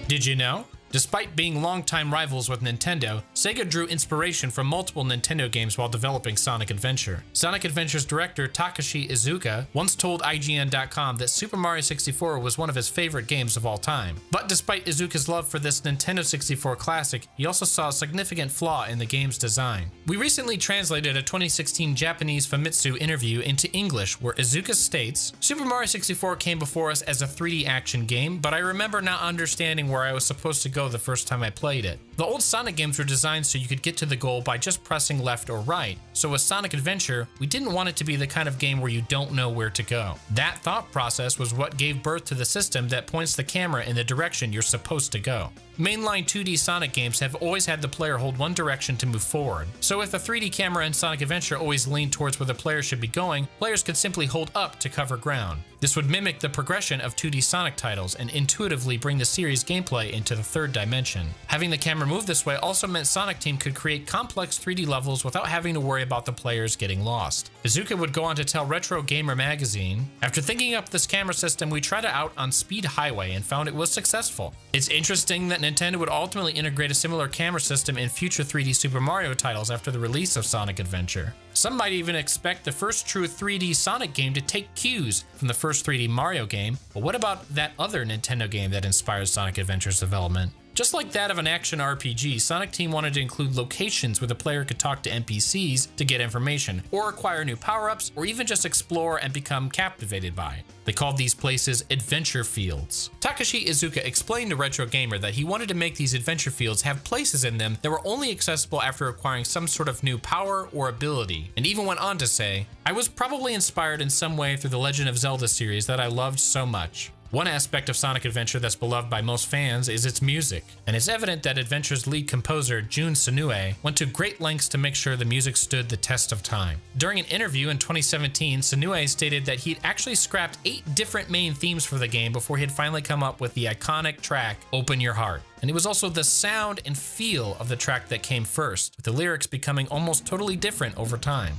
Did you know? Despite being longtime rivals with Nintendo, Sega drew inspiration from multiple Nintendo games while developing Sonic Adventure. Sonic Adventure's director Takashi Iizuka once told IGN.com that Super Mario 64 was one of his favorite games of all time. But despite Iizuka's love for this Nintendo 64 classic, he also saw a significant flaw in the game's design. We recently translated a 2016 Japanese Famitsu interview into English where Iizuka states, "Super Mario 64 came before us as a 3D action game, but I remember not understanding where I was supposed to go the first time I played it. The old Sonic games were designed so you could get to the goal by just pressing left or right, so with Sonic Adventure, we didn't want it to be the kind of game where you don't know where to go. That thought process was what gave birth to the system that points the camera in the direction you're supposed to go." Mainline 2D Sonic games have always had the player hold one direction to move forward, so if the 3D camera in Sonic Adventure always leaned towards where the player should be going, players could simply hold up to cover ground. This would mimic the progression of 2D Sonic titles and intuitively bring the series' gameplay into the third dimension. Having the camera move this way also meant Sonic Team could create complex 3D levels without having to worry about the players getting lost. Iizuka would go on to tell Retro Gamer magazine, "After thinking up this camera system, we tried it out on Speed Highway and found it was successful. It's interesting that Nintendo would ultimately integrate a similar camera system in future 3D Super Mario titles after the release of Sonic Adventure. Some might even expect the first true 3D Sonic game to take cues from the first 3D Mario game, but what about that other Nintendo game that inspired Sonic Adventure's development?" Just like that of an action RPG, Sonic Team wanted to include locations where the player could talk to NPCs to get information, or acquire new power-ups, or even just explore and become captivated by. They called these places adventure fields. Takashi Iizuka explained to Retro Gamer that he wanted to make these adventure fields have places in them that were only accessible after acquiring some sort of new power or ability, and even went on to say, "I was probably inspired in some way through the Legend of Zelda series that I loved so much." One aspect of Sonic Adventure that's beloved by most fans is its music, and it's evident that Adventure's lead composer, Jun Senoue, went to great lengths to make sure the music stood the test of time. During an interview in 2017, Senoue stated that he'd actually scrapped 8 different main themes for the game before he'd finally come up with the iconic track, "Open Your Heart." And it was also the sound and feel of the track that came first, with the lyrics becoming almost totally different over time.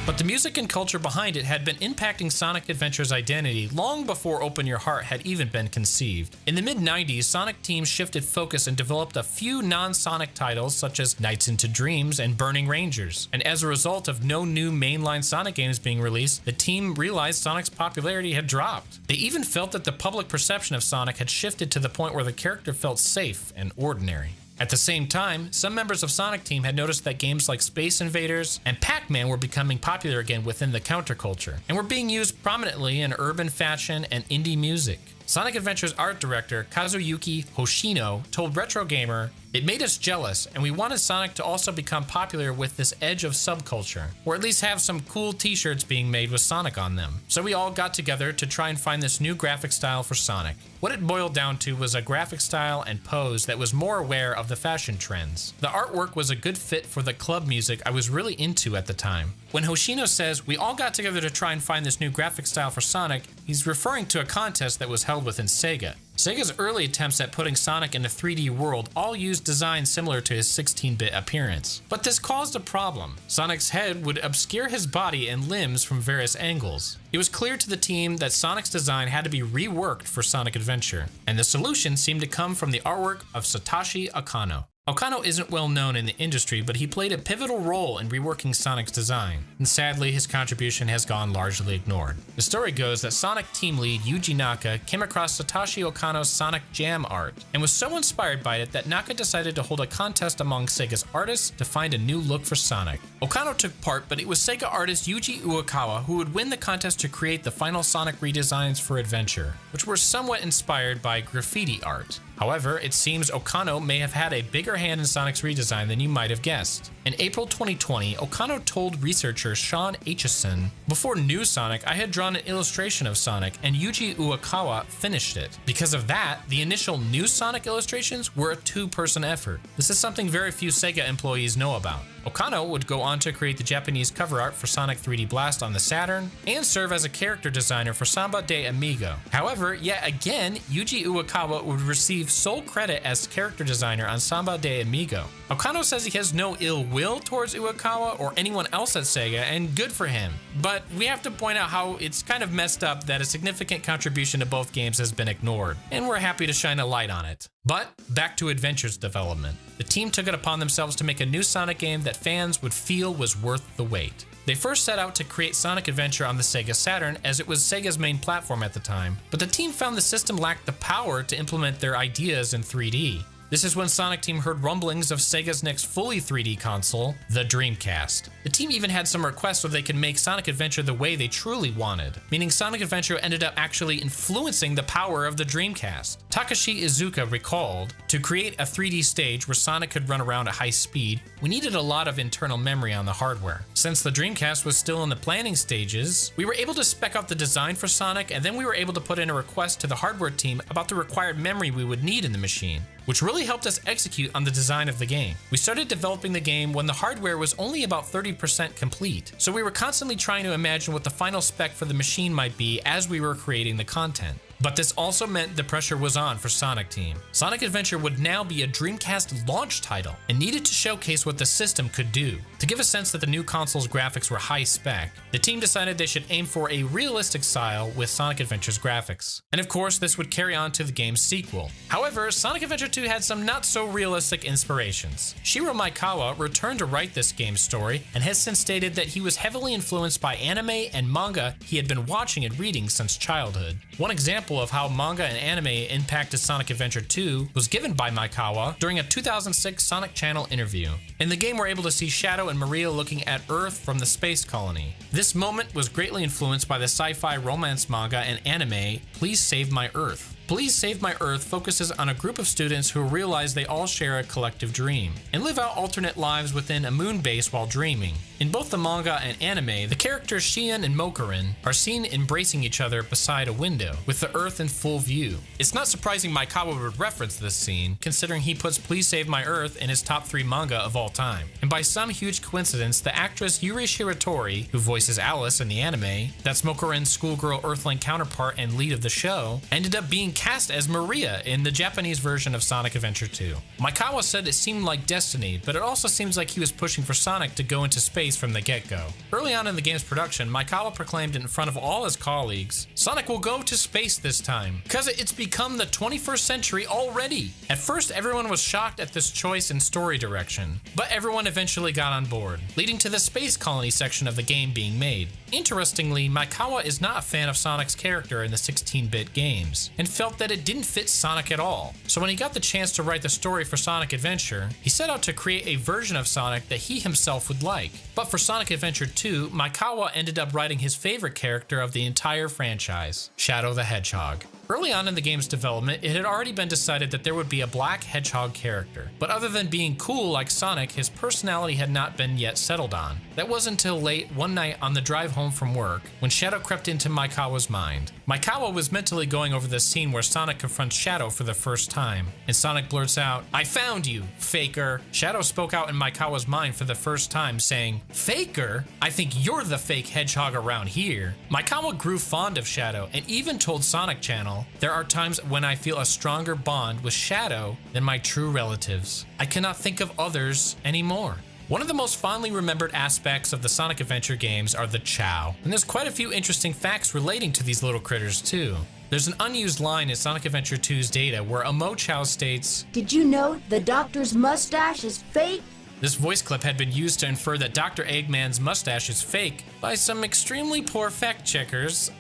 But the music and culture behind it had been impacting Sonic Adventure's identity long before Open Your Heart had even been conceived. In the mid-90s, Sonic Team shifted focus and developed a few non-Sonic titles such as Nights into Dreams and Burning Rangers. And as a result of no new mainline Sonic games being released, the team realized Sonic's popularity had dropped. They even felt that the public perception of Sonic had shifted to the point where the character felt safe and ordinary. At the same time, some members of Sonic Team had noticed that games like Space Invaders and Pac-Man were becoming popular again within the counterculture, and were being used prominently in urban fashion and indie music. Sonic Adventure's art director, Kazuyuki Hoshino, told Retro Gamer, "It made us jealous, and we wanted Sonic to also become popular with this edge of subculture, or at least have some cool t-shirts being made with Sonic on them. So we all got together to try and find this new graphic style for Sonic." What it boiled down to was a graphic style and pose that was more aware of the fashion trends. The artwork was a good fit for the club music I was really into at the time. When Hoshino says, "We all got together to try and find this new graphic style for Sonic," he's referring to a contest that was held within Sega. Sega's early attempts at putting Sonic in a 3D world all used designs similar to his 16-bit appearance. But this caused a problem. Sonic's head would obscure his body and limbs from various angles. It was clear to the team that Sonic's design had to be reworked for Sonic Adventure, and the solution seemed to come from the artwork of Satoshi Akano. Okano isn't well known in the industry, but he played a pivotal role in reworking Sonic's design, and sadly his contribution has gone largely ignored. The story goes that Sonic team lead Yuji Naka came across Satoshi Okano's Sonic Jam art, and was so inspired by it that Naka decided to hold a contest among Sega's artists to find a new look for Sonic. Okano took part, but it was Sega artist Yuji Uekawa who would win the contest to create the final Sonic redesigns for Adventure, which were somewhat inspired by graffiti art. However, it seems Okano may have had a bigger hand in Sonic's redesign than you might have guessed. In April 2020, Okano told researcher Sean Aitchison, "Before New Sonic, I had drawn an illustration of Sonic, and Yuji Uekawa finished it. Because of that, the initial New Sonic illustrations were a two-person effort. This is something very few Sega employees know about." Okano would go on to create the Japanese cover art for Sonic 3D Blast on the Saturn, and serve as a character designer for Samba de Amigo. However, yet again, Yuji Uekawa would receive sole credit as character designer on Samba de Amigo. Okano says he has no ill will towards Uekawa or anyone else at Sega, and good for him. But we have to point out how it's kind of messed up that a significant contribution to both games has been ignored, and we're happy to shine a light on it. But back to Adventure's development. The team took it upon themselves to make a new Sonic game that fans would feel was worth the wait. They first set out to create Sonic Adventure on the Sega Saturn, as it was Sega's main platform at the time, but the team found the system lacked the power to implement their ideas in 3D. This is when Sonic Team heard rumblings of Sega's next fully 3D console, the Dreamcast. The team even had some requests so they could make Sonic Adventure the way they truly wanted, meaning Sonic Adventure ended up actually influencing the power of the Dreamcast. Takashi Iizuka recalled, "To create a 3D stage where Sonic could run around at high speed, we needed a lot of internal memory on the hardware. Since the Dreamcast was still in the planning stages, we were able to spec out the design for Sonic, and then we were able to put in a request to the hardware team about the required memory we would need in the machine, which really helped us execute on the design of the game. We started developing the game when the hardware was only about 30% complete, so we were constantly trying to imagine what the final spec for the machine might be as we were creating the content. But this also meant the pressure was on for Sonic Team. Sonic Adventure would now be a Dreamcast launch title and needed to showcase what the system could do. To give a sense that the new console's graphics were high spec, the team decided they should aim for a realistic style with Sonic Adventure's graphics. And of course, this would carry on to the game's sequel. However, Sonic Adventure 2 had some not so realistic inspirations. Shiro Maekawa returned to write this game's story and has since stated that he was heavily influenced by anime and manga he had been watching and reading since childhood. One example of how manga and anime impacted Sonic Adventure 2 was given by Maekawa during a 2006 Sonic Channel interview. In the game, we're able to see Shadow and Maria looking at Earth from the space colony. This moment was greatly influenced by the sci-fi romance manga and anime Please Save My Earth. Please Save My Earth focuses on a group of students who realize they all share a collective dream and live out alternate lives within a moon base while dreaming. In both the manga and anime, the characters Shion and Mokurin are seen embracing each other beside a window, with the Earth in full view. It's not surprising Maekawa would reference this scene, considering he puts Please Save My Earth in his top 3 manga of all time. And by some huge coincidence, the actress Yuri Shiratori, who voices Alice in the anime, that's Mokurin's schoolgirl Earthling counterpart and lead of the show, ended up being cast as Maria in the Japanese version of Sonic Adventure 2. Maekawa said it seemed like destiny, but it also seems like he was pushing for Sonic to go into space from the get-go. Early on in the game's production, Maekawa proclaimed in front of all his colleagues, "Sonic will go to space this time, because it's become the 21st century already." At first, everyone was shocked at this choice in story direction, but everyone eventually got on board, leading to the space colony section of the game being made. Interestingly, Maekawa is not a fan of Sonic's character in the 16-bit games, and felt that it didn't fit Sonic at all. So when he got the chance to write the story for Sonic Adventure, he set out to create a version of Sonic that he himself would like. But for Sonic Adventure 2, Maekawa ended up writing his favorite character of the entire franchise, Shadow the Hedgehog. Early on in the game's development, it had already been decided that there would be a black hedgehog character. But other than being cool like Sonic, his personality had not been yet settled on. That wasn't until late one night on the drive home from work, when Shadow crept into Maekawa's mind. Maekawa was mentally going over the scene where Sonic confronts Shadow for the first time, and Sonic blurts out, "I found you, faker." Shadow spoke out in Maekawa's mind for the first time, saying, "Faker? I think you're the fake hedgehog around here." Maekawa grew fond of Shadow and even told Sonic Channel, "There are times when I feel a stronger bond with Shadow than my true relatives. I cannot think of others anymore." One of the most fondly remembered aspects of the Sonic Adventure games are the Chow, and there's quite a few interesting facts relating to these little critters too. There's an unused line in Sonic Adventure 2's data where a Mo Chow states, "Did you know the doctor's mustache is fake?" This voice clip had been used to infer that Dr. Eggman's mustache is fake by some extremely poor fact checkers,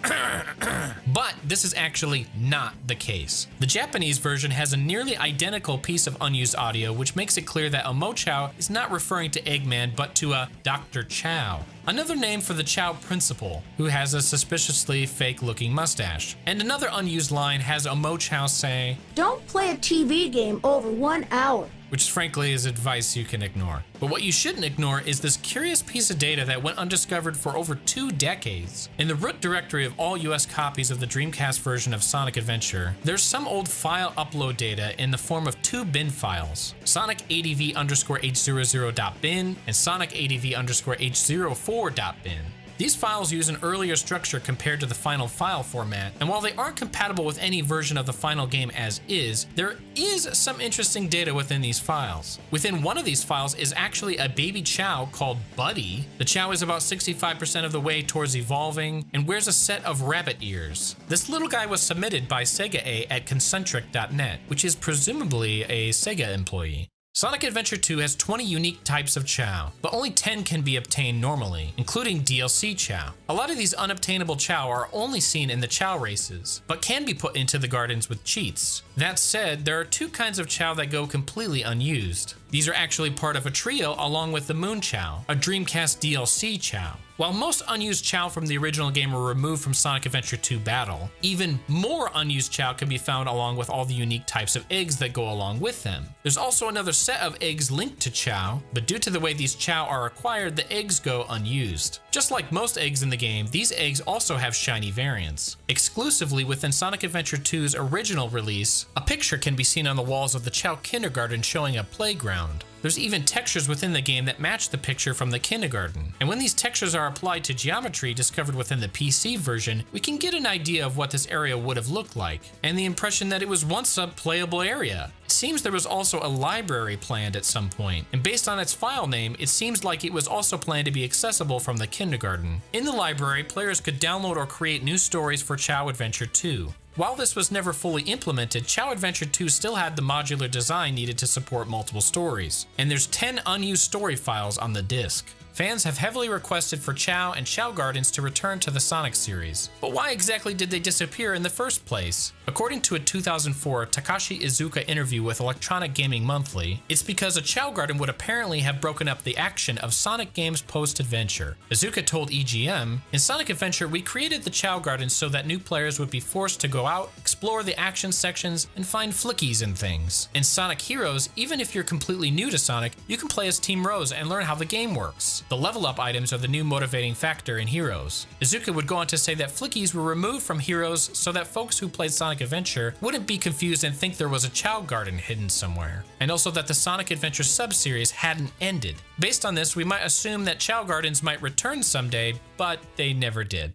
but this is actually not the case. The Japanese version has a nearly identical piece of unused audio, which makes it clear that a Mo Chow is not referring to Eggman but to a Dr. Chow, another name for the Chow principal, who has a suspiciously fake-looking mustache. And another unused line has a Mo Chow say, "Don't play a TV game over 1 hour." which frankly is advice you can ignore. But what you shouldn't ignore is this curious piece of data that went undiscovered for over 2 decades. In the root directory of all US copies of the Dreamcast version of Sonic Adventure, there's some old file upload data in the form of 2 bin files, Sonic ADV_H00.bin and Sonic ADV_H04.bin. These files use an earlier structure compared to the final file format, and while they aren't compatible with any version of the final game as is, there is some interesting data within these files. Within one of these files is actually a baby Chow called Buddy. The Chow is about 65% of the way towards evolving and wears a set of rabbit ears. This little guy was submitted by Sega at concentric.net, which is presumably a Sega employee. Sonic Adventure 2 has 20 unique types of Chow, but only 10 can be obtained normally, including DLC Chow. A lot of these unobtainable Chow are only seen in the Chow races, but can be put into the gardens with cheats. That said, there are 2 kinds of Chow that go completely unused. These are actually part of a trio along with the Moon Chow, a Dreamcast DLC Chow. While most unused Chow from the original game were removed from Sonic Adventure 2 Battle, even more unused Chow can be found along with all the unique types of eggs that go along with them. There's also another set of eggs linked to Chow, but due to the way these Chow are acquired, the eggs go unused. Just like most eggs in the game, these eggs also have shiny variants. Exclusively within Sonic Adventure 2's original release, a picture can be seen on the walls of the Chow kindergarten showing a playground. There's even textures within the game that match the picture from the kindergarten. And when these textures are applied to geometry discovered within the PC version, we can get an idea of what this area would have looked like, and the impression that it was once a playable area. It seems there was also a library planned at some point, and based on its file name, it seems like it was also planned to be accessible from the kindergarten. In the library, players could download or create new stories for Chow Adventure 2. While this was never fully implemented, Chow Adventure 2 still had the modular design needed to support multiple stories, and there's 10 unused story files on the disc. Fans have heavily requested for Chow and Chow Gardens to return to the Sonic series. But why exactly did they disappear in the first place? According to a 2004 Takashi Iizuka interview with Electronic Gaming Monthly, it's because a Chow Garden would apparently have broken up the action of Sonic games post-adventure. Iizuka told EGM, "In Sonic Adventure, we created the Chow Garden so that new players would be forced to go out, explore the action sections, and find flickies and things. In Sonic Heroes, even if you're completely new to Sonic, you can play as Team Rose and learn how the game works. The level up items are the new motivating factor in Heroes." Iizuka would go on to say that flickies were removed from Heroes so that folks who played Sonic Adventure wouldn't be confused and think there was a Chow Garden hidden somewhere, and also that the Sonic Adventure sub-series hadn't ended. Based on this, we might assume that Chow Gardens might return someday, but they never did.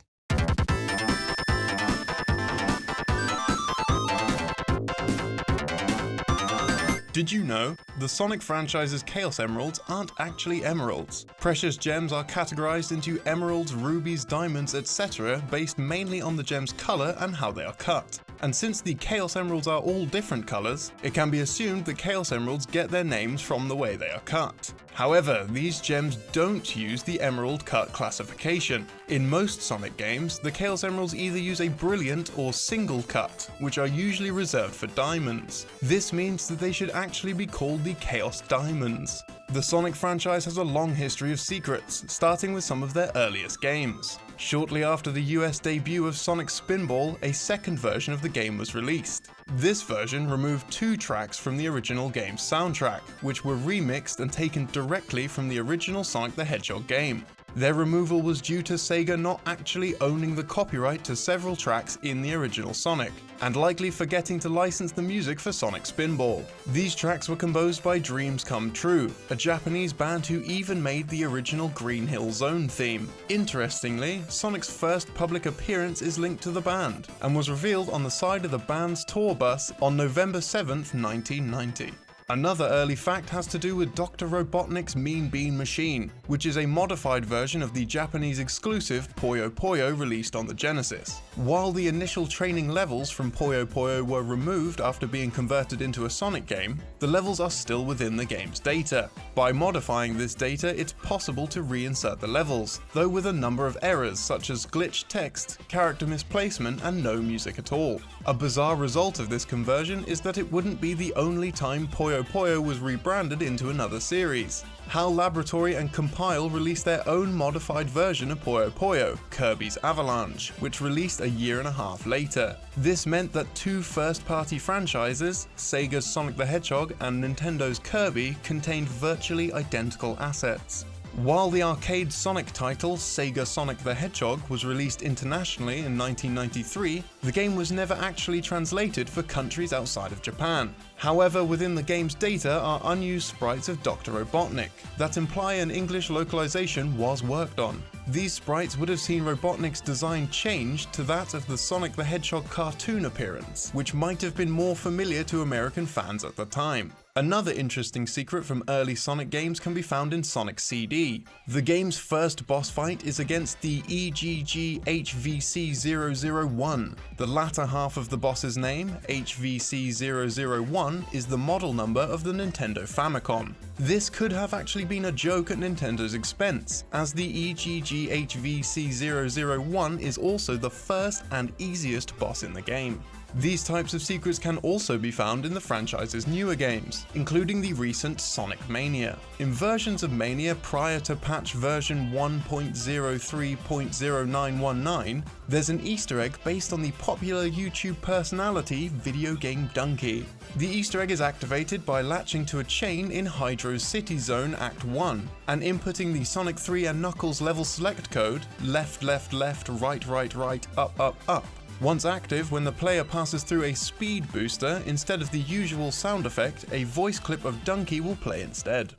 Did you know? The Sonic franchise's Chaos Emeralds aren't actually emeralds. Precious gems are categorized into emeralds, rubies, diamonds, etc. based mainly on the gem's color and how they are cut. And since the Chaos Emeralds are all different colors, it can be assumed that Chaos Emeralds get their names from the way they are cut. However, these gems don't use the emerald cut classification. In most Sonic games, the Chaos Emeralds either use a brilliant or single cut, which are usually reserved for diamonds. This means that they should actually be called the Chaos Diamonds. The Sonic franchise has a long history of secrets, starting with some of their earliest games. Shortly after the US debut of Sonic Spinball, a second version of the game was released. This version removed 2 tracks from the original game's soundtrack, which were remixed and taken directly from the original Sonic the Hedgehog game. Their removal was due to Sega not actually owning the copyright to several tracks in the original Sonic, and likely forgetting to license the music for Sonic Spinball. These tracks were composed by Dreams Come True, a Japanese band who even made the original Green Hill Zone theme. Interestingly, Sonic's first public appearance is linked to the band, and was revealed on the side of the band's tour bus on November 7th, 1990. Another early fact has to do with Dr. Robotnik's Mean Bean Machine, which is a modified version of the Japanese exclusive Puyo Puyo released on the Genesis. While the initial training levels from Puyo Puyo were removed after being converted into a Sonic game, the levels are still within the game's data. By modifying this data, it's possible to reinsert the levels, though with a number of errors such as glitched text, character misplacement, and no music at all. A bizarre result of this conversion is that it wouldn't be the only time Puyo Puyo Puyo was rebranded into another series. HAL Laboratory and Compile released their own modified version of Puyo Puyo, Kirby's Avalanche, which released a year and a half later. This meant that two first-party franchises, Sega's Sonic the Hedgehog and Nintendo's Kirby, contained virtually identical assets. While the arcade Sonic title, Sega Sonic the Hedgehog, was released internationally in 1993, the game was never actually translated for countries outside of Japan. However, within the game's data are unused sprites of Dr. Robotnik that imply an English localization was worked on. These sprites would have seen Robotnik's design change to that of the Sonic the Hedgehog cartoon appearance, which might have been more familiar to American fans at the time. Another interesting secret from early Sonic games can be found in Sonic CD. The game's first boss fight is against the EGG HVC001. The latter half of the boss's name, HVC001, is the model number of the Nintendo Famicom. This could have actually been a joke at Nintendo's expense, as the EGG HVC001 is also the first and easiest boss in the game. These types of secrets can also be found in the franchise's newer games, including the recent Sonic Mania. In versions of Mania prior to patch version 1.03.0919, there's an Easter egg based on the popular YouTube personality Video Game Donkey. The Easter egg is activated by latching to a chain in Hydro's City Zone Act 1, and inputting the Sonic 3 and Knuckles level select code, left left left, right right right, up up up. Once active, when the player passes through a speed booster, instead of the usual sound effect, a voice clip of Donkey will play instead.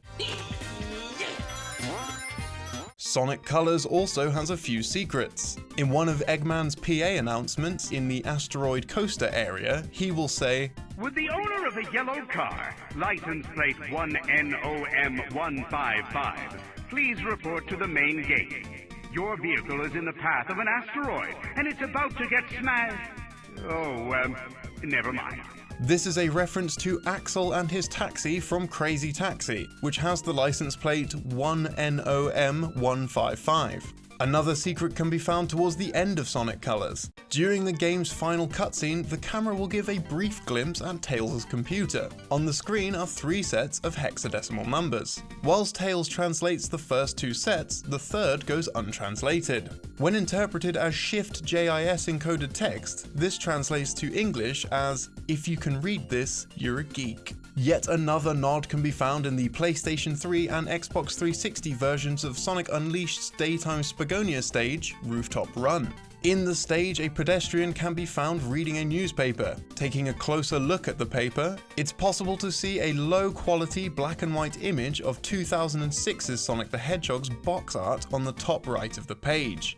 Sonic Colors also has a few secrets. In one of Eggman's PA announcements in the Asteroid Coaster area, he will say, "Would the owner of a yellow car, license plate 1NOM155, please report to the main gate. Your vehicle is in the path of an asteroid, and it's about to get smashed." Never mind. This is a reference to Axel and his taxi from Crazy Taxi, which has the license plate 1NOM155. Another secret can be found towards the end of Sonic Colors. During the game's final cutscene, the camera will give a brief glimpse at Tails' computer. On the screen are 3 sets of hexadecimal numbers. Whilst Tails translates the first 2 sets, the third goes untranslated. When interpreted as Shift-JIS encoded text, this translates to English as, "If you can read this, you're a geek." Yet another nod can be found in the PlayStation 3 and Xbox 360 versions of Sonic Unleashed's daytime Spagonia stage, Rooftop Run. In the stage, a pedestrian can be found reading a newspaper. Taking a closer look at the paper, it's possible to see a low-quality black and white image of 2006's Sonic the Hedgehog's box art on the top right of the page.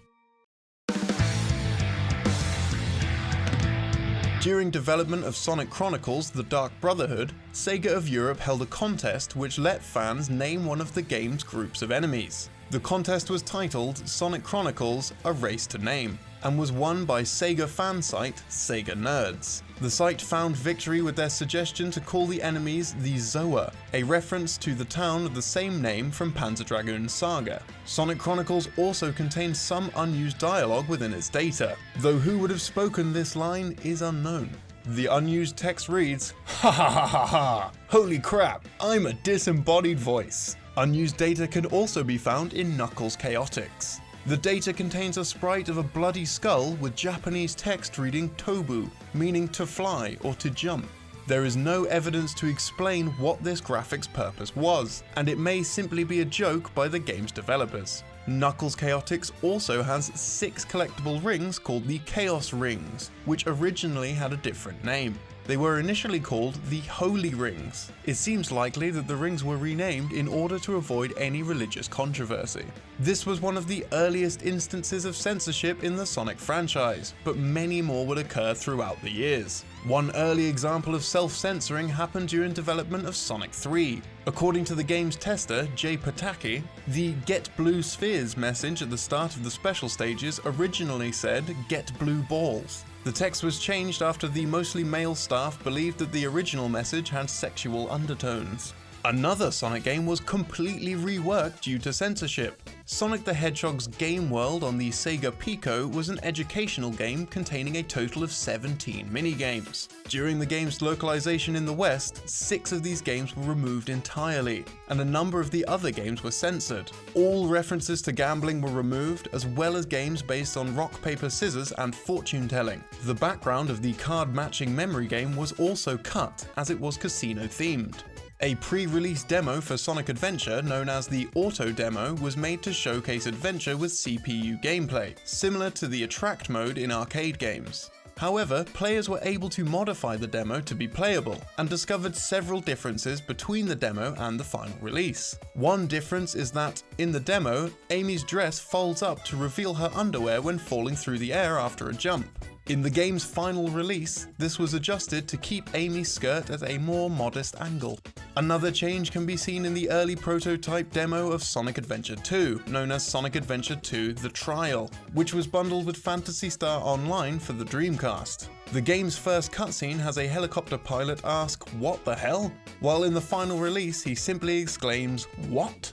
During development of Sonic Chronicles: The Dark Brotherhood, Sega of Europe held a contest which let fans name one of the game's groups of enemies. The contest was titled Sonic Chronicles: A Race to Name, and was won by Sega fan site Sega Nerds. The site found victory with their suggestion to call the enemies the Zoa, a reference to the town of the same name from Panzer Dragoon's saga. Sonic Chronicles also contains some unused dialogue within its data, though who would have spoken this line is unknown. The unused text reads, "Ha ha ha ha ha! Holy crap, I'm a disembodied voice." Unused data can also be found in Knuckles Chaotix. The data contains a sprite of a bloody skull with Japanese text reading Tobu, meaning to fly or to jump. There is no evidence to explain what this graphic's purpose was, and it may simply be a joke by the game's developers. Knuckles Chaotix also has 6 collectible rings called the Chaos Rings, which originally had a different name. They were initially called the Holy Rings. It seems likely that the rings were renamed in order to avoid any religious controversy. This was one of the earliest instances of censorship in the Sonic franchise, but many more would occur throughout the years. One early example of self-censoring happened during development of Sonic 3. According to the game's tester, Jay Pataki, the "Get Blue Spheres" message at the start of the special stages originally said "Get Blue Balls." The text was changed after the mostly male staff believed that the original message had sexual undertones. Another Sonic game was completely reworked due to censorship. Sonic the Hedgehog's game world on the Sega Pico was an educational game containing a total of 17 minigames. During the game's localization in the West, 6 of these games were removed entirely, and a number of the other games were censored. All references to gambling were removed, as well as games based on rock, paper, scissors and fortune telling. The background of the card matching memory game was also cut, as it was casino themed. A pre-release demo for Sonic Adventure, known as the Auto Demo, was made to showcase adventure with CPU gameplay, similar to the Attract mode in arcade games. However, players were able to modify the demo to be playable, and discovered several differences between the demo and the final release. One difference is that, in the demo, Amy's dress folds up to reveal her underwear when falling through the air after a jump. In the game's final release, this was adjusted to keep Amy's skirt at a more modest angle. Another change can be seen in the early prototype demo of Sonic Adventure 2, known as Sonic Adventure 2 The Trial, which was bundled with Phantasy Star Online for the Dreamcast. The game's first cutscene has a helicopter pilot ask, "What the hell?" while in the final release he simply exclaims, "What?"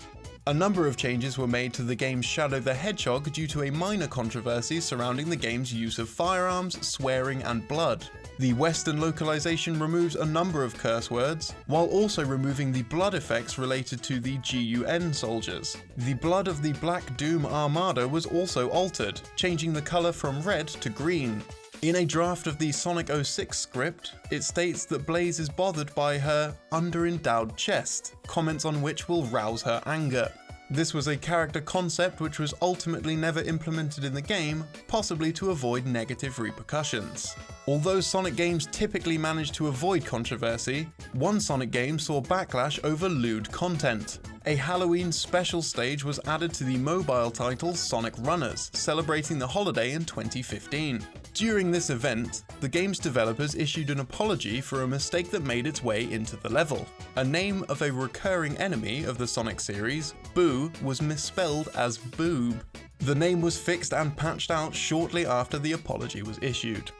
A number of changes were made to the game's Shadow the Hedgehog due to a minor controversy surrounding the game's use of firearms, swearing and blood. The Western localization removes a number of curse words, while also removing the blood effects related to the GUN soldiers. The blood of the Black Doom Armada was also altered, changing the color from red to green. In a draft of the Sonic 06 script, it states that Blaze is bothered by her under-endowed chest, comments on which will rouse her anger. This was a character concept which was ultimately never implemented in the game, possibly to avoid negative repercussions. Although Sonic games typically manage to avoid controversy, one Sonic game saw backlash over lewd content. A Halloween special stage was added to the mobile title Sonic Runners, celebrating the holiday in 2015. During this event, the game's developers issued an apology for a mistake that made its way into the level. A name of a recurring enemy of the Sonic series, Boo, was misspelled as Boob. The name was fixed and patched out shortly after the apology was issued.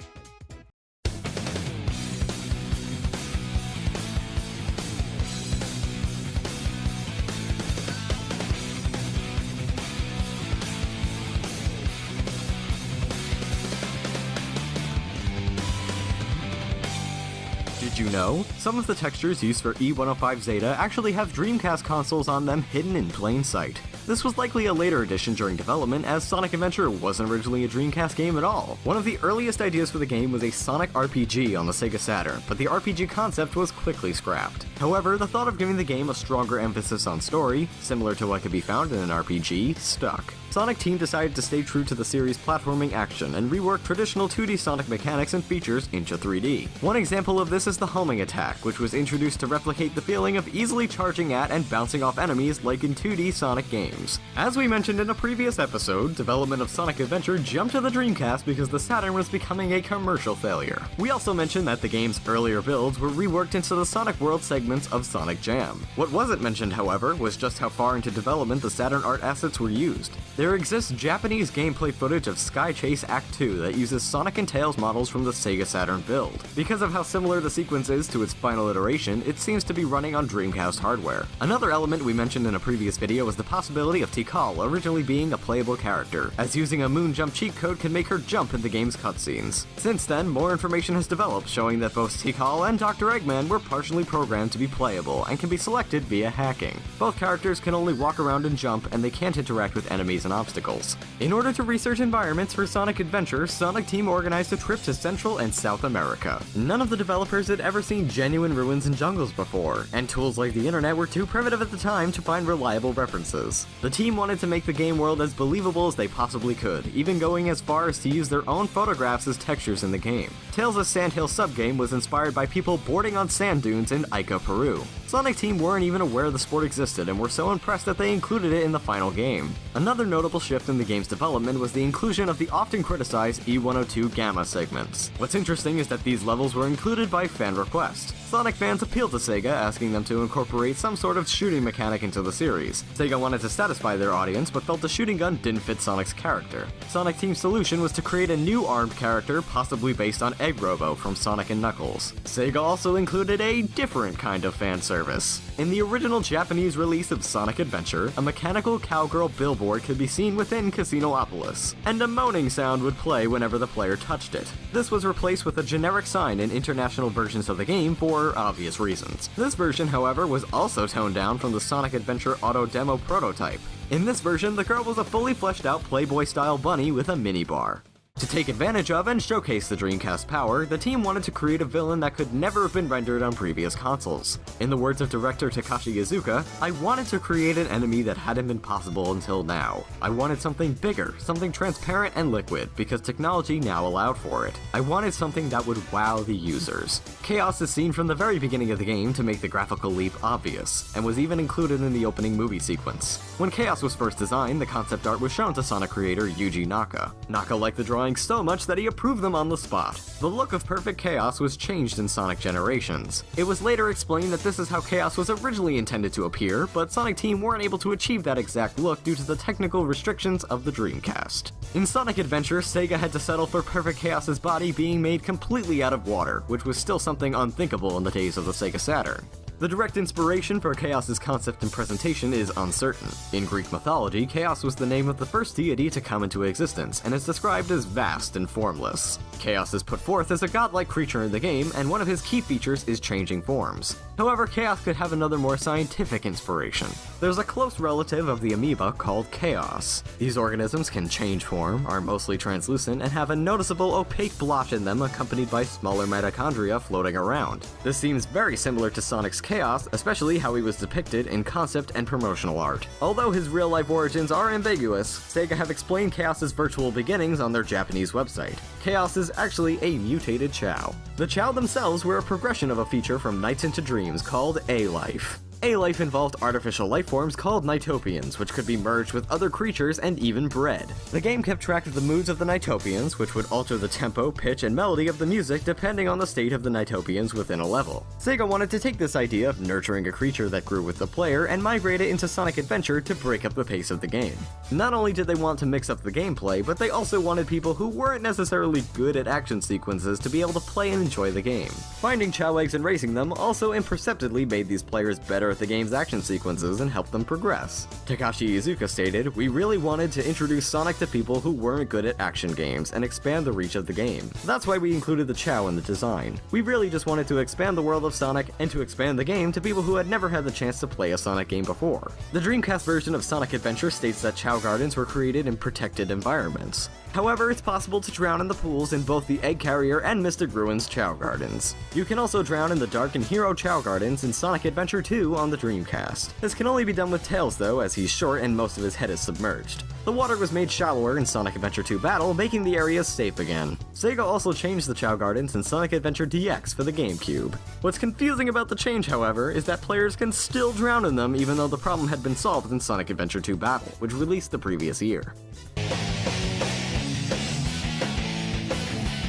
Did you know? Some of the textures used for E105 Zeta actually have Dreamcast consoles on them hidden in plain sight. This was likely a later addition during development, as Sonic Adventure wasn't originally a Dreamcast game at all. One of the earliest ideas for the game was a Sonic RPG on the Sega Saturn, but the RPG concept was quickly scrapped. However, the thought of giving the game a stronger emphasis on story, similar to what could be found in an RPG, stuck. Sonic Team decided to stay true to the series' platforming action and rework traditional 2D Sonic mechanics and features into 3D. One example of this is the homing attack, which was introduced to replicate the feeling of easily charging at and bouncing off enemies like in 2D Sonic games. As we mentioned in a previous episode, development of Sonic Adventure jumped to the Dreamcast because the Saturn was becoming a commercial failure. We also mentioned that the game's earlier builds were reworked into the Sonic World segments of Sonic Jam. What wasn't mentioned, however, was just how far into development the Saturn art assets were used. There exists Japanese gameplay footage of Sky Chase Act 2 that uses Sonic and Tails models from the Sega Saturn build. Because of how similar the sequence is to its final iteration, it seems to be running on Dreamcast hardware. Another element we mentioned in a previous video was the possibility of Tikal originally being a playable character, as using a moon jump cheat code can make her jump in the game's cutscenes. Since then, more information has developed showing that both Tikal and Dr. Eggman were partially programmed to be playable and can be selected via hacking. Both characters can only walk around and jump, and they can't interact with enemies and obstacles. In order to research environments for Sonic Adventure, Sonic Team organized a trip to Central and South America. None of the developers had ever seen genuine ruins and jungles before, and tools like the internet were too primitive at the time to find reliable references. The team wanted to make the game world as believable as they possibly could, even going as far as to use their own photographs as textures in the game. Tales' Sandhill subgame was inspired by people boarding on sand dunes in Ica, Peru. Sonic Team weren't even aware the sport existed and were so impressed that they included it in the final game. Another notable shift in the game's development was the inclusion of the often criticized E102 Gamma segments. What's interesting is that these levels were included by fan request. Sonic fans appealed to Sega, asking them to incorporate some sort of shooting mechanic into the series. Sega wanted to satisfy their audience, but felt the shooting gun didn't fit Sonic's character. Sonic Team's solution was to create a new armed character, possibly based on Egg Robo from Sonic & Knuckles. Sega also included a different kind of fan service. service. In the original Japanese release of Sonic Adventure, a mechanical cowgirl billboard could be seen within Casinopolis, and a moaning sound would play whenever the player touched it. This was replaced with a generic sign in international versions of the game for obvious reasons. This version, however, was also toned down from the Sonic Adventure auto demo prototype. In this version, the girl was a fully fleshed out Playboy-style bunny with a mini-bar. To take advantage of and showcase the Dreamcast's power, the team wanted to create a villain that could never have been rendered on previous consoles. In the words of director Takashi Iizuka, "I wanted to create an enemy that hadn't been possible until now. I wanted something bigger, something transparent and liquid, because technology now allowed for it. I wanted something that would wow the users." Chaos is seen from the very beginning of the game to make the graphical leap obvious, and was even included in the opening movie sequence. When Chaos was first designed, the concept art was shown to Sonic creator Yuji Naka. Naka liked the drawing so much that he approved them on the spot. The look of Perfect Chaos was changed in Sonic Generations. It was later explained that this is how Chaos was originally intended to appear, but Sonic Team weren't able to achieve that exact look due to the technical restrictions of the Dreamcast. In Sonic Adventure, Sega had to settle for Perfect Chaos's body being made completely out of water, which was still something unthinkable in the days of the Sega Saturn. The direct inspiration for Chaos's concept and presentation is uncertain. In Greek mythology, Chaos was the name of the first deity to come into existence, and is described as vast and formless. Chaos is put forth as a godlike creature in the game, and one of his key features is changing forms. However, Chaos could have another more scientific inspiration. There's a close relative of the amoeba called Chaos. These organisms can change form, are mostly translucent, and have a noticeable opaque blotch in them accompanied by smaller mitochondria floating around. This seems very similar to Sonic's Chaos, especially how he was depicted in concept and promotional art. Although his real-life origins are ambiguous, Sega have explained Chaos's virtual beginnings on their Japanese website. Chaos is actually a mutated Chao. The Chao themselves were a progression of a feature from Nights into Dreams called A-Life. A-Life involved artificial life forms called Nighttopians, which could be merged with other creatures and even bred. The game kept track of the moods of the Nighttopians, which would alter the tempo, pitch, and melody of the music depending on the state of the Nighttopians within a level. Sega wanted to take this idea of nurturing a creature that grew with the player and migrate it into Sonic Adventure to break up the pace of the game. Not only did they want to mix up the gameplay, but they also wanted people who weren't necessarily good at action sequences to be able to play and enjoy the game. Finding Chao eggs and raising them also imperceptibly made these players better at the game's action sequences and helped them progress. Takashi Iizuka stated, "We really wanted to introduce Sonic to people who weren't good at action games and expand the reach of the game. That's why we included the Chao in the design. We really just wanted to expand the world of Sonic and to expand the game to people who had never had the chance to play a Sonic game before." The Dreamcast version of Sonic Adventure states that Chao Gardens were created in protected environments. However, it's possible to drown in the pools in both the Egg Carrier and Mystic Ruins Chao Gardens. You can also drown in the Dark and Hero Chao Gardens in Sonic Adventure 2 on the Dreamcast. This can only be done with Tails though, as he's short and most of his head is submerged. The water was made shallower in Sonic Adventure 2 Battle, making the areas safe again. Sega also changed the Chao Gardens in Sonic Adventure DX for the GameCube. What's confusing about the change, however, is that players can still drown in them even though the problem had been solved in Sonic Adventure 2 Battle, which released the previous year.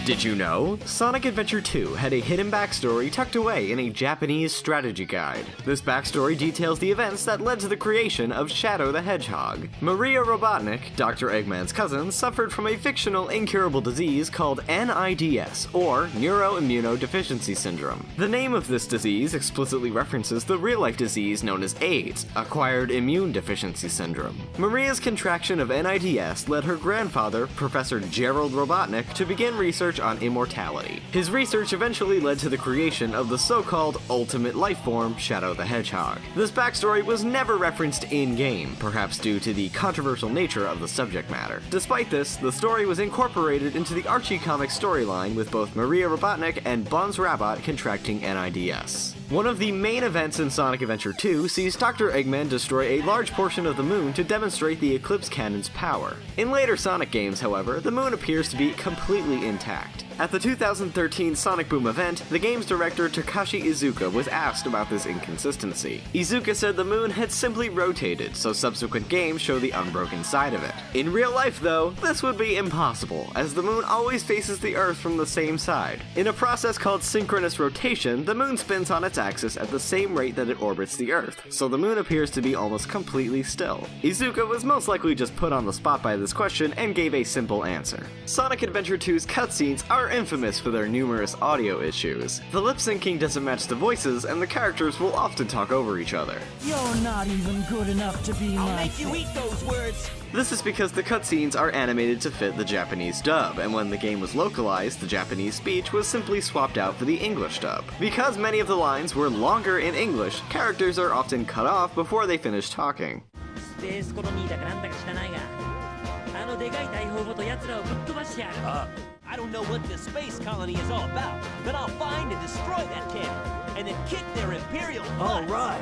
Did you know? Sonic Adventure 2 had a hidden backstory tucked away in a Japanese strategy guide. This backstory details the events that led to the creation of Shadow the Hedgehog. Maria Robotnik, Dr. Eggman's cousin, suffered from a fictional incurable disease called NIDS, or Neuroimmunodeficiency Syndrome. The name of this disease explicitly references the real-life disease known as AIDS, Acquired Immune Deficiency Syndrome. Maria's contraction of NIDS led her grandfather, Professor Gerald Robotnik, to begin research on immortality. His research eventually led to the creation of the so-called ultimate life form, Shadow the Hedgehog. This backstory was never referenced in-game, perhaps due to the controversial nature of the subject matter. Despite this, the story was incorporated into the Archie comic storyline with both Maria Robotnik and Buns Rabot contracting NIDS. One of the main events in Sonic Adventure 2 sees Dr. Eggman destroy a large portion of the moon to demonstrate the Eclipse Cannon's power. In later Sonic games, however, the moon appears to be completely intact. At the 2013 Sonic Boom event, the game's director Takashi Iizuka was asked about this inconsistency. Iizuka said the moon had simply rotated, so subsequent games show the unbroken side of it. In real life, though, this would be impossible, as the moon always faces the Earth from the same side. In a process called synchronous rotation, the moon spins on its axis at the same rate that it orbits the Earth, so the moon appears to be almost completely still. Iizuka was most likely just put on the spot by this question and gave a simple answer. Sonic Adventure 2's cutscenes are are infamous for their numerous audio issues. The lip syncing doesn't match the voices, and the characters will often talk over each other. You're not even good enough to be I'll make you eat those words! This is because the cutscenes are animated to fit the Japanese dub, and when the game was localized, the Japanese speech was simply swapped out for the English dub. Because many of the lines were longer in English, characters are often cut off before they finish talking. スペースコロニーだかなんだか知らないが、あのでかい大砲ごと奴らをぶっ飛ばしてやる。I don't know what this space colony is all about, but I'll find and destroy that cannon, and then kick their imperial butts. Alright.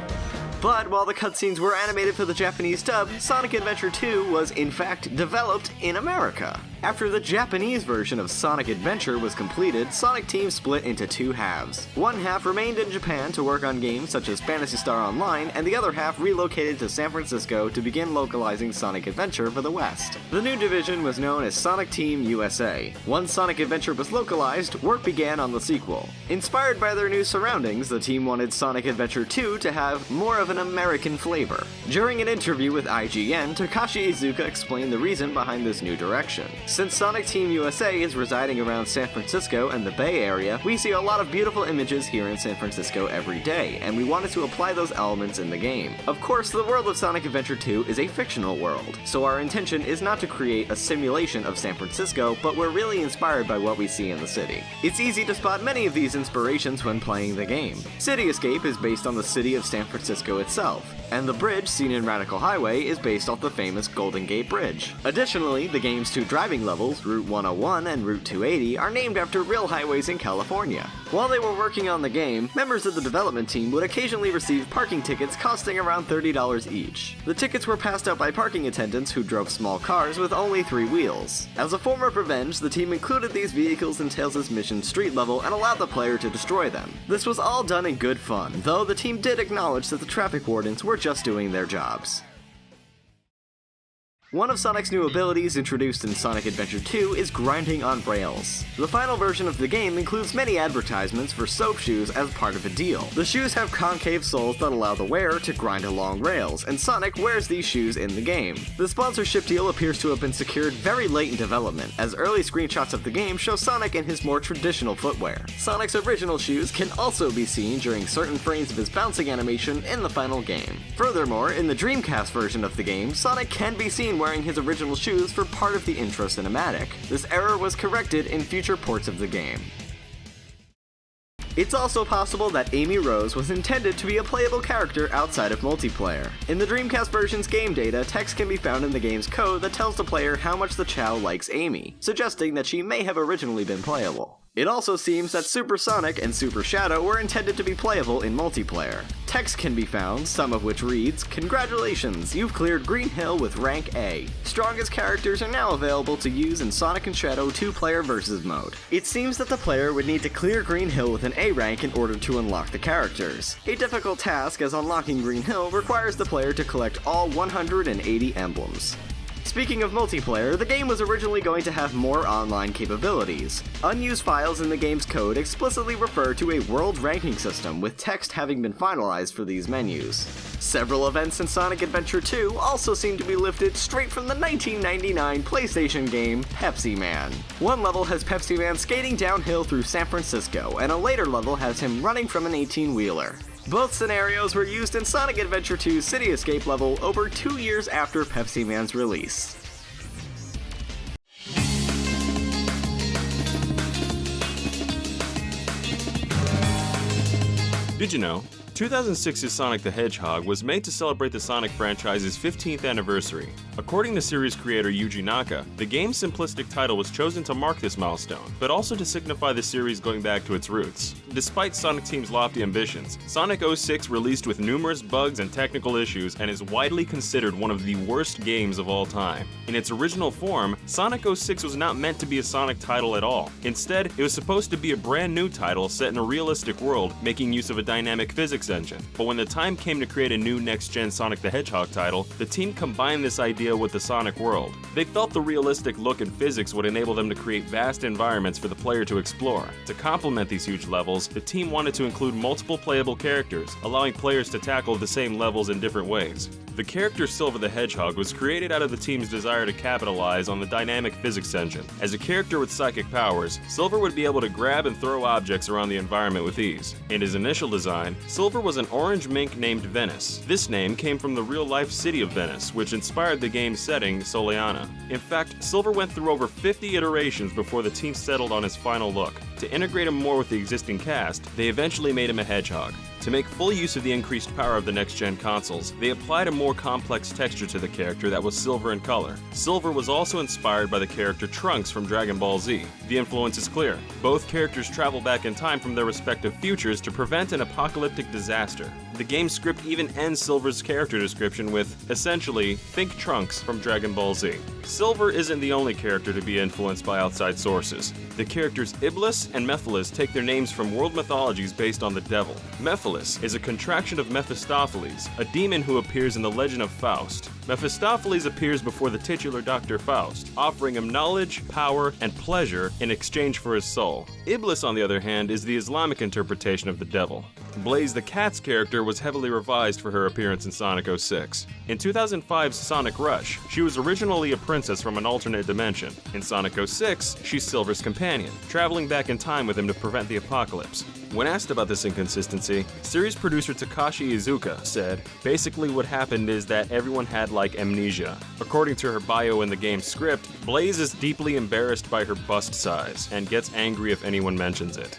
But while the cutscenes were animated for the Japanese dub, Sonic Adventure 2 was in fact developed in America. After the Japanese version of Sonic Adventure was completed, Sonic Team split into two halves. One half remained in Japan to work on games such as Phantasy Star Online, and the other half relocated to San Francisco to begin localizing Sonic Adventure for the West. The new division was known as Sonic Team USA. Once Sonic Adventure was localized, work began on the sequel. Inspired by their new surroundings, the team wanted Sonic Adventure 2 to have more of an American flavor. During an interview with IGN, Takashi Iizuka explained the reason behind this new direction. Since Sonic Team USA is residing around San Francisco and the Bay Area, we see a lot of beautiful images here in San Francisco every day, and we wanted to apply those elements in the game. Of course, the world of Sonic Adventure 2 is a fictional world, so our intention is not to create a simulation of San Francisco, but we're really inspired by what we see in the city. It's easy to spot many of these inspirations when playing the game. City Escape is based on the city of San Francisco itself, and the bridge seen in Radical Highway is based off the famous Golden Gate Bridge. Additionally, the game's two driving levels, Route 101 and Route 280, are named after real highways in California. While they were working on the game, members of the development team would occasionally receive parking tickets costing around $30 each. The tickets were passed out by parking attendants who drove small cars with only 3 wheels. As a form of revenge, the team included these vehicles in Tails' mission street level and allowed the player to destroy them. This was all done in good fun, though the team did acknowledge that the traffic wardens were just doing their jobs. One of Sonic's new abilities introduced in Sonic Adventure 2 is grinding on rails. The final version of the game includes many advertisements for soap shoes as part of a deal. The shoes have concave soles that allow the wearer to grind along rails, and Sonic wears these shoes in the game. The sponsorship deal appears to have been secured very late in development, as early screenshots of the game show Sonic in his more traditional footwear. Sonic's original shoes can also be seen during certain frames of his bouncing animation in the final game. Furthermore, in the Dreamcast version of the game, Sonic can be seen wearing his original shoes for part of the intro cinematic. This error was corrected in future ports of the game. It's also possible that Amy Rose was intended to be a playable character outside of multiplayer. In the Dreamcast version's game data, text can be found in the game's code that tells the player how much the Chow likes Amy, suggesting that she may have originally been playable. It also seems that Super Sonic and Super Shadow were intended to be playable in multiplayer. Text can be found, some of which reads, "Congratulations, you've cleared Green Hill with rank A. Strongest characters are now available to use in Sonic and Shadow 2-player versus mode." It seems that the player would need to clear Green Hill with an A rank in order to unlock the characters. A difficult task, as unlocking Green Hill requires the player to collect all 180 emblems. Speaking of multiplayer, the game was originally going to have more online capabilities. Unused files in the game's code explicitly refer to a world ranking system, with text having been finalized for these menus. Several events in Sonic Adventure 2 also seem to be lifted straight from the 1999 PlayStation game Pepsi Man. One level has Pepsi Man skating downhill through San Francisco, and a later level has him running from an 18-wheeler. Both scenarios were used in Sonic Adventure 2's City Escape level over 2 years after Pepsi Man's release. Did you know? 2006's Sonic the Hedgehog was made to celebrate the Sonic franchise's 15th anniversary. According to series creator Yuji Naka, the game's simplistic title was chosen to mark this milestone, but also to signify the series going back to its roots. Despite Sonic Team's lofty ambitions, Sonic 06 released with numerous bugs and technical issues and is widely considered one of the worst games of all time. In its original form, Sonic 06 was not meant to be a Sonic title at all. Instead, it was supposed to be a brand new title set in a realistic world, making use of a dynamic physics engine. But when the time came to create a new next-gen Sonic the Hedgehog title, the team combined this idea with the Sonic world. They felt the realistic look and physics would enable them to create vast environments for the player to explore. To complement these huge levels, the team wanted to include multiple playable characters, allowing players to tackle the same levels in different ways. The character Silver the Hedgehog was created out of the team's desire to capitalize on the dynamic physics engine. As a character with psychic powers, Silver would be able to grab and throw objects around the environment with ease. In his initial design, Silver was an orange mink named Venice. This name came from the real-life city of Venice, which inspired the game's setting, Soliana. In fact, Silver went through over 50 iterations before the team settled on his final look. To integrate him more with the existing cast, they eventually made him a hedgehog. To make full use of the increased power of the next-gen consoles, they applied a more complex texture to the character that was silver in color. Silver was also inspired by the character Trunks from Dragon Ball Z. The influence is clear. Both characters travel back in time from their respective futures to prevent an apocalyptic disaster. The game's script even ends Silver's character description with, essentially, think Trunks from Dragon Ball Z. Silver isn't the only character to be influenced by outside sources. The characters Iblis and Mephiles take their names from world mythologies based on the devil. Mephiles is a contraction of Mephistopheles, a demon who appears in the Legend of Faust. Mephistopheles appears before the titular Dr. Faust, offering him knowledge, power, and pleasure in exchange for his soul. Iblis, on the other hand, is the Islamic interpretation of the devil. Blaze the cat's character was heavily revised for her appearance in Sonic 06. In 2005's Sonic Rush, she was originally a princess from an alternate dimension. In Sonic 06, she's Silver's companion, traveling back in time with him to prevent the apocalypse. When asked about this inconsistency, series producer Takashi Iizuka said, basically what happened is that everyone had like amnesia. According to her bio in the game's script, Blaze is deeply embarrassed by her bust size and gets angry if anyone mentions it.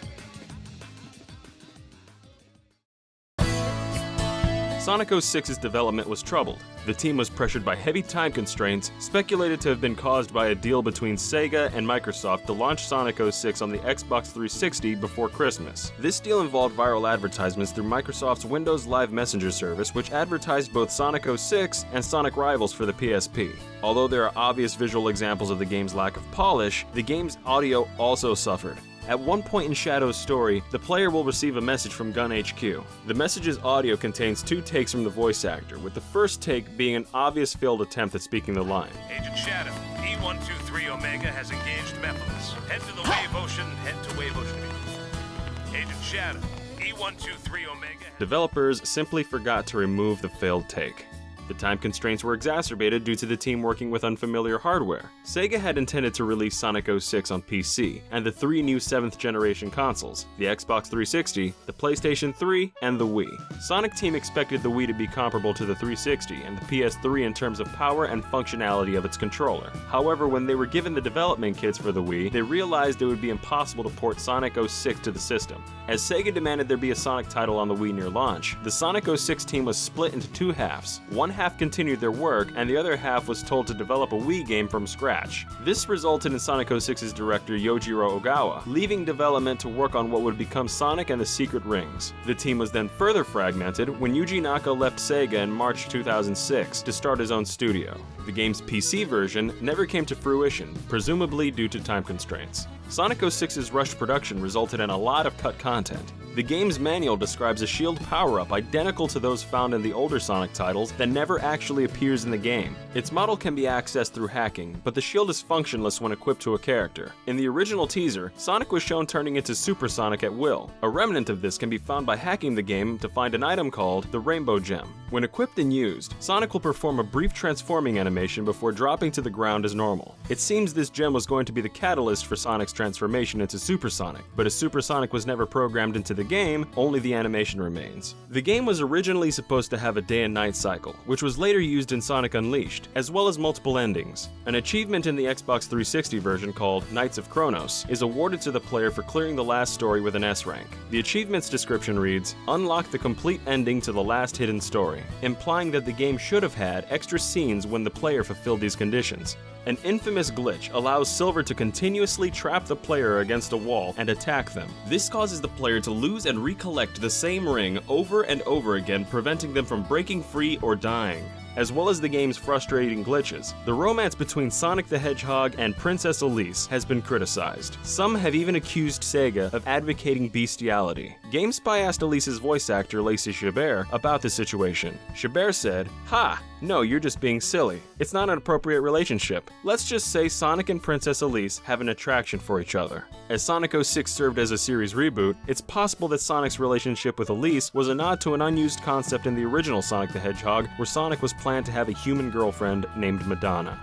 Sonic 06's development was troubled. The team was pressured by heavy time constraints, speculated to have been caused by a deal between Sega and Microsoft to launch Sonic 06 on the Xbox 360 before Christmas. This deal involved viral advertisements through Microsoft's Windows Live Messenger service, which advertised both Sonic 06 and Sonic Rivals for the PSP. Although there are obvious visual examples of the game's lack of polish, the game's audio also suffered. At one point in Shadow's story, the player will receive a message from Gun HQ. The message's audio contains 2 takes from the voice actor, with the first take being an obvious failed attempt at speaking the line. Agent Shadow, E123 Omega has engaged Mephiles. Head to the Wave Ocean, head to Wave Ocean. Agent Shadow, E123 Omega... Developers simply forgot to remove the failed take. The time constraints were exacerbated due to the team working with unfamiliar hardware. Sega had intended to release Sonic 06 on PC, and the 3 new 7th generation consoles, the Xbox 360, the PlayStation 3, and the Wii. Sonic Team expected the Wii to be comparable to the 360 and the PS3 in terms of power and functionality of its controller. However, when they were given the development kits for the Wii, they realized it would be impossible to port Sonic 06 to the system. As Sega demanded there be a Sonic title on the Wii near launch, the Sonic 06 team was split into 2 halves. One half continued their work, and the other half was told to develop a Wii game from scratch. This resulted in Sonic 06's director Yojiro Ogawa leaving development to work on what would become Sonic and the Secret Rings. The team was then further fragmented when Yuji Naka left Sega in March 2006 to start his own studio. The game's PC version never came to fruition, presumably due to time constraints. Sonic 06's rushed production resulted in a lot of cut content. The game's manual describes a shield power-up identical to those found in the older Sonic titles that never actually appears in the game. Its model can be accessed through hacking, but the shield is functionless when equipped to a character. In the original teaser, Sonic was shown turning into Super Sonic at will. A remnant of this can be found by hacking the game to find an item called the Rainbow Gem. When equipped and used, Sonic will perform a brief transforming animation before dropping to the ground as normal. It seems this gem was going to be the catalyst for Sonic's transformation into Super Sonic, but as Super Sonic was never programmed into the game, only the animation remains. The game was originally supposed to have a day and night cycle, which was later used in Sonic Unleashed, as well as multiple endings. An achievement in the Xbox 360 version called Knights of Kronos is awarded to the player for clearing the last story with an S rank. The achievement's description reads, "Unlock the complete ending to the last hidden story," implying that the game should have had extra scenes when the player fulfilled these conditions. An infamous glitch allows Silver to continuously trap the player against a wall and attack them. This causes the player to lose and recollect the same ring over and over again, preventing them from breaking free or dying. As well as the game's frustrating glitches, the romance between Sonic the Hedgehog and Princess Elise has been criticized. Some have even accused Sega of advocating bestiality. GameSpy asked Elise's voice actor Lacey Chabert about the situation. Chabert said, "Ha! No, you're just being silly. It's not an appropriate relationship. Let's just say Sonic and Princess Elise have an attraction for each other. As Sonic 06 served as a series reboot, it's possible that Sonic's relationship with Elise was a nod to an unused concept in the original Sonic the Hedgehog, where Sonic was planned to have a human girlfriend named Madonna.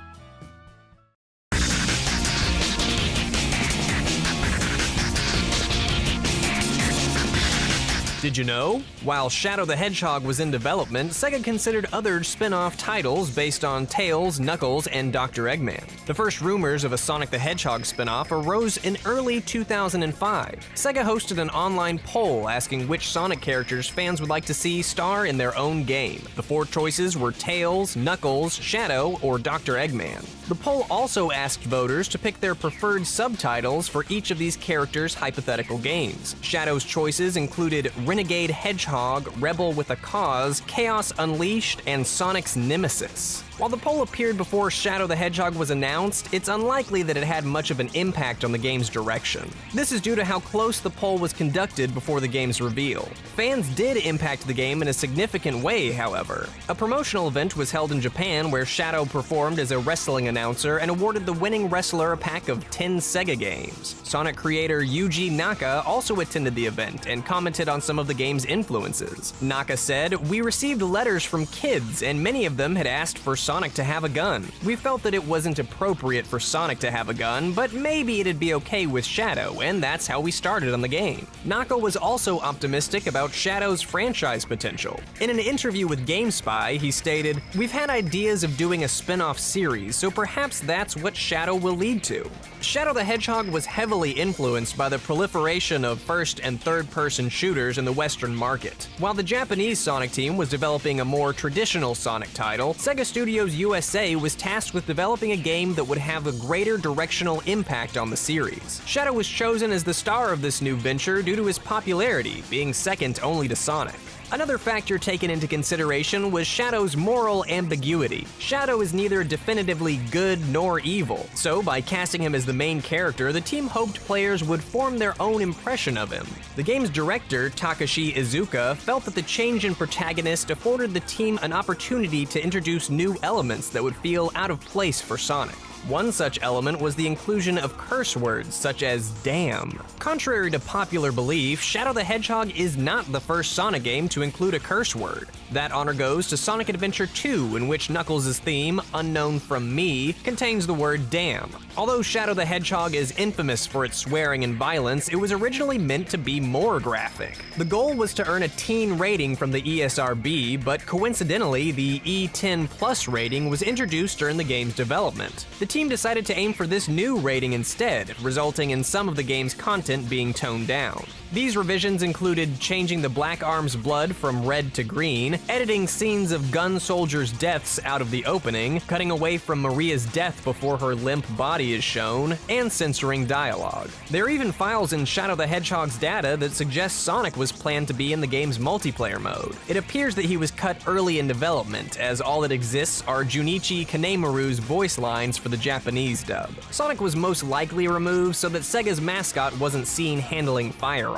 Did you know? While Shadow the Hedgehog was in development, Sega considered other spin-off titles based on Tails, Knuckles, and Dr. Eggman. The first rumors of a Sonic the Hedgehog spin-off arose in early 2005. Sega hosted an online poll asking which Sonic characters fans would like to see star in their own game. The 4 choices were Tails, Knuckles, Shadow, or Dr. Eggman. The poll also asked voters to pick their preferred subtitles for each of these characters' hypothetical games. Shadow's choices included Renegade Hedgehog, Rebel with a Cause, Chaos Unleashed, and Sonic's Nemesis. While the poll appeared before Shadow the Hedgehog was announced, it's unlikely that it had much of an impact on the game's direction. This is due to how close the poll was conducted before the game's reveal. Fans did impact the game in a significant way, however. A promotional event was held in Japan where Shadow performed as a wrestling announcer and awarded the winning wrestler a pack of 10 Sega games. Sonic creator Yuji Naka also attended the event and commented on some of the game's influences. Naka said, "We received letters from kids, and many of them had asked for Sonic to have a gun. We felt that it wasn't appropriate for Sonic to have a gun, but maybe it'd be okay with Shadow, and that's how we started on the game." Naka was also optimistic about Shadow's franchise potential. In an interview with GameSpy, he stated, "We've had ideas of doing a spin-off series, so perhaps that's what Shadow will lead to." Shadow the Hedgehog was heavily influenced by the proliferation of first and third-person shooters in the Western market. While the Japanese Sonic team was developing a more traditional Sonic title, Sega Studios USA was tasked with developing a game that would have a greater directional impact on the series. Shadow was chosen as the star of this new venture due to his popularity, being second only to Sonic. Another factor taken into consideration was Shadow's moral ambiguity. Shadow is neither definitively good nor evil, so by casting him as the main character, the team hoped players would form their own impression of him. The game's director, Takashi Iizuka, felt that the change in protagonist afforded the team an opportunity to introduce new elements that would feel out of place for Sonic. One such element was the inclusion of curse words such as damn. Contrary to popular belief, Shadow the Hedgehog is not the first Sonic game to include a curse word. That honor goes to Sonic Adventure 2, in which Knuckles' theme, Unknown From Me, contains the word damn. Although Shadow the Hedgehog is infamous for its swearing and violence, it was originally meant to be more graphic. The goal was to earn a teen rating from the ESRB, but coincidentally, the E10 Plus rating was introduced during the game's development. The team decided to aim for this new rating instead, resulting in some of the game's content being toned down. These revisions included changing the Black Arm's blood from red to green, editing scenes of gun soldiers' deaths out of the opening, cutting away from Maria's death before her limp body is shown, and censoring dialogue. There are even files in Shadow the Hedgehog's data that suggest Sonic was planned to be in the game's multiplayer mode. It appears that he was cut early in development, as all that exists are Junichi Kanemaru's voice lines for the Japanese dub. Sonic was most likely removed so that Sega's mascot wasn't seen handling firearms.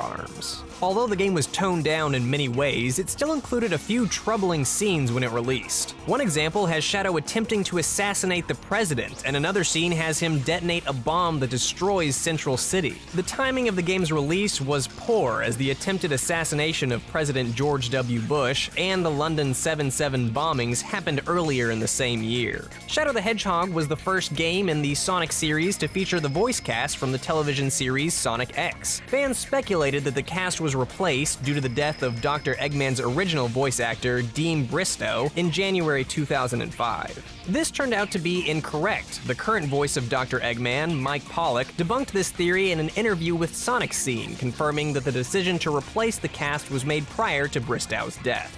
Although the game was toned down in many ways, it still included a few troubling scenes when it released. One example has Shadow attempting to assassinate the president, and another scene has him detonate a bomb that destroys Central City. The timing of the game's release was poor, as the attempted assassination of President George W. Bush and the London 7/7 bombings happened earlier in the same year. Shadow the Hedgehog was the first game in the Sonic series to feature the voice cast from the television series Sonic X. Fans speculated that the cast was replaced due to the death of Dr. Eggman's original voice actor, Dean Bristow, in January 2005. This turned out to be incorrect. The current voice of Dr. Eggman, Mike Pollock, debunked this theory in an interview with Sonic Scene, confirming that the decision to replace the cast was made prior to Bristow's death.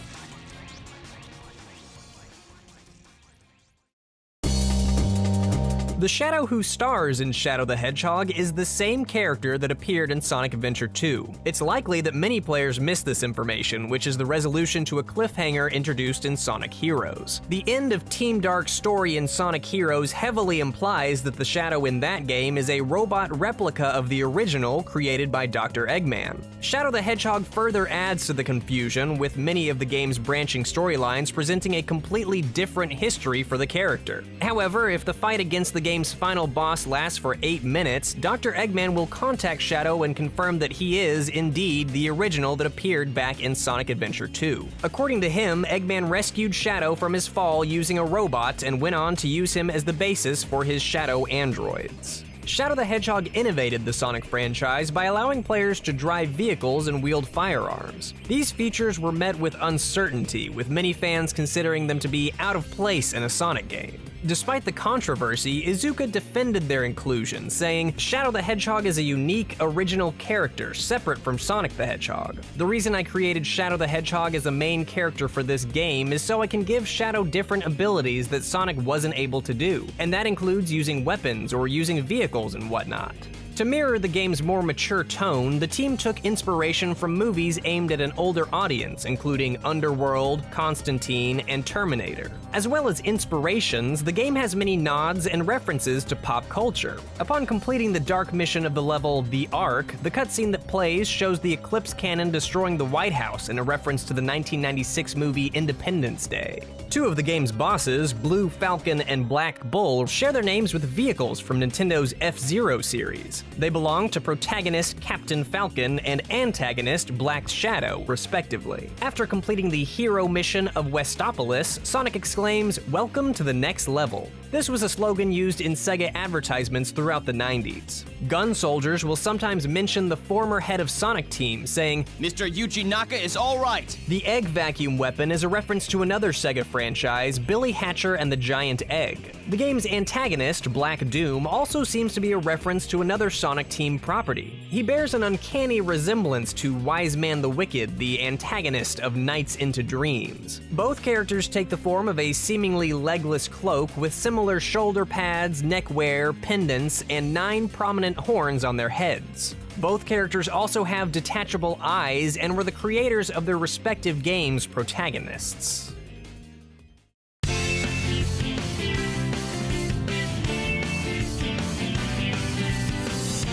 The Shadow who stars in Shadow the Hedgehog is the same character that appeared in Sonic Adventure 2. It's likely that many players missed this information, which is the resolution to a cliffhanger introduced in Sonic Heroes. The end of Team Dark's story in Sonic Heroes heavily implies that the Shadow in that game is a robot replica of the original created by Dr. Eggman. Shadow the Hedgehog further adds to the confusion, with many of the game's branching storylines presenting a completely different history for the character. However, if the fight against the game's final boss lasts for 8 minutes, Dr. Eggman will contact Shadow and confirm that he is indeed the original that appeared back in Sonic Adventure 2. According to him, Eggman rescued Shadow from his fall using a robot and went on to use him as the basis for his Shadow androids. Shadow the Hedgehog innovated the Sonic franchise by allowing players to drive vehicles and wield firearms. These features were met with uncertainty, with many fans considering them to be out of place in a Sonic game. Despite the controversy, Iizuka defended their inclusion, saying, "Shadow the Hedgehog is a unique, original character, separate from Sonic the Hedgehog. The reason I created Shadow the Hedgehog as a main character for this game is so I can give Shadow different abilities that Sonic wasn't able to do, and that includes using weapons or using vehicles and whatnot." To mirror the game's more mature tone, the team took inspiration from movies aimed at an older audience, including Underworld, Constantine, and Terminator. As well as inspirations, the game has many nods and references to pop culture. Upon completing the dark mission of the level The Ark, the cutscene that plays shows the Eclipse cannon destroying the White House in a reference to the 1996 movie Independence Day. Two of the game's bosses, Blue Falcon and Black Bull, share their names with vehicles from Nintendo's F-Zero series. They belong to protagonist Captain Falcon and antagonist Black Shadow, respectively. After completing the hero mission of Westopolis, Sonic exclaims, "Welcome to the next level." This was a slogan used in Sega advertisements throughout the 90s. Gun soldiers will sometimes mention the former head of Sonic Team, saying, "Mr. Yuji Naka is all right." The egg vacuum weapon is a reference to another Sega franchise, Billy Hatcher and the Giant Egg. The game's antagonist, Black Doom, also seems to be a reference to another Sonic Team property. He bears an uncanny resemblance to Wise Man the Wicked, the antagonist of Nights into Dreams. Both characters take the form of a seemingly legless cloak with similar shoulder pads, neckwear, pendants, and 9 prominent horns on their heads. Both characters also have detachable eyes and were the creators of their respective games' protagonists.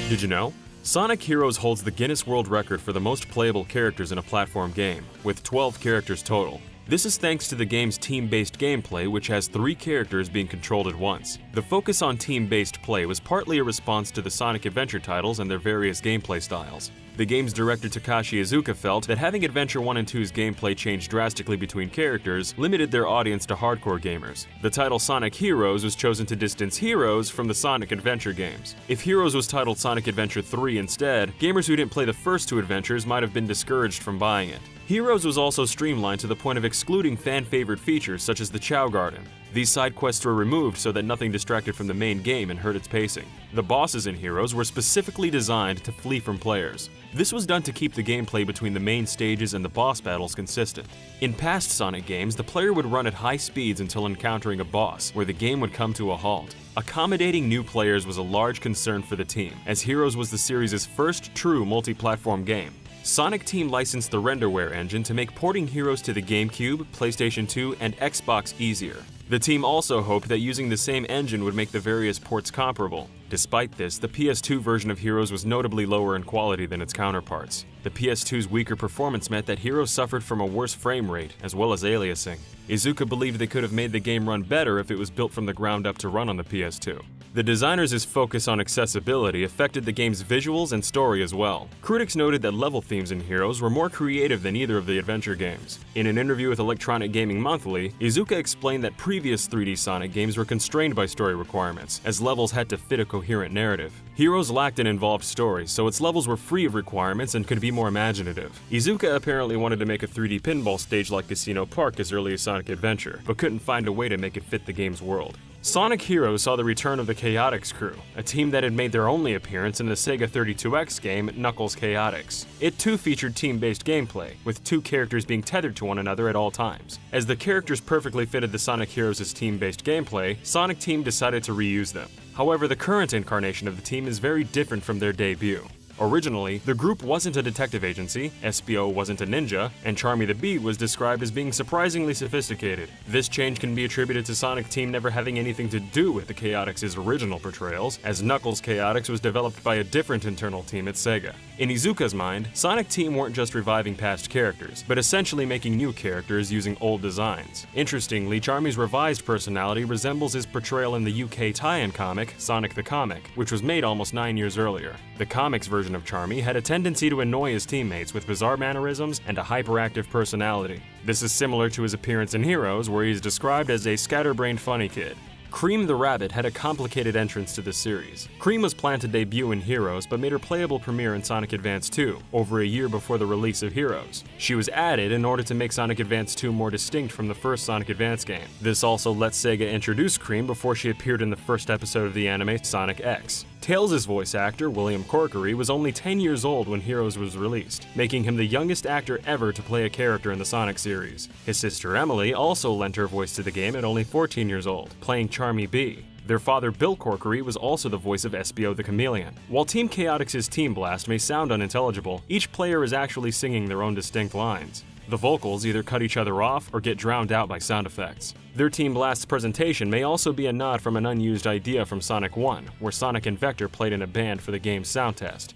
Did you know? Sonic Heroes holds the Guinness World Record for the most playable characters in a platform game, with 12 characters total. This is thanks to the game's team-based gameplay, which has 3 characters being controlled at once. The focus on team-based play was partly a response to the Sonic Adventure titles and their various gameplay styles. The game's director Takashi Iizuka felt that having Adventure 1 and 2's gameplay change drastically between characters limited their audience to hardcore gamers. The title Sonic Heroes was chosen to distance Heroes from the Sonic Adventure games. If Heroes was titled Sonic Adventure 3 instead, gamers who didn't play the first 2 adventures might have been discouraged from buying it. Heroes was also streamlined to the point of excluding fan-favorite features such as the Chow Garden. These side quests were removed so that nothing distracted from the main game and hurt its pacing. The bosses in Heroes were specifically designed to flee from players. This was done to keep the gameplay between the main stages and the boss battles consistent. In past Sonic games, the player would run at high speeds until encountering a boss, where the game would come to a halt. Accommodating new players was a large concern for the team, as Heroes was the series' first true multi-platform game. Sonic Team licensed the Renderware engine to make porting Heroes to the GameCube, PlayStation 2, and Xbox easier. The team also hoped that using the same engine would make the various ports comparable. Despite this, the PS2 version of Heroes was notably lower in quality than its counterparts. The PS2's weaker performance meant that Heroes suffered from a worse frame rate, as well as aliasing. Iizuka believed they could have made the game run better if it was built from the ground up to run on the PS2. The designers' focus on accessibility affected the game's visuals and story as well. Critics noted that level themes in Heroes were more creative than either of the adventure games. In an interview with Electronic Gaming Monthly, Iizuka explained that previous 3D Sonic games were constrained by story requirements, as levels had to fit a coherent narrative. Heroes lacked an involved story, so its levels were free of requirements and could be more imaginative. Iizuka apparently wanted to make a 3D pinball stage like Casino Park as early as Sonic Adventure, but couldn't find a way to make it fit the game's world. Sonic Heroes saw the return of the Chaotix crew, a team that had made their only appearance in the Sega 32X game Knuckles Chaotix. It too featured team-based gameplay, with 2 characters being tethered to one another at all times. As the characters perfectly fitted the Sonic Heroes' team-based gameplay, Sonic Team decided to reuse them. However, the current incarnation of the team is very different from their debut. Originally, the group wasn't a detective agency, SBO wasn't a ninja, and Charmy the Bee was described as being surprisingly sophisticated. This change can be attributed to Sonic Team never having anything to do with the Chaotix' original portrayals, as Knuckles Chaotix was developed by a different internal team at Sega. In Iizuka's mind, Sonic Team weren't just reviving past characters, but essentially making new characters using old designs. Interestingly, Charmy's revised personality resembles his portrayal in the UK tie-in comic, Sonic the Comic, which was made almost 9 years earlier. The comics version of Charmy had a tendency to annoy his teammates with bizarre mannerisms and a hyperactive personality. This is similar to his appearance in Heroes, where he is described as a scatterbrained funny kid. Cream the Rabbit had a complicated entrance to this series. Cream was planned to debut in Heroes, but made her playable premiere in Sonic Advance 2, over a year before the release of Heroes. She was added in order to make Sonic Advance 2 more distinct from the first Sonic Advance game. This also let Sega introduce Cream before she appeared in the first episode of the anime Sonic X. Tails' voice actor, William Corkery, was only 10 years old when Heroes was released, making him the youngest actor ever to play a character in the Sonic series. His sister Emily also lent her voice to the game at only 14 years old, playing Charmy Bee. Their father, Bill Corkery, was also the voice of SBO the Chameleon. While Team Chaotix's Team Blast may sound unintelligible, each player is actually singing their own distinct lines. The vocals either cut each other off or get drowned out by sound effects. Their Team Blast's presentation may also be a nod from an unused idea from Sonic 1, where Sonic and Vector played in a band for the game's sound test.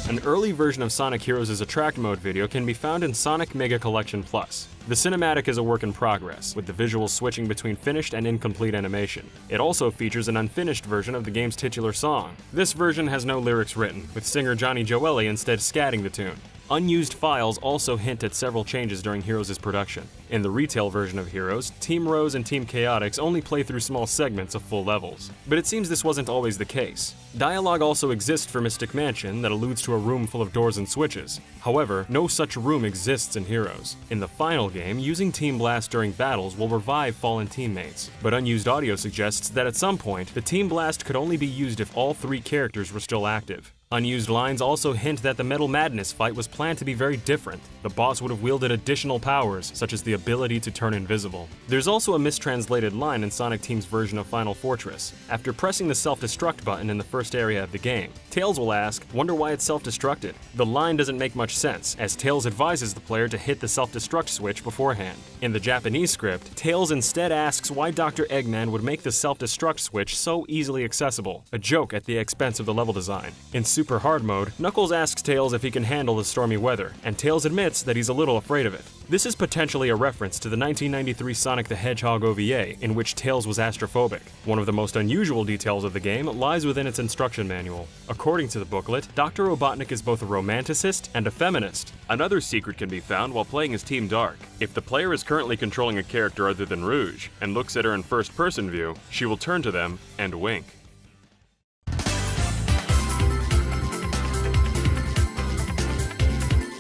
An early version of Sonic Heroes' Attract Mode video can be found in Sonic Mega Collection Plus. The cinematic is a work in progress, with the visuals switching between finished and incomplete animation. It also features an unfinished version of the game's titular song. This version has no lyrics written, with singer Johnny Joeli instead scatting the tune. Unused files also hint at several changes during Heroes' production. In the retail version of Heroes, Team Rose and Team Chaotix only play through small segments of full levels. But it seems this wasn't always the case. Dialogue also exists for Mystic Mansion that alludes to a room full of doors and switches. However, no such room exists in Heroes. In the final game, using Team Blast during battles will revive fallen teammates. But unused audio suggests that at some point, the Team Blast could only be used if all 3 characters were still active. Unused lines also hint that the Metal Madness fight was planned to be very different. The boss would have wielded additional powers, such as the ability to turn invisible. There's also a mistranslated line in Sonic Team's version of Final Fortress. After pressing the self-destruct button in the first area of the game, Tails will ask, "Wonder why it's self-destructed?" The line doesn't make much sense, as Tails advises the player to hit the self-destruct switch beforehand. In the Japanese script, Tails instead asks why Dr. Eggman would make the self-destruct switch so easily accessible, a joke at the expense of the level design. In Super Hard Mode, Knuckles asks Tails if he can handle the stormy weather, and Tails admits that he's a little afraid of it. This is potentially a reference to the 1993 Sonic the Hedgehog OVA, in which Tails was astrophobic. One of the most unusual details of the game lies within its instruction manual. According to the booklet, Dr. Robotnik is both a romanticist and a feminist. Another secret can be found while playing as Team Dark. If the player is currently controlling a character other than Rouge, and looks at her in first-person view, she will turn to them and wink.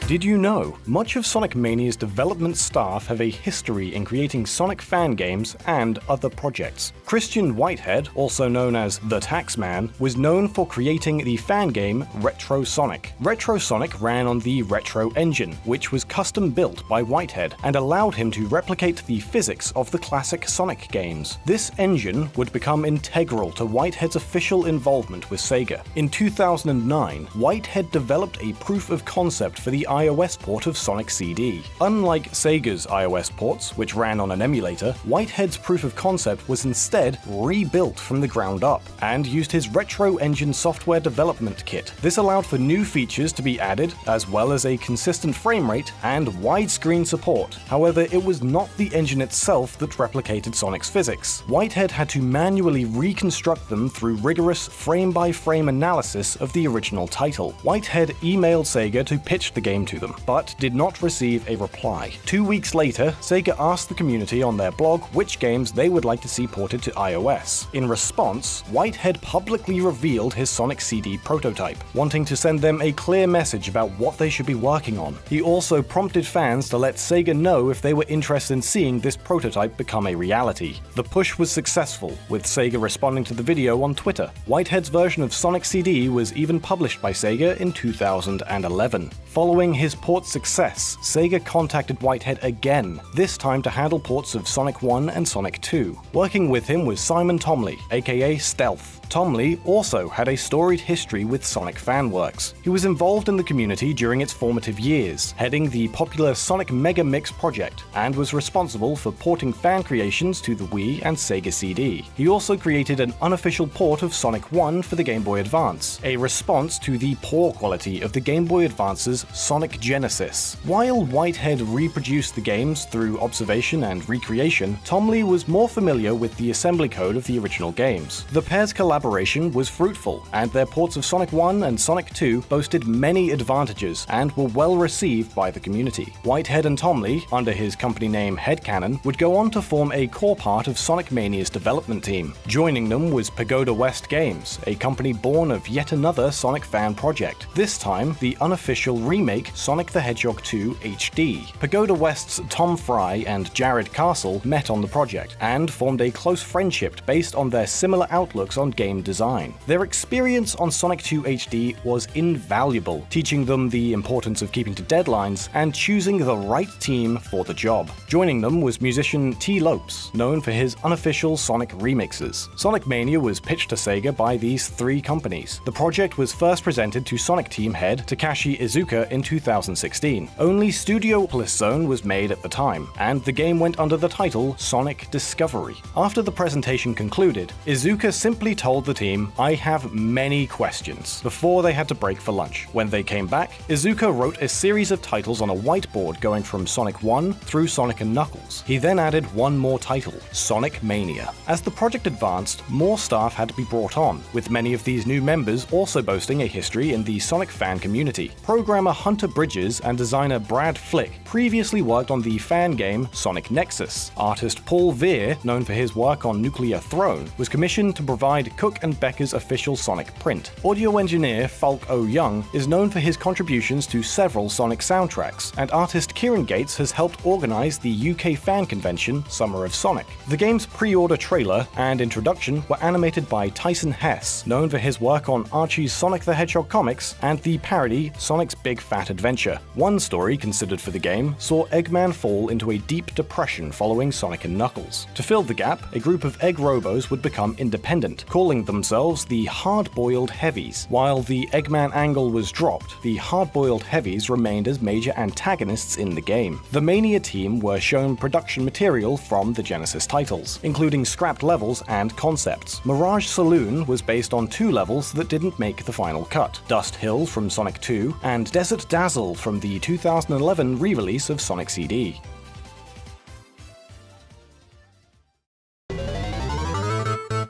Did you know? Much of Sonic Mania's development staff have a history in creating Sonic fan games and other projects. Christian Whitehead, also known as The Taxman, was known for creating the fan game Retro Sonic. Retro Sonic ran on the Retro engine, which was custom built by Whitehead and allowed him to replicate the physics of the classic Sonic games. This engine would become integral to Whitehead's official involvement with Sega. In 2009, Whitehead developed a proof of concept for the iOS port of Sonic CD. Unlike Sega's iOS ports, which ran on an emulator, Whitehead's proof of concept was instead rebuilt from the ground up, and used his Retro Engine software development kit. This allowed for new features to be added, as well as a consistent frame rate and widescreen support. However, it was not the engine itself that replicated Sonic's physics. Whitehead had to manually reconstruct them through rigorous frame-by-frame analysis of the original title. Whitehead emailed Sega to pitch the game to them, but did not receive a reply. 2 weeks later, Sega asked the community on their blog which games they would like to see ported to iOS. In response, Whitehead publicly revealed his Sonic CD prototype, wanting to send them a clear message about what they should be working on. He also prompted fans to let Sega know if they were interested in seeing this prototype become a reality. The push was successful, with Sega responding to the video on Twitter. Whitehead's version of Sonic CD was even published by Sega in 2011. Following his port success, Sega contacted Whitehead again, this time to handle ports of Sonic 1 and Sonic 2. Working with him was Simon Tomley, aka Stealth. Tomley also had a storied history with Sonic Fanworks. He was involved in the community during its formative years, heading the popular Sonic Mega Mix project, and was responsible for porting fan creations to the Wii and Sega CD. He also created an unofficial port of Sonic 1 for the Game Boy Advance, a response to the poor quality of the Game Boy Advance's Sonic Genesis. While Whitehead reproduced the games through observation and recreation, Tomley was more familiar with the assembly code of the original games. The pair's collaboration was fruitful, and their ports of Sonic 1 and Sonic 2 boasted many advantages and were well received by the community. Whitehead and Tomley, under his company name Headcanon, would go on to form a core part of Sonic Mania's development team. Joining them was Pagoda West Games, a company born of yet another Sonic fan project, this time the unofficial remake Sonic the Hedgehog 2 HD. Pagoda West's Tom Fry and Jared Castle met on the project, and formed a close friendship based on their similar outlooks on game design. Their experience on Sonic 2 HD was invaluable, teaching them the importance of keeping to deadlines and choosing the right team for the job. Joining them was musician T. Lopes, known for his unofficial Sonic remixes. Sonic Mania was pitched to Sega by these three companies. The project was first presented to Sonic team head Takashi Iizuka in 2016. Only Studiopolis Zone was made at the time, and the game went under the title Sonic Discovery. After the presentation concluded, Iizuka simply told the team, "I have many questions," before they had to break for lunch. When they came back, Iizuka wrote a series of titles on a whiteboard going from Sonic 1 through Sonic & Knuckles. He then added one more title, Sonic Mania. As the project advanced, more staff had to be brought on, with many of these new members also boasting a history in the Sonic fan community. Programmer Hunter Bridges and designer Brad Flick previously worked on the fan game Sonic Nexus. Artist Paul Veer, known for his work on Nuclear Throne, was commissioned to provide Cook and Becker's official Sonic print. Audio engineer Falk O. Young is known for his contributions to several Sonic soundtracks, and artist Kieran Gates has helped organize the UK fan convention Summer of Sonic. The game's pre-order trailer and introduction were animated by Tyson Hess, known for his work on Archie's Sonic the Hedgehog comics and the parody Sonic's Big Fat Adventure. One story considered for the game saw Eggman fall into a deep depression following Sonic & Knuckles. To fill the gap, a group of Egg Robos would become independent, calling themselves the Hard-Boiled Heavies. While the Eggman angle was dropped, the Hard-Boiled Heavies remained as major antagonists in the game. The Mania team were shown production material from the Genesis titles, including scrapped levels and concepts. Mirage Saloon was based on 2 levels that didn't make the final cut, Dust Hill from Sonic 2, and Desert Dazzle from the 2011 re-release of Sonic CD.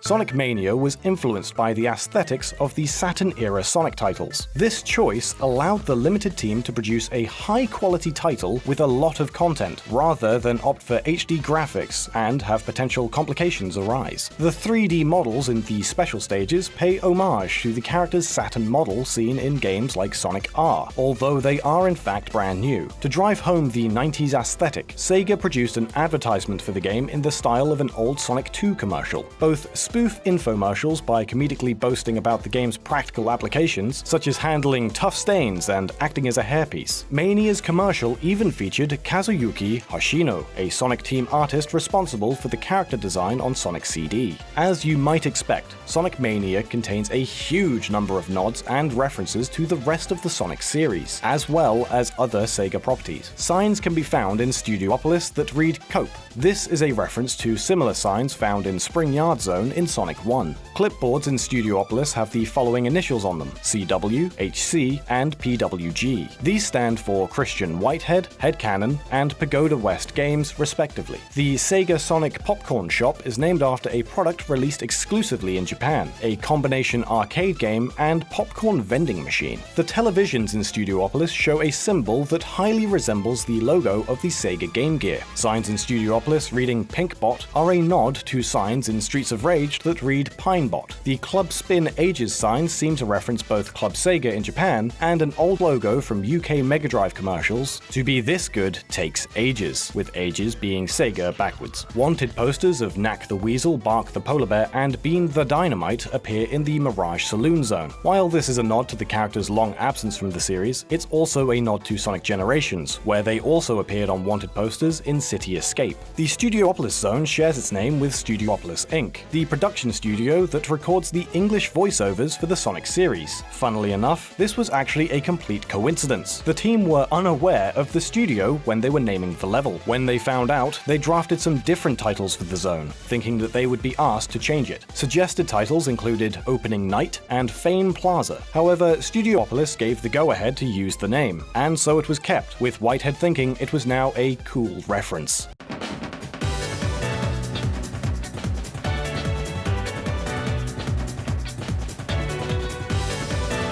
Sonic Mania was influenced by the aesthetics of the Saturn-era Sonic titles. This choice allowed the limited team to produce a high-quality title with a lot of content, rather than opt for HD graphics and have potential complications arise. The 3D models in the special stages pay homage to the character's Saturn model seen in games like Sonic R, although they are in fact brand new. To drive home the 90s aesthetic, Sega produced an advertisement for the game in the style of an old Sonic 2 commercial. Both spoof infomercials by comedically boasting about the game's practical applications, such as handling tough stains and acting as a hairpiece. Mania's commercial even featured Kazuyuki Hoshino, a Sonic Team artist responsible for the character design on Sonic CD. As you might expect, Sonic Mania contains a huge number of nods and references to the rest of the Sonic series, as well as other Sega properties. Signs can be found in Studiopolis that read Cope. This is a reference to similar signs found in Spring Yard Zone in Sonic 1. Clipboards in Studiopolis have the following initials on them: CW, HC, and PWG. These stand for Christian Whitehead, Headcanon, and Pagoda West Games, respectively. The Sega Sonic Popcorn Shop is named after a product released exclusively in Japan, a combination arcade game and popcorn vending machine. The televisions in Studiopolis show a symbol that highly resembles the logo of the Sega Game Gear. Signs in Studiopolis reading Pinkbot are a nod to signs in Streets of Rage page that read Pinebot. The Club Spin Ages signs seem to reference both Club Sega in Japan and an old logo from UK Mega Drive commercials. To be this good takes ages, with ages being Sega backwards. Wanted posters of Knack the Weasel, Bark the Polar Bear, and Bean the Dynamite appear in the Mirage Saloon Zone. While this is a nod to the character's long absence from the series, it's also a nod to Sonic Generations, where they also appeared on wanted posters in City Escape. The Studiopolis Zone shares its name with Studiopolis Inc., the production studio that records the English voiceovers for the Sonic series. Funnily enough, this was actually a complete coincidence. The team were unaware of the studio when they were naming the level. When they found out, they drafted some different titles for the zone, thinking that they would be asked to change it. Suggested titles included Opening Night and Fame Plaza. However, Studiopolis gave the go-ahead to use the name, and so it was kept, with Whitehead thinking it was now a cool reference.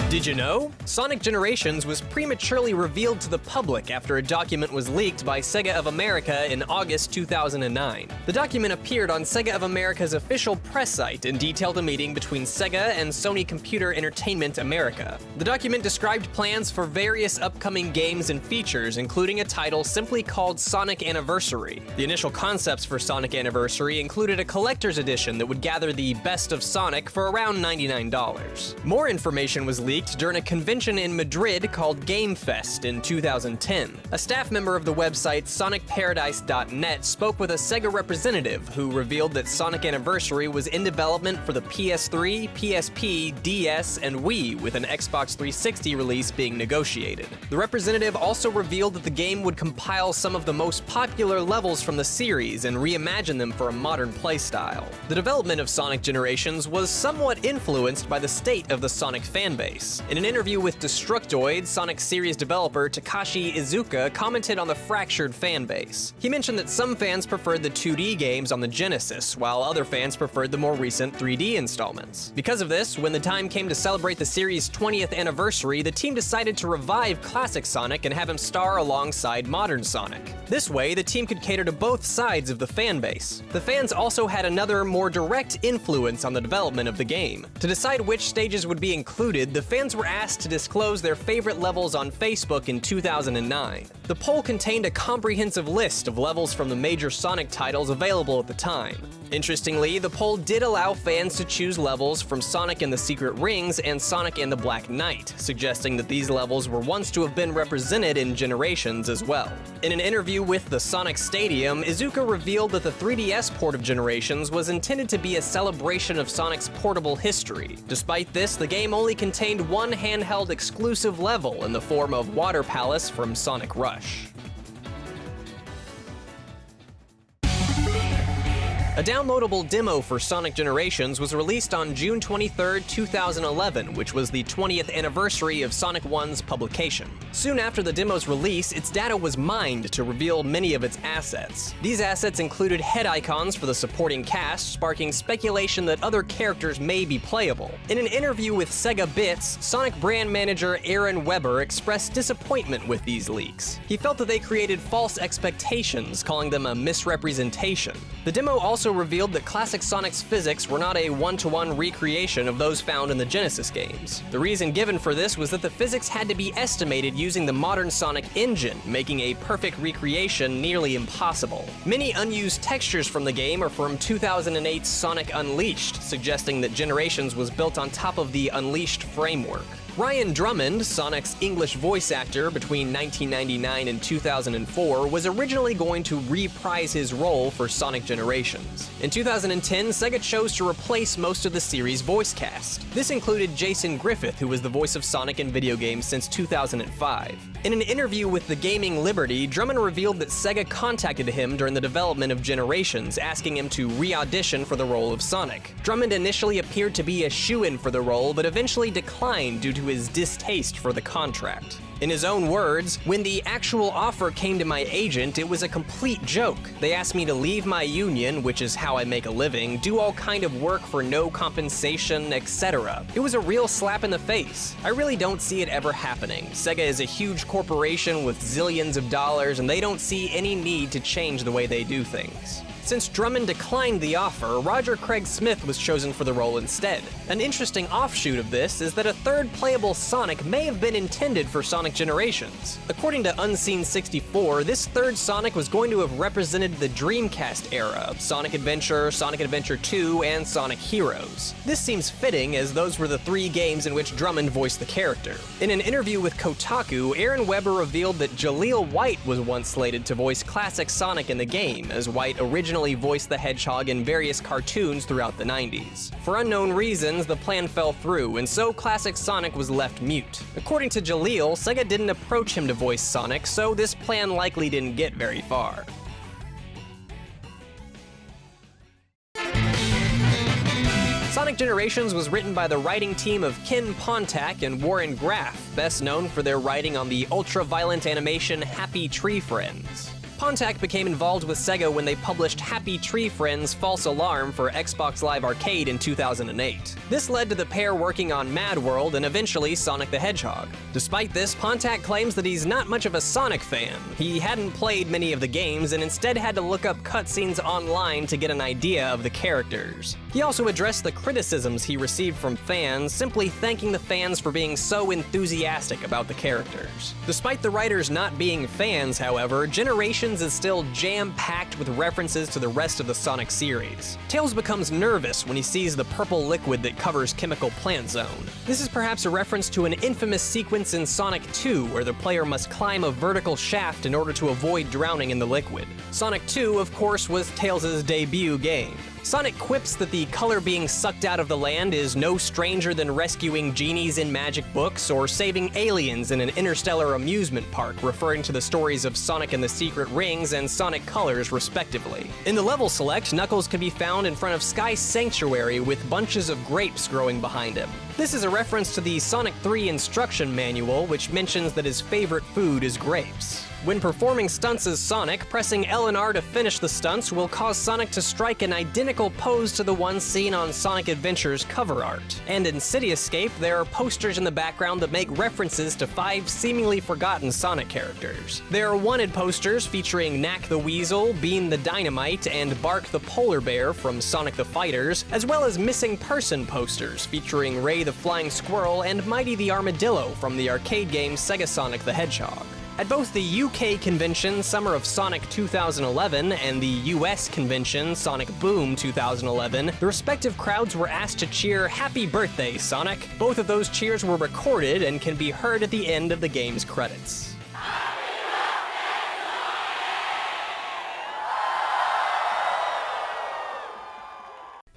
Did you know? Sonic Generations was prematurely revealed to the public after a document was leaked by Sega of America in August 2009. The document appeared on Sega of America's official press site and detailed a meeting between Sega and Sony Computer Entertainment America. The document described plans for various upcoming games and features, including a title simply called Sonic Anniversary. The initial concepts for Sonic Anniversary included a collector's edition that would gather the best of Sonic for around $99. More information was leaked during a convention in Madrid called Game Fest in 2010. A staff member of the website SonicParadise.net spoke with a Sega representative who revealed that Sonic Anniversary was in development for the PS3, PSP, DS, and Wii, with an Xbox 360 release being negotiated. The representative also revealed that the game would compile some of the most popular levels from the series and reimagine them for a modern playstyle. The development of Sonic Generations was somewhat influenced by the state of the Sonic fanbase. In an interview with Destructoid, Sonic series developer Takashi Iizuka commented on the fractured fanbase. He mentioned that some fans preferred the 2D games on the Genesis, while other fans preferred the more recent 3D installments. Because of this, when the time came to celebrate the series' 20th anniversary, the team decided to revive classic Sonic and have him star alongside modern Sonic. This way, the team could cater to both sides of the fanbase. The fans also had another, more direct influence on the development of the game. To decide which stages would be included, the fans were asked to disclose their favorite levels on Facebook in 2009. The poll contained a comprehensive list of levels from the major Sonic titles available at the time. Interestingly, the poll did allow fans to choose levels from Sonic and the Secret Rings and Sonic and the Black Knight, suggesting that these levels were once to have been represented in Generations as well. In an interview with the Sonic Stadium, Iizuka revealed that the 3DS port of Generations was intended to be a celebration of Sonic's portable history. Despite this, the game only contained one handheld exclusive level in the form of Water Palace from Sonic Rush. A downloadable demo for Sonic Generations was released on June 23, 2011, which was the 20th anniversary of Sonic 1's publication. Soon after the demo's release, its data was mined to reveal many of its assets. These assets included head icons for the supporting cast, sparking speculation that other characters may be playable. In an interview with Sega Bits, Sonic brand manager Aaron Weber expressed disappointment with these leaks. He felt that they created false expectations, calling them a misrepresentation. The demo also revealed that classic Sonic's physics were not a one-to-one recreation of those found in the Genesis games. The reason given for this was that the physics had to be estimated using the modern Sonic engine, making a perfect recreation nearly impossible. Many unused textures from the game are from 2008's Sonic Unleashed, suggesting that Generations was built on top of the Unleashed framework. Ryan Drummond, Sonic's English voice actor between 1999 and 2004, was originally going to reprise his role for Sonic Generations. In 2010, Sega chose to replace most of the series' voice cast. This included Jason Griffith, who was the voice of Sonic in video games since 2005. In an interview with The Gaming Liberty, Drummond revealed that Sega contacted him during the development of Generations, asking him to re-audition for the role of Sonic. Drummond initially appeared to be a shoo-in for the role, but eventually declined due to his distaste for the contract. In his own words, "When the actual offer came to my agent, it was a complete joke. They asked me to leave my union, which is how I make a living, do all kind of work for no compensation, etc. It was a real slap in the face. I really don't see it ever happening. Sega is a huge corporation with zillions of dollars, and they don't see any need to change the way they do things." Since Drummond declined the offer, Roger Craig Smith was chosen for the role instead. An interesting offshoot of this is that a third playable Sonic may have been intended for Sonic Generations. According to Unseen64, this third Sonic was going to have represented the Dreamcast era of Sonic Adventure, Sonic Adventure 2, and Sonic Heroes. This seems fitting, as those were the 3 games in which Drummond voiced the character. In an interview with Kotaku, Aaron Webber revealed that Jaleel White was once slated to voice classic Sonic in the game, as White originally voiced the Hedgehog in various cartoons throughout the 90s. For unknown reasons, the plan fell through, and so classic Sonic was left mute. According to Jaleel, Sega didn't approach him to voice Sonic, so this plan likely didn't get very far. Sonic Generations was written by the writing team of Ken Pontac and Warren Graff, best known for their writing on the ultra-violent animation Happy Tree Friends. Pontac became involved with Sega when they published Happy Tree Friends False Alarm for Xbox Live Arcade in 2008. This led to the pair working on Mad World and eventually Sonic the Hedgehog. Despite this, Pontac claims that he's not much of a Sonic fan. He hadn't played many of the games and instead had to look up cutscenes online to get an idea of the characters. He also addressed the criticisms he received from fans, simply thanking the fans for being so enthusiastic about the characters. Despite the writers not being fans, however, Generations is still jam-packed with references to the rest of the Sonic series. Tails becomes nervous when he sees the purple liquid that covers Chemical Plant Zone. This is perhaps a reference to an infamous sequence in Sonic 2 where the player must climb a vertical shaft in order to avoid drowning in the liquid. Sonic 2, of course, was Tails' debut game. Sonic quips that the color being sucked out of the land is no stranger than rescuing genies in magic books or saving aliens in an interstellar amusement park, referring to the stories of Sonic and the Secret Rings and Sonic Colors, respectively. In the level select, Knuckles can be found in front of Sky Sanctuary with bunches of grapes growing behind him. This is a reference to the Sonic 3 instruction manual, which mentions that his favorite food is grapes. When performing stunts as Sonic, pressing L and R to finish the stunts will cause Sonic to strike an identical pose to the one seen on Sonic Adventure's cover art. And in City Escape, there are posters in the background that make references to 5 seemingly forgotten Sonic characters. There are wanted posters featuring Knack the Weasel, Bean the Dynamite, and Bark the Polar Bear from Sonic the Fighters, as well as missing person posters featuring Ray the Flying Squirrel and Mighty the Armadillo from the arcade game Sega Sonic the Hedgehog. At both the UK convention Summer of Sonic 2011 and the US convention Sonic Boom 2011, the respective crowds were asked to cheer "Happy Birthday, Sonic." Both of those cheers were recorded and can be heard at the end of the game's credits.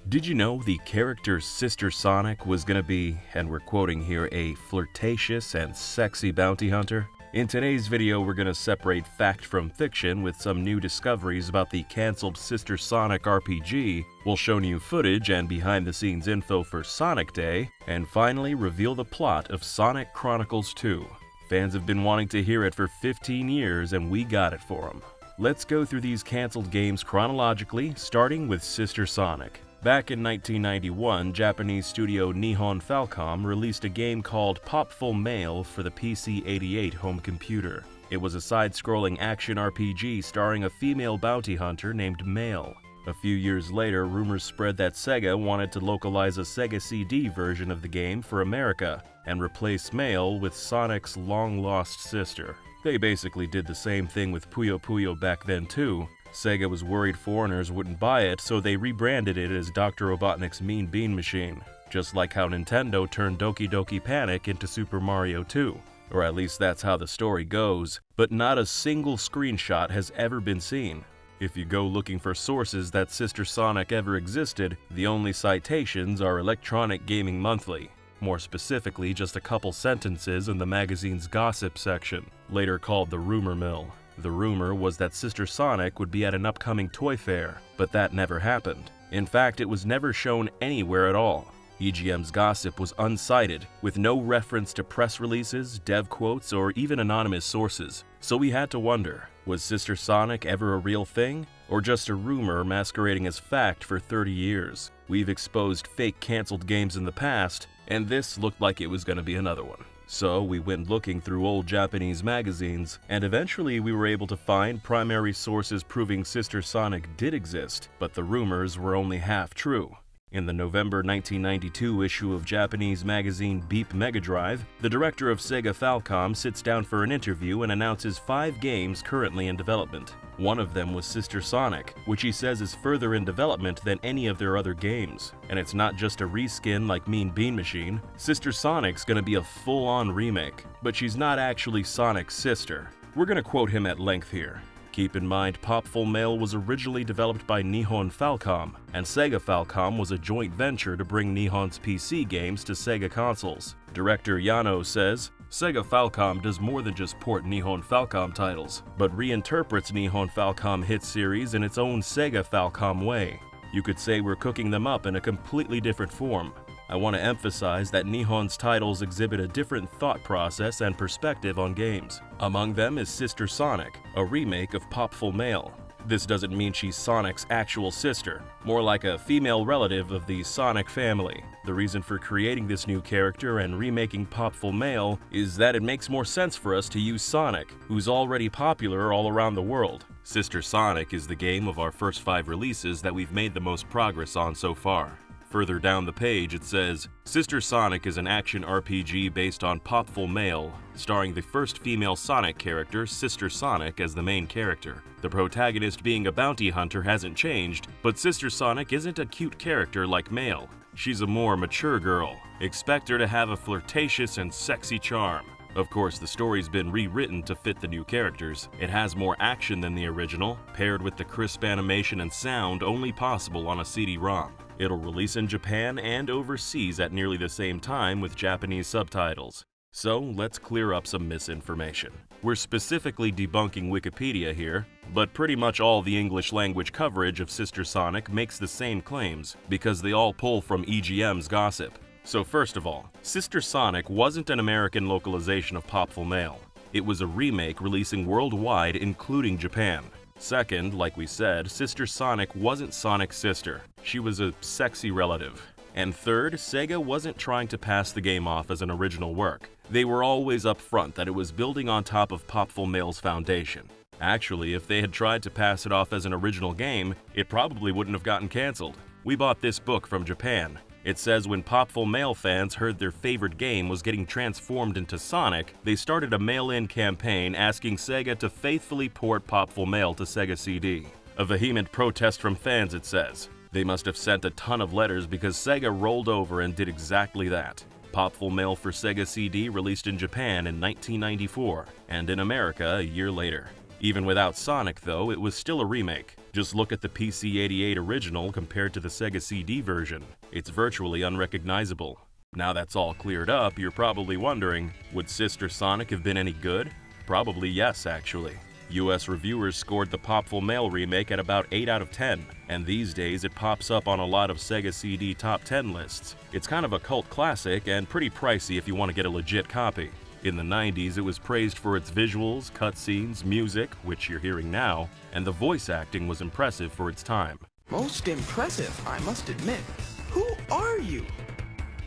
Did you know the character Sister Sonic was gonna be, and we're quoting here, a flirtatious and sexy bounty hunter? In today's video, we're gonna separate fact from fiction with some new discoveries about the cancelled Sister Sonic RPG. We'll show new footage and behind-the-scenes info for Sonic Day, and finally reveal the plot of Sonic Chronicles 2. Fans have been wanting to hear it for 15 years, and we got it for them. Let's go through these cancelled games chronologically, starting with Sister Sonic. Back in 1991, Japanese studio Nihon Falcom released a game called Popful Mail for the PC-88 home computer. It was a side-scrolling action RPG starring a female bounty hunter named Mail. A few years later, rumors spread that Sega wanted to localize a Sega CD version of the game for America and replace Mail with Sonic's long-lost sister. They basically did the same thing with Puyo Puyo back then too. Sega was worried foreigners wouldn't buy it, so they rebranded it as Dr. Robotnik's Mean Bean Machine, just like how Nintendo turned Doki Doki Panic into Super Mario 2. Or at least that's how the story goes, but not a single screenshot has ever been seen. If you go looking for sources that Sister Sonic ever existed, the only citations are Electronic Gaming Monthly. More specifically, just a couple sentences in the magazine's gossip section, later called the Rumor Mill. The rumor was that Sister Sonic would be at an upcoming toy fair, but that never happened. In fact, it was never shown anywhere at all. EGM's gossip was unsighted, with no reference to press releases, dev quotes, or even anonymous sources. So we had to wonder, was Sister Sonic ever a real thing? Or just a rumor masquerading as fact for 30 years? We've exposed fake cancelled games in the past, and this looked like it was going to be another one. So we went looking through old Japanese magazines, and eventually we were able to find primary sources proving Sister Sonic did exist, but the rumors were only half true. In the November 1992 issue of Japanese magazine Beep Mega Drive, the director of Sega Falcom sits down for an interview and announces 5 games currently in development. One of them was Sister Sonic, which he says is further in development than any of their other games. And it's not just a reskin like Mean Bean Machine. Sister Sonic's gonna be a full-on remake, but she's not actually Sonic's sister. We're gonna quote him at length here. Keep in mind, Popful Mail was originally developed by Nihon Falcom, and Sega Falcom was a joint venture to bring Nihon's PC games to Sega consoles. Director Yano says, Sega Falcom does more than just port Nihon Falcom titles, but reinterprets Nihon Falcom hit series in its own Sega Falcom way. You could say we're cooking them up in a completely different form. I want to emphasize that Nihon's titles exhibit a different thought process and perspective on games. Among them is Sister Sonic, a remake of Popful Mail. This doesn't mean she's Sonic's actual sister, more like a female relative of the Sonic family. The reason for creating this new character and remaking Popful Mail is that it makes more sense for us to use Sonic, who's already popular all around the world. Sister Sonic is the game of our first 5 releases that we've made the most progress on so far. Further down the page it says, Sister Sonic is an action RPG based on Popful Mail, starring the first female Sonic character, Sister Sonic, as the main character. The protagonist being a bounty hunter hasn't changed, but Sister Sonic isn't a cute character like Mail. She's a more mature girl. Expect her to have a flirtatious and sexy charm. Of course, the story's been rewritten to fit the new characters. It has more action than the original, paired with the crisp animation and sound only possible on a CD-ROM. It'll release in Japan and overseas at nearly the same time with Japanese subtitles. So let's clear up some misinformation. We're specifically debunking Wikipedia here, but pretty much all the English language coverage of Sister Sonic makes the same claims, because they all pull from EGM's gossip. So first of all, Sister Sonic wasn't an American localization of Popful Mail. It was a remake releasing worldwide, including Japan. Second, like we said, Sister Sonic wasn't Sonic's sister. She was a sexy relative. And third, Sega wasn't trying to pass the game off as an original work. They were always upfront that it was building on top of Popful Mail's foundation. Actually, if they had tried to pass it off as an original game, it probably wouldn't have gotten cancelled. We bought this book from Japan. It says when Popful Mail fans heard their favorite game was getting transformed into Sonic, they started a mail-in campaign asking Sega to faithfully port Popful Mail to Sega CD. A vehement protest from fans, it says. They must have sent a ton of letters because Sega rolled over and did exactly that. Popful Mail for Sega CD released in Japan in 1994, and in America a year later. Even without Sonic, though, it was still a remake. Just look at the PC-88 original compared to the Sega CD version. It's virtually unrecognizable. Now that's all cleared up, you're probably wondering, would Sister Sonic have been any good? Probably yes, actually. US reviewers scored the Popful Mail remake at about 8 out of 10, and these days it pops up on a lot of Sega CD top 10 lists. It's kind of a cult classic and pretty pricey if you want to get a legit copy. In the 90s, it was praised for its visuals, cutscenes, music, which you're hearing now, and the voice acting was impressive for its time. Most impressive, I must admit. Who are you?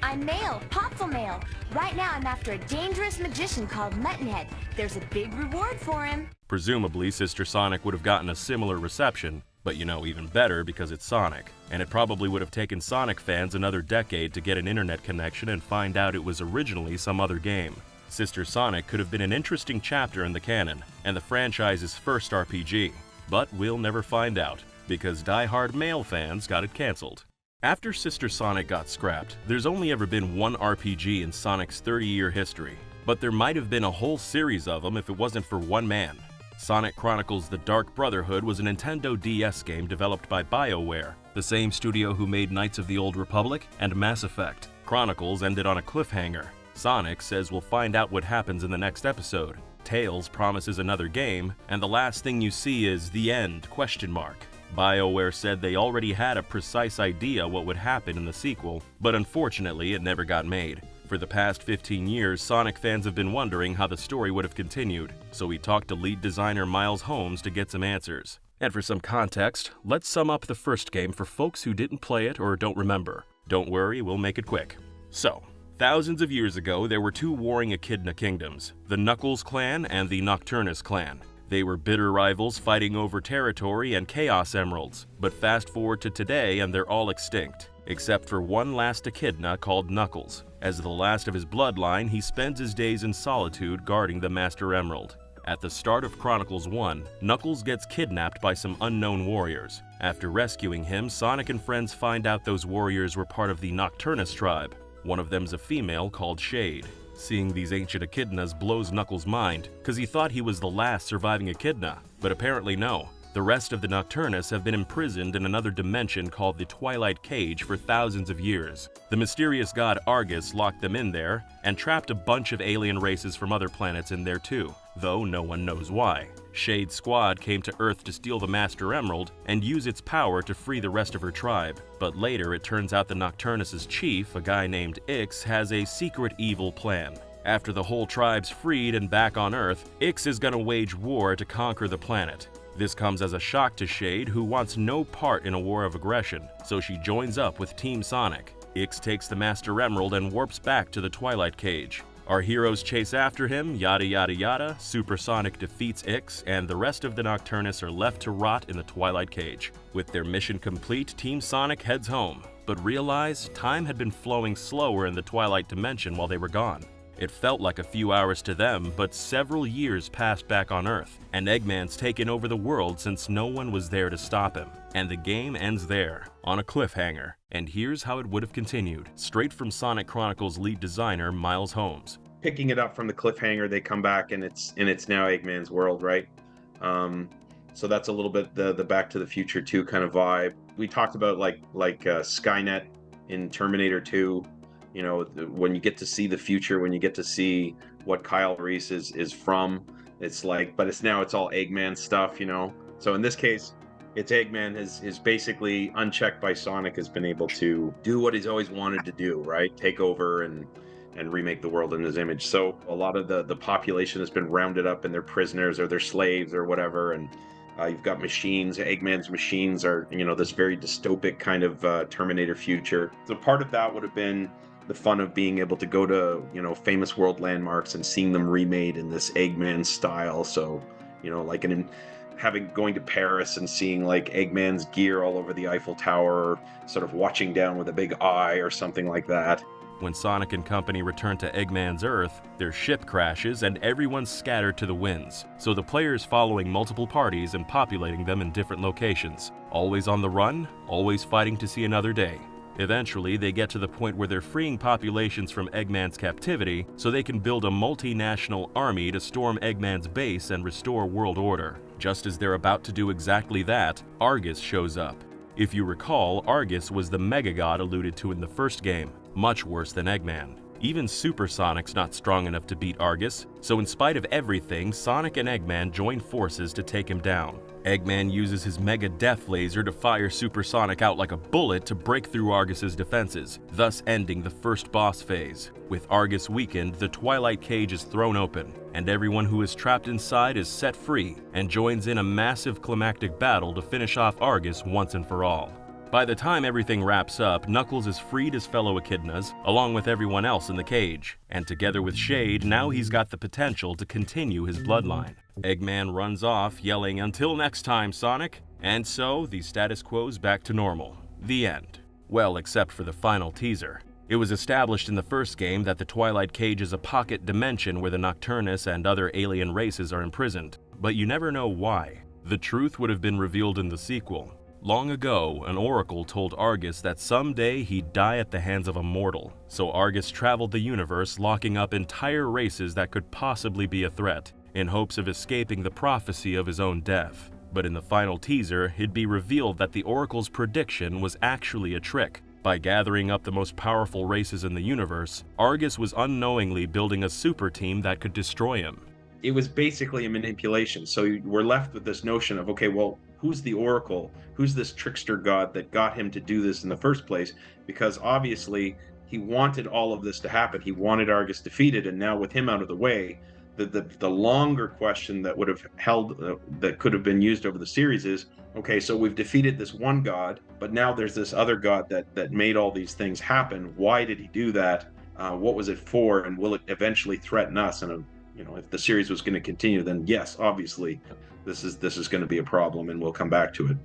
I'm Mail, Popful Mail. Right now I'm after a dangerous magician called Muttonhead. There's a big reward for him. Presumably, Sister Sonic would have gotten a similar reception, but you know, even better because it's Sonic. And it probably would have taken Sonic fans another decade to get an internet connection and find out it was originally some other game. Sister Sonic could have been an interesting chapter in the canon, and the franchise's first RPG. But we'll never find out, because die-hard Mail fans got it cancelled. After Sister Sonic got scrapped, there's only ever been one RPG in Sonic's 30-year history. But there might have been a whole series of them if it wasn't for one man. Sonic Chronicles The Dark Brotherhood was a Nintendo DS game developed by BioWare, the same studio who made Knights of the Old Republic and Mass Effect. Chronicles ended on a cliffhanger. Sonic says we'll find out what happens in the next episode. Tails promises another game, and the last thing you see is the end, ? BioWare said they already had a precise idea what would happen in the sequel, but unfortunately it never got made. For the past 15 years, Sonic fans have been wondering how the story would have continued, so we talked to lead designer Miles Holmes to get some answers. And for some context, let's sum up the first game for folks who didn't play it or don't remember. Don't worry, we'll make it quick. So, Thousands of years ago, there were two warring echidna kingdoms, the Knuckles clan and the Nocturnus clan. They were bitter rivals fighting over territory and Chaos Emeralds, but fast forward to today and they're all extinct, except for one last echidna called Knuckles. As the last of his bloodline, he spends his days in solitude guarding the Master Emerald. At the start of Chronicles 1, Knuckles gets kidnapped by some unknown warriors. After rescuing him, Sonic and friends find out those warriors were part of the Nocturnus tribe. One of them's a female called Shade. Seeing these ancient echidnas blows Knuckles' mind, cause he thought he was the last surviving echidna, but apparently no. The rest of the Nocturnus have been imprisoned in another dimension called the Twilight Cage for thousands of years. The mysterious god Argus locked them in there, and trapped a bunch of alien races from other planets in there too, though no one knows why. Shade's squad came to Earth to steal the Master Emerald and use its power to free the rest of her tribe. But later it turns out the Nocturnus' chief, a guy named Ix, has a secret evil plan. After the whole tribe's freed and back on Earth, Ix is gonna wage war to conquer the planet. This comes as a shock to Shade, who wants no part in a war of aggression, so she joins up with Team Sonic. Ix takes the Master Emerald and warps back to the Twilight Cage. Our heroes chase after him, yada yada yada, Super Sonic defeats Ix, and the rest of the Nocturnus are left to rot in the Twilight Cage. With their mission complete, Team Sonic heads home, but realize time had been flowing slower in the Twilight Dimension while they were gone. It felt like a few hours to them, but several years passed back on Earth, and Eggman's taken over the world since no one was there to stop him. And the game ends there, on a cliffhanger. And here's how it would have continued, straight from Sonic Chronicles lead designer Miles Holmes. Picking it up from the cliffhanger, they come back and it's now Eggman's world, right? So that's a little bit the Back to the Future 2 kind of vibe. We talked about like Skynet in Terminator 2. You know, when you get to see the future, when you get to see what Kyle Reese is from, it's like, but it's all Eggman stuff, you know? So in this case, it's Eggman is basically unchecked by Sonic, has been able to do what he's always wanted to do, right? Take over and remake the world in his image. So a lot of the population has been rounded up and they're prisoners or they're slaves or whatever. And you've got machines. Eggman's machines are, you know, this very dystopic kind of Terminator future. So part of that would have been the fun of being able to go to, you know, famous world landmarks and seeing them remade in this Eggman style. So, you know, like going to Paris and seeing like Eggman's gear all over the Eiffel Tower, sort of watching down with a big eye or something like that. When Sonic and company return to Eggman's Earth, their ship crashes and everyone's scattered to the winds, so the player's following multiple parties and populating them in different locations. Always on the run, always fighting to see another day. Eventually, they get to the point where they're freeing populations from Eggman's captivity so they can build a multinational army to storm Eggman's base and restore world order. Just as they're about to do exactly that, Argus shows up. If you recall, Argus was the Mega God alluded to in the first game, much worse than Eggman. Even Super Sonic's not strong enough to beat Argus, so in spite of everything, Sonic and Eggman join forces to take him down. Eggman uses his Mega Death Laser to fire Super Sonic out like a bullet to break through Argus's defenses, thus ending the first boss phase. With Argus weakened, the Twilight Cage is thrown open, and everyone who is trapped inside is set free and joins in a massive climactic battle to finish off Argus once and for all. By the time everything wraps up, Knuckles has freed his fellow echidnas, along with everyone else in the cage, and together with Shade, now he's got the potential to continue his bloodline. Eggman runs off, yelling, "Until next time, Sonic!" And so, the status quo's back to normal. The end. Well, except for the final teaser. It was established in the first game that the Twilight Cage is a pocket dimension where the Nocturnus and other alien races are imprisoned, but you never know why. The truth would have been revealed in the sequel. Long ago, an oracle told Argus that someday he'd die at the hands of a mortal, so Argus traveled the universe locking up entire races that could possibly be a threat, in hopes of escaping the prophecy of his own death. But in the final teaser, it'd be revealed that the oracle's prediction was actually a trick. By gathering up the most powerful races in the universe, Argus was unknowingly building a super team that could destroy him. It was basically a manipulation. So we're left with this notion of, okay, well, who's the Oracle? Who's this trickster god that got him to do this in the first place? Because obviously he wanted all of this to happen. He wanted Argus defeated, and now with him out of the way, the longer question that would have held, that could have been used over the series is, okay, so we've defeated this one god, but now there's this other god that made all these things happen. Why did he do that? What was it for, and will it eventually threaten us? And if the series was going to continue, then yes, obviously, this is going to be a problem, and we'll come back to it.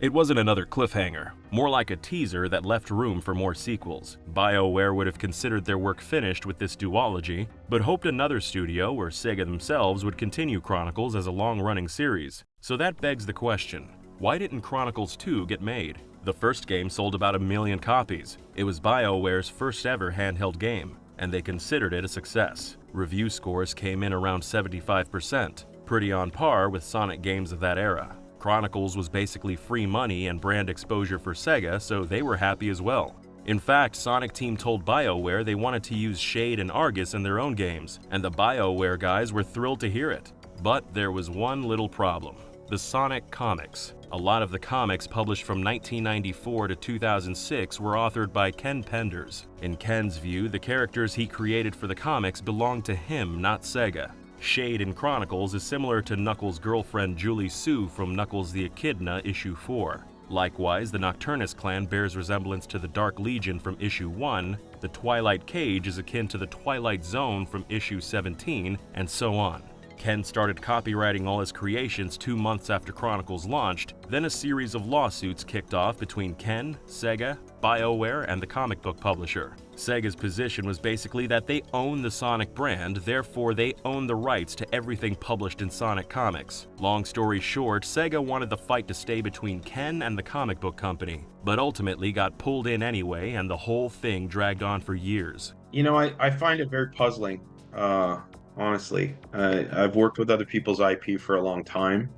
It wasn't another cliffhanger, more like a teaser that left room for more sequels. BioWare would have considered their work finished with this duology, but hoped another studio, or Sega themselves, would continue Chronicles as a long-running series. So that begs the question, why didn't Chronicles 2 get made? The first game sold about 1 million copies. It was BioWare's first ever handheld game, and they considered it a success. Review scores came in around 75%, pretty on par with Sonic games of that era. Chronicles was basically free money and brand exposure for Sega, so they were happy as well. In fact, Sonic Team told BioWare they wanted to use Shade and Argus in their own games, and the BioWare guys were thrilled to hear it. But there was one little problem: the Sonic comics. A lot of the comics published from 1994 to 2006 were authored by Ken Penders. In Ken's view, the characters he created for the comics belonged to him, not Sega. Shade in Chronicles is similar to Knuckles' girlfriend Julie Sue from Knuckles the Echidna issue 4. Likewise, the Nocturnus clan bears resemblance to the Dark Legion from issue 1, the Twilight Cage is akin to the Twilight Zone from issue 17, and so on. Ken started copywriting all his creations 2 months after Chronicles launched, then a series of lawsuits kicked off between Ken, Sega, BioWare, and the comic book publisher. Sega's position was basically that they own the Sonic brand, therefore they own the rights to everything published in Sonic comics. Long story short, Sega wanted the fight to stay between Ken and the comic book company, but ultimately got pulled in anyway, and the whole thing dragged on for years. I find it very puzzling, honestly. I've worked with other people's IP for a long time,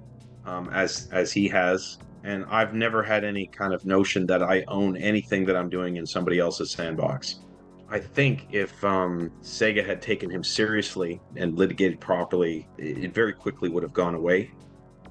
as he has, and I've never had any kind of notion that I own anything that I'm doing in somebody else's sandbox. I think if Sega had taken him seriously and litigated properly, it very quickly would have gone away.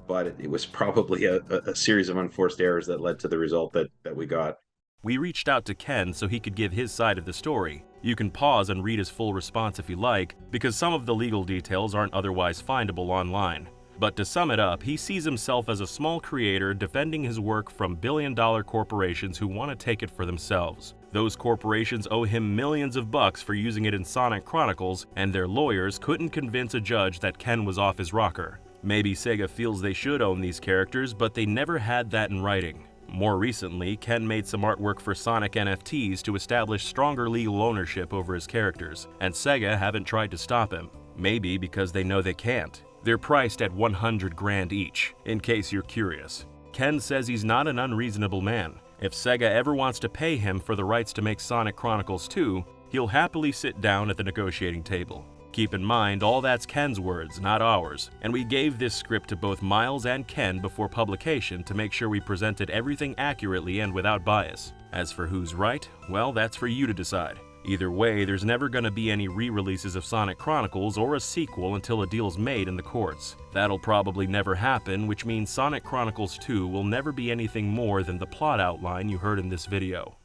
But it was probably a series of unforced errors that led to the result that we got. We reached out to Ken so he could give his side of the story. You can pause and read his full response if you like, because some of the legal details aren't otherwise findable online. But to sum it up, he sees himself as a small creator defending his work from billion-dollar corporations who want to take it for themselves. Those corporations owe him millions of bucks for using it in Sonic Chronicles, and their lawyers couldn't convince a judge that Ken was off his rocker. Maybe Sega feels they should own these characters, but they never had that in writing. More recently, Ken made some artwork for Sonic NFTs to establish stronger legal ownership over his characters, and Sega haven't tried to stop him. Maybe because they know they can't. They're priced at 100 grand each, in case you're curious. Ken says he's not an unreasonable man. If Sega ever wants to pay him for the rights to make Sonic Chronicles 2, he'll happily sit down at the negotiating table. Keep in mind, all that's Ken's words, not ours, and we gave this script to both Miles and Ken before publication to make sure we presented everything accurately and without bias. As for who's right, well, that's for you to decide. Either way, there's never going to be any re-releases of Sonic Chronicles or a sequel until a deal's made in the courts. That'll probably never happen, which means Sonic Chronicles 2 will never be anything more than the plot outline you heard in this video.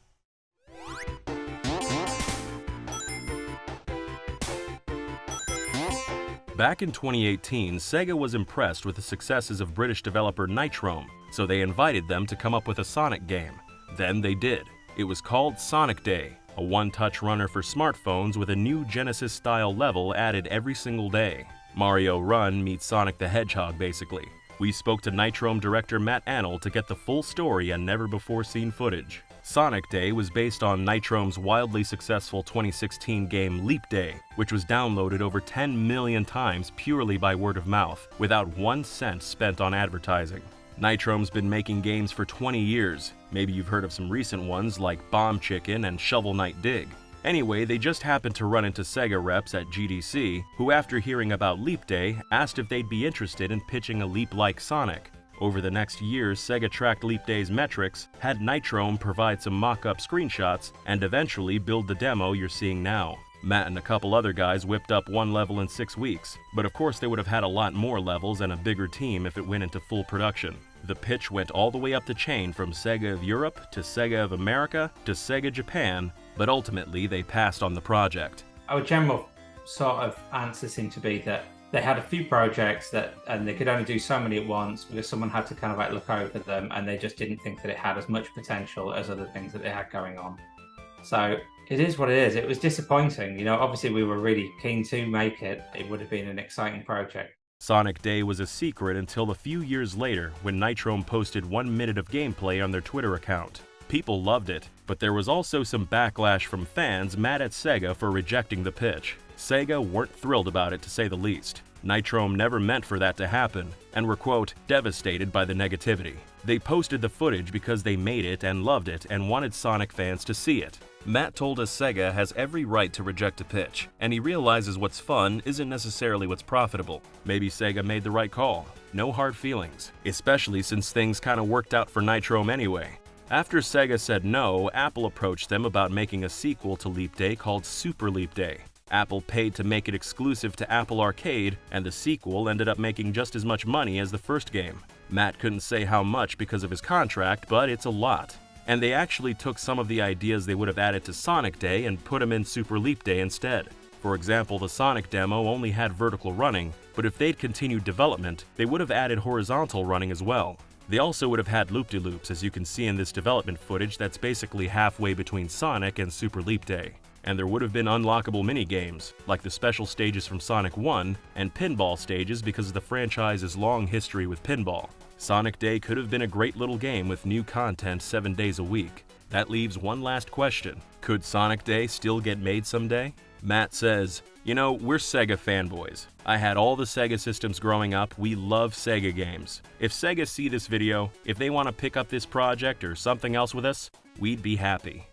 Back in 2018, Sega was impressed with the successes of British developer Nitrome, so they invited them to come up with a Sonic game. Then they did. It was called Sonic Day, a one-touch runner for smartphones with a new Genesis-style level added every single day. Mario Run meets Sonic the Hedgehog, basically. We spoke to Nitrome director Matt Annell to get the full story and never-before-seen footage. Sonic Day was based on Nitrome's wildly successful 2016 game Leap Day, which was downloaded over 10 million times purely by word of mouth, without 1 cent spent on advertising. Nitrome's been making games for 20 years. Maybe you've heard of some recent ones like Bomb Chicken and Shovel Knight Dig. Anyway, they just happened to run into Sega reps at GDC, who after hearing about Leap Day, asked if they'd be interested in pitching a Leap-like Sonic. Over the next years, Sega tracked Leap Day's metrics, had Nitrome provide some mock-up screenshots, and eventually build the demo you're seeing now. Matt and a couple other guys whipped up 1 level in 6 weeks, but of course they would have had a lot more levels and a bigger team if it went into full production. The pitch went all the way up the chain from Sega of Europe to Sega of America to Sega Japan, but ultimately they passed on the project. Our general sort of answer seemed to be that they had a few projects and they could only do so many at once because someone had to kind of like look over them, and they just didn't think that it had as much potential as other things that they had going on. So It is what it is. It was disappointing. You know, obviously we were really keen to make it. It would have been an exciting project. Sonic Day was a secret until a few years later when Nitrome posted 1 minute of gameplay on their Twitter account. People loved it, but there was also some backlash from fans mad at Sega for rejecting the pitch. Sega weren't thrilled about it, to say the least. Nitrome never meant for that to happen, and were, quote, devastated by the negativity. They posted the footage because they made it and loved it and wanted Sonic fans to see it. Matt told us Sega has every right to reject a pitch, and he realizes what's fun isn't necessarily what's profitable. Maybe Sega made the right call. No hard feelings, especially since things kinda worked out for Nitrome anyway. After Sega said no, Apple approached them about making a sequel to Leap Day called Super Leap Day. Apple paid to make it exclusive to Apple Arcade, and the sequel ended up making just as much money as the first game. Matt couldn't say how much because of his contract, but it's a lot. And they actually took some of the ideas they would have added to Sonic Day and put them in Super Leap Day instead. For example, the Sonic demo only had vertical running, but if they'd continued development, they would have added horizontal running as well. They also would have had loop-de-loops, as you can see in this development footage that's basically halfway between Sonic and Super Leap Day. And there would have been unlockable minigames, like the special stages from Sonic 1, and pinball stages because of the franchise's long history with pinball. Sonic Day could have been a great little game with new content 7 days a week. That leaves one last question. Could Sonic Day still get made someday? Matt says, you know, we're Sega fanboys. I had all the Sega systems growing up. We love Sega games. If Sega see this video, if they want to pick up this project or something else with us, we'd be happy.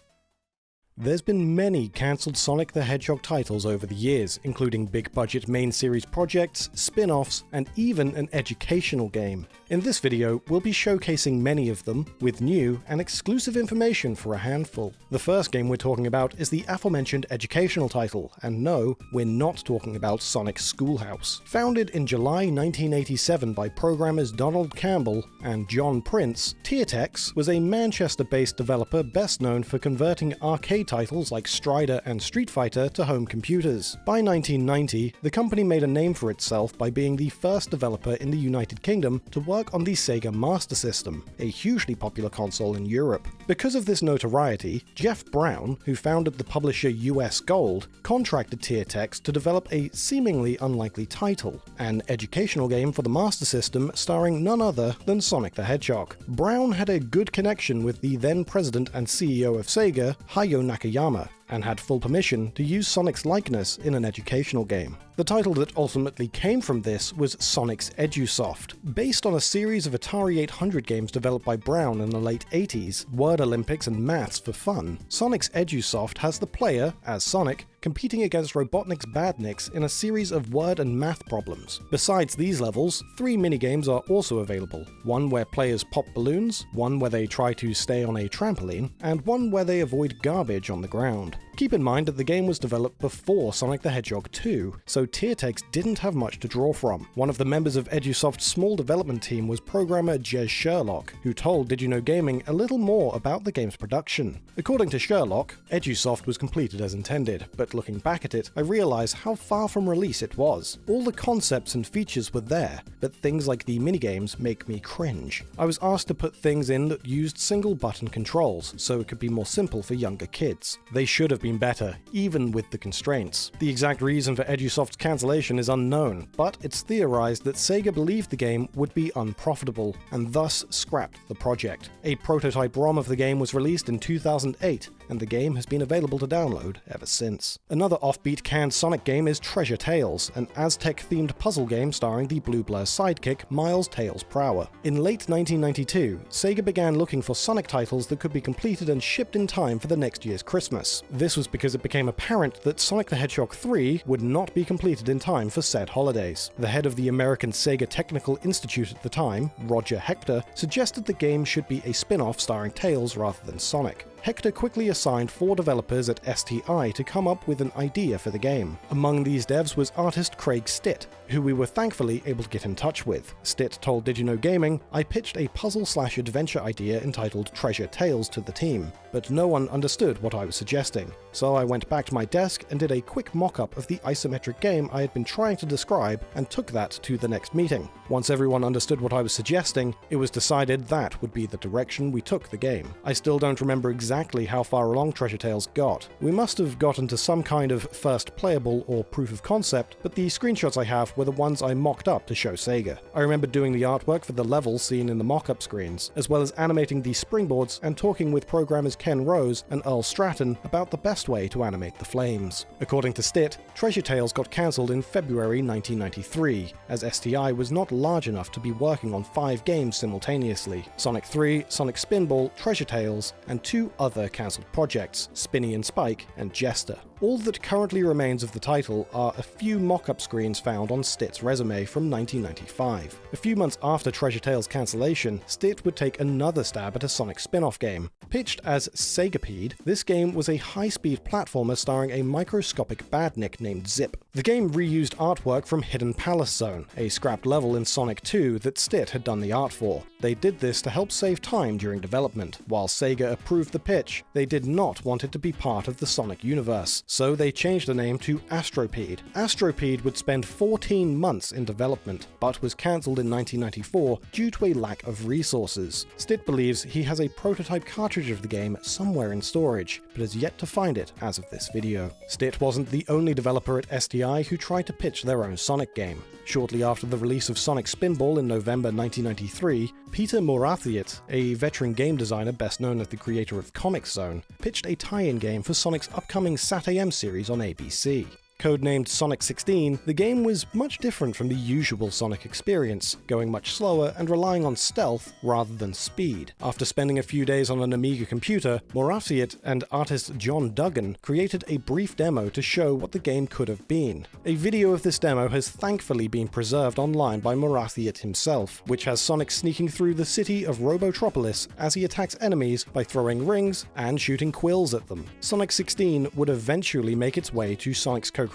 There's been many cancelled Sonic the Hedgehog titles over the years, including big-budget main series projects, spin-offs, and even an educational game. In this video, we'll be showcasing many of them, with new and exclusive information for a handful. The first game we're talking about is the aforementioned educational title, and no, we're not talking about Sonic Schoolhouse. Founded in July 1987 by programmers Donald Campbell and John Prince, Tiertex was a Manchester-based developer best known for converting arcade titles like Strider and Street Fighter to home computers. By 1990, the company made a name for itself by being the first developer in the United Kingdom to work on the Sega Master System, a hugely popular console in Europe. Because of this notoriety, Jeff Brown, who founded the publisher US Gold, contracted Tiertex to develop a seemingly unlikely title, an educational game for the Master System starring none other than Sonic the Hedgehog. Brown had a good connection with the then president and CEO of Sega, Hayao Nakayama, and had full permission to use Sonic's likeness in an educational game. The title that ultimately came from this was Sonic's EduSoft. Based on a series of Atari 800 games developed by Brown in the late 80s, Word Olympics and Maths for fun, Sonic's EduSoft has the player, as Sonic, competing against Robotnik's Badniks in a series of word and math problems. Besides these levels, 3 minigames are also available. One where players pop balloons, one where they try to stay on a trampoline, and one where they avoid garbage on the ground. Keep in mind that the game was developed before Sonic the Hedgehog 2, so Tiertex didn't have much to draw from. One of the members of EduSoft's small development team was programmer Jez Sherlock, who told Did You Know Gaming a little more about the game's production. According to Sherlock, EduSoft was completed as intended, but looking back at it, I realize how far from release it was. All the concepts and features were there, but things like the minigames make me cringe. I was asked to put things in that used single button controls, so it could be more simple for younger kids. They should have been better, even with the constraints. The exact reason for EduSoft's cancellation is unknown, but it's theorized that Sega believed the game would be unprofitable, and thus scrapped the project. A prototype ROM of the game was released in 2008, and the game has been available to download ever since. Another offbeat canned Sonic game is Treasure Tales, an Aztec-themed puzzle game starring the Blue Blur sidekick Miles Tails Prower. In late 1992, Sega began looking for Sonic titles that could be completed and shipped in time for the next year's Christmas. This was because it became apparent that Sonic the Hedgehog 3 would not be completed in time for said holidays. The head of the American Sega Technical Institute at the time, Roger Hector, suggested the game should be a spin-off starring Tails rather than Sonic. Hector quickly assigned 4 developers at STI to come up with an idea for the game. Among these devs was artist Craig Stitt, who we were thankfully able to get in touch with. Stitt told Did You Know Gaming, I pitched a puzzle/adventure idea entitled Treasure Tales to the team, but no one understood what I was suggesting. So I went back to my desk and did a quick mock-up of the isometric game I had been trying to describe and took that to the next meeting. Once everyone understood what I was suggesting, it was decided that would be the direction we took the game. I still don't remember exactly exactly how far along Treasure Tales got. We must have gotten to some kind of first playable or proof of concept, but the screenshots I have were the ones I mocked up to show Sega. I remember doing the artwork for the levels seen in the mock-up screens, as well as animating the springboards and talking with programmers Ken Rose and Earl Stratton about the best way to animate the flames. According to Stit, Treasure Tales got cancelled in February 1993, as STI was not large enough to be working on 5 games simultaneously: Sonic 3, Sonic Spinball, Treasure Tales, and 2 other cancelled projects, Spinny and Spike and Jester. All that currently remains of the title are a few mock-up screens found on Stit's resume from 1995. A few months after Treasure Tales' cancellation, Stit would take another stab at a Sonic spin-off game. Pitched as Segapede, this game was a high-speed platformer starring a microscopic badnik named Zip. The game reused artwork from Hidden Palace Zone, a scrapped level in Sonic 2 that Stit had done the art for. They did this to help save time during development. While Sega approved the pitch, they did not want it to be part of the Sonic universe, so they changed the name to Astropede. Astropede would spend 14 months in development, but was cancelled in 1994 due to a lack of resources. Stit believes he has a prototype cartridge of the game somewhere in storage, but has yet to find it as of this video. Stit wasn't the only developer at STI who tried to pitch their own Sonic game. Shortly after the release of Sonic Spinball in November 1993, Peter Morathiat, a veteran game designer best known as the creator of Comic Zone, pitched a tie-in game for Sonic's upcoming SatAM series on ABC. Codenamed Sonic 16, the game was much different from the usual Sonic experience, going much slower and relying on stealth rather than speed. After spending a few days on an Amiga computer, Morathiat and artist John Duggan created a brief demo to show what the game could have been. A video of this demo has thankfully been preserved online by Morathiat himself, which has Sonic sneaking through the city of Robotropolis as he attacks enemies by throwing rings and shooting quills at them. Sonic 16 would eventually make its way to Sonic's co-creator,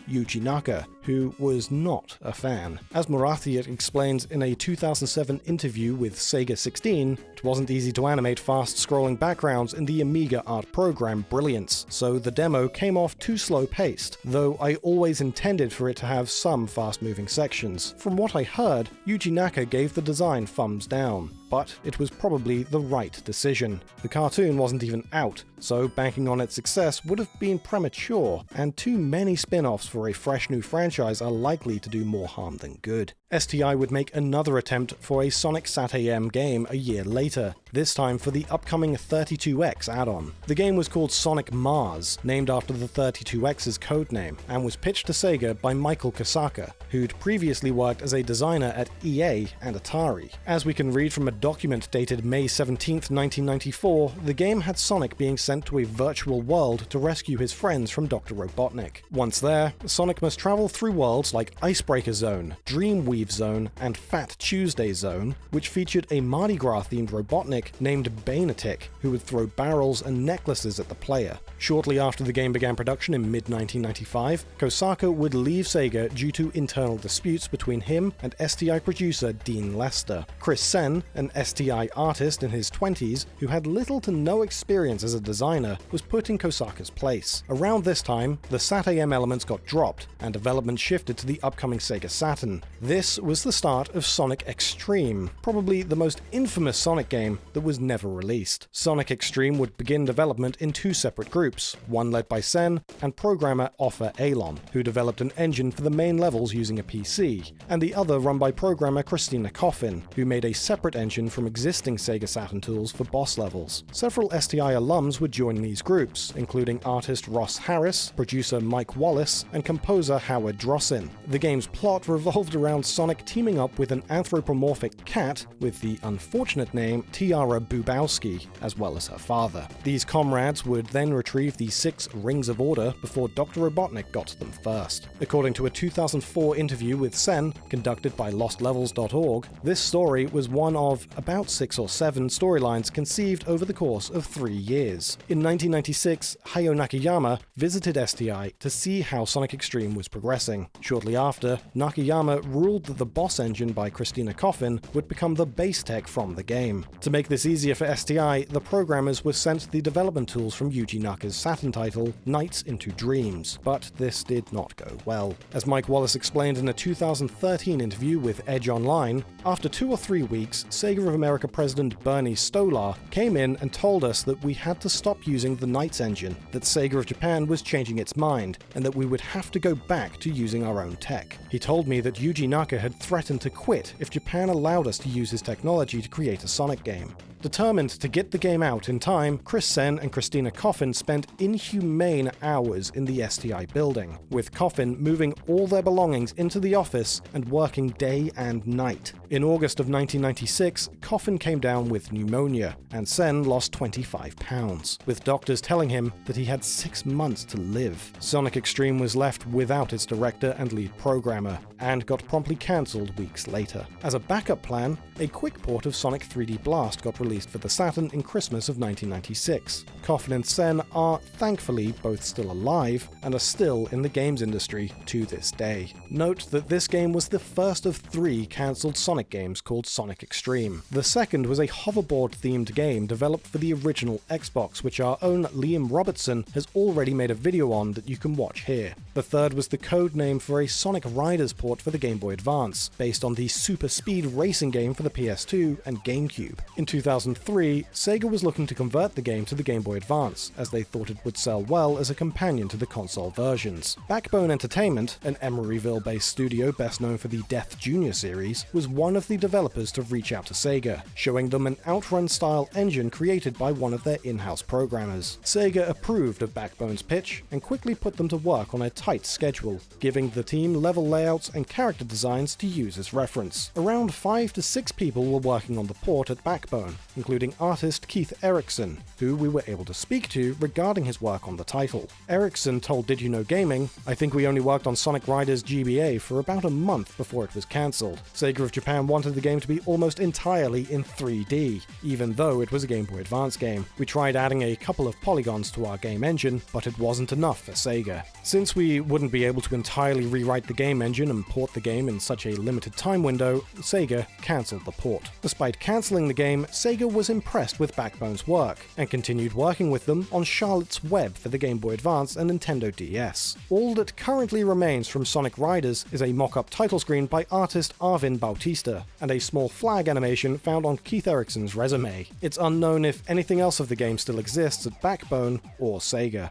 Yuji Naka, who was not a fan. As Morathiat explains in a 2007 interview with Sega 16, it wasn't easy to animate fast-scrolling backgrounds in the Amiga art program Brilliance, so the demo came off too slow-paced, though I always intended for it to have some fast-moving sections. From what I heard, Yuji Naka gave the design thumbs down, but it was probably the right decision. The cartoon wasn't even out, so banking on its success would have been premature, and too many spin-offs for a fresh new franchise are likely to do more harm than good. STI would make another attempt for a Sonic SatAM game a year later, this time for the upcoming 32X add-on. The game was called Sonic Mars, named after the 32X's codename, and was pitched to Sega by Michael Kosaka, who'd previously worked as a designer at EA and Atari. As we can read from a document dated May 17, 1994, the game had Sonic being sent to a virtual world to rescue his friends from Dr. Robotnik. Once there, Sonic must travel through worlds like Icebreaker Zone, Dreamweave Zone, and Fat Tuesday Zone, which featured a Mardi Gras-themed Robotnik named Banetic, who would throw barrels and necklaces at the player. Shortly after the game began production in mid-1995, Kosaka would leave Sega due to internal disputes between him and STI producer Dean Lester. Chris Sen, an STI artist in his 20s who had little to no experience as a designer, was put in Kosaka's place. Around this time, the SatAM elements got dropped, and development shifted to the upcoming Sega Saturn. This was the start of Sonic Extreme, probably the most infamous Sonic game that was never released. Sonic Extreme would begin development in 2 separate groups, one led by Sen and programmer Offa Alon, who developed an engine for the main levels using a PC, and the other run by programmer Christina Coffin, who made a separate engine from existing Sega Saturn tools for boss levels. Several STI alums would join these groups, including artist Ross Harris, producer Mike Wallace, and composer Howard Drossin. The game's plot revolved around Sonic teaming up with an anthropomorphic cat with the unfortunate name Tiara Bubowski, as well as her father. These comrades would then retrieve the 6 Rings of Order before Dr. Robotnik got to them first. According to a 2004 interview with Sen, conducted by LostLevels.org, this story was one of about 6 or 7 storylines conceived over the course of 3 years. In 1996, Hayao Nakayama visited STI to see how Sonic Extreme was progressing. Shortly after, Nakayama ruled that the boss engine by Christina Coffin would become the base tech from the game. To make make this easier for STI, the programmers were sent the development tools from Yuji Naka's Saturn title, Nights into Dreams, but this did not go well. As Mike Wallace explained in a 2013 interview with Edge Online, after 2 or 3 weeks, Sega of America president Bernie Stolar came in and told us that we had to stop using the Nights engine, that Sega of Japan was changing its mind, and that we would have to go back to using our own tech. He told me that Yuji Naka had threatened to quit if Japan allowed us to use his technology to create a Sonic game. Determined to get the game out in time, Chris Sen and Christina Coffin spent inhumane hours in the STI building, with Coffin moving all their belongings into the office and working day and night. In August of 1996, Coffin came down with pneumonia, and Sen lost 25 pounds, with doctors telling him that he had 6 months to live. Sonic X-treme was left without its director and lead programmer, and got promptly cancelled weeks later. As a backup plan, a quick port of Sonic 3D Blast got released for the Saturn in Christmas of 1996. Coffin and Sen are thankfully both still alive and are still in the games industry to this day. Note that this game was the first of 3 cancelled Sonic games called Sonic X-treme. The second was a hoverboard-themed game developed for the original Xbox, which our own Liam Robertson has already made a video on that you can watch here. The third was the code name for a Sonic Riders port for the Game Boy Advance, based on the Super Speed racing game for the PS2 and GameCube. In 2003, Sega was looking to convert the game to the Game Boy Advance, as they thought it would sell well as a companion to the console versions. Backbone Entertainment, an Emeryville-based studio best known for the Death Jr. series, was one of the developers to reach out to Sega, showing them an Outrun-style engine created by one of their in-house programmers. Sega approved of Backbone's pitch and quickly put them to work on a tight schedule, giving the team level layouts and character designs to use as reference. Around 5 to 6 people were working on the port at Backbone, including artist Keith Erickson, who we were able to speak to regarding his work on the title. Erickson told Did You Know Gaming, "I think we only worked on Sonic Riders GBA for about a month before it was cancelled. Sega of Japan wanted the game to be almost entirely in 3D, even though it was a Game Boy Advance game. We tried adding a couple of polygons to our game engine, but it wasn't enough for Sega. Since we wouldn't be able to entirely rewrite the game engine and port the game in such a limited time window, Sega cancelled the port. Despite cancelling the game, Sega was impressed with Backbone's work, and continued working with them on Charlotte's Web for the Game Boy Advance and Nintendo DS. All that currently remains from Sonic Riders is a mock-up title screen by artist Arvin Bautista, and a small flag animation found on Keith Erickson's resume. It's unknown if anything else of the game still exists at Backbone or Sega.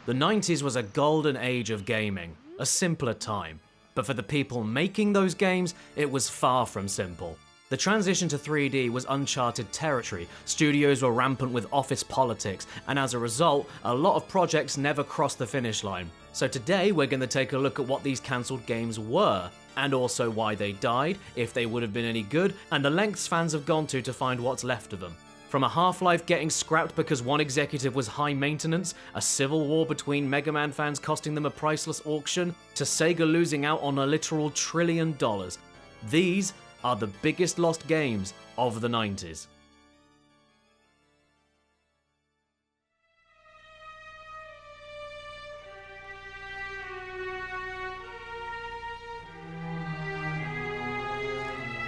The 90s was a golden age of gaming, a simpler time. But for the people making those games, it was far from simple. The transition to 3D was uncharted territory, studios were rampant with office politics, and as a result, a lot of projects never crossed the finish line. So today we're going to take a look at what these cancelled games were, and also why they died, if they would have been any good, and the lengths fans have gone to find what's left of them. From a Half-Life getting scrapped because one executive was high maintenance, a civil war between Mega Man fans costing them a priceless auction, to Sega losing out on a literal $1 trillion. These are the biggest lost games of the 90s.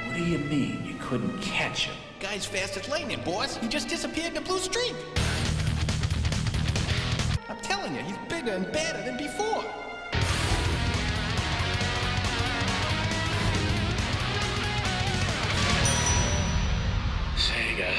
What do you mean you couldn't catch him? Guy's fast as lightning, boss. He just disappeared in the blue streak. I'm telling you, he's bigger and badder than before. Sega.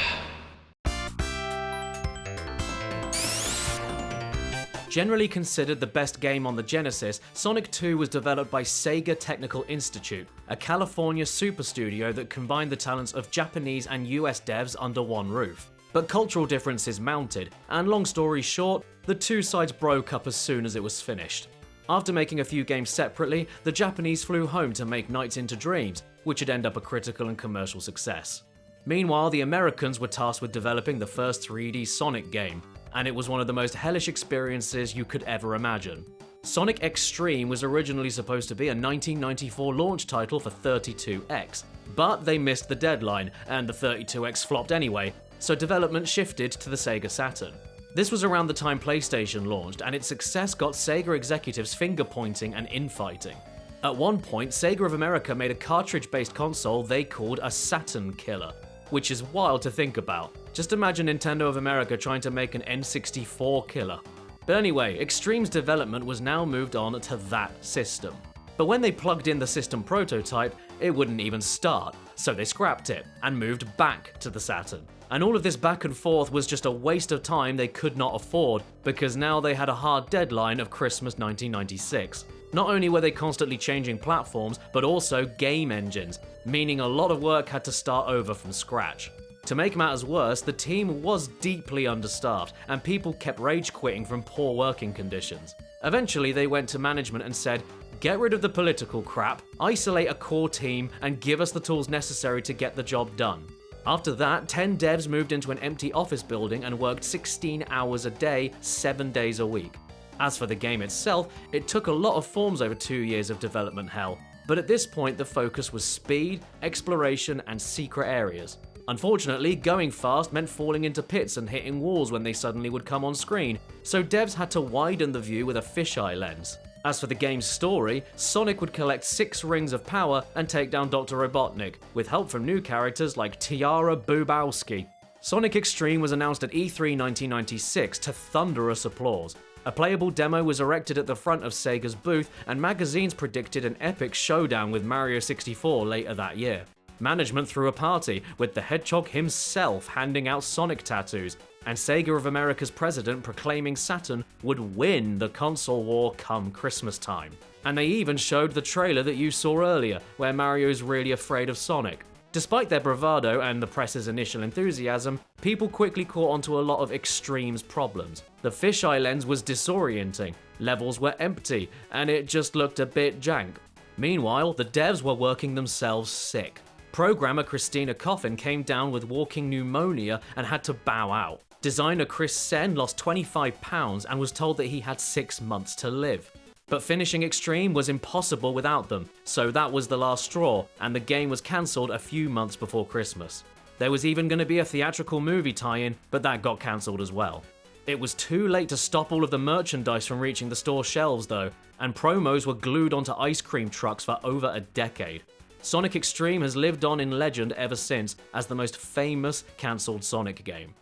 Generally considered the best game on the Genesis, Sonic 2 was developed by Sega Technical Institute, a California super studio that combined the talents of Japanese and US devs under one roof. But cultural differences mounted, and long story short, the two sides broke up as soon as it was finished. After making a few games separately, the Japanese flew home to make Nights into Dreams, which would end up a critical and commercial success. Meanwhile, the Americans were tasked with developing the first 3D Sonic game, and it was one of the most hellish experiences you could ever imagine. Sonic X-treme was originally supposed to be a 1994 launch title for 32X, but they missed the deadline, and the 32X flopped anyway, so development shifted to the Sega Saturn. This was around the time PlayStation launched, and its success got Sega executives finger-pointing and infighting. At one point, Sega of America made a cartridge-based console they called a Saturn killer, which is wild to think about. Just imagine Nintendo of America trying to make an N64 killer. But anyway, Extreme's development was now moved on to that system. But when they plugged in the system prototype, it wouldn't even start, so they scrapped it and moved back to the Saturn. And all of this back and forth was just a waste of time they could not afford, because now they had a hard deadline of Christmas 1996. Not only were they constantly changing platforms, but also game engines, meaning a lot of work had to start over from scratch. To make matters worse, the team was deeply understaffed, and people kept rage quitting from poor working conditions. Eventually, they went to management and said, "Get rid of the political crap, isolate a core team, and give us the tools necessary to get the job done." After that, 10 devs moved into an empty office building and worked 16 hours a day, 7 days a week. As for the game itself, it took a lot of forms over 2 years of development hell, but at this point the focus was speed, exploration, and secret areas. Unfortunately, going fast meant falling into pits and hitting walls when they suddenly would come on screen, so devs had to widen the view with a fisheye lens. As for the game's story, Sonic would collect 6 rings of power and take down Dr. Robotnik, with help from new characters like Tiara Bubowski. Sonic Extreme was announced at E3 1996 to thunderous applause. A playable demo was erected at the front of Sega's booth, and magazines predicted an epic showdown with Mario 64 later that year. Management threw a party, with the Hedgehog himself handing out Sonic tattoos, and Sega of America's president proclaiming Saturn would win the console war come Christmas time. And they even showed the trailer that you saw earlier, where Mario's really afraid of Sonic. Despite their bravado and the press's initial enthusiasm, people quickly caught onto a lot of Extreme's problems. The fisheye lens was disorienting, levels were empty, and it just looked a bit jank. Meanwhile, the devs were working themselves sick. Programmer Christina Coffin came down with walking pneumonia and had to bow out. Designer Chris Sen lost 25 pounds and was told that he had 6 months to live. But finishing Extreme was impossible without them, so that was the last straw, and the game was cancelled a few months before Christmas. There was even going to be a theatrical movie tie-in, but that got cancelled as well. It was too late to stop all of the merchandise from reaching the store shelves though, and promos were glued onto ice cream trucks for over a decade. Sonic Extreme has lived on in legend ever since as the most famous cancelled Sonic game.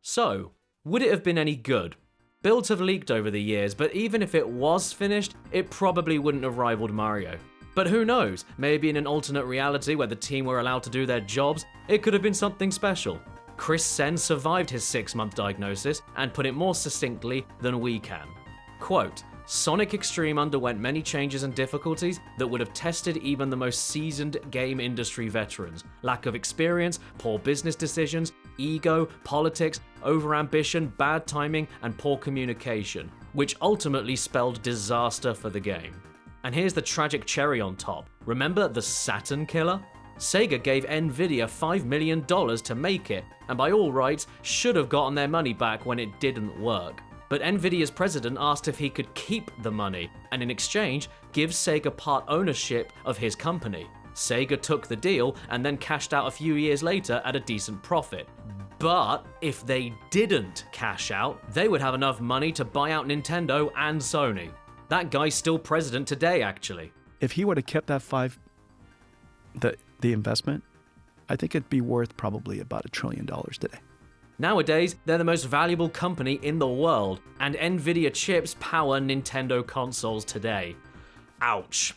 So, would it have been any good? Builds have leaked over the years, but even if it was finished, it probably wouldn't have rivaled Mario. But who knows, maybe in an alternate reality where the team were allowed to do their jobs, it could have been something special. Chris Sen survived his 6-month diagnosis and put it more succinctly than we can. Quote, "Sonic Extreme underwent many changes and difficulties that would have tested even the most seasoned game industry veterans. Lack of experience, poor business decisions, ego, politics, overambition, bad timing, and poor communication, which ultimately spelled disaster for the game." And here's the tragic cherry on top. Remember the Saturn killer? Sega gave Nvidia $5 million to make it, and by all rights, should have gotten their money back when it didn't work. But Nvidia's president asked if he could keep the money, and in exchange, give Sega part ownership of his company. Sega took the deal and then cashed out a few years later at a decent profit. But if they didn't cash out, they would have enough money to buy out Nintendo and Sony. That guy's still president today, actually. If he would have kept that the investment, I think it'd be worth probably about $1 trillion today. Nowadays, they're the most valuable company in the world, and Nvidia chips power Nintendo consoles today. Ouch.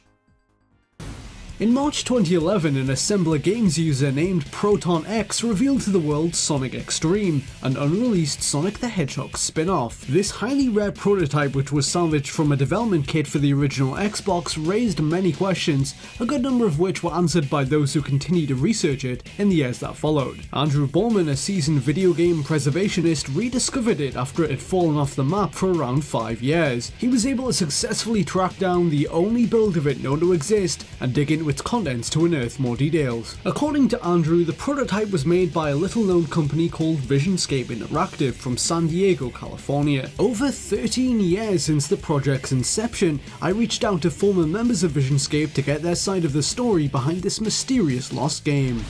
In March 2011, an Assembler Games user named Proton X revealed to the world Sonic Extreme, an unreleased Sonic the Hedgehog spin-off. This highly rare prototype, which was salvaged from a development kit for the original Xbox, raised many questions, a good number of which were answered by those who continued to research it in the years that followed. Andrew Bowman, a seasoned video game preservationist, rediscovered it after it had fallen off the map for around 5 years. He was able to successfully track down the only build of it known to exist and dig into its contents to unearth more details. According to Andrew, the prototype was made by a little-known company called Visionscape Interactive from San Diego, California. Over 13 years since the project's inception, I reached out to former members of Visionscape to get their side of the story behind this mysterious lost game.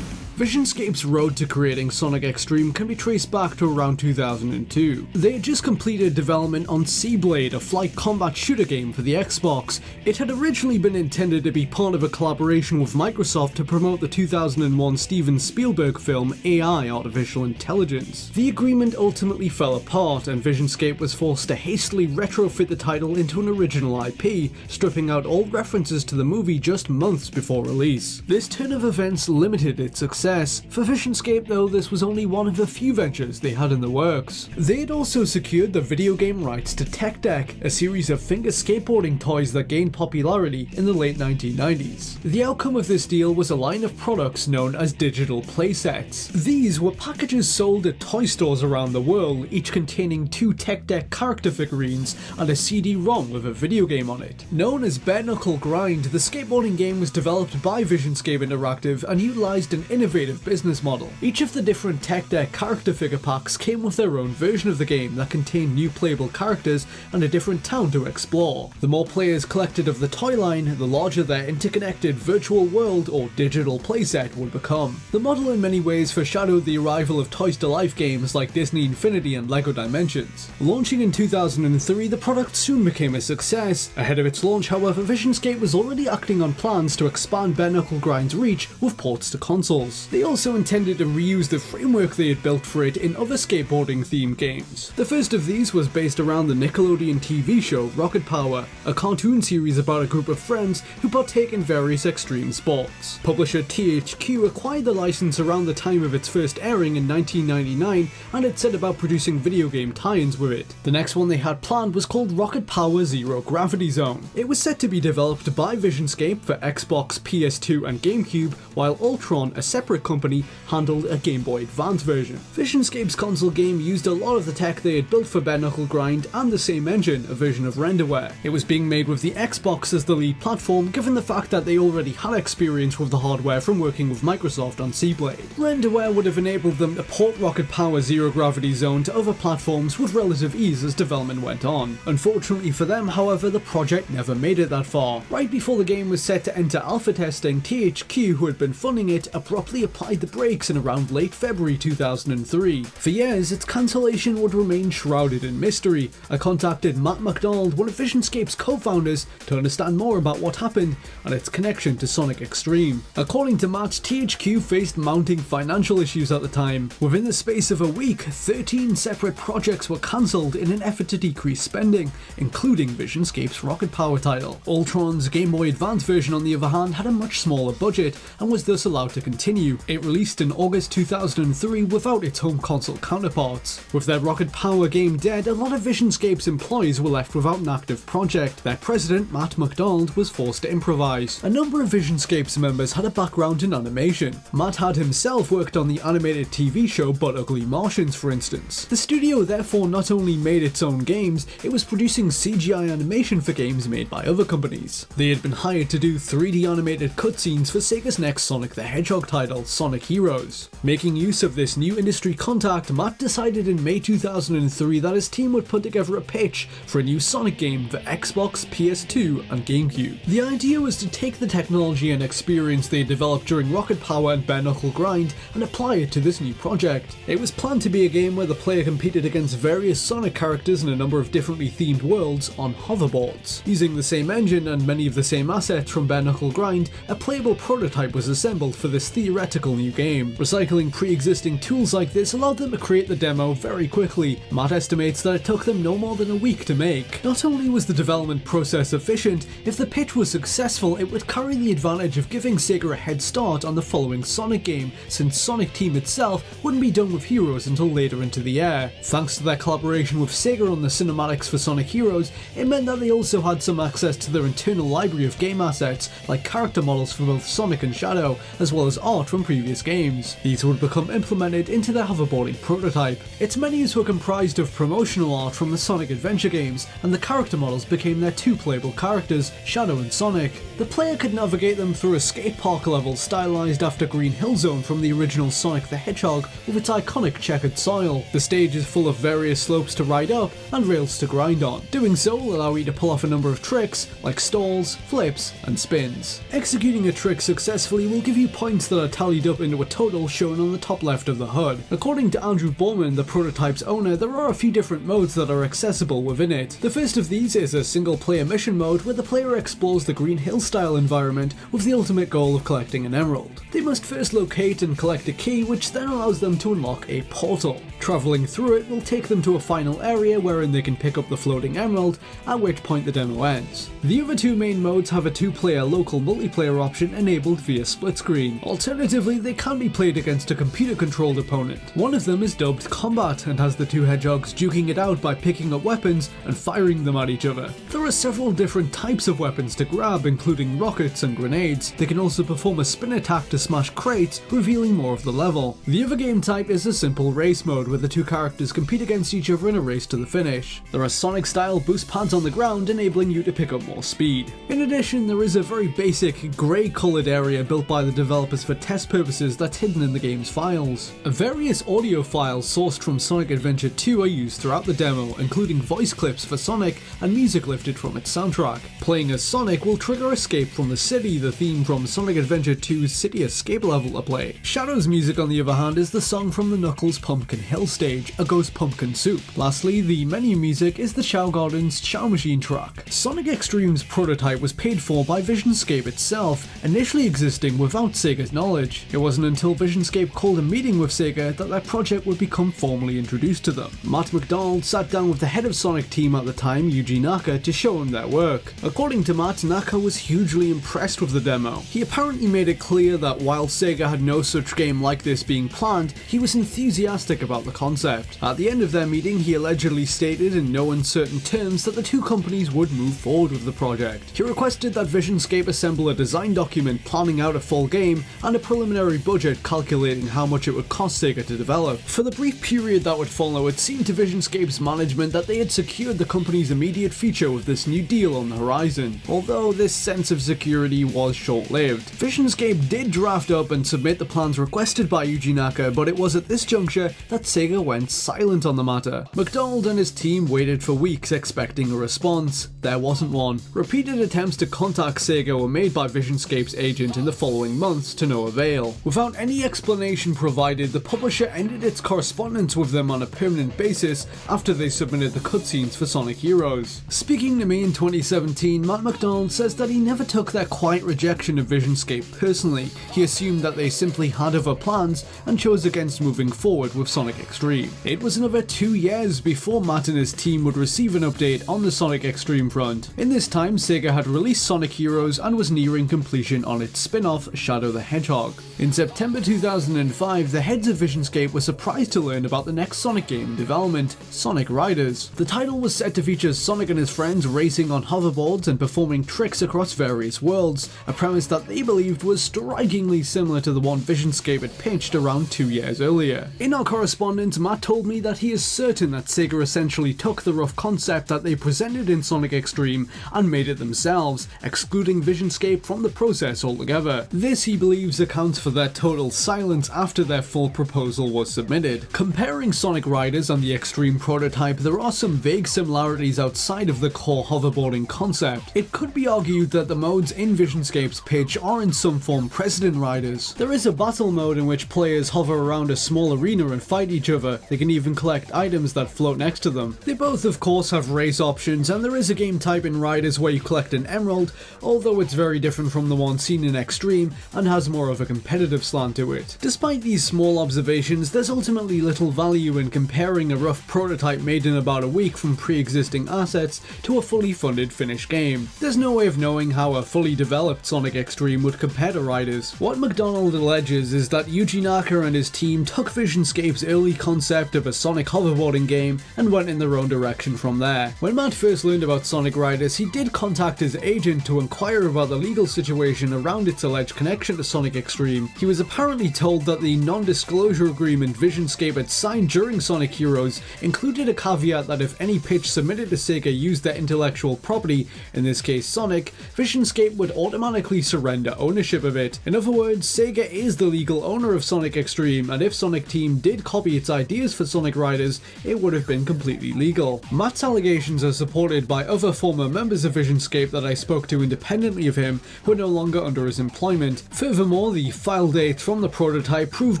Visionscape's road to creating Sonic X-treme can be traced back to around 2002. They had just completed development on Seablade, a flight combat shooter game for the Xbox. It had originally been intended to be part of a collaboration with Microsoft to promote the 2001 Steven Spielberg film AI Artificial Intelligence. The agreement ultimately fell apart, and Visionscape was forced to hastily retrofit the title into an original IP, stripping out all references to the movie just months before release. This turn of events limited its success. For Visionscape though, this was only one of the few ventures they had in the works. They had also secured the video game rights to Tech Deck, a series of finger skateboarding toys that gained popularity in the late 1990s. The outcome of this deal was a line of products known as digital playsets. These were packages sold at toy stores around the world, each containing 2 Tech Deck character figurines and a CD-ROM with a video game on it. Known as Bare Knuckle Grind, the skateboarding game was developed by Visionscape Interactive and utilized an innovative business model. Each of the different Tech Deck character figure packs came with their own version of the game that contained new playable characters and a different town to explore. The more players collected of the toy line, the larger their interconnected virtual world or digital playset would become. The model in many ways foreshadowed the arrival of Toys to Life games like Disney Infinity and LEGO Dimensions. Launching in 2003, the product soon became a success. Ahead of its launch, however, Visionscape was already acting on plans to expand Bare Knuckle Grind's reach with ports to consoles. They also intended to reuse the framework they had built for it in other skateboarding themed games. The first of these was based around the Nickelodeon TV show Rocket Power, a cartoon series about a group of friends who partake in various extreme sports. Publisher THQ acquired the license around the time of its first airing in 1999 and had set about producing video game tie-ins with it. The next one they had planned was called Rocket Power Zero Gravity Zone. It was set to be developed by Visionscape for Xbox, PS2 and GameCube, while Ultron, a separate company, handled a Game Boy Advance version. Visionscape's console game used a lot of the tech they had built for Bare Knuckle Grind and the same engine, a version of Renderware. It was being made with the Xbox as the lead platform, given the fact that they already had experience with the hardware from working with Microsoft on Seablade. Renderware would have enabled them to port Rocket Power Zero Gravity Zone to other platforms with relative ease as development went on. Unfortunately for them, however, the project never made it that far. Right before the game was set to enter alpha testing, THQ, who had been funding it, abruptly applied the brakes in around late February 2003. For years, its cancellation would remain shrouded in mystery. I contacted Matt McDonald, one of Visionscape's co-founders, to understand more about what happened and its connection to Sonic X-treme. According to Matt, THQ faced mounting financial issues at the time. Within the space of a week, 13 separate projects were cancelled in an effort to decrease spending, including Visionscape's Rocket Power title. Ultron's Game Boy Advance version, on the other hand, had a much smaller budget and was thus allowed to continue. It released in August 2003 without its home console counterparts. With their Rocket Power game dead, a lot of Visionscape's employees were left without an active project. Their president, Matt McDonald, was forced to improvise. A number of Visionscape's members had a background in animation. Matt had himself worked on the animated TV show But Ugly Martians, for instance. The studio therefore not only made its own games, it was producing CGI animation for games made by other companies. They had been hired to do 3D animated cutscenes for Sega's next Sonic the Hedgehog title, Sonic Heroes. Making use of this new industry contact, Matt decided in May 2003 that his team would put together a pitch for a new Sonic game for Xbox, PS2 and GameCube. The idea was to take the technology and experience they developed during Rocket Power and Bare Knuckle Grind and apply it to this new project. It was planned to be a game where the player competed against various Sonic characters in a number of differently themed worlds on hoverboards. Using the same engine and many of the same assets from Bare Knuckle Grind, a playable prototype was assembled for this theoretical new game. Recycling pre-existing tools like this allowed them to create the demo very quickly. Matt estimates that it took them no more than a week to make. Not only was the development process efficient, if the pitch was successful, it would carry the advantage of giving Sega a head start on the following Sonic game, since Sonic Team itself wouldn't be done with Heroes until later into the year. Thanks to their collaboration with Sega on the cinematics for Sonic Heroes, it meant that they also had some access to their internal library of game assets, like character models for both Sonic and Shadow, as well as art from previous games. These would become implemented into their hoverboarding prototype. Its menus were comprised of promotional art from the Sonic Adventure games, and the character models became their 2 playable characters, Shadow and Sonic. The player could navigate them through a skate park level stylized after Green Hill Zone from the original Sonic the Hedgehog with its iconic checkered soil. The stage is full of various slopes to ride up and rails to grind on. Doing so will allow you to pull off a number of tricks like stalls, flips and spins. Executing a trick successfully will give you points that are tallied up into a total shown on the top left of the HUD. According to Andrew Bowman, the prototype's owner, there are a few different modes that are accessible within it. The first of these is a single player mission mode where the player explores the Green Hill style environment with the ultimate goal of collecting an emerald. They must first locate and collect a key, which then allows them to unlock a portal. Travelling through it will take them to a final area wherein they can pick up the floating emerald, at which point the demo ends. The other two main modes have a two-player local multiplayer option enabled via split screen. Alternatively, they can be played against a computer-controlled opponent. One of them is dubbed Combat and has the two hedgehogs duking it out by picking up weapons and firing them at each other. There are several different types of weapons to grab, including rockets and grenades. They can also perform a spin attack to smash crates, revealing more of the level. The other game type is a simple race mode where the two characters compete against each other in a race to the finish. There are Sonic-style boost pads on the ground enabling you to pick up more speed. In addition, there is a very basic grey-coloured area built by the developers for test purposes that's hidden in the game's files. Various audio files sourced from Sonic Adventure 2 are used throughout the demo, including voice clips for Sonic and music lifted from its soundtrack. Playing as Sonic will trigger Escape from the City, the theme from Sonic Adventure 2's City Escape level to play. Shadow's music, on the other hand, is the song from the Knuckles Pumpkin Hill stage, A Ghost Pumpkin Soup. Lastly, the menu music is the Chow Garden's Chow Machine track. Sonic Extreme's prototype was paid for by Visionscape itself, initially existing without Sega's knowledge. It wasn't until Visionscape called a meeting with Sega that their project would become formally introduced to them. Matt McDonald sat down with the head of Sonic team at the time, Yuji Naka, to show him their work. According to Matt, Naka was hugely impressed with the demo. He apparently made it clear that while Sega had no such game like this being planned, he was enthusiastic about the concept. At the end of their meeting, he allegedly stated in no uncertain terms that the two companies would move forward with the project. He requested that Visionscape assemble a design document planning out a full game and a preliminary budget calculating how much it would cost Sega to develop. For the brief period that would follow, it seemed to Visionscape's management that they had secured the company's immediate future with this new deal on the horizon, although this sense of security was short-lived. Visionscape did draft up and submit the plans requested by Yuji Naka, but it was at this juncture that Sega went silent on the matter. McDonald and his team waited for weeks expecting a response. There wasn't one. Repeated attempts to contact Sega were made by Visionscape's agent in the following months to no avail. Without any explanation provided, the publisher ended its correspondence with them on a permanent basis after they submitted the cutscenes for Sonic Heroes. Speaking to me in 2017, Matt McDonald says that he never took their quiet rejection of Visionscape personally. He assumed that they simply had other plans and chose against moving forward with Sonic Extreme. It was another 2 years before Matt and his team would receive an update on the Sonic Extreme front. In this time, Sega had released Sonic Heroes and was nearing completion on its spin-off, Shadow the Hedgehog. In September 2005, the heads of Visionscape were surprised to learn about the next Sonic game in development, Sonic Riders. The title was set to feature Sonic and his friends racing on hoverboards and performing tricks across various worlds, a premise that they believed was strikingly similar to the one Visionscape had pitched around 2 years earlier. In our correspondence, Matt told me that he is certain that Sega essentially took the rough concept that they presented in Sonic Extreme and made it themselves, excluding Visionscape from the process altogether. This, he believes, accounts for their total silence after their full proposal was submitted. Comparing Sonic Riders and the Extreme prototype, there are some vague similarities outside of the core hoverboarding concept. It could be argued that the modes in Visionscape's pitch are in some form precedent riders. There is a battle mode in which players hover around a small arena and fight each other. They can even collect items that float next to them. They both, of course, have race options, and there is a game type in Riders where you collect an emerald, although it's very different from the one seen in Extreme and has more of a competitive slant to it. Despite these small observations, there's ultimately little value in comparing a rough prototype made in about a week from pre-existing assets to a fully funded finished game. There's no way of knowing how a fully developed Sonic Extreme would compare to Riders. What McDonald alleges is that Yuji Naka and his team took Visionscape's early concept of a Sonic hoverboarding game and went in their own direction from there. When Matt first learned about Sonic Riders, he did contact his agent to inquire about the legal situation around its alleged connection to Sonic Extreme. He was apparently told that the non-disclosure agreement Visionscape had signed during Sonic Heroes included a caveat that if any pitch submitted to Sega used their intellectual property, in this case Sonic, Visionscape would automatically surrender ownership of it. In other words, Sega is the legal owner of Sonic Extreme, and if Sonic Team did copy its its ideas for Sonic Riders, it would have been completely legal. Matt's allegations are supported by other former members of Visionscape that I spoke to independently of him, who are no longer under his employment. Furthermore, the file dates from the prototype prove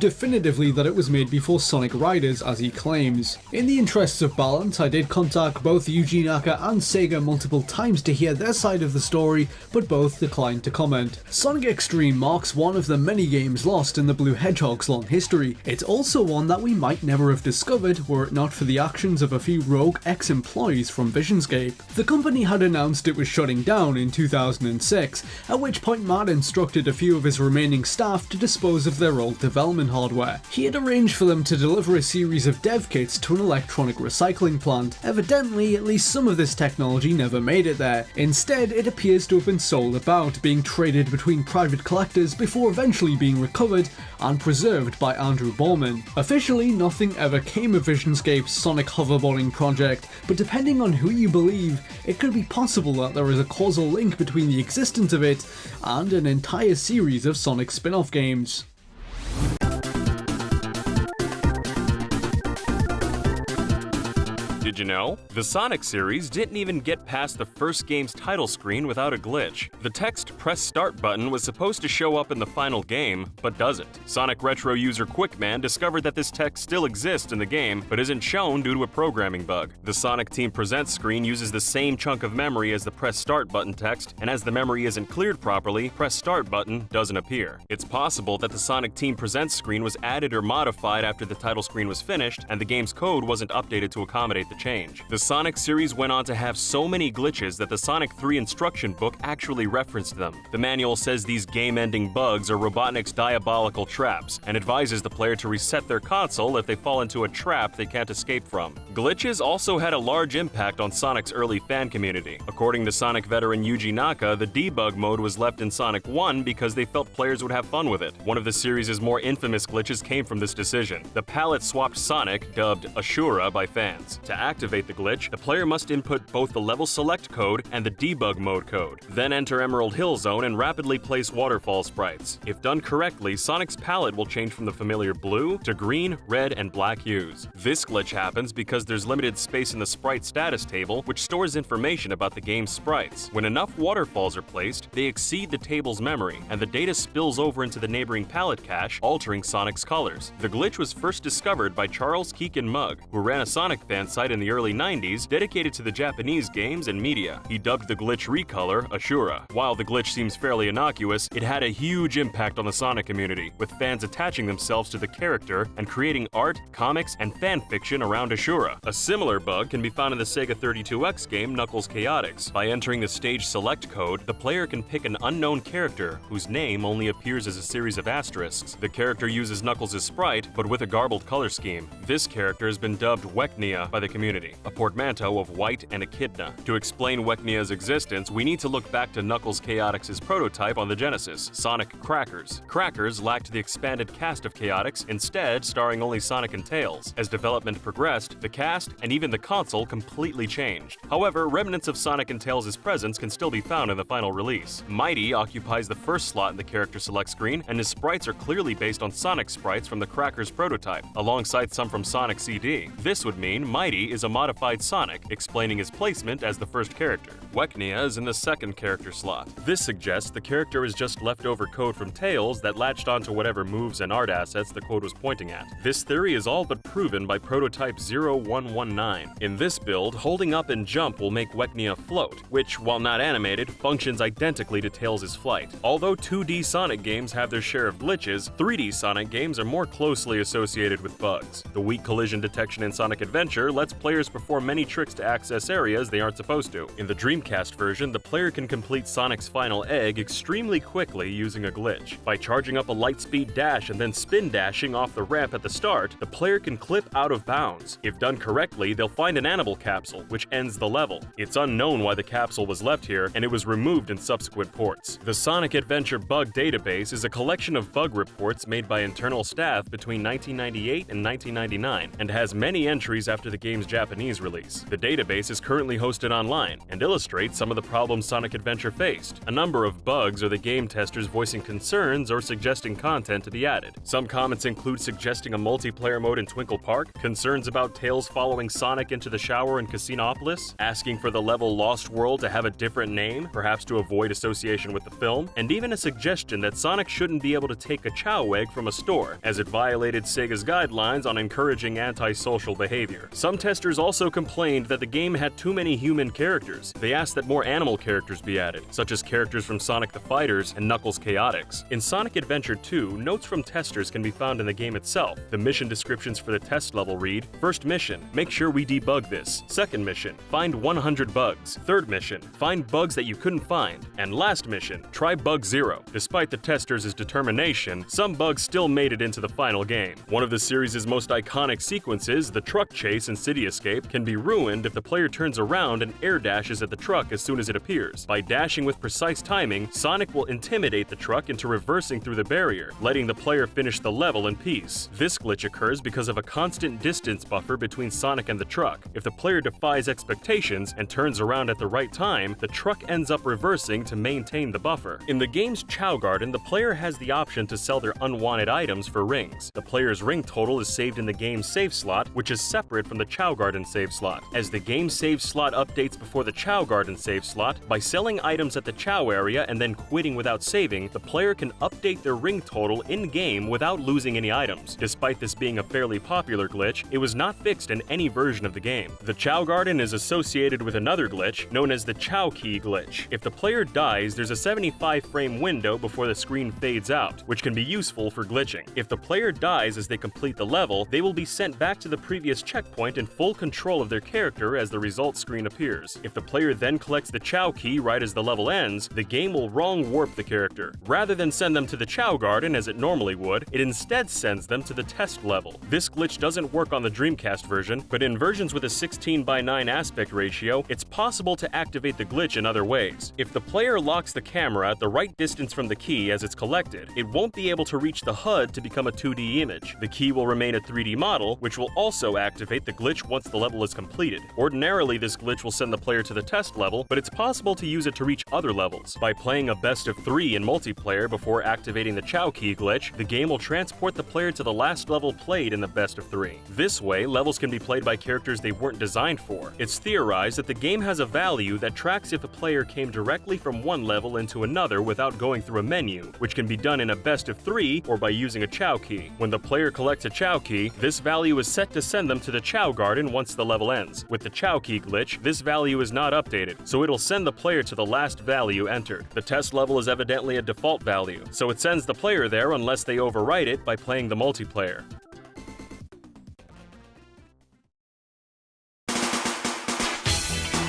definitively that it was made before Sonic Riders, as he claims. In the interests of balance, I did contact both Yuji Naka and Sega multiple times to hear their side of the story, but both declined to comment. Sonic Extreme marks one of the many games lost in the Blue Hedgehog's long history. It's also one that we might never have discovered were it not for the actions of a few rogue ex-employees from Visionscape. The company had announced it was shutting down in 2006, at which point Matt instructed a few of his remaining staff to dispose of their old development hardware. He had arranged for them to deliver a series of dev kits to an electronic recycling plant. Evidently, at least some of this technology never made it there. Instead, it appears to have been sold about, being traded between private collectors before eventually being recovered and preserved by Andrew Bowman. Officially, nothing ever came of Visionscape's Sonic hoverboarding project, but depending on who you believe, it could be possible that there is a causal link between the existence of it and an entire series of Sonic spin-off games. Did you know? The Sonic series didn't even get past the first game's title screen without a glitch. The text "Press Start" button was supposed to show up in the final game, but doesn't. Sonic Retro user Quickman discovered that this text still exists in the game, but isn't shown due to a programming bug. The Sonic Team Presents screen uses the same chunk of memory as the Press Start button text, and as the memory isn't cleared properly, Press Start button doesn't appear. It's possible that the Sonic Team Presents screen was added or modified after the title screen was finished, and the game's code wasn't updated to accommodate the change. The Sonic series went on to have so many glitches that the Sonic 3 instruction book actually referenced them. The manual says these game-ending bugs are Robotnik's diabolical traps, and advises the player to reset their console if they fall into a trap they can't escape from. Glitches also had a large impact on Sonic's early fan community. According to Sonic veteran Yuji Naka, the debug mode was left in Sonic 1 because they felt players would have fun with it. One of the series' more infamous glitches came from this decision. The palette-swapped Sonic, dubbed Ashura by fans. To activate the glitch, the player must input both the level select code and the debug mode code, then enter Emerald Hill Zone and rapidly place waterfall sprites. If done correctly, Sonic's palette will change from the familiar blue to green, red, and black hues. This glitch happens because there's limited space in the sprite status table, which stores information about the game's sprites. When enough waterfalls are placed, they exceed the table's memory, and the data spills over into the neighboring palette cache, altering Sonic's colors. The glitch was first discovered by Charles Keegan Mugg, who ran a Sonic fan site in the early 90s dedicated to the Japanese games and media. He dubbed the glitch recolor Ashura. While the glitch seems fairly innocuous, it had a huge impact on the Sonic community, with fans attaching themselves to the character and creating art, comics, and fan fiction around Ashura. A similar bug can be found in the Sega 32X game Knuckles Chaotix. By entering the stage select code, the player can pick an unknown character whose name only appears as a series of asterisks. The character uses Knuckles' sprite, but with a garbled color scheme. This character has been dubbed Weknia by the community, a portmanteau of white and echidna. To explain Weknia's existence, we need to look back to Knuckles Chaotix's prototype on the Genesis, Sonic Crackers. Crackers lacked the expanded cast of Chaotix, instead starring only Sonic and Tails. As development progressed, the cast and even the console completely changed. However, remnants of Sonic and Tails' presence can still be found in the final release. Mighty occupies the first slot in the character select screen, and his sprites are clearly based on Sonic sprites from the Crackers prototype, alongside some from Sonic CD. This would mean Mighty is a modified Sonic, explaining his placement as the first character. Weknia is in the second character slot. This suggests the character is just leftover code from Tails that latched onto whatever moves and art assets the code was pointing at. This theory is all but proven by prototype 0119. In this build, holding up and jump will make Weknia float, which, while not animated, functions identically to Tails' flight. Although 2D Sonic games have their share of glitches, 3D Sonic games are more closely associated with bugs. The weak collision detection in Sonic Adventure lets players perform many tricks to access areas they aren't supposed to. In the Dreamcast version, the player can complete Sonic's final egg extremely quickly using a glitch. By charging up a lightspeed dash and then spin dashing off the ramp at the start, the player can clip out of bounds. If done correctly, they'll find an animal capsule, which ends the level. It's unknown why the capsule was left here, and it was removed in subsequent ports. The Sonic Adventure Bug Database is a collection of bug reports made by internal staff between 1998 and 1999, and has many entries after the game's game's Japanese release. The database is currently hosted online and illustrates some of the problems Sonic Adventure faced. A number of bugs are the game testers voicing concerns or suggesting content to be added. Some comments include suggesting a multiplayer mode in Twinkle Park, concerns about Tails following Sonic into the shower in Casinopolis, asking for the level Lost World to have a different name, perhaps to avoid association with the film, and even a suggestion that Sonic shouldn't be able to take a Chow egg from a store, as it violated Sega's guidelines on encouraging antisocial behavior. Some testers also complained that the game had too many human characters. They asked that more animal characters be added, such as characters from Sonic the Fighters and Knuckles Chaotix. In Sonic Adventure 2, notes from testers can be found in the game itself. The mission descriptions for the test level read: First mission, make sure we debug this. Second mission, find 100 bugs. Third mission, find bugs that you couldn't find. And last mission, try bug 0. Despite the testers' determination, some bugs still made it into the final game. One of the series' most iconic sequences, the truck chase in City Escape, can be ruined if the player turns around and air dashes at the truck as soon as it appears. By dashing with precise timing, Sonic will intimidate the truck into reversing through the barrier, letting the player finish the level in peace. This glitch occurs because of a constant distance buffer between Sonic and the truck. If the player defies expectations and turns around at the right time, the truck ends up reversing to maintain the buffer. In the game's Chow Garden, the player has the option to sell their unwanted items for rings. The player's ring total is saved in the game's save slot, which is separate from the Chow Garden save slot. As the game save slot updates before the Chow Garden save slot, by selling items at the Chow area and then quitting without saving, the player can update their ring total in-game without losing any items. Despite this being a fairly popular glitch, it was not fixed in any version of the game. The Chow Garden is associated with another glitch known as the Chow Key glitch. If the player dies, there's a 75 frame window before the screen fades out, which can be useful for glitching. If the player dies as they complete the level, they will be sent back to the previous checkpoint in full control of their character as the results screen appears. If the player then collects the Chow Key right as the level ends, the game will wrong warp the character. Rather than send them to the Chow Garden as it normally would, it instead sends them to the test level. This glitch doesn't work on the Dreamcast version, but in versions with a 16:9 aspect ratio, it's possible to activate the glitch in other ways. If the player locks the camera at the right distance from the key as it's collected, it won't be able to reach the HUD to become a 2D image. The key will remain a 3D model, which will also activate the glitch once the level is completed. Ordinarily, this glitch will send the player to the test level, but it's possible to use it to reach other levels. By playing a best of 3 in multiplayer before activating the Chow Key glitch, the game will transport the player to the last level played in the best of 3. This way, levels can be played by characters they weren't designed for. It's theorized that the game has a value that tracks if a player came directly from one level into another without going through a menu, which can be done in a best of 3 or by using a Chow Key. When the player collects a Chow Key, this value is set to send them to the Chow Garden once the level ends. With the Chow Key glitch, this value is not updated, so it'll send the player to the last value entered. The test level is evidently a default value, so it sends the player there unless they overwrite it by playing the multiplayer.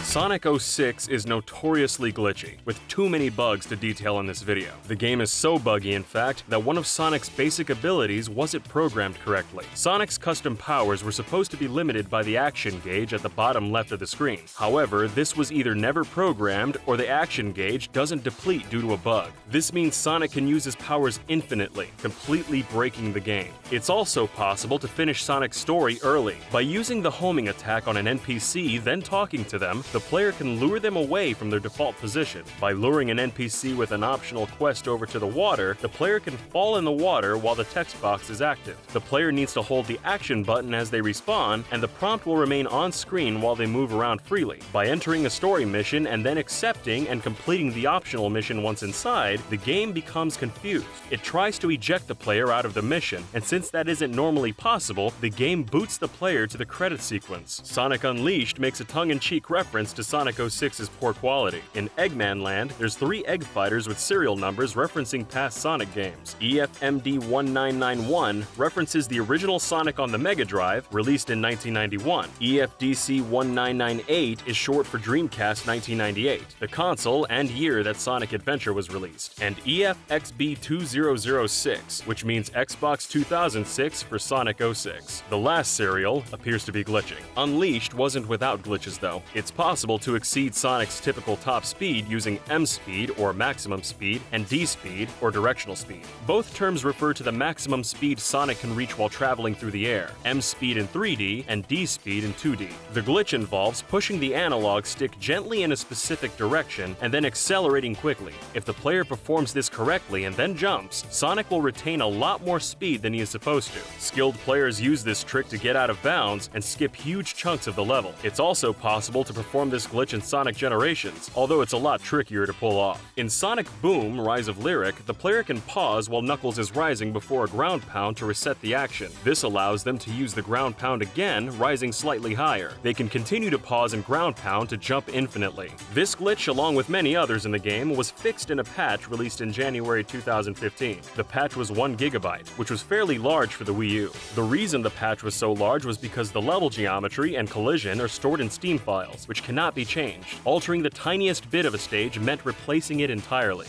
Sonic 06 is notoriously glitchy, with too many bugs to detail in this video. The game is so buggy, in fact, that one of Sonic's basic abilities wasn't programmed correctly. Sonic's custom powers were supposed to be limited by the action gauge at the bottom left of the screen. However, this was either never programmed or the action gauge doesn't deplete due to a bug. This means Sonic can use his powers infinitely, completely breaking the game. It's also possible to finish Sonic's story early. By using the homing attack on an NPC, then talking to them, the player can lure them away from their default position. By luring an NPC with an optional quest over to the water, the player can fall in the water while the text box is active. The player needs to hold the action button as they respawn, and the prompt will remain on screen while they move around freely. By entering a story mission and then accepting and completing the optional mission once inside, the game becomes confused. It tries to eject the player out of the mission, and since that isn't normally possible, the game boots the player to the credit sequence. Sonic Unleashed makes a tongue-in-cheek reference to Sonic 06's poor quality. In Eggman Land, there's 3 egg fighters with serial numbers referencing past Sonic games. EFMD1991 references the original Sonic on the Mega Drive, released in 1991. EFDC1998 is short for Dreamcast 1998, the console and year that Sonic Adventure was released. And EFXB2006, which means Xbox 2006 for Sonic 06. The last serial appears to be glitching. Unleashed wasn't without glitches though. It's possible possible to exceed Sonic's typical top speed using M speed, or maximum speed, and D speed, or directional speed. Both terms refer to the maximum speed Sonic can reach while traveling through the air, M speed in 3D and D speed in 2D. The glitch involves pushing the analog stick gently in a specific direction and then accelerating quickly. If the player performs this correctly and then jumps, Sonic will retain a lot more speed than he is supposed to. Skilled players use this trick to get out of bounds and skip huge chunks of the level. It's also possible to perform this glitch in Sonic Generations, although it's a lot trickier to pull off. In Sonic Boom: Rise of Lyric, the player can pause while Knuckles is rising before a ground pound to reset the action. This allows them to use the ground pound again, rising slightly higher. They can continue to pause and ground pound to jump infinitely. This glitch, along with many others in the game, was fixed in a patch released in January 2015. The patch was 1 GB, which was fairly large for the Wii U. The reason the patch was so large was because the level geometry and collision are stored in Steam files, which cannot be changed. Altering the tiniest bit of a stage meant replacing it entirely.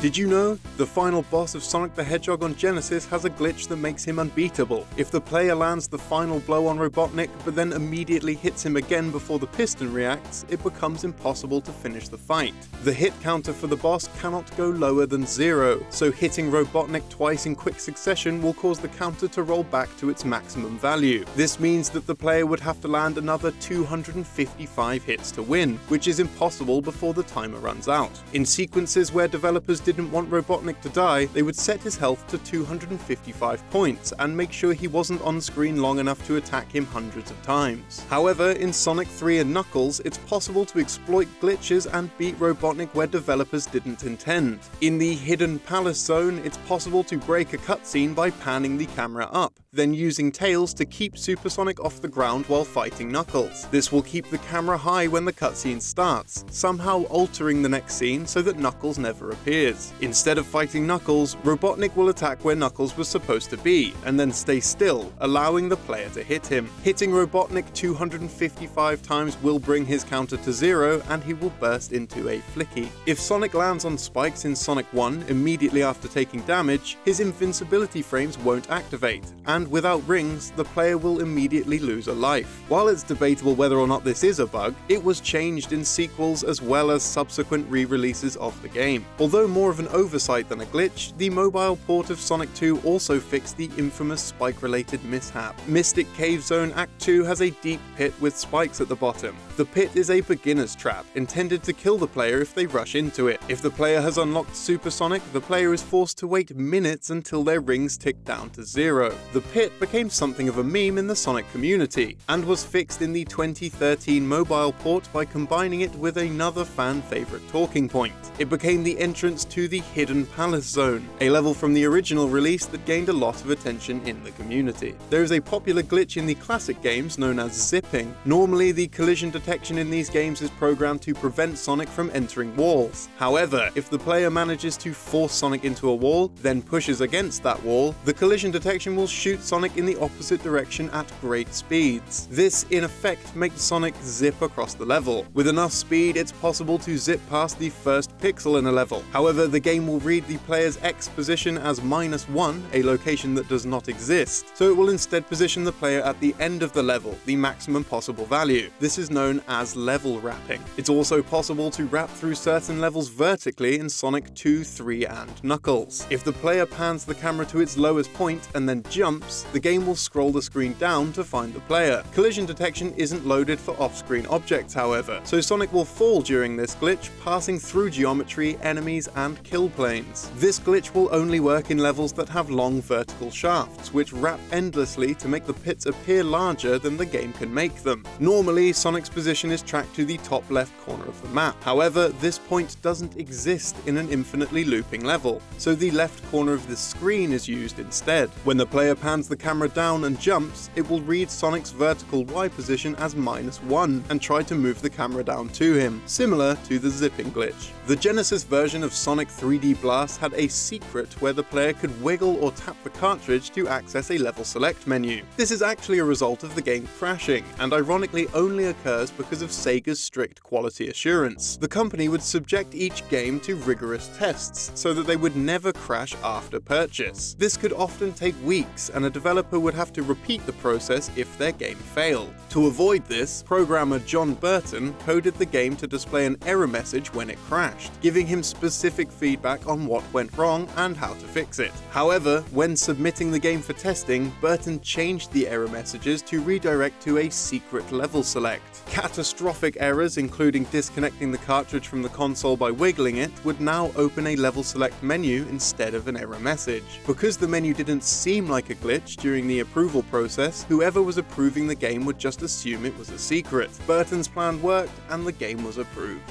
Did you know? The final boss of Sonic the Hedgehog on Genesis has a glitch that makes him unbeatable. If the player lands the final blow on Robotnik, but then immediately hits him again before the piston reacts, it becomes impossible to finish the fight. The hit counter for the boss cannot go lower than 0, so hitting Robotnik twice in quick succession will cause the counter to roll back to its maximum value. This means that the player would have to land another 255 hits to win, which is impossible before the timer runs out. In sequences where developers didn't want Robotnik to die, they would set his health to 255 points and make sure he wasn't on screen long enough to attack him hundreds of times. However, in Sonic 3 and Knuckles, it's possible to exploit glitches and beat Robotnik where developers didn't intend. In the Hidden Palace Zone, it's possible to break a cutscene by panning the camera up, then using Tails to keep Supersonic off the ground while fighting Knuckles. This will keep the camera high when the cutscene starts, somehow altering the next scene so that Knuckles never appears. Instead of fighting Knuckles, Robotnik will attack where Knuckles was supposed to be, and then stay still, allowing the player to hit him. Hitting Robotnik 255 times will bring his counter to 0, and he will burst into a flicky. If Sonic lands on spikes in Sonic 1 immediately after taking damage, his invincibility frames won't activate, and without rings, the player will immediately lose a life. While it's debatable whether or not this is a bug, it was changed in sequels as well as subsequent re-releases of the game. Although more of an oversight than a glitch, the mobile port of Sonic 2 also fixed the infamous spike-related mishap. Mystic Cave Zone Act 2 has a deep pit with spikes at the bottom. The pit is a beginner's trap, intended to kill the player if they rush into it. If the player has unlocked Supersonic, the player is forced to wait minutes until their rings tick down to 0. The pit became something of a meme in the Sonic community, and was fixed in the 2013 mobile port by combining it with another fan-favourite talking point. It became the entrance to the Hidden Palace Zone, a level from the original release that gained a lot of attention in the community. There is a popular glitch in the classic games known as zipping. Normally, the collision detection in these games is programmed to prevent Sonic from entering walls. However, if the player manages to force Sonic into a wall, then pushes against that wall, the collision detection will shoot Sonic in the opposite direction at great speeds. This, in effect, makes Sonic zip across the level. With enough speed, it's possible to zip past the first pixel in a level. However, the game will read the player's X position as -1, a location that does not exist, so it will instead position the player at the end of the level, the maximum possible value. This is known as level wrapping. It's also possible to wrap through certain levels vertically in Sonic 2, 3, and Knuckles. If the player pans the camera to its lowest point and then jumps, the game will scroll the screen down to find the player. Collision detection isn't loaded for off-screen objects, however, so Sonic will fall during this glitch, passing through geometry, enemies, and kill planes. This glitch will only work in levels that have long vertical shafts, which wrap endlessly to make the pits appear larger than the game can make them. Normally, Sonic's position is tracked to the top left corner of the map. However, this point doesn't exist in an infinitely looping level, so the left corner of the screen is used instead. When the player pans the camera down and jumps, it will read Sonic's vertical Y position as -1 and try to move the camera down to him, similar to the zipping glitch. The Genesis version of Sonic 3D Blast had a secret where the player could wiggle or tap the cartridge to access a level select menu. This is actually a result of the game crashing, and ironically only occurs because of Sega's strict quality assurance. The company would subject each game to rigorous tests so that they would never crash after purchase. This could often take weeks, and a developer would have to repeat the process if their game failed. To avoid this, programmer John Burton coded the game to display an error message when it crashed, giving him specific feedback on what went wrong and how to fix it. However, when submitting the game for testing, Burton changed the error messages to redirect to a secret level select. Catastrophic errors, including disconnecting the cartridge from the console by wiggling it, would now open a level select menu instead of an error message. Because the menu didn't seem like a glitch during the approval process, whoever was approving the game would just assume it was a secret. Burton's plan worked, and the game was approved.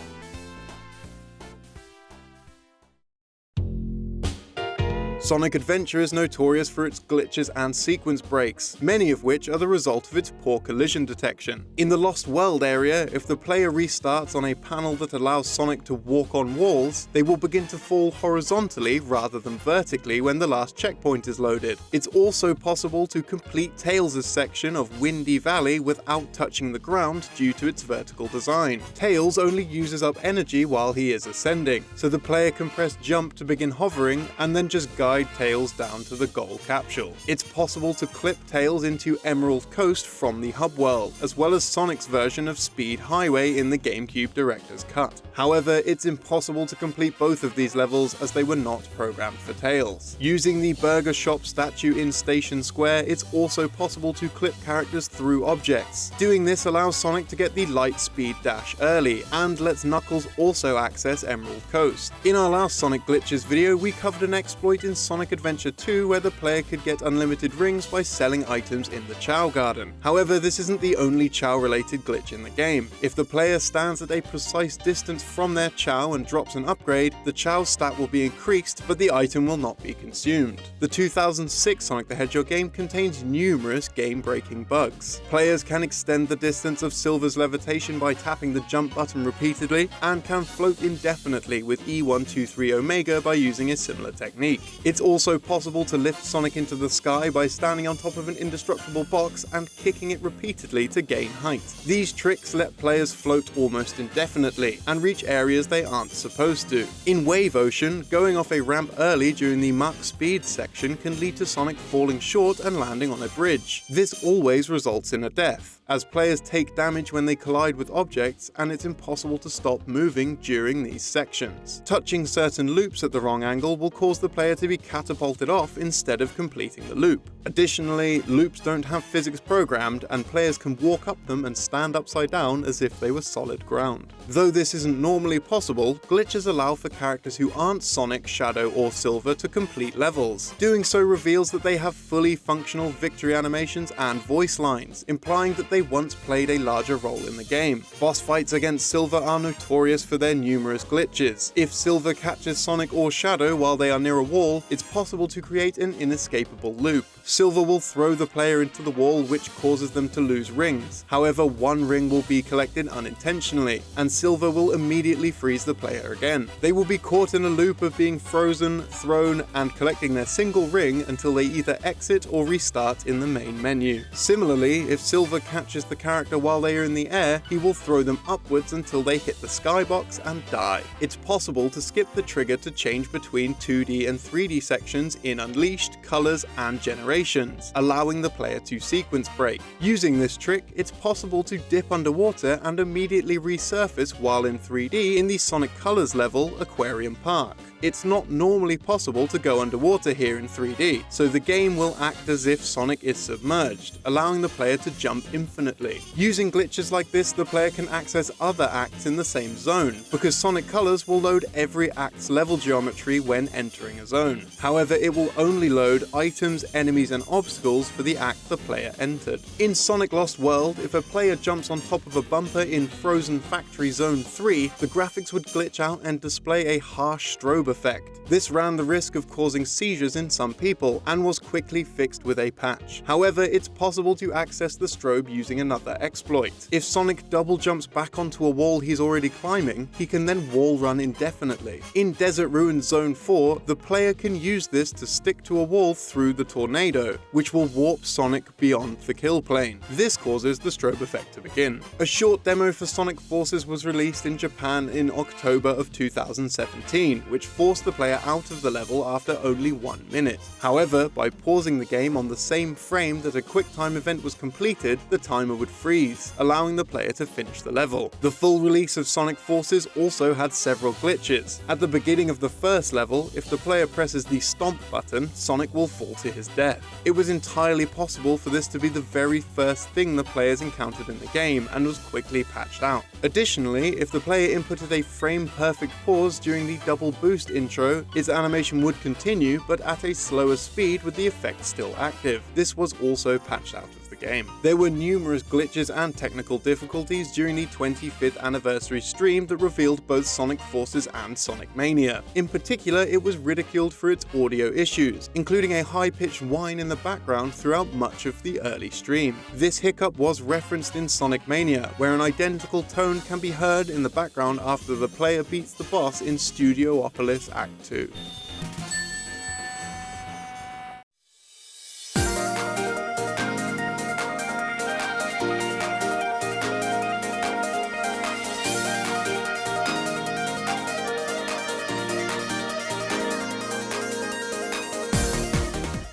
Sonic Adventure is notorious for its glitches and sequence breaks, many of which are the result of its poor collision detection. In the Lost World area, if the player restarts on a panel that allows Sonic to walk on walls, they will begin to fall horizontally rather than vertically when the last checkpoint is loaded. It's also possible to complete Tails' section of Windy Valley without touching the ground due to its vertical design. Tails only uses up energy while he is ascending, so the player can press jump to begin hovering and then just guide Tails down to the goal capsule. It's possible to clip Tails into Emerald Coast from the hub world, as well as Sonic's version of Speed Highway in the GameCube Director's Cut. However, it's impossible to complete both of these levels as they were not programmed for Tails. Using the Burger Shop statue in Station Square, it's also possible to clip characters through objects. Doing this allows Sonic to get the light speed dash early, and lets Knuckles also access Emerald Coast. In our last Sonic Glitches video, we covered an exploit in Sonic Adventure 2 where the player could get unlimited rings by selling items in the Chow Garden. However, this isn't the only Chow related glitch in the game. If the player stands at a precise distance from their Chow and drops an upgrade, the Chow stat will be increased, but the item will not be consumed. The 2006 Sonic the Hedgehog game contains numerous game-breaking bugs. Players can extend the distance of Silver's levitation by tapping the jump button repeatedly, and can float indefinitely with E123 Omega by using a similar technique. It's also possible to lift Sonic into the sky by standing on top of an indestructible box and kicking it repeatedly to gain height. These tricks let players float almost indefinitely and reach areas they aren't supposed to. In Wave Ocean, going off a ramp early during the Mach Speed section can lead to Sonic falling short and landing on a bridge. This always results in a death, as players take damage when they collide with objects, and it's impossible to stop moving during these sections. Touching certain loops at the wrong angle will cause the player to be catapulted off instead of completing the loop. Additionally, loops don't have physics programmed, and players can walk up them and stand upside down as if they were solid ground. Though this isn't normally possible, glitches allow for characters who aren't Sonic, Shadow, or Silver to complete levels. Doing so reveals that they have fully functional victory animations and voice lines, implying that they once played a larger role in the game. Boss fights against Silver are notorious for their numerous glitches. If Silver catches Sonic or Shadow while they are near a wall, it's possible to create an inescapable loop. Silver will throw the player into the wall, which causes them to lose rings. However, one ring will be collected unintentionally, and Silver will immediately freeze the player again. They will be caught in a loop of being frozen, thrown, and collecting their single ring until they either exit or restart in the main menu. Similarly, if Silver catches the character while they are in the air, he will throw them upwards until they hit the skybox and die. It's possible to skip the trigger to change between 2D and 3D sections in Unleashed, Colors, and Generations, allowing the player to sequence break. Using this trick, it's possible to dip underwater and immediately resurface while in 3D in the Sonic Colors level, Aquarium Park. It's not normally possible to go underwater here in 3D, so the game will act as if Sonic is submerged, allowing the player to jump infinitely. Using glitches like this, the player can access other acts in the same zone, because Sonic Colors will load every act's level geometry when entering a zone. However, it will only load items, enemies, and obstacles for the act the player entered. In Sonic Lost World, if a player jumps on top of a bumper in Frozen Factory Zone 3, the graphics would glitch out and display a harsh strobe effect. This ran the risk of causing seizures in some people, and was quickly fixed with a patch. However, it's possible to access the strobe using another exploit. If Sonic double jumps back onto a wall he's already climbing, he can then wall run indefinitely. In Desert Ruins Zone 4, the player can use this to stick to a wall through the tornado, window, which will warp Sonic beyond the kill plane. This causes the strobe effect to begin. A short demo for Sonic Forces was released in Japan in October of 2017, which forced the player out of the level after only 1 minute. However, by pausing the game on the same frame that a QuickTime event was completed, the timer would freeze, allowing the player to finish the level. The full release of Sonic Forces also had several glitches. At the beginning of the first level, if the player presses the stomp button, Sonic will fall to his death. It was entirely possible for this to be the very first thing the players encountered in the game, and was quickly patched out. Additionally, if the player inputted a frame-perfect pause during the double boost intro, his animation would continue, but at a slower speed with the effect still active. This was also patched out of the game. There were numerous glitches and technical difficulties during the 25th anniversary stream that revealed both Sonic Forces and Sonic Mania. In particular, it was ridiculed for its audio issues, including a high-pitched whine in the background throughout much of the early stream. This hiccup was referenced in Sonic Mania, where an identical tone can be heard in the background after the player beats the boss in Studiopolis Act 2.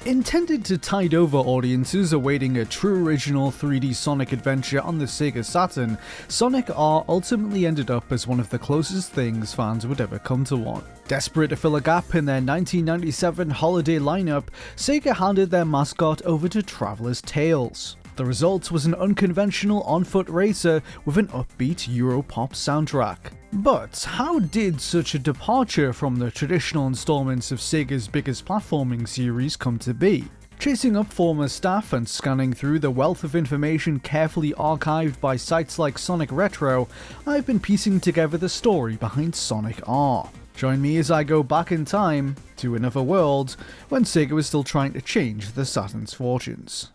Intended to tide over audiences awaiting a true original 3D Sonic adventure on the Sega Saturn, Sonic R ultimately ended up as one of the closest things fans would ever come to one. Desperate to fill a gap in their 1997 holiday lineup, Sega handed their mascot over to Traveler's Tales. The result was an unconventional on-foot racer with an upbeat Europop soundtrack. But how did such a departure from the traditional installments of Sega's biggest platforming series come to be? Chasing up former staff and scanning through the wealth of information carefully archived by sites like Sonic Retro, I've been piecing together the story behind Sonic R. Join me as I go back in time to another world when Sega was still trying to change the Saturn's fortunes.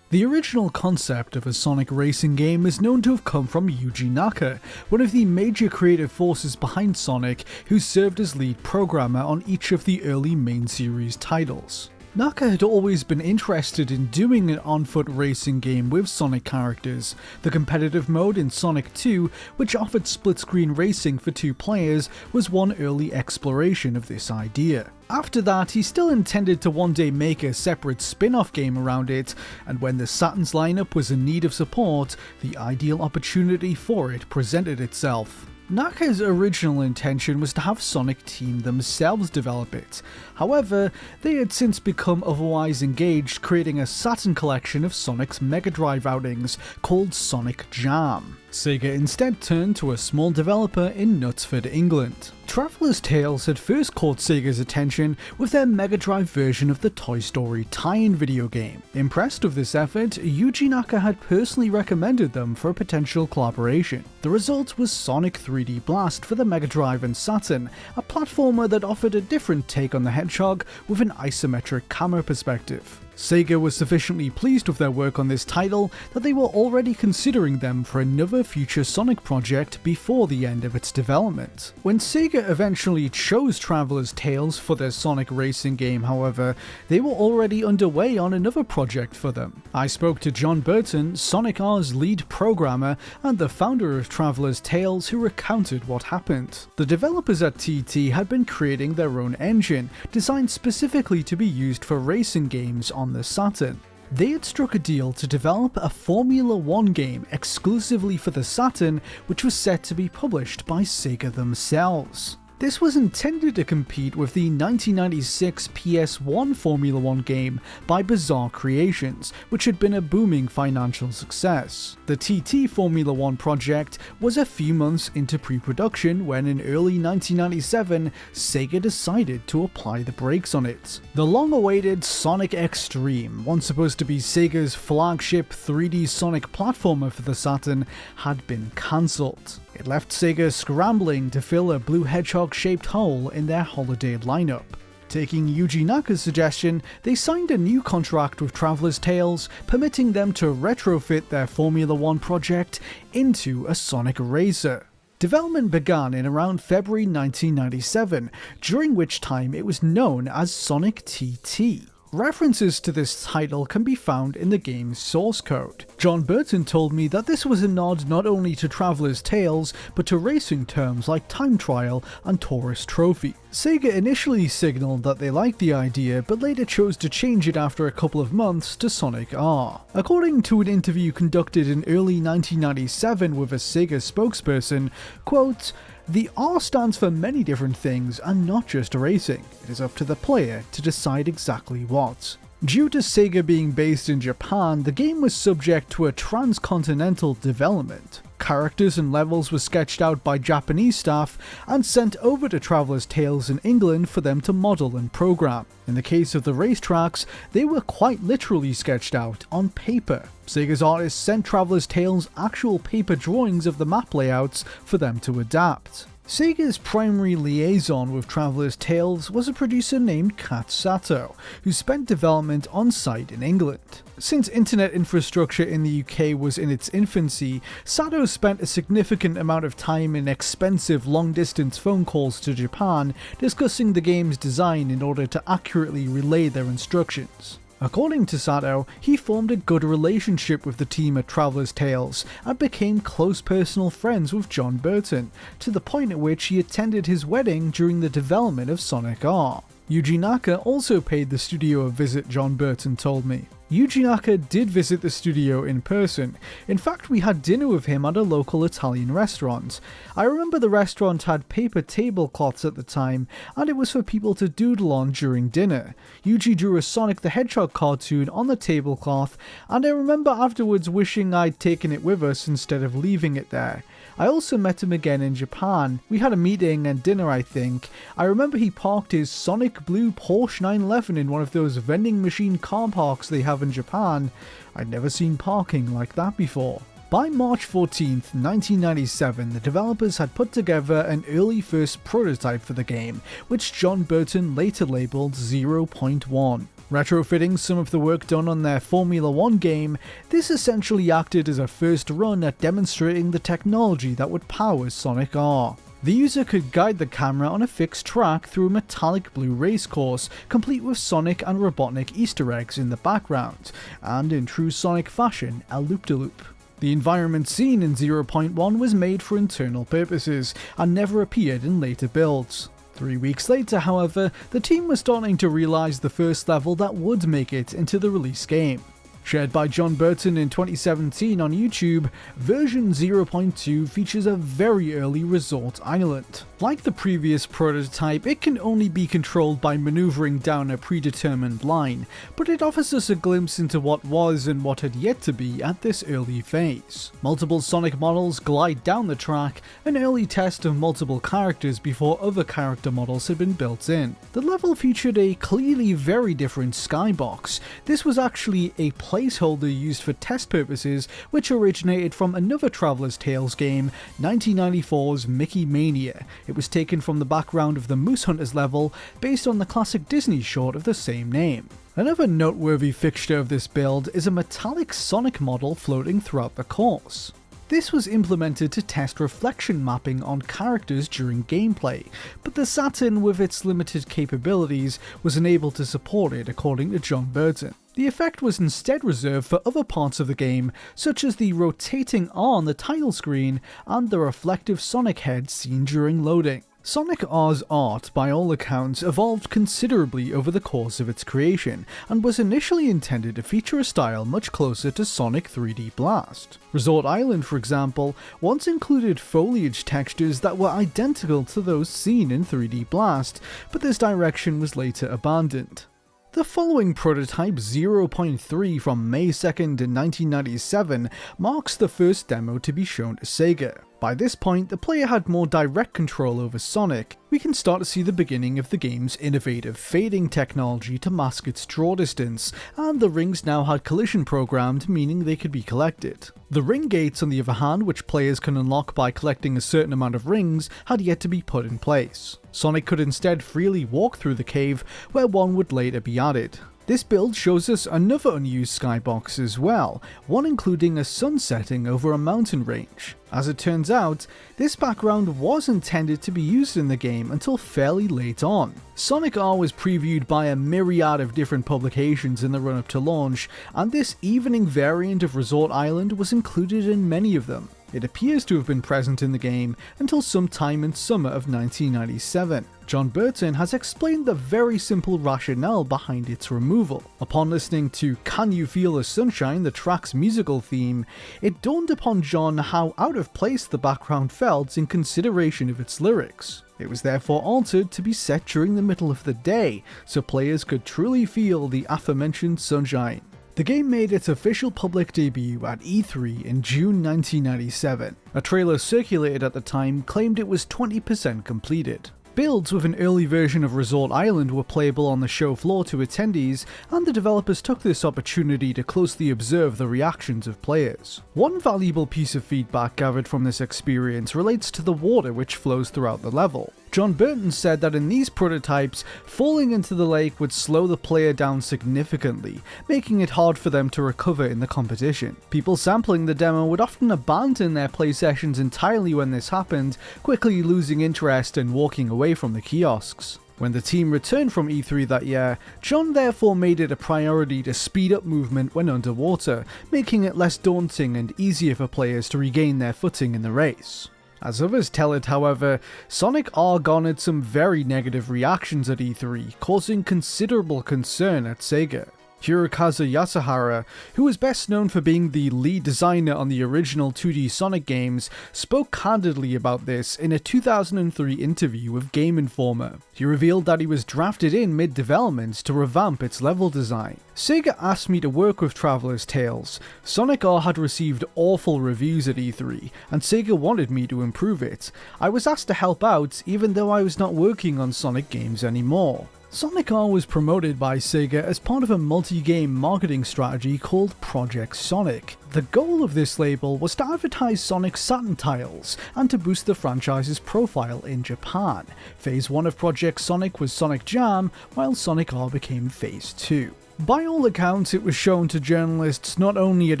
The original concept of a Sonic racing game is known to have come from Yuji Naka, one of the major creative forces behind Sonic, who served as lead programmer on each of the early main series titles. Naka had always been interested in doing an on-foot racing game with Sonic characters. The competitive mode in Sonic 2, which offered split-screen racing for 2 players, was one early exploration of this idea. After that, he still intended to one day make a separate spin-off game around it, and when the Saturn's lineup was in need of support, the ideal opportunity for it presented itself. Naka's original intention was to have Sonic Team themselves develop it. However, they had since become otherwise engaged, creating a Saturn collection of Sonic's Mega Drive outings called Sonic Jam. Sega instead turned to a small developer in Knutsford, England. Traveler's Tales had first caught Sega's attention with their Mega Drive version of the Toy Story tie-in video game. Impressed with this effort, Yuji Naka had personally recommended them for a potential collaboration. The result was Sonic 3D Blast for the Mega Drive and Saturn, a platformer that offered a different take on the Hedgehog with an isometric camera perspective. Sega was sufficiently pleased with their work on this title that they were already considering them for another future Sonic project before the end of its development. When Sega eventually chose Traveler's Tales for their Sonic racing game, however, they were already underway on another project for them. I spoke to John Burton, Sonic R's lead programmer and the founder of Traveler's Tales, who recounted what happened. The developers at TT had been creating their own engine, designed specifically to be used for racing games on the Saturn. They had struck a deal to develop a Formula 1 game exclusively for the Saturn, which was set to be published by Sega themselves. This was intended to compete with the 1996 PS1 Formula 1 game by Bizarre Creations, which had been a booming financial success. The TT Formula 1 project was a few months into pre-production when in early 1997, Sega decided to apply the brakes on it. The long-awaited Sonic X-Treme, once supposed to be Sega's flagship 3D Sonic platformer for the Saturn, had been cancelled. It left Sega scrambling to fill a blue hedgehog-shaped hole in their holiday lineup. Taking Yuji Naka's suggestion, they signed a new contract with Traveler's Tales, permitting them to retrofit their Formula 1 project into a Sonic racer. Development began in around February 1997, during which time it was known as Sonic TT. References to this title can be found in the game's source code. John Burton told me that this was a nod not only to Traveller's Tales, but to racing terms like Time Trial and Tourist Trophy. Sega initially signaled that they liked the idea, but later chose to change it after a couple of months to Sonic R. According to an interview conducted in early 1997 with a Sega spokesperson, quote, "The R stands for many different things and not just racing. It is up to the player to decide exactly what." Due to Sega being based in Japan, the game was subject to a transcontinental development. Characters and levels were sketched out by Japanese staff and sent over to Traveller's Tales in England for them to model and program. In the case of the racetracks, they were quite literally sketched out on paper. Sega's artists sent Traveller's Tales actual paper drawings of the map layouts for them to adapt. Sega's primary liaison with Traveller's Tales was a producer named Kat Sato, who spent development on site in England. Since internet infrastructure in the UK was in its infancy, Sato spent a significant amount of time in expensive long-distance phone calls to Japan discussing the game's design in order to accurately relay their instructions. According to Sato, he formed a good relationship with the team at Traveller's Tales and became close personal friends with John Burton, to the point at which he attended his wedding during the development of Sonic R. Yuji Naka also paid the studio a visit, John Burton told me. Yuji Naka did visit the studio in person. In fact, we had dinner with him at a local Italian restaurant. I remember the restaurant had paper tablecloths at the time, and it was for people to doodle on during dinner. Yuji drew a Sonic the Hedgehog cartoon on the tablecloth, and I remember afterwards wishing I'd taken it with us instead of leaving it there. I also met him again in Japan. We had a meeting and dinner, I think. I remember he parked his Sonic Blue Porsche 911 in one of those vending machine car parks they have in Japan. I'd never seen parking like that before. By March 14th, 1997, the developers had put together an early first prototype for the game, which John Burton later labelled 0.1. Retrofitting some of the work done on their Formula 1 game, this essentially acted as a first run at demonstrating the technology that would power Sonic R. The user could guide the camera on a fixed track through a metallic blue racecourse, complete with Sonic and Robotnik Easter eggs in the background, and in true Sonic fashion, a loop-de-loop. The environment seen in 0.1 was made for internal purposes, and never appeared in later builds. 3 weeks later, however, the team was starting to realise the first level that would make it into the release game. Shared by John Burton in 2017 on YouTube, version 0.2 features a very early resort island. Like the previous prototype, it can only be controlled by maneuvering down a predetermined line, but it offers us a glimpse into what was and what had yet to be at this early phase. Multiple Sonic models glide down the track, an early test of multiple characters before other character models had been built in. The level featured a clearly very different skybox. This was actually a placeholder used for test purposes, which originated from another Traveller's Tales game, 1994's Mickey Mania. It was taken from the background of the Moose Hunters level, based on the classic Disney short of the same name. Another noteworthy fixture of this build is a metallic Sonic model floating throughout the course. This was implemented to test reflection mapping on characters during gameplay, but the Saturn, with its limited capabilities, was unable to support it, according to John Burton. The effect was instead reserved for other parts of the game, such as the rotating R on the title screen and the reflective Sonic head seen during loading. Sonic R's art, by all accounts, evolved considerably over the course of its creation, and was initially intended to feature a style much closer to Sonic 3D Blast. Resort Island, for example, once included foliage textures that were identical to those seen in 3D Blast, but this direction was later abandoned. The following prototype, 0.3 from May 2nd in 1997, marks the first demo to be shown to Sega. By this point, the player had more direct control over Sonic. We can start to see the beginning of the game's innovative fading technology to mask its draw distance, and the rings now had collision programmed, meaning they could be collected. The ring gates, on the other hand, which players can unlock by collecting a certain amount of rings, had yet to be put in place. Sonic could instead freely walk through the cave, where one would later be added. This build shows us another unused skybox as well, one including a sun setting over a mountain range. As it turns out, this background was intended to be used in the game until fairly late on. Sonic R was previewed by a myriad of different publications in the run-up to launch, and this evening variant of Resort Island was included in many of them. It appears to have been present in the game until sometime in summer of 1997. John Burton has explained the very simple rationale behind its removal. Upon listening to Can You Feel the Sunshine, the track's musical theme, it dawned upon John how out of place the background felt in consideration of its lyrics. It was therefore altered to be set during the middle of the day, so players could truly feel the aforementioned sunshine. The game made its official public debut at E3 in June 1997. A trailer circulated at the time claimed it was 20% completed. Builds with an early version of Resort Island were playable on the show floor to attendees, and the developers took this opportunity to closely observe the reactions of players. One valuable piece of feedback gathered from this experience relates to the water which flows throughout the level. John Burton said that in these prototypes, falling into the lake would slow the player down significantly, making it hard for them to recover in the competition. People sampling the demo would often abandon their play sessions entirely when this happened, quickly losing interest and walking away from the kiosks. When the team returned from E3 that year, John therefore made it a priority to speed up movement when underwater, making it less daunting and easier for players to regain their footing in the race. As others tell it, however, Sonic R garnered some very negative reactions at E3, causing considerable concern at Sega. Hirokazu Yasuhara, who was best known for being the lead designer on the original 2D Sonic games, spoke candidly about this in a 2003 interview with Game Informer. He revealed that he was drafted in mid-development to revamp its level design. Sega asked me to work with Traveler's Tales. Sonic R had received awful reviews at E3, and Sega wanted me to improve it. I was asked to help out, even though I was not working on Sonic games anymore. Sonic R was promoted by Sega as part of a multi-game marketing strategy called Project Sonic. The goal of this label was to advertise Sonic's Saturn titles and to boost the franchise's profile in Japan. Phase 1 of Project Sonic was Sonic Jam, while Sonic R became Phase 2. By all accounts, it was shown to journalists not only at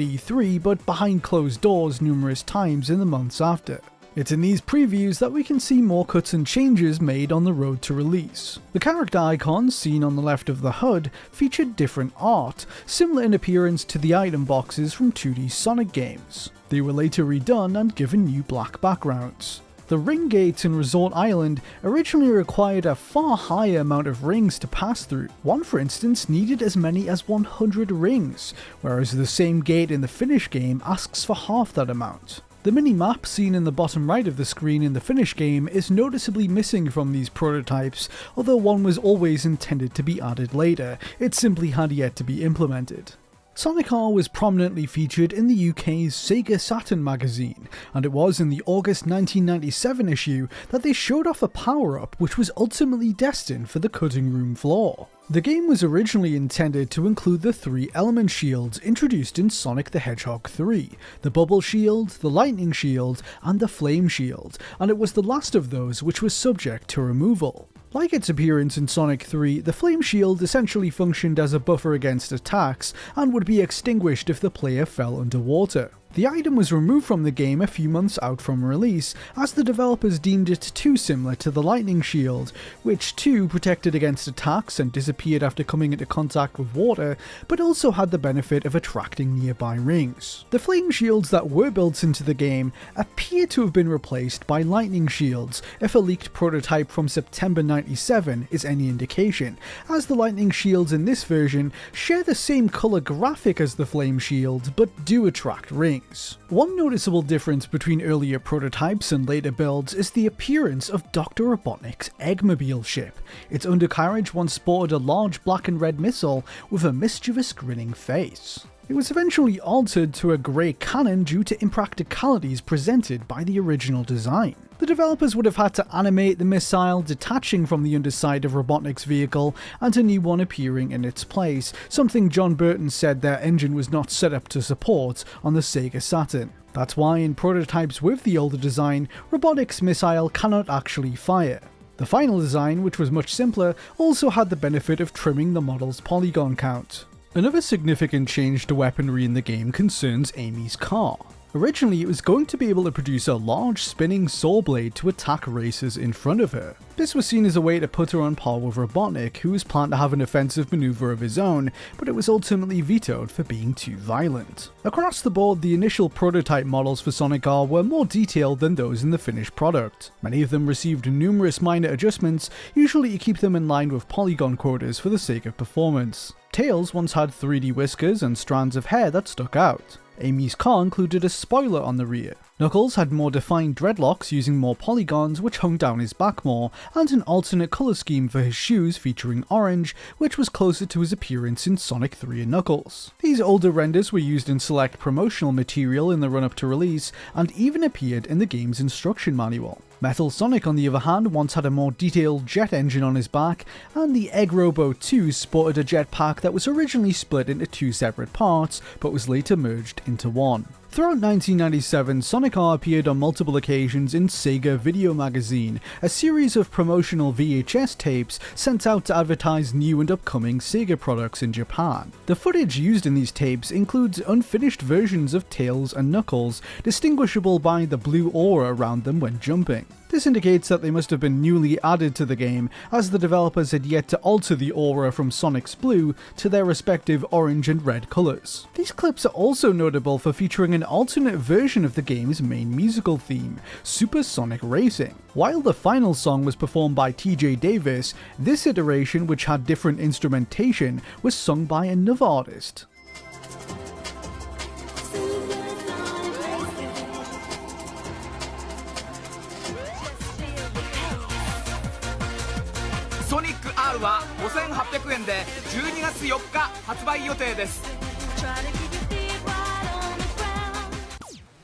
E3 but behind closed doors numerous times in the months after. It's in these previews that we can see more cuts and changes made on the road to release. The character icons seen on the left of the HUD featured different art, similar in appearance to the item boxes from 2D Sonic games. They were later redone and given new black backgrounds. The ring gates in Resort Island originally required a far higher amount of rings to pass through. One, for instance, needed as many as 100 rings, whereas the same gate in the Finish game asks for half that amount. The mini-map seen in the bottom right of the screen in the Finish game is noticeably missing from these prototypes, although one was always intended to be added later, it simply had yet to be implemented. Sonic R was prominently featured in the UK's Sega Saturn magazine, and it was in the August 1997 issue that they showed off a power-up which was ultimately destined for the cutting room floor. The game was originally intended to include the 3 element shields introduced in Sonic the Hedgehog 3, the Bubble Shield, the Lightning Shield, and the Flame Shield, and it was the last of those which was subject to removal. Like its appearance in Sonic 3, the Flame Shield essentially functioned as a buffer against attacks and would be extinguished if the player fell underwater. The item was removed from the game a few months out from release, as the developers deemed it too similar to the Lightning Shield, which too protected against attacks and disappeared after coming into contact with water, but also had the benefit of attracting nearby rings. The Flame Shields that were built into the game appear to have been replaced by Lightning Shields, if a leaked prototype from September 97 is any indication, as the Lightning Shields in this version share the same colour graphic as the Flame Shield, but do attract rings. One noticeable difference between earlier prototypes and later builds is the appearance of Dr. Robotnik's Eggmobile ship. Its undercarriage once sported a large black and red missile with a mischievous grinning face. It was eventually altered to a grey cannon due to impracticalities presented by the original design. The developers would have had to animate the missile detaching from the underside of Robotnik's vehicle and a new one appearing in its place, something John Burton said their engine was not set up to support on the Sega Saturn. That's why in prototypes with the older design, Robotnik's missile cannot actually fire. The final design, which was much simpler, also had the benefit of trimming the model's polygon count. Another significant change to weaponry in the game concerns Amy's car. Originally, it was going to be able to produce a large spinning saw blade to attack racers in front of her. This was seen as a way to put her on par with Robotnik, who was planned to have an offensive maneuver of his own, but it was ultimately vetoed for being too violent. Across the board, the initial prototype models for Sonic R were more detailed than those in the finished product. Many of them received numerous minor adjustments, usually to keep them in line with polygon quotas for the sake of performance. Tails once had 3D whiskers and strands of hair that stuck out. Amy's car included a spoiler on the rear. Knuckles had more defined dreadlocks using more polygons which hung down his back more, and an alternate colour scheme for his shoes featuring orange, which was closer to his appearance in Sonic 3 and Knuckles. These older renders were used in select promotional material in the run-up to release, and even appeared in the game's instruction manual. Metal Sonic, on the other hand, once had a more detailed jet engine on his back, and the Egg Robo 2 sported a jetpack that was originally split into two separate parts, but was later merged into one. Throughout 1997, Sonic R appeared on multiple occasions in Sega Video Magazine, a series of promotional VHS tapes sent out to advertise new and upcoming Sega products in Japan. The footage used in these tapes includes unfinished versions of Tails and Knuckles, distinguishable by the blue aura around them when jumping. This indicates that they must have been newly added to the game, as the developers had yet to alter the aura from Sonic's blue to their respective orange and red colours. These clips are also notable for featuring an alternate version of the game's main musical theme, Super Sonic Racing. While the final song was performed by TJ Davis, this iteration, which had different instrumentation, was sung by another artist. Sonic R は5800円で12月4日発売予定です。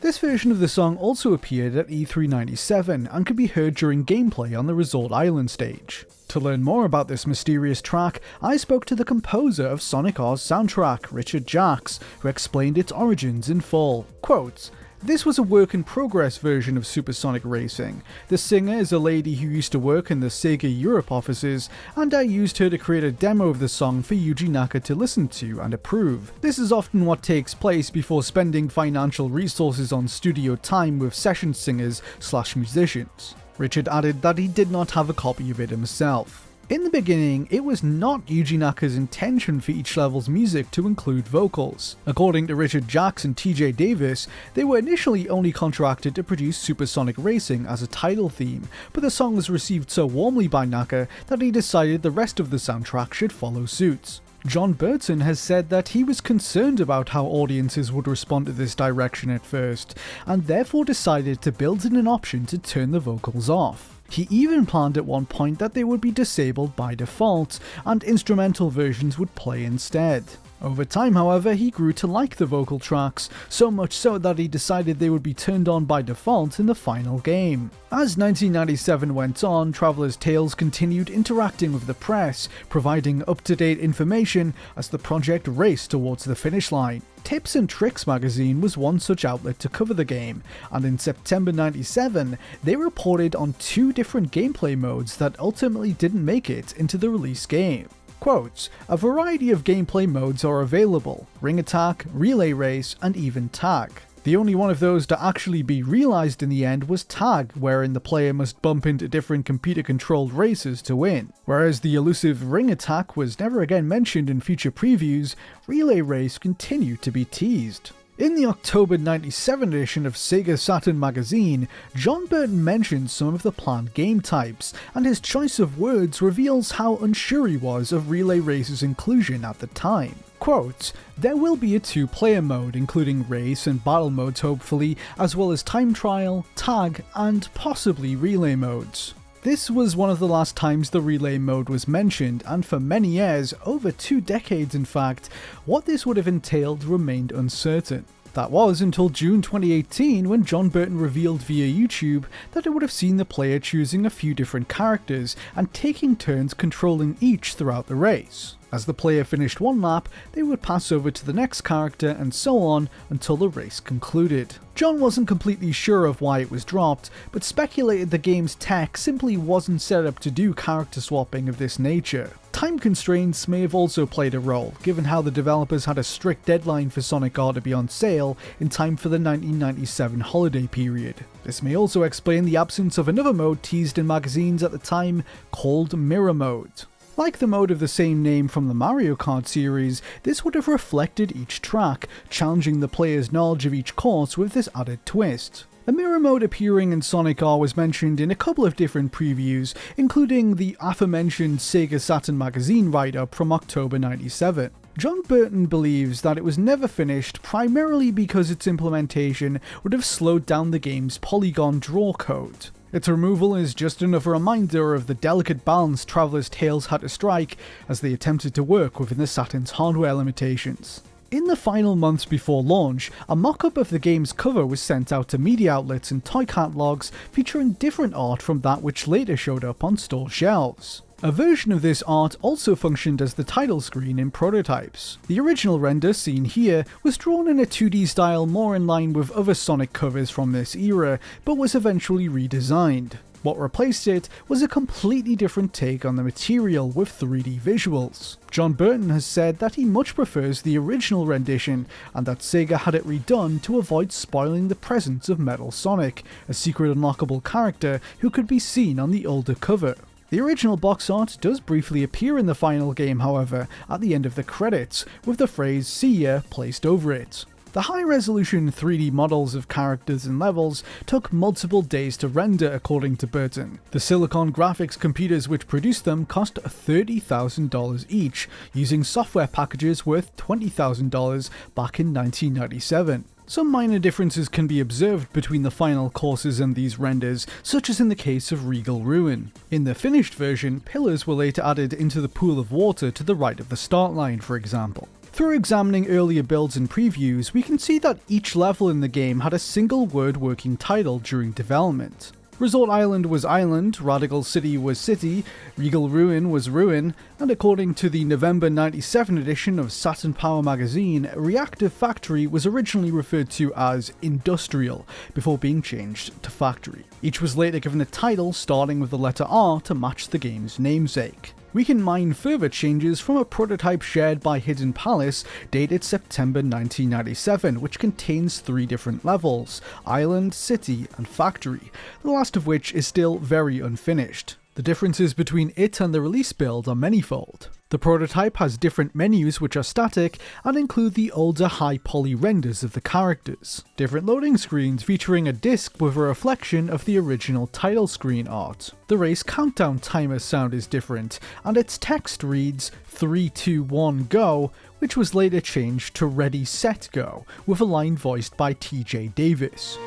This version of the song also appeared at E397 and could be heard during gameplay on the Resort Island stage. To learn more about this mysterious track, I spoke to the composer of Sonic R's soundtrack, Richard Jacks, who explained its origins in full. Quote, "This was a work-in-progress version of Super Sonic Racing. The singer is a lady who used to work in the Sega Europe offices, and I used her to create a demo of the song for Yuji Naka to listen to and approve. This is often what takes place before spending financial resources on studio time with session singers/musicians. Richard added that he did not have a copy of it himself. In the beginning, it was not Yuji Naka's intention for each level's music to include vocals. According to Richard Jacks and TJ Davis, they were initially only contracted to produce Super Sonic Racing as a title theme, but the song was received so warmly by Naka that he decided the rest of the soundtrack should follow suit. John Burton has said that he was concerned about how audiences would respond to this direction at first, and therefore decided to build in an option to turn the vocals off. He even planned at one point that they would be disabled by default, and instrumental versions would play instead. Over time, however, he grew to like the vocal tracks, so much so that he decided they would be turned on by default in the final game. As 1997 went on, Traveler's Tales continued interacting with the press, providing up-to-date information as the project raced towards the finish line. Tips and Tricks magazine was one such outlet to cover the game, and in September 97, they reported on 2 different gameplay modes that ultimately didn't make it into the release game. Quote, "A variety of gameplay modes are available: Ring Attack, Relay Race, and even Tag. The only one of those to actually be realized in the end was Tag, wherein the player must bump into different computer-controlled races to win. Whereas the elusive Ring Attack was never again mentioned in future previews, Relay Race continued to be teased." In the October 97 edition of Sega Saturn magazine, John Burton mentions some of the planned game types, and his choice of words reveals how unsure he was of Relay Race's inclusion at the time. Quote, "There will be a 2-player mode, including race and battle modes hopefully, as well as time trial, tag, and possibly relay modes." This was one of the last times the relay mode was mentioned, and for many years, over 2 decades in fact, what this would have entailed remained uncertain. That was until June 2018 when John Burton revealed via YouTube that it would have seen the player choosing a few different characters and taking turns controlling each throughout the race. As the player finished one lap, they would pass over to the next character and so on until the race concluded. John wasn't completely sure of why it was dropped, but speculated the game's tech simply wasn't set up to do character swapping of this nature. Time constraints may have also played a role, given how the developers had a strict deadline for Sonic R to be on sale in time for the 1997 holiday period. This may also explain the absence of another mode teased in magazines at the time, called Mirror Mode. Like the mode of the same name from the Mario Kart series, this would have reflected each track, challenging the player's knowledge of each course with this added twist. A mirror mode appearing in Sonic R was mentioned in a couple of different previews, including the aforementioned Sega Saturn magazine write-up from October 97. John Burton believes that it was never finished primarily because its implementation would have slowed down the game's polygon draw code. Its removal is just another reminder of the delicate balance Traveller's Tales had to strike as they attempted to work within the Saturn's hardware limitations. In the final months before launch, a mock-up of the game's cover was sent out to media outlets and toy catalogs featuring different art from that which later showed up on store shelves. A version of this art also functioned as the title screen in prototypes. The original render seen here was drawn in a 2D style more in line with other Sonic covers from this era, but was eventually redesigned. What replaced it was a completely different take on the material with 3D visuals. John Burton has said that he much prefers the original rendition, and that Sega had it redone to avoid spoiling the presence of Metal Sonic, a secret unlockable character who could be seen on the older cover. The original box art does briefly appear in the final game, however, at the end of the credits, with the phrase "See ya" placed over it. The high-resolution 3D models of characters and levels took multiple days to render, according to Burton. The Silicon graphics computers which produced them cost $30,000 each, using software packages worth $20,000 back in 1997. Some minor differences can be observed between the final courses and these renders, such as in the case of Regal Ruin. In the finished version, pillars were later added into the pool of water to the right of the start line, for example. Through examining earlier builds and previews, we can see that each level in the game had a single word working title during development. Resort Island was Island, Radical City was City, Regal Ruin was Ruin, and according to the November 97 edition of Saturn Power magazine, Reactive Factory was originally referred to as Industrial, before being changed to Factory. Each was later given a title starting with the letter R to match the game's namesake. We can mine further changes from a prototype shared by Hidden Palace dated September 1997, which contains 3 different levels: Island, City, and Factory, the last of which is still very unfinished. The differences between it and the release build are manifold. The prototype has different menus which are static and include the older high poly renders of the characters. Different loading screens featuring a disc with a reflection of the original title screen art. The race countdown timer sound is different, and its text reads 3, 2, 1, go, which was later changed to Ready, Set, Go, with a line voiced by TJ Davis.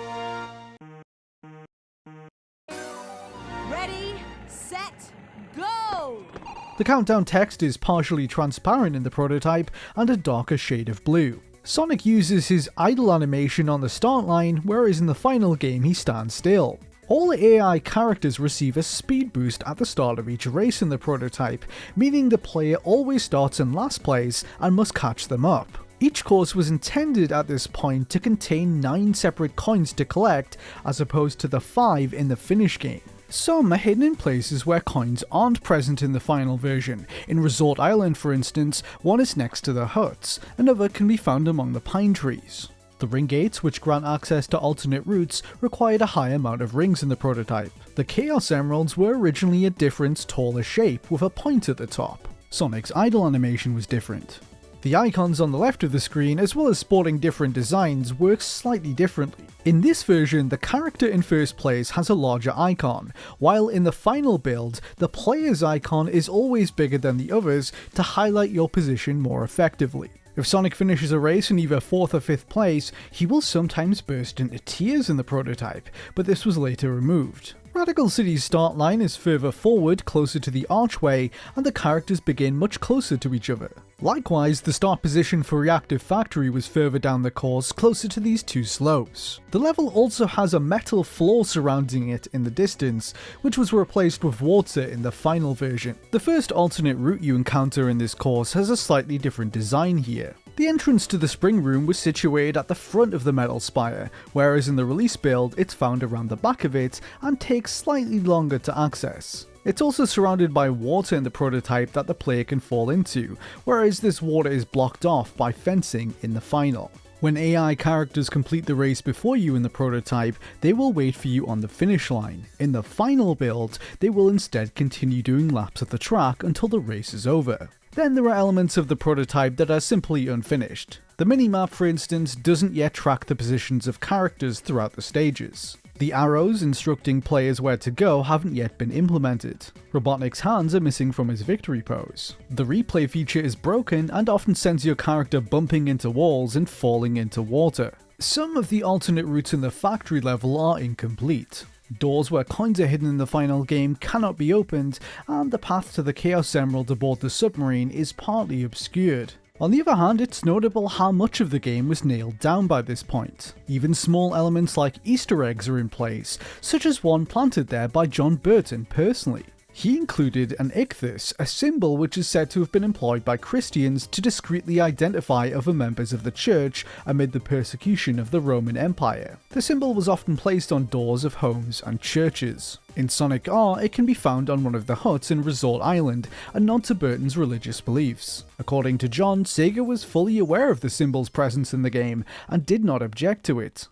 The countdown text is partially transparent in the prototype and a darker shade of blue. Sonic uses his idle animation on the start line, whereas in the final game he stands still. All AI characters receive a speed boost at the start of each race in the prototype, meaning the player always starts in last place and must catch them up. Each course was intended at this point to contain 9 separate coins to collect, as opposed to the 5 in the finish game. Some are hidden in places where coins aren't present in the final version. In Resort Island, for instance, one is next to the huts, another can be found among the pine trees. The ring gates, which grant access to alternate routes, required a high amount of rings in the prototype. The Chaos Emeralds were originally a different, taller shape with a point at the top. Sonic's idle animation was different. The icons on the left of the screen, as well as sporting different designs, work slightly differently. In this version, the character in first place has a larger icon, while in the final build, the player's icon is always bigger than the others to highlight your position more effectively. If Sonic finishes a race in either 4th or 5th place, he will sometimes burst into tears in the prototype, but this was later removed. Radical City's start line is further forward, closer to the archway, and the characters begin much closer to each other. Likewise, the start position for Reactive Factory was further down the course, closer to these two slopes. The level also has a metal floor surrounding it in the distance, which was replaced with water in the final version. The first alternate route you encounter in this course has a slightly different design here. The entrance to the spring room was situated at the front of the metal spire, whereas in the release build it's found around the back of it and takes slightly longer to access. It's also surrounded by water in the prototype that the player can fall into, whereas this water is blocked off by fencing in the final. When AI characters complete the race before you in the prototype, they will wait for you on the finish line. In the final build, they will instead continue doing laps of the track until the race is over. Then there are elements of the prototype that are simply unfinished. The minimap, for instance, doesn't yet track the positions of characters throughout the stages. The arrows instructing players where to go haven't yet been implemented. Robotnik's hands are missing from his victory pose. The replay feature is broken and often sends your character bumping into walls and falling into water. Some of the alternate routes in the factory level are incomplete. Doors where coins are hidden in the final game cannot be opened, and the path to the Chaos Emerald aboard the submarine is partly obscured. On the other hand, it's notable how much of the game was nailed down by this point. Even small elements like Easter eggs are in place, such as one planted there by John Burton personally. He included an ichthys, a symbol which is said to have been employed by Christians to discreetly identify other members of the church amid the persecution of the Roman Empire. The symbol was often placed on doors of homes and churches. In Sonic R, it can be found on one of the huts in Resort Island, a nod to Burton's religious beliefs. According to John, Sega was fully aware of the symbol's presence in the game and did not object to it.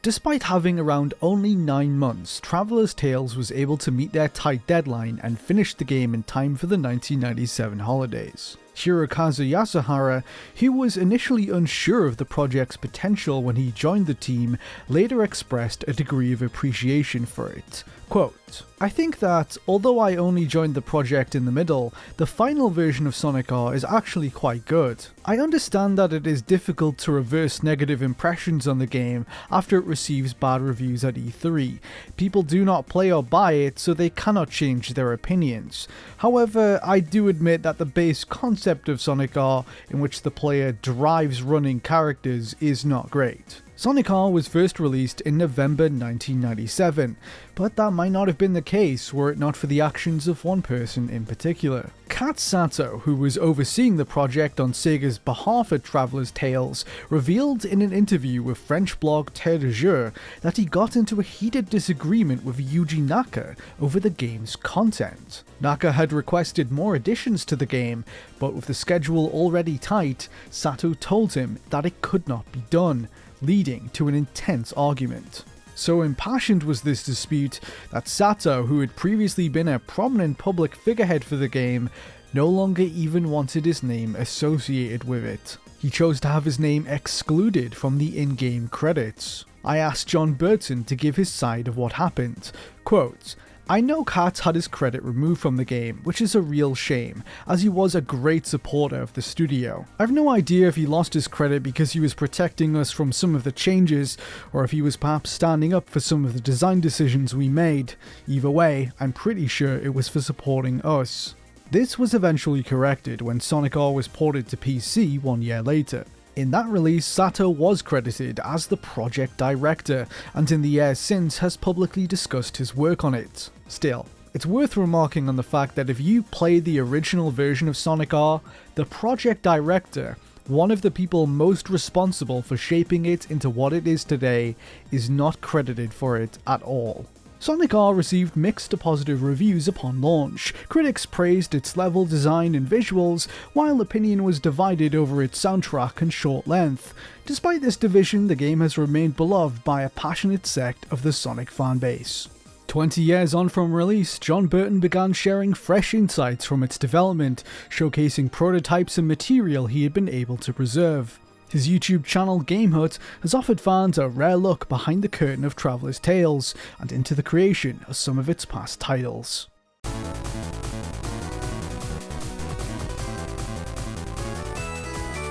Despite having around only 9 months, Traveller's Tales was able to meet their tight deadline and finish the game in time for the 1997 holidays. Hirokazu Yasuhara, who was initially unsure of the project's potential when he joined the team, later expressed a degree of appreciation for it. Quote, "I think that, although I only joined the project in the middle, the final version of Sonic R is actually quite good. I understand that it is difficult to reverse negative impressions on the game after it receives bad reviews at E3. People do not play or buy it, so they cannot change their opinions. However, I do admit that the base concept of Sonic R, in which the player drives running characters, is not great." Sonic R was first released in November 1997, but that might not have been the case were it not for the actions of one person in particular. Kat Sato, who was overseeing the project on Sega's behalf at Traveller's Tales, revealed in an interview with French blog Terre de Jeu that he got into a heated disagreement with Yuji Naka over the game's content. Naka had requested more additions to the game, but with the schedule already tight, Sato told him that it could not be done, leading to an intense argument. So impassioned was this dispute that Sato, who had previously been a prominent public figurehead for the game, no longer even wanted his name associated with it. He chose to have his name excluded from the in-game credits. I asked John Burton to give his side of what happened. Quote, "I know Kat had his credit removed from the game, which is a real shame, as he was a great supporter of the studio. I've no idea if he lost his credit because he was protecting us from some of the changes, or if he was perhaps standing up for some of the design decisions we made. Either way, I'm pretty sure it was for supporting us." This was eventually corrected when Sonic R was ported to PC 1 year later. In that release, Sato was credited as the project director, and in the years since has publicly discussed his work on it. Still, it's worth remarking on the fact that if you played the original version of Sonic R, the project director, one of the people most responsible for shaping it into what it is today, is not credited for it at all. Sonic R received mixed to positive reviews upon launch. Critics praised its level design and visuals, while opinion was divided over its soundtrack and short length. Despite this division, the game has remained beloved by a passionate sect of the Sonic fanbase. 20 years on from release, John Burton began sharing fresh insights from its development, showcasing prototypes and material he had been able to preserve. His YouTube channel Game Hut has offered fans a rare look behind the curtain of Traveller's Tales and into the creation of some of its past titles.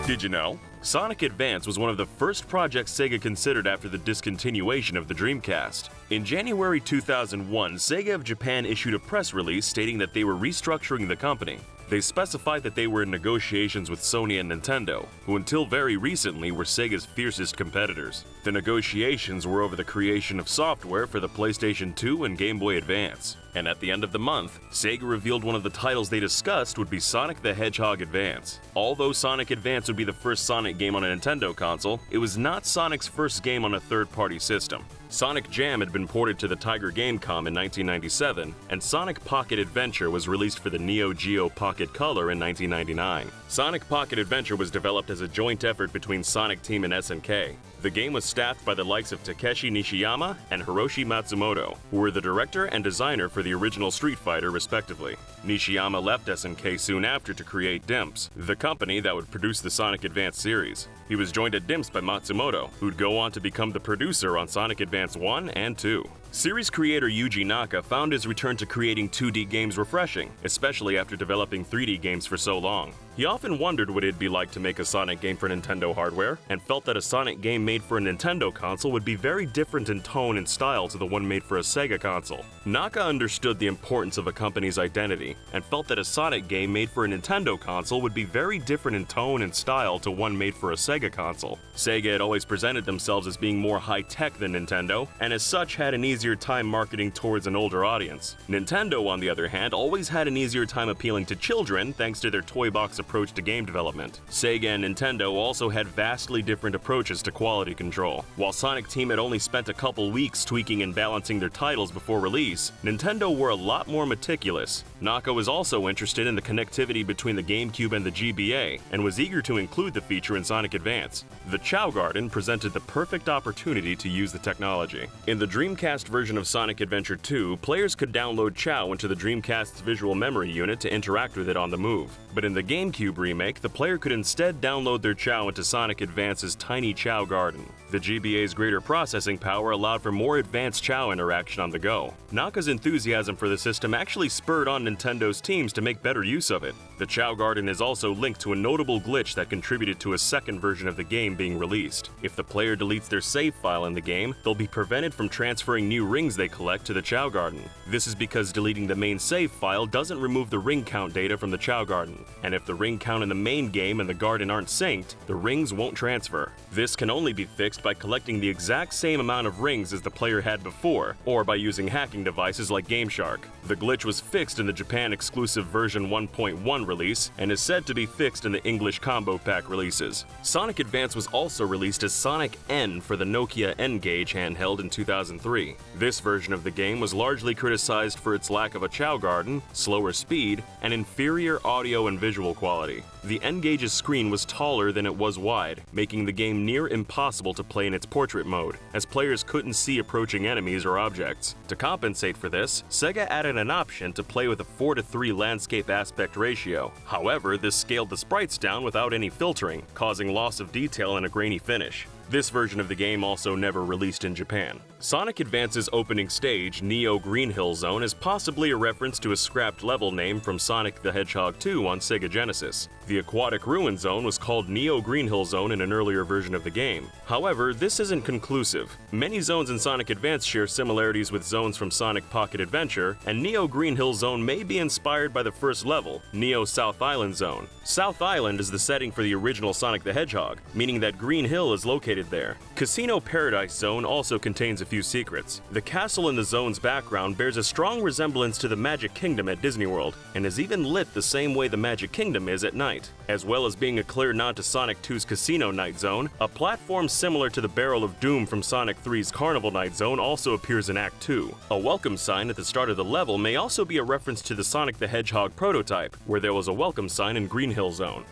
Did you know? Sonic Advance was one of the first projects Sega considered after the discontinuation of the Dreamcast. In January 2001, Sega of Japan issued a press release stating that they were restructuring the company. They specified that they were in negotiations with Sony and Nintendo, who until very recently were Sega's fiercest competitors. The negotiations were over the creation of software for the PlayStation 2 and Game Boy Advance. And at the end of the month, Sega revealed one of the titles they discussed would be Sonic the Hedgehog Advance. Although Sonic Advance would be the first Sonic game on a Nintendo console, it was not Sonic's first game on a third-party system. Sonic Jam had been ported to the Tiger Gamecom in 1997, and Sonic Pocket Adventure was released for the Neo Geo Pocket Color in 1999. Sonic Pocket Adventure was developed as a joint effort between Sonic Team and SNK. The game was staffed by the likes of Takeshi Nishiyama and Hiroshi Matsumoto, who were the director and designer for the original Street Fighter, respectively. Nishiyama left SNK soon after to create DIMPS, the company that would produce the Sonic Advance series. He was joined at DIMPS by Matsumoto, who'd go on to become the producer on Sonic Advance 1 and 2. Series creator Yuji Naka found his return to creating 2D games refreshing, especially after developing 3D games for so long. He often wondered what it'd be like to make a Sonic game for Nintendo hardware, and felt that a Sonic game made for a Nintendo console would be very different in tone and style to the one made for a Sega console. Naka understood the importance of a company's identity, and felt that a Sonic game made for a Nintendo console would be very different in tone and style to one made for a Sega console. Sega had always presented themselves as being more high-tech than Nintendo, and as such had an easier time marketing towards an older audience. Nintendo, on the other hand, always had an easier time appealing to children thanks to their toy box approach to game development. Sega and Nintendo also had vastly different approaches to quality control. While Sonic Team had only spent a couple weeks tweaking and balancing their titles before release, Nintendo were a lot more meticulous. Naka was also interested in the connectivity between the GameCube and the GBA, and was eager to include the feature in Sonic Advance. The Chow Garden presented the perfect opportunity to use the technology. In the Dreamcast version of Sonic Adventure 2, players could download Chow into the Dreamcast's visual memory unit to interact with it on the move. But in the GameCube remake, the player could instead download their Chow into Sonic Advance's tiny Chow Garden. The GBA's greater processing power allowed for more advanced Chow interaction on the go. Naka's enthusiasm for the system actually spurred on Nintendo's teams to make better use of it. The Chow Garden is also linked to a notable glitch that contributed to a second version of the game being released. If the player deletes their save file in the game, they'll be prevented from transferring new rings they collect to the Chow Garden. This is because deleting the main save file doesn't remove the ring count data from the Chow Garden, and if the ring count in the main game and the garden aren't synced, the rings won't transfer. This can only be fixed by collecting the exact same amount of rings as the player had before, or by using hacking devices like GameShark. The glitch was fixed in the Japan-exclusive version 1.1 release, and is said to be fixed in the English Combo Pack releases. Sonic Advance was also released as Sonic N for the Nokia N-Gage handheld in 2003. This version of the game was largely criticized for its lack of a Chow Garden, slower speed, and inferior audio and visual quality. The N-Gage's screen was taller than it was wide, making the game near impossible to play in its portrait mode, as players couldn't see approaching enemies or objects. To compensate for this, Sega added an option to play with a 4:3 landscape aspect ratio. However, this scaled the sprites down without any filtering, causing loss of detail and a grainy finish. This version of the game also never released in Japan. Sonic Advance's opening stage, Neo Green Hill Zone, is possibly a reference to a scrapped level name from Sonic the Hedgehog 2 on Sega Genesis. The Aquatic Ruin Zone was called Neo Green Hill Zone in an earlier version of the game. However, this isn't conclusive. Many zones in Sonic Advance share similarities with zones from Sonic Pocket Adventure, and Neo Green Hill Zone may be inspired by the first level, Neo South Island Zone. South Island is the setting for the original Sonic the Hedgehog, meaning that Green Hill is located there. Casino Paradise Zone also contains a few secrets. The castle in the zone's background bears a strong resemblance to the Magic Kingdom at Disney World, and is even lit the same way the Magic Kingdom is at night. As well as being a clear nod to Sonic 2's Casino Night Zone, a platform similar to the Barrel of Doom from Sonic 3's Carnival Night Zone also appears in Act 2. A welcome sign at the start of the level may also be a reference to the Sonic the Hedgehog prototype, where there was a welcome sign in Green Hill Zone.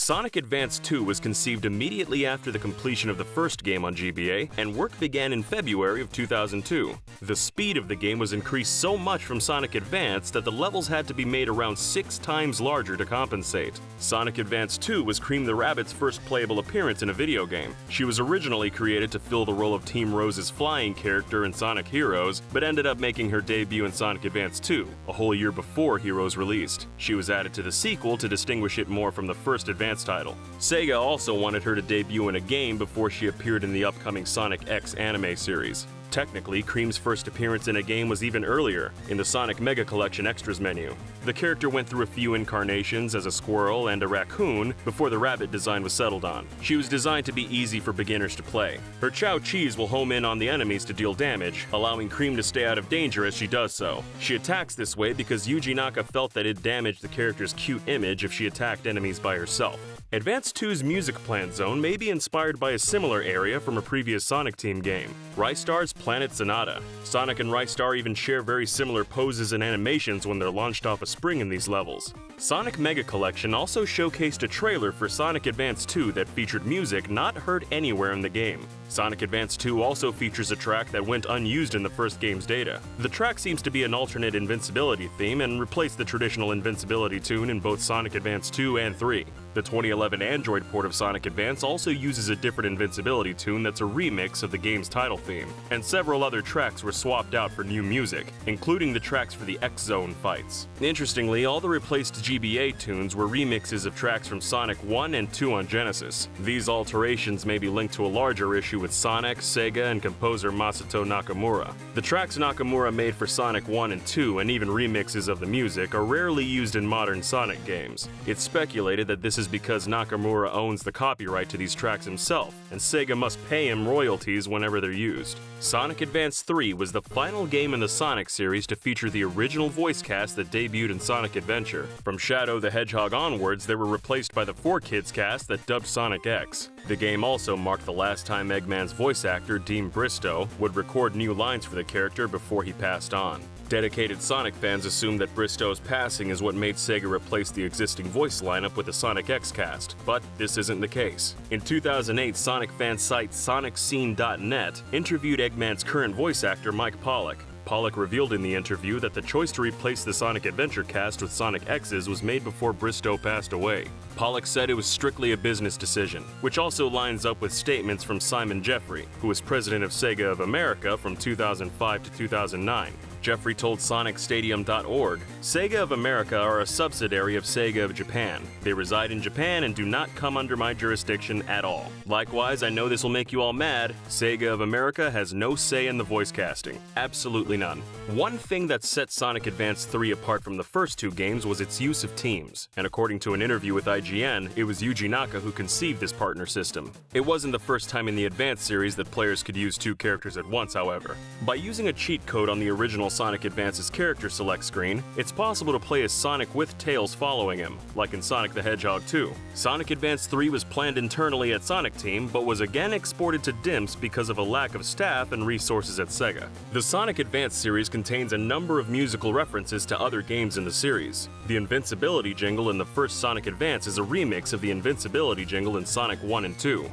Sonic Advance 2 was conceived immediately after the completion of the first game on GBA, and work began in February of 2002. The speed of the game was increased so much from Sonic Advance that the levels had to be made around 6 times larger to compensate. Sonic Advance 2 was Cream the Rabbit's first playable appearance in a video game. She was originally created to fill the role of Team Rose's flying character in Sonic Heroes, but ended up making her debut in Sonic Advance 2, a whole year before Heroes released. She was added to the sequel to distinguish it more from the first Advance title. Sega also wanted her to debut in a game before she appeared in the upcoming Sonic X anime series. Technically, Cream's first appearance in a game was even earlier, in the Sonic Mega Collection Extras menu. The character went through a few incarnations as a squirrel and a raccoon before the rabbit design was settled on. She was designed to be easy for beginners to play. Her Chow Cheese will home in on the enemies to deal damage, allowing Cream to stay out of danger as she does so. She attacks this way because Yuji Naka felt that it damaged the character's cute image if she attacked enemies by herself. Advance 2's music plant zone may be inspired by a similar area from a previous Sonic Team game, Rystar's Planet Sonata. Sonic and Rystar even share very similar poses and animations when they're launched off a spring in these levels. Sonic Mega Collection also showcased a trailer for Sonic Advance 2 that featured music not heard anywhere in the game. Sonic Advance 2 also features a track that went unused in the first game's data. The track seems to be an alternate invincibility theme and replaced the traditional invincibility tune in both Sonic Advance 2 and 3. The 2011 Android port of Sonic Advance also uses a different invincibility tune that's a remix of the game's title theme, and several other tracks were swapped out for new music, including the tracks for the X-Zone fights. Interestingly, all the replaced GBA tunes were remixes of tracks from Sonic 1 and 2 on Genesis. These alterations may be linked to a larger issue with Sonic, Sega, and composer Masato Nakamura. The tracks Nakamura made for Sonic 1 and 2, and even remixes of the music, are rarely used in modern Sonic games. It's speculated that this is because Nakamura owns the copyright to these tracks himself, and Sega must pay him royalties whenever they're used. Sonic Advance 3 was the final game in the Sonic series to feature the original voice cast that debuted in Sonic Adventure. From Shadow the Hedgehog onwards, they were replaced by the 4Kids cast that dubbed Sonic X. The game also marked the last time Eggman's voice actor, Dean Bristow, would record new lines for the character before he passed on. Dedicated Sonic fans assume that Bristow's passing is what made Sega replace the existing voice lineup with the Sonic X cast, but this isn't the case. In 2008, Sonic fan site SonicScene.net interviewed Eggman's current voice actor Mike Pollock. Pollock revealed in the interview that the choice to replace the Sonic Adventure cast with Sonic X's was made before Bristow passed away. Pollock said it was strictly a business decision, which also lines up with statements from Simon Jeffrey, who was president of Sega of America from 2005 to 2009. Jeffrey told SonicStadium.org, Sega of America are a subsidiary of Sega of Japan. They reside in Japan and do not come under my jurisdiction at all. Likewise, I know this will make you all mad, Sega of America has no say in the voice casting. Absolutely none. One thing that set Sonic Advance 3 apart from the first two games was its use of teams, and according to an interview with IGN, it was Yuji Naka who conceived this partner system. It wasn't the first time in the Advance series that players could use two characters at once, however. By using a cheat code on the original Sonic Advance's character select screen, it's possible to play as Sonic with Tails following him, like in Sonic the Hedgehog 2. Sonic Advance 3 was planned internally at Sonic Team, but was again exported to DIMPS because of a lack of staff and resources at Sega. The Sonic Advance series contains a number of musical references to other games in the series. The Invincibility jingle in the first Sonic Advance is a remix of the Invincibility jingle in Sonic 1 and 2.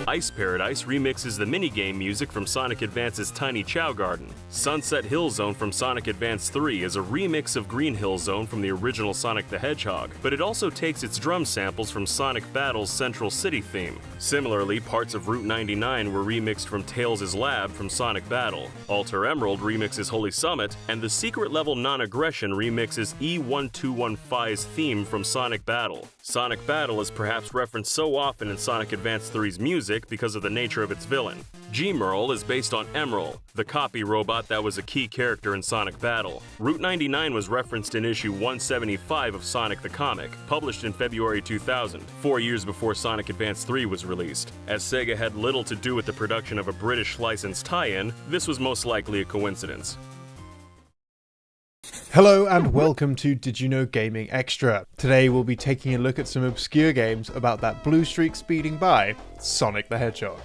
Ice Paradise remixes the minigame music from Sonic Advance's Tiny Chow Garden. Sunset Hill Zone from Sonic Advance 3 is a remix of Green Hill Zone from the original Sonic the Hedgehog, but it also takes its drum samples from Sonic Battle's Central City theme. Similarly, parts of Route 99 were remixed from Tails' Lab from Sonic Battle. Alter Emerald remixes Holy Summit, and the secret level Non-Aggression remixes E1215's theme from Sonic Battle. Sonic Battle is perhaps referenced so often in Sonic Advance 3's music because of the nature of its villain. G-Merle is based on Emerald, the copy robot that was a key character in Sonic Battle. Route 99 was referenced in issue 175 of Sonic the Comic, published in February 2000, 4 years before Sonic Advance 3 was released. As Sega had little to do with the production of a British licensed tie-in, this was most likely a coincidence. Hello and welcome to Did You Know Gaming Extra. Today we'll be taking a look at some obscure games about that blue streak speeding by, Sonic the Hedgehog.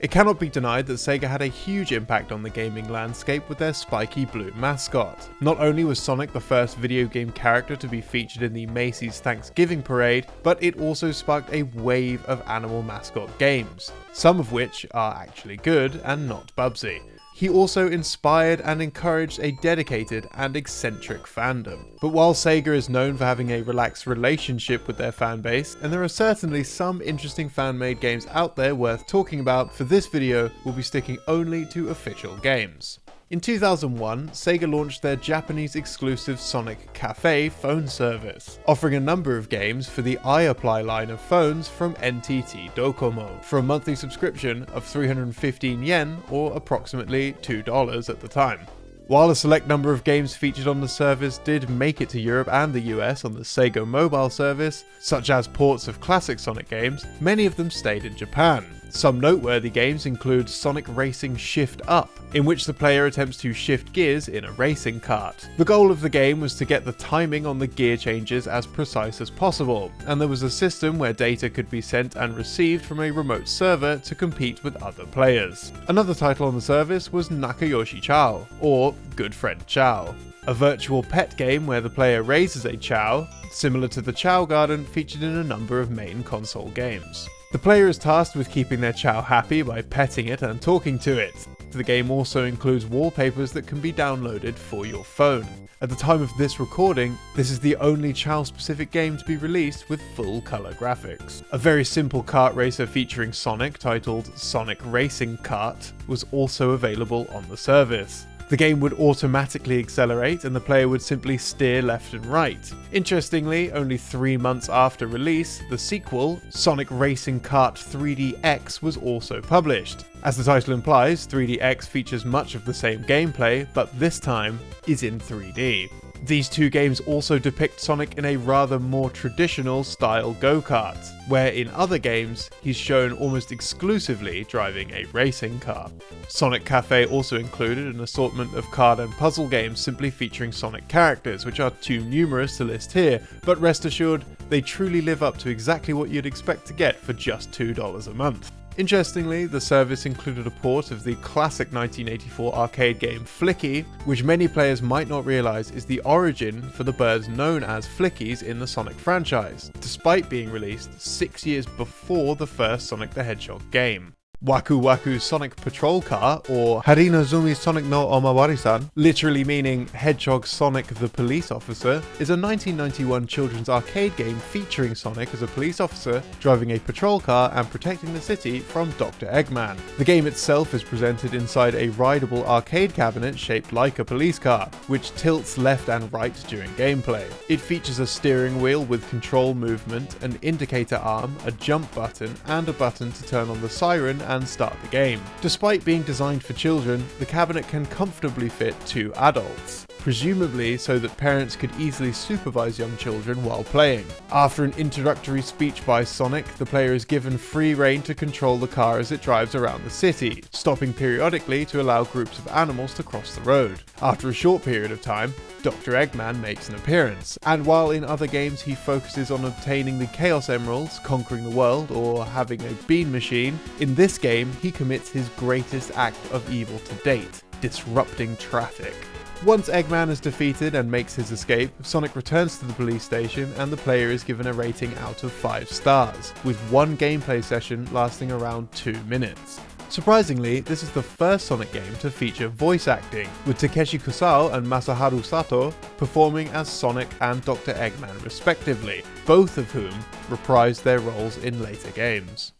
It cannot be denied that Sega had a huge impact on the gaming landscape with their spiky blue mascot. Not only was Sonic the first video game character to be featured in the Macy's Thanksgiving Parade, but it also sparked a wave of animal mascot games, some of which are actually good and not Bubsy. He also inspired and encouraged a dedicated and eccentric fandom. But while Sega is known for having a relaxed relationship with their fanbase, and there are certainly some interesting fan-made games out there worth talking about, for this video we'll be sticking only to official games. In 2001, Sega launched their Japanese-exclusive Sonic Cafe phone service, offering a number of games for the iApply line of phones from NTT Docomo, for a monthly subscription of 315 yen, or approximately $2 at the time. While a select number of games featured on the service did make it to Europe and the US on the Sega mobile service, such as ports of classic Sonic games, many of them stayed in Japan. Some noteworthy games include Sonic Racing Shift Up, in which the player attempts to shift gears in a racing kart. The goal of the game was to get the timing on the gear changes as precise as possible, and there was a system where data could be sent and received from a remote server to compete with other players. Another title on the service was Nakayoshi Chow, or Good Friend Chow, a virtual pet game where the player raises a Chow, similar to the Chow Garden featured in a number of main console games. The player is tasked with keeping their Chow happy by petting it and talking to it. The game also includes wallpapers that can be downloaded for your phone. At the time of this recording, this is the only Chow-specific game to be released with full colour graphics. A very simple kart racer featuring Sonic, titled Sonic Racing Kart, was also available on the service. The game would automatically accelerate and the player would simply steer left and right. Interestingly, only 3 months after release, the sequel, Sonic Racing Kart 3DX, was also published. As the title implies, 3DX features much of the same gameplay, but this time is in 3D. These two games also depict Sonic in a rather more traditional style go-kart, where in other games he's shown almost exclusively driving a racing car. Sonic Cafe also included an assortment of card and puzzle games simply featuring Sonic characters, which are too numerous to list here, but rest assured, they truly live up to exactly what you'd expect to get for just $2 a month. Interestingly, the service included a port of the classic 1984 arcade game Flicky, which many players might not realise is the origin for the birds known as Flickies in the Sonic franchise, despite being released 6 years before the first Sonic the Hedgehog game. Waku Waku Sonic Patrol Car, or Harinazumi Sonic no Omawari-san, literally meaning Hedgehog Sonic the Police Officer, is a 1991 children's arcade game featuring Sonic as a police officer driving a patrol car and protecting the city from Dr. Eggman. The game itself is presented inside a rideable arcade cabinet shaped like a police car, which tilts left and right during gameplay. It features a steering wheel with control movement, an indicator arm, a jump button, and a button to turn on the siren and start the game. Despite being designed for children, the cabinet can comfortably fit 2 adults, presumably so that parents could easily supervise young children while playing. After an introductory speech by Sonic, the player is given free rein to control the car as it drives around the city, stopping periodically to allow groups of animals to cross the road. After a short period of time, Dr. Eggman makes an appearance, and while in other games he focuses on obtaining the Chaos Emeralds, conquering the world, or having a bean machine, in this game he commits his greatest act of evil to date, disrupting traffic. Once Eggman is defeated and makes his escape, Sonic returns to the police station and the player is given a rating out of 5 stars, with one gameplay session lasting around 2 minutes. Surprisingly, this is the first Sonic game to feature voice acting, with Takeshi Kusao and Masaharu Sato performing as Sonic and Dr. Eggman respectively, both of whom reprised their roles in later games.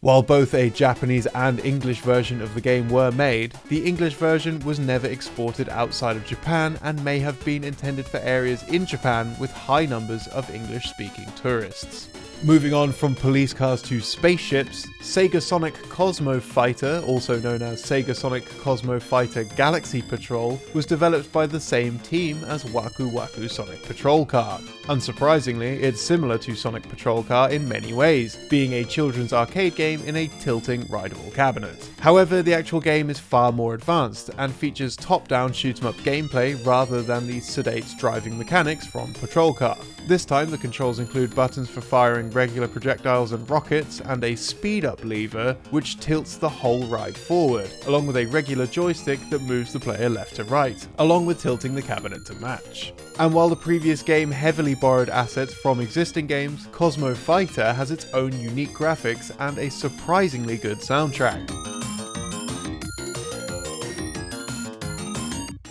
While both a Japanese and English version of the game were made, the English version was never exported outside of Japan and may have been intended for areas in Japan with high numbers of English-speaking tourists. Moving on from police cars to spaceships, Sega Sonic Cosmo Fighter, also known as Sega Sonic Cosmo Fighter Galaxy Patrol, was developed by the same team as Waku Waku Sonic Patrol Car. Unsurprisingly, it's similar to Sonic Patrol Car in many ways, being a children's arcade game in a tilting rideable cabinet. However, the actual game is far more advanced and features top-down shoot-'em-up gameplay rather than the sedate driving mechanics from Patrol Car. This time the controls include buttons for firing regular projectiles and rockets and a speed-up lever which tilts the whole ride forward, along with a regular joystick that moves the player left to right, along with tilting the cabinet to match. And while the previous game heavily borrowed assets from existing games, Cosmo Fighter has its own unique graphics and a surprisingly good soundtrack.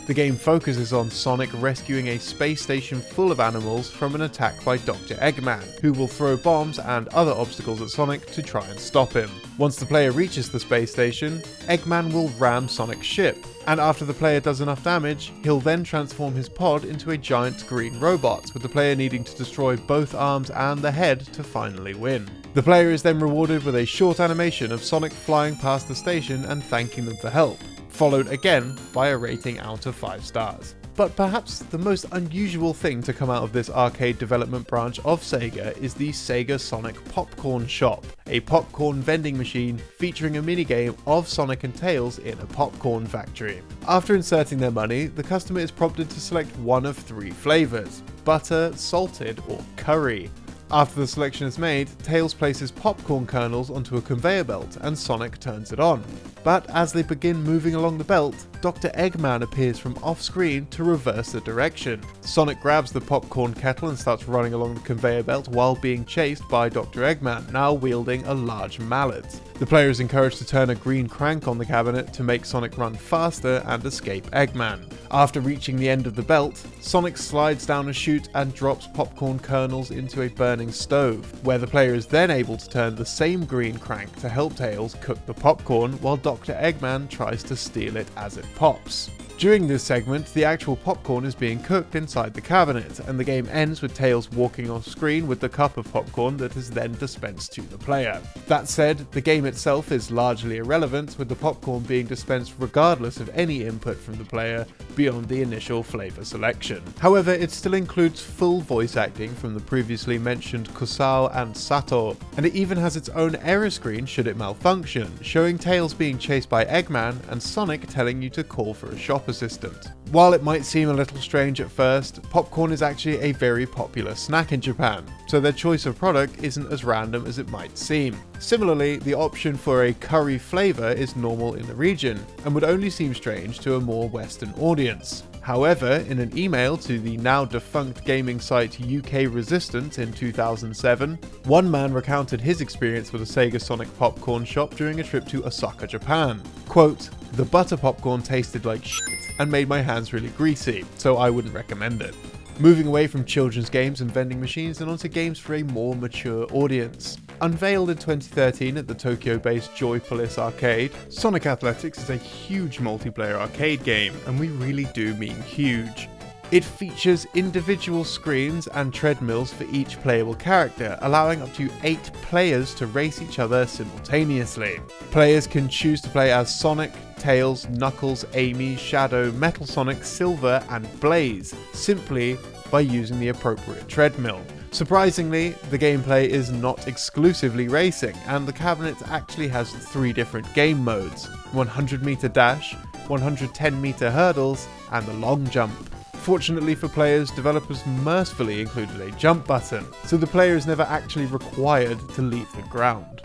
The game focuses on Sonic rescuing a space station full of animals from an attack by Dr. Eggman, who will throw bombs and other obstacles at Sonic to try and stop him. Once the player reaches the space station, Eggman will ram Sonic's ship, and after the player does enough damage, he'll then transform his pod into a giant green robot, with the player needing to destroy both arms and the head to finally win. The player is then rewarded with a short animation of Sonic flying past the station and thanking them for help, followed again by a rating out of 5 stars. But perhaps the most unusual thing to come out of this arcade development branch of Sega is the Sega Sonic Popcorn Shop, a popcorn vending machine featuring a minigame of Sonic and Tails in a popcorn factory. After inserting their money, the customer is prompted to select one of 3 flavors: butter, salted, or curry. After the selection is made, Tails places popcorn kernels onto a conveyor belt and Sonic turns it on. But as they begin moving along the belt, Dr. Eggman appears from off-screen to reverse the direction. Sonic grabs the popcorn kettle and starts running along the conveyor belt while being chased by Dr. Eggman, now wielding a large mallet. The player is encouraged to turn a green crank on the cabinet to make Sonic run faster and escape Eggman. After reaching the end of the belt, Sonic slides down a chute and drops popcorn kernels into a burning stove, where the player is then able to turn the same green crank to help Tails cook the popcorn while Dr. Eggman tries to steal it as it pops. During this segment, the actual popcorn is being cooked inside the cabinet, and the game ends with Tails walking off screen with the cup of popcorn that is then dispensed to the player. That said, the game itself is largely irrelevant, with the popcorn being dispensed regardless of any input from the player beyond the initial flavor selection. However, it still includes full voice acting from the previously mentioned Kusao and Sato, and it even has its own error screen should it malfunction, showing Tails being chased by Eggman and Sonic telling you to call for a shop assistant. While it might seem a little strange at first, popcorn is actually a very popular snack in Japan, so their choice of product isn't as random as it might seem. Similarly, the option for a curry flavour is normal in the region, and would only seem strange to a more Western audience. However, in an email to the now defunct gaming site UK Resistance in 2007, one man recounted his experience with a Sega Sonic popcorn shop during a trip to Osaka, Japan. Quote, "The butter popcorn tasted like shit and made my hands really greasy, so I wouldn't recommend it." Moving away from children's games and vending machines and onto games for a more mature audience. Unveiled in 2013 at the Tokyo-based Joypolis Arcade, Sonic Athletics is a huge multiplayer arcade game, and we really do mean huge. It features individual screens and treadmills for each playable character, allowing up to 8 players to race each other simultaneously. Players can choose to play as Sonic, Tails, Knuckles, Amy, Shadow, Metal Sonic, Silver, and Blaze, simply by using the appropriate treadmill. Surprisingly, the gameplay is not exclusively racing, and the cabinet actually has 3 different game modes: 100-meter dash, 110-meter hurdles, and the long jump. Fortunately for players, developers mercifully included a jump button, so the player is never actually required to leave the ground.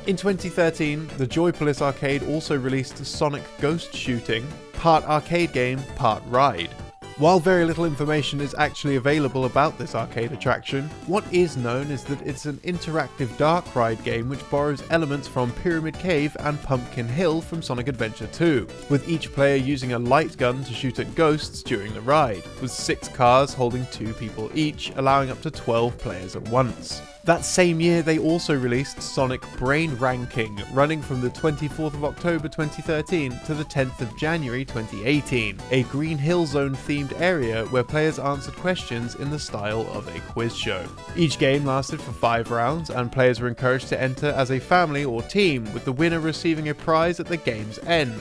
In 2013, the Joypolis Arcade also released Sonic Ghost Shooting, part arcade game, part ride. While very little information is actually available about this arcade attraction, what is known is that it's an interactive dark ride game which borrows elements from Pyramid Cave and Pumpkin Hill from Sonic Adventure 2, with each player using a light gun to shoot at ghosts during the ride, with 6 cars holding 2 people each, allowing up to 12 players at once. That same year, they also released Sonic Brain Ranking, running from the 24th of October 2013 to the 10th of January 2018, a Green Hill Zone themed area where players answered questions in the style of a quiz show. Each game lasted for 5 rounds, and players were encouraged to enter as a family or team, with the winner receiving a prize at the game's end.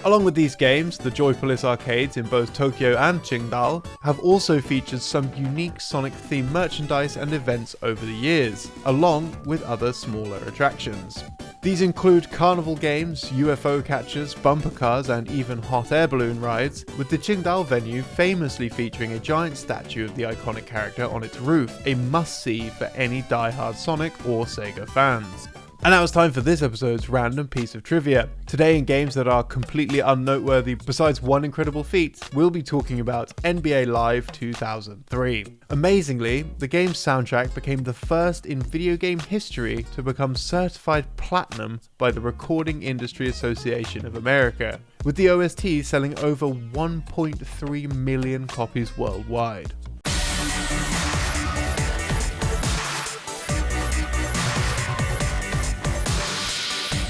Along with these games, the Joypolis arcades in both Tokyo and Qingdao have also featured some unique Sonic-themed merchandise and events over the years, along with other smaller attractions. These include carnival games, UFO catchers, bumper cars, and even hot air balloon rides, with the Qingdao venue famously featuring a giant statue of the iconic character on its roof, a must-see for any die-hard Sonic or Sega fans. And now it's time for this episode's random piece of trivia. Today, in games that are completely unnoteworthy besides one incredible feat, we'll be talking about NBA Live 2003. Amazingly, the game's soundtrack became the first in video game history to become certified platinum by the Recording Industry Association of America, with the OST selling over 1.3 million copies worldwide.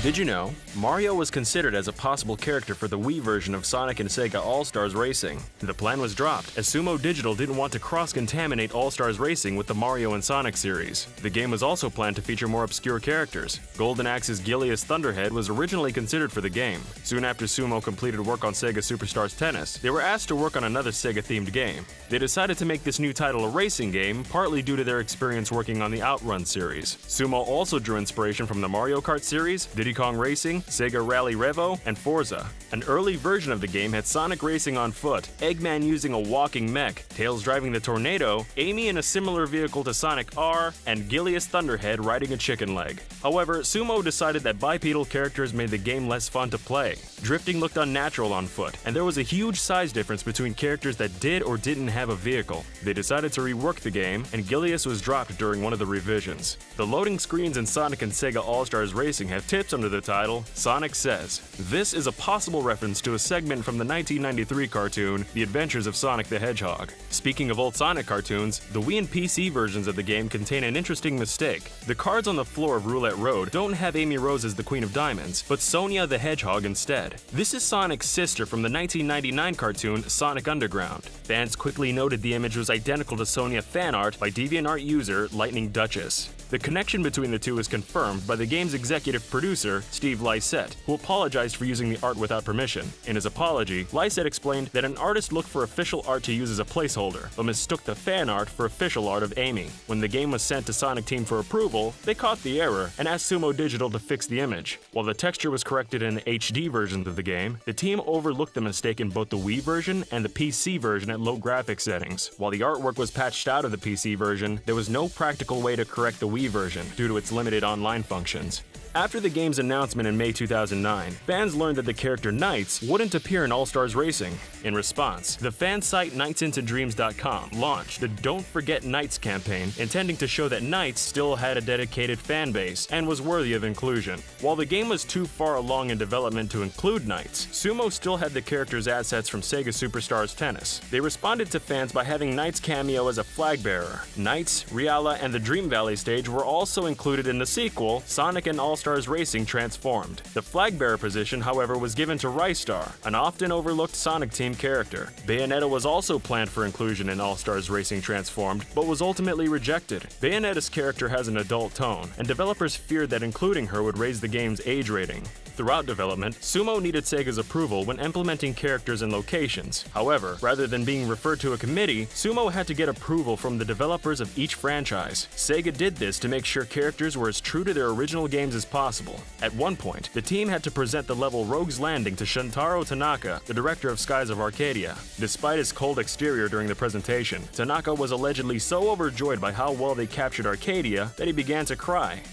Did you know? Mario was considered as a possible character for the Wii version of Sonic and Sega All-Stars Racing. The plan was dropped, as Sumo Digital didn't want to cross-contaminate All-Stars Racing with the Mario and Sonic series. The game was also planned to feature more obscure characters. Golden Axe's Gilius Thunderhead was originally considered for the game. Soon after Sumo completed work on Sega Superstars Tennis, they were asked to work on another Sega-themed game. They decided to make this new title a racing game, partly due to their experience working on the Outrun series. Sumo also drew inspiration from the Mario Kart series, Diddy Kong Racing, Sega Rally Revo, and Forza. An early version of the game had Sonic racing on foot, Eggman using a walking mech, Tails driving the Tornado, Amy in a similar vehicle to Sonic R, and Gilius Thunderhead riding a chicken leg. However, Sumo decided that bipedal characters made the game less fun to play. Drifting looked unnatural on foot, and there was a huge size difference between characters that did or didn't have a vehicle. They decided to rework the game, and Gilius was dropped during one of the revisions. The loading screens in Sonic and Sega All-Stars Racing have tips under the title, Sonic Says. This is a possible reference to a segment from the 1993 cartoon, The Adventures of Sonic the Hedgehog. Speaking of old Sonic cartoons, the Wii and PC versions of the game contain an interesting mistake. The cards on the floor of Roulette Road don't have Amy Rose as the Queen of Diamonds, but Sonia the Hedgehog instead. This is Sonic's sister from the 1999 cartoon Sonic Underground. Fans quickly noted the image was identical to Sonia fan art by DeviantArt user Lightning Duchess. The connection between the two is confirmed by the game's executive producer, Steve Lysette, who apologized for using the art without permission. In his apology, Lysette explained that an artist looked for official art to use as a placeholder, but mistook the fan art for official art of Amy. When the game was sent to Sonic Team for approval, they caught the error and asked Sumo Digital to fix the image. While the texture was corrected in the HD versions of the game, the team overlooked the mistake in both the Wii version and the PC version at low graphics settings. While the artwork was patched out of the PC version, there was no practical way to correct the Wii version due to its limited online functions. After the game's announcement in May 2009, fans learned that the character Knights wouldn't appear in All-Stars Racing. In response, the fan site KnightsIntoDreams.com launched the Don't Forget Knights campaign, intending to show that Knights still had a dedicated fan base and was worthy of inclusion. While the game was too far along in development to include Knights, Sumo still had the character's assets from Sega Superstars Tennis. They responded to fans by having Knights cameo as a flag bearer. Knights, Riala, and the Dream Valley stage were also included in the sequel, Sonic and All-Stars Racing Transformed. The flag bearer position, however, was given to Rystar, an often overlooked Sonic Team character. Bayonetta was also planned for inclusion in All-Stars Racing Transformed, but was ultimately rejected. Bayonetta's character has an adult tone, and developers feared that including her would raise the game's age rating. Throughout development, Sumo needed Sega's approval when implementing characters and locations. However, rather than being referred to a committee, Sumo had to get approval from the developers of each franchise. Sega did this to make sure characters were as true to their original games as possible. At one point, the team had to present the level Rogue's Landing to Shuntaro Tanaka, the director of Skies of Arcadia. Despite his cold exterior during the presentation, Tanaka was allegedly so overjoyed by how well they captured Arcadia that he began to cry.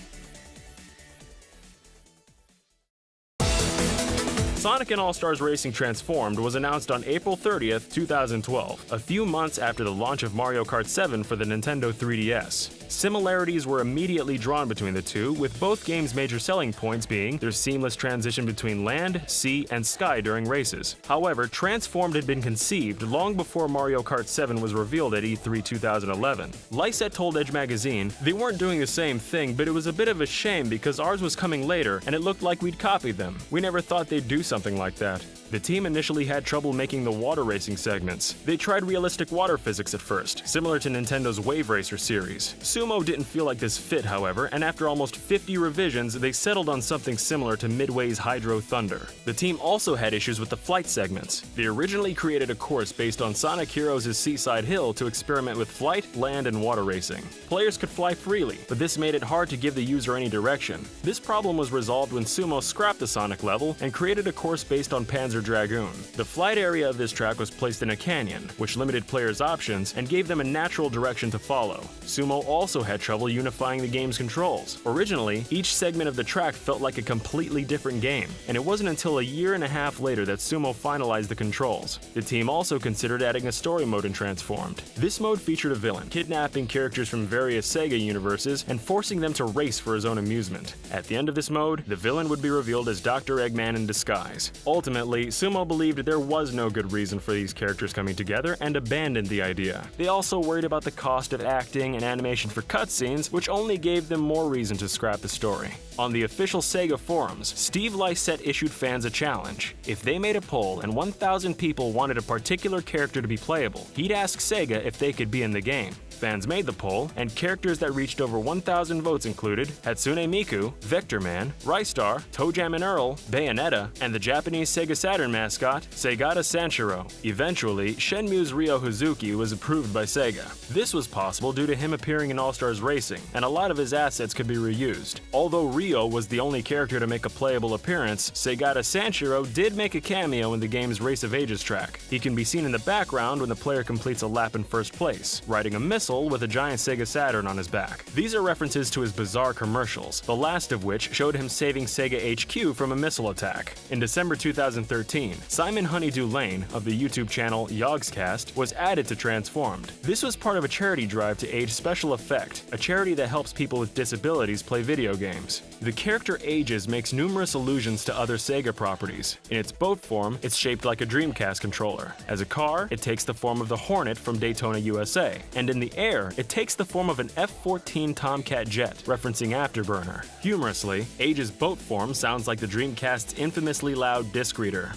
Sonic and All-Stars Racing Transformed was announced on April 30th, 2012, a few months after the launch of Mario Kart 7 for the Nintendo 3DS. Similarities were immediately drawn between the two, with both games' major selling points being their seamless transition between land, sea, and sky during races. However, Transformed had been conceived long before Mario Kart 7 was revealed at E3 2011. Lysette told Edge magazine, "They weren't doing the same thing, but it was a bit of a shame because ours was coming later and it looked like we'd copied them. We never thought they'd do something like that." The team initially had trouble making the water racing segments. They tried realistic water physics at first, similar to Nintendo's Wave Racer series. Sumo didn't feel like this fit, however, and after almost 50 revisions, they settled on something similar to Midway's Hydro Thunder. The team also had issues with the flight segments. They originally created a course based on Sonic Heroes' Seaside Hill to experiment with flight, land, and water racing. Players could fly freely, but this made it hard to give the user any direction. This problem was resolved when Sumo scrapped the Sonic level and created a course based on Panzer Dragoon. The flight area of this track was placed in a canyon, which limited players' options and gave them a natural direction to follow. Sumo also had trouble unifying the game's controls. Originally, each segment of the track felt like a completely different game, and it wasn't until a year and a half later that Sumo finalized the controls. The team also considered adding a story mode in Transformed. This mode featured a villain, kidnapping characters from various Sega universes and forcing them to race for his own amusement. At the end of this mode, the villain would be revealed as Dr. Eggman in disguise. Ultimately, Sumo believed there was no good reason for these characters coming together and abandoned the idea. They also worried about the cost of acting and animation for cutscenes, which only gave them more reason to scrap the story. On the official Sega forums, Steve Lysette issued fans a challenge. If they made a poll and 1,000 people wanted a particular character to be playable, he'd ask Sega if they could be in the game. Fans made the poll, and characters that reached over 1,000 votes included Hatsune Miku, Vector Man, Rystar, ToeJam and Earl, Bayonetta, and the Japanese Sega Saturn mascot, Segata Sanshiro. Eventually, Shenmue's Ryo Hazuki was approved by Sega. This was possible due to him appearing in All-Stars Racing, and a lot of his assets could be reused. Although Ryo was the only character to make a playable appearance, Segata Sanshiro did make a cameo in the game's Race of Ages track. He can be seen in the background when the player completes a lap in first place, riding a missile with a giant Sega Saturn on his back. These are references to his bizarre commercials, the last of which showed him saving Sega HQ from a missile attack. In December 2013, Simon Honeydew Lane of the YouTube channel Yogscast was added to Transformed. This was part of a charity drive to aid Special Effect, a charity that helps people with disabilities play video games. The character Ages makes numerous allusions to other Sega properties. In its boat form, it's shaped like a Dreamcast controller. As a car, it takes the form of the Hornet from Daytona, USA. And in the air, it takes the form of an F-14 Tomcat jet, referencing Afterburner. Humorously, Age's boat form sounds like the Dreamcast's infamously loud disc reader.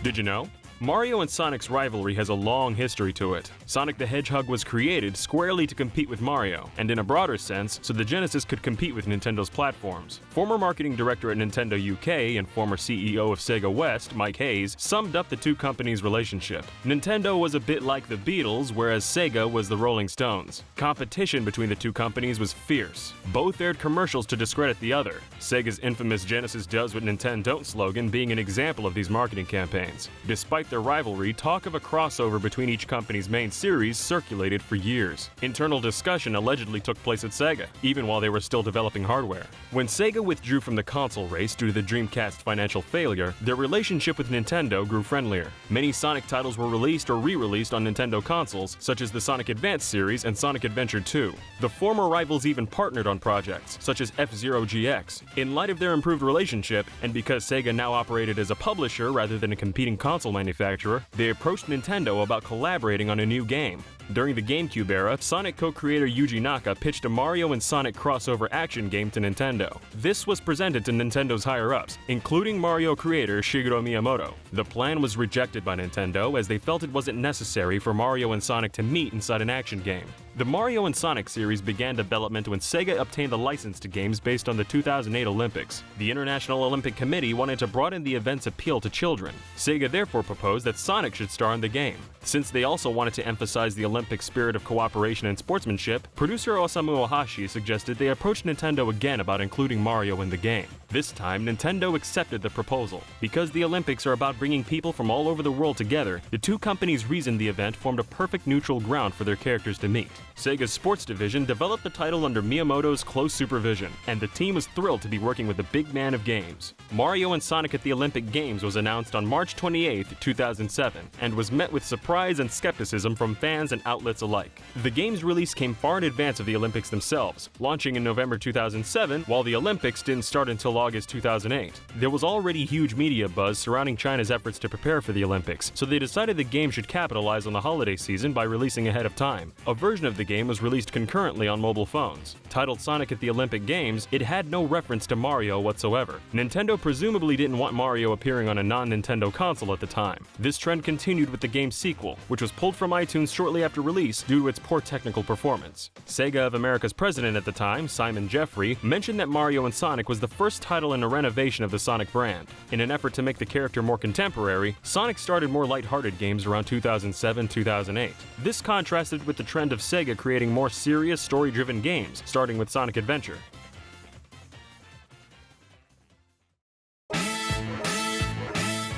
Did you know? Mario and Sonic's rivalry has a long history to it. Sonic the Hedgehog was created squarely to compete with Mario, and in a broader sense, so the Genesis could compete with Nintendo's platforms. Former marketing director at Nintendo UK and former CEO of Sega West, Mike Hayes, summed up the two companies' relationship. Nintendo was a bit like the Beatles, whereas Sega was the Rolling Stones. Competition between the two companies was fierce. Both aired commercials to discredit the other, Sega's infamous Genesis does what Nintendo don't slogan being an example of these marketing campaigns. Despite their rivalry, talk of a crossover between each company's main series circulated for years. Internal discussion allegedly took place at Sega, even while they were still developing hardware. When Sega withdrew from the console race due to the Dreamcast's financial failure, their relationship with Nintendo grew friendlier. Many Sonic titles were released or re-released on Nintendo consoles, such as the Sonic Advance series and Sonic Adventure 2. The former rivals even partnered on projects, such as F-Zero GX. In light of their improved relationship, and because Sega now operated as a publisher rather than a competing console manufacturer, they approached Nintendo about collaborating on a new game. During the GameCube era, Sonic co-creator Yuji Naka pitched a Mario and Sonic crossover action game to Nintendo. This was presented to Nintendo's higher-ups, including Mario creator Shigeru Miyamoto. The plan was rejected by Nintendo as they felt it wasn't necessary for Mario and Sonic to meet inside an action game. The Mario and Sonic series began development when Sega obtained the license to games based on the 2008 Olympics. The International Olympic Committee wanted to broaden the event's appeal to children. Sega therefore proposed that Sonic should star in the game. Since they also wanted to emphasize the Olympic spirit of cooperation and sportsmanship, producer Osamu Ohashi suggested they approach Nintendo again about including Mario in the game. This time, Nintendo accepted the proposal. Because the Olympics are about bringing people from all over the world together, the two companies reasoned the event formed a perfect neutral ground for their characters to meet. Sega's sports division developed the title under Miyamoto's close supervision, and the team was thrilled to be working with the big man of games. Mario and Sonic at the Olympic Games was announced on March 28, 2007, and was met with surprise and skepticism from fans and outlets alike. The game's release came far in advance of the Olympics themselves, launching in November 2007, while the Olympics didn't start until August 2008. There was already huge media buzz surrounding China's efforts to prepare for the Olympics, so they decided the game should capitalize on the holiday season by releasing ahead of time. A version of the game was released concurrently on mobile phones. Titled Sonic at the Olympic Games, it had no reference to Mario whatsoever. Nintendo presumably didn't want Mario appearing on a non-Nintendo console at the time. This trend continued with the game's sequel, which was pulled from iTunes shortly after release due to its poor technical performance. Sega of America's president at the time, Simon Jeffrey, mentioned that Mario and Sonic was the first title in a renovation of the Sonic brand. In an effort to make the character more contemporary, Sonic started more lighthearted games around 2007-2008. This contrasted with the trend of Sega creating more serious, story-driven games, starting with Sonic Adventure.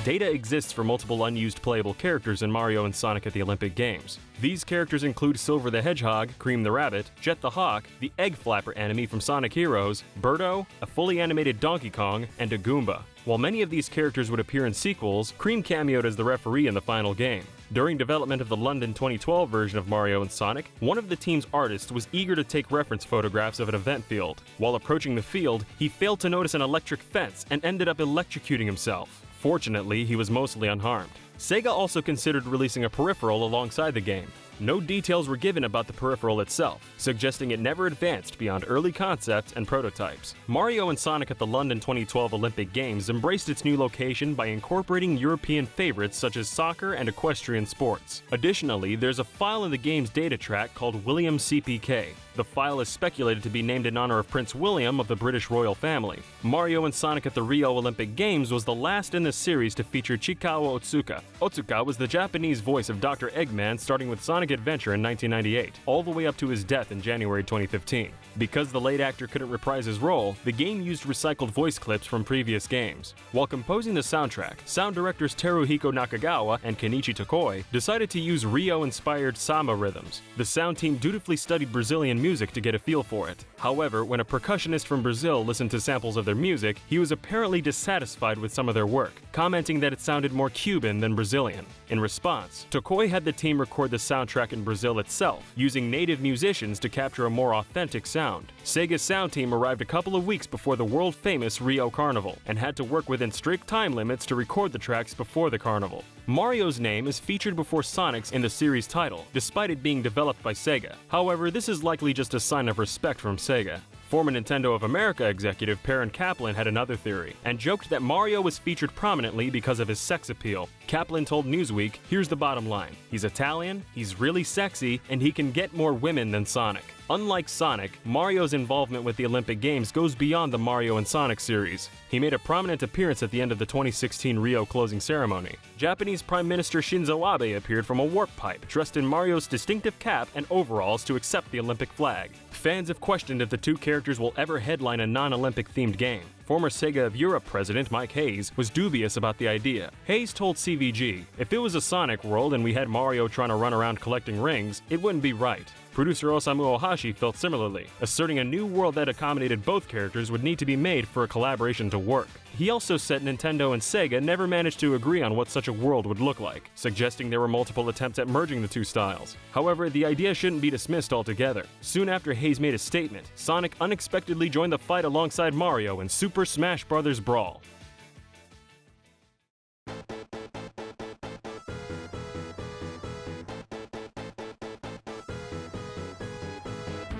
Data exists for multiple unused playable characters in Mario and Sonic at the Olympic Games. These characters include Silver the Hedgehog, Cream the Rabbit, Jet the Hawk, the Egg Flapper enemy from Sonic Heroes, Birdo, a fully animated Donkey Kong, and a Goomba. While many of these characters would appear in sequels, Cream cameoed as the referee in the final game. During development of the London 2012 version of Mario and Sonic, one of the team's artists was eager to take reference photographs of an event field. While approaching the field, he failed to notice an electric fence and ended up electrocuting himself. Fortunately, he was mostly unharmed. Sega also considered releasing a peripheral alongside the game. No details were given about the peripheral itself, suggesting it never advanced beyond early concepts and prototypes. Mario and Sonic at the London 2012 Olympic Games embraced its new location by incorporating European favorites such as soccer and equestrian sports. Additionally, there's a file in the game's data track called William CPK. The file is speculated to be named in honor of Prince William of the British royal family. Mario and Sonic at the Rio Olympic Games was the last in the series to feature Chikawa Otsuka. Otsuka was the Japanese voice of Dr. Eggman starting with Sonic Adventure in 1998, all the way up to his death in January 2015. Because the late actor couldn't reprise his role, the game used recycled voice clips from previous games. While composing the soundtrack, sound directors Teruhiko Nakagawa and Kenichi Tokoi decided to use Rio-inspired samba rhythms. The sound team dutifully studied Brazilian music to get a feel for it. However, when a percussionist from Brazil listened to samples of their music, he was apparently dissatisfied with some of their work, commenting that it sounded more Cuban than Brazilian. In response, Tokoi had the team record the soundtrack in Brazil itself, using native musicians to capture a more authentic sound. Sega's sound team arrived a couple of weeks before the world-famous Rio Carnival, and had to work within strict time limits to record the tracks before the carnival. Mario's name is featured before Sonic's in the series title, despite it being developed by Sega. However, this is likely just a sign of respect from Sega. Former Nintendo of America executive Perrin Kaplan had another theory, and joked that Mario was featured prominently because of his sex appeal. Kaplan told Newsweek, "Here's the bottom line. He's Italian, he's really sexy, and he can get more women than Sonic." Unlike Sonic, Mario's involvement with the Olympic Games goes beyond the Mario and Sonic series. He made a prominent appearance at the end of the 2016 Rio closing ceremony. Japanese Prime Minister Shinzo Abe appeared from a warp pipe, dressed in Mario's distinctive cap and overalls to accept the Olympic flag. Fans have questioned if the two characters will ever headline a non-Olympic themed game. Former Sega of Europe president Mike Hayes was dubious about the idea. Hayes told CVG, "If it was a Sonic world and we had Mario trying to run around collecting rings, it wouldn't be right." Producer Osamu Ohashi felt similarly, asserting a new world that accommodated both characters would need to be made for a collaboration to work. He also said Nintendo and Sega never managed to agree on what such a world would look like, suggesting there were multiple attempts at merging the two styles. However, the idea shouldn't be dismissed altogether. Soon after Hayes made a statement, Sonic unexpectedly joined the fight alongside Mario in Super Smash Bros. Brawl.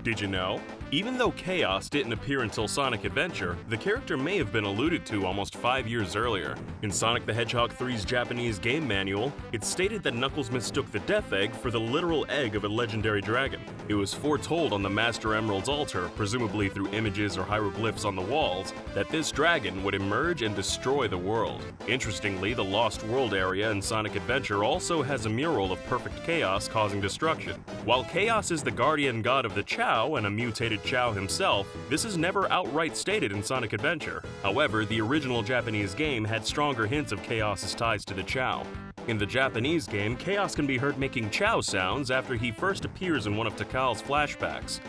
Did you know? Even though Chaos didn't appear until Sonic Adventure, the character may have been alluded to almost 5 years earlier. In Sonic the Hedgehog 3's Japanese game manual, it stated that Knuckles mistook the Death Egg for the literal egg of a legendary dragon. It was foretold on the Master Emerald's altar, presumably through images or hieroglyphs on the walls, that this dragon would emerge and destroy the world. Interestingly, the Lost World area in Sonic Adventure also has a mural of perfect chaos causing destruction. While Chaos is the guardian god of the Chao and a mutated Chao himself, this is never outright stated in Sonic Adventure. However, the original Japanese game had stronger hints of Chaos's ties to the Chao. In the Japanese game, Chaos can be heard making Chao sounds after he first appears in one of Takal's flashbacks.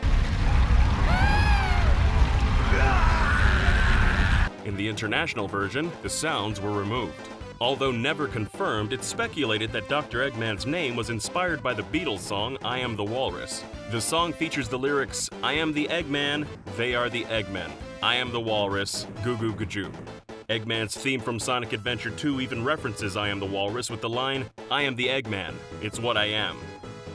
In the international version, the sounds were removed. Although never confirmed, it's speculated that Dr. Eggman's name was inspired by the Beatles song I Am the Walrus. The song features the lyrics, I am the Eggman, they are the Eggmen. I am the Walrus, goo goo gajoo. Eggman's theme from Sonic Adventure 2 even references I Am the Walrus with the line, I am the Eggman, it's what I am.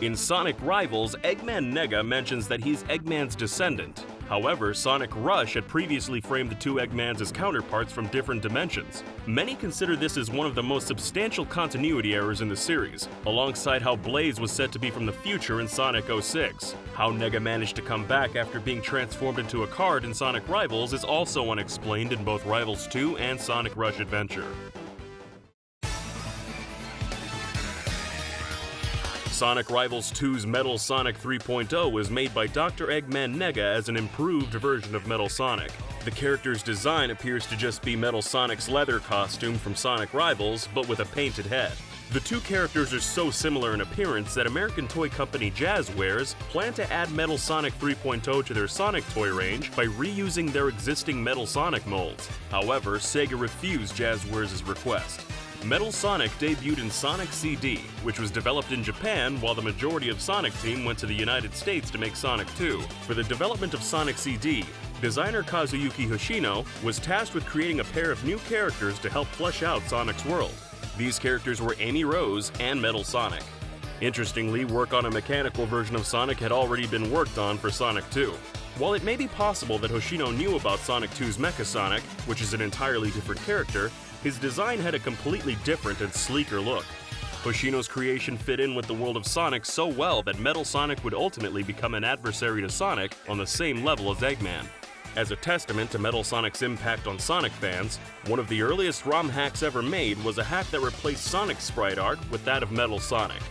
In Sonic Rivals, Eggman Nega mentions that he's Eggman's descendant. However, Sonic Rush had previously framed the two Eggmans as counterparts from different dimensions. Many consider this as one of the most substantial continuity errors in the series, alongside how Blaze was said to be from the future in Sonic 06. How Nega managed to come back after being transformed into a card in Sonic Rivals is also unexplained in both Rivals 2 and Sonic Rush Adventure. Sonic Rivals 2's Metal Sonic 3.0 was made by Dr. Eggman Nega as an improved version of Metal Sonic. The character's design appears to just be Metal Sonic's leather costume from Sonic Rivals, but with a painted head. The two characters are so similar in appearance that American toy company Jazzwares plan to add Metal Sonic 3.0 to their Sonic toy range by reusing their existing Metal Sonic molds. However, Sega refused Jazzwares' request. Metal Sonic debuted in Sonic CD, which was developed in Japan while the majority of Sonic Team went to the United States to make Sonic 2. For the development of Sonic CD, designer Kazuyuki Hoshino was tasked with creating a pair of new characters to help flesh out Sonic's world. These characters were Amy Rose and Metal Sonic. Interestingly, work on a mechanical version of Sonic had already been worked on for Sonic 2. While it may be possible that Hoshino knew about Sonic 2's Mecha Sonic, which is an entirely different character, his design had a completely different and sleeker look. Hoshino's creation fit in with the world of Sonic so well that Metal Sonic would ultimately become an adversary to Sonic on the same level as Eggman. As a testament to Metal Sonic's impact on Sonic fans, one of the earliest ROM hacks ever made was a hack that replaced Sonic's sprite art with that of Metal Sonic.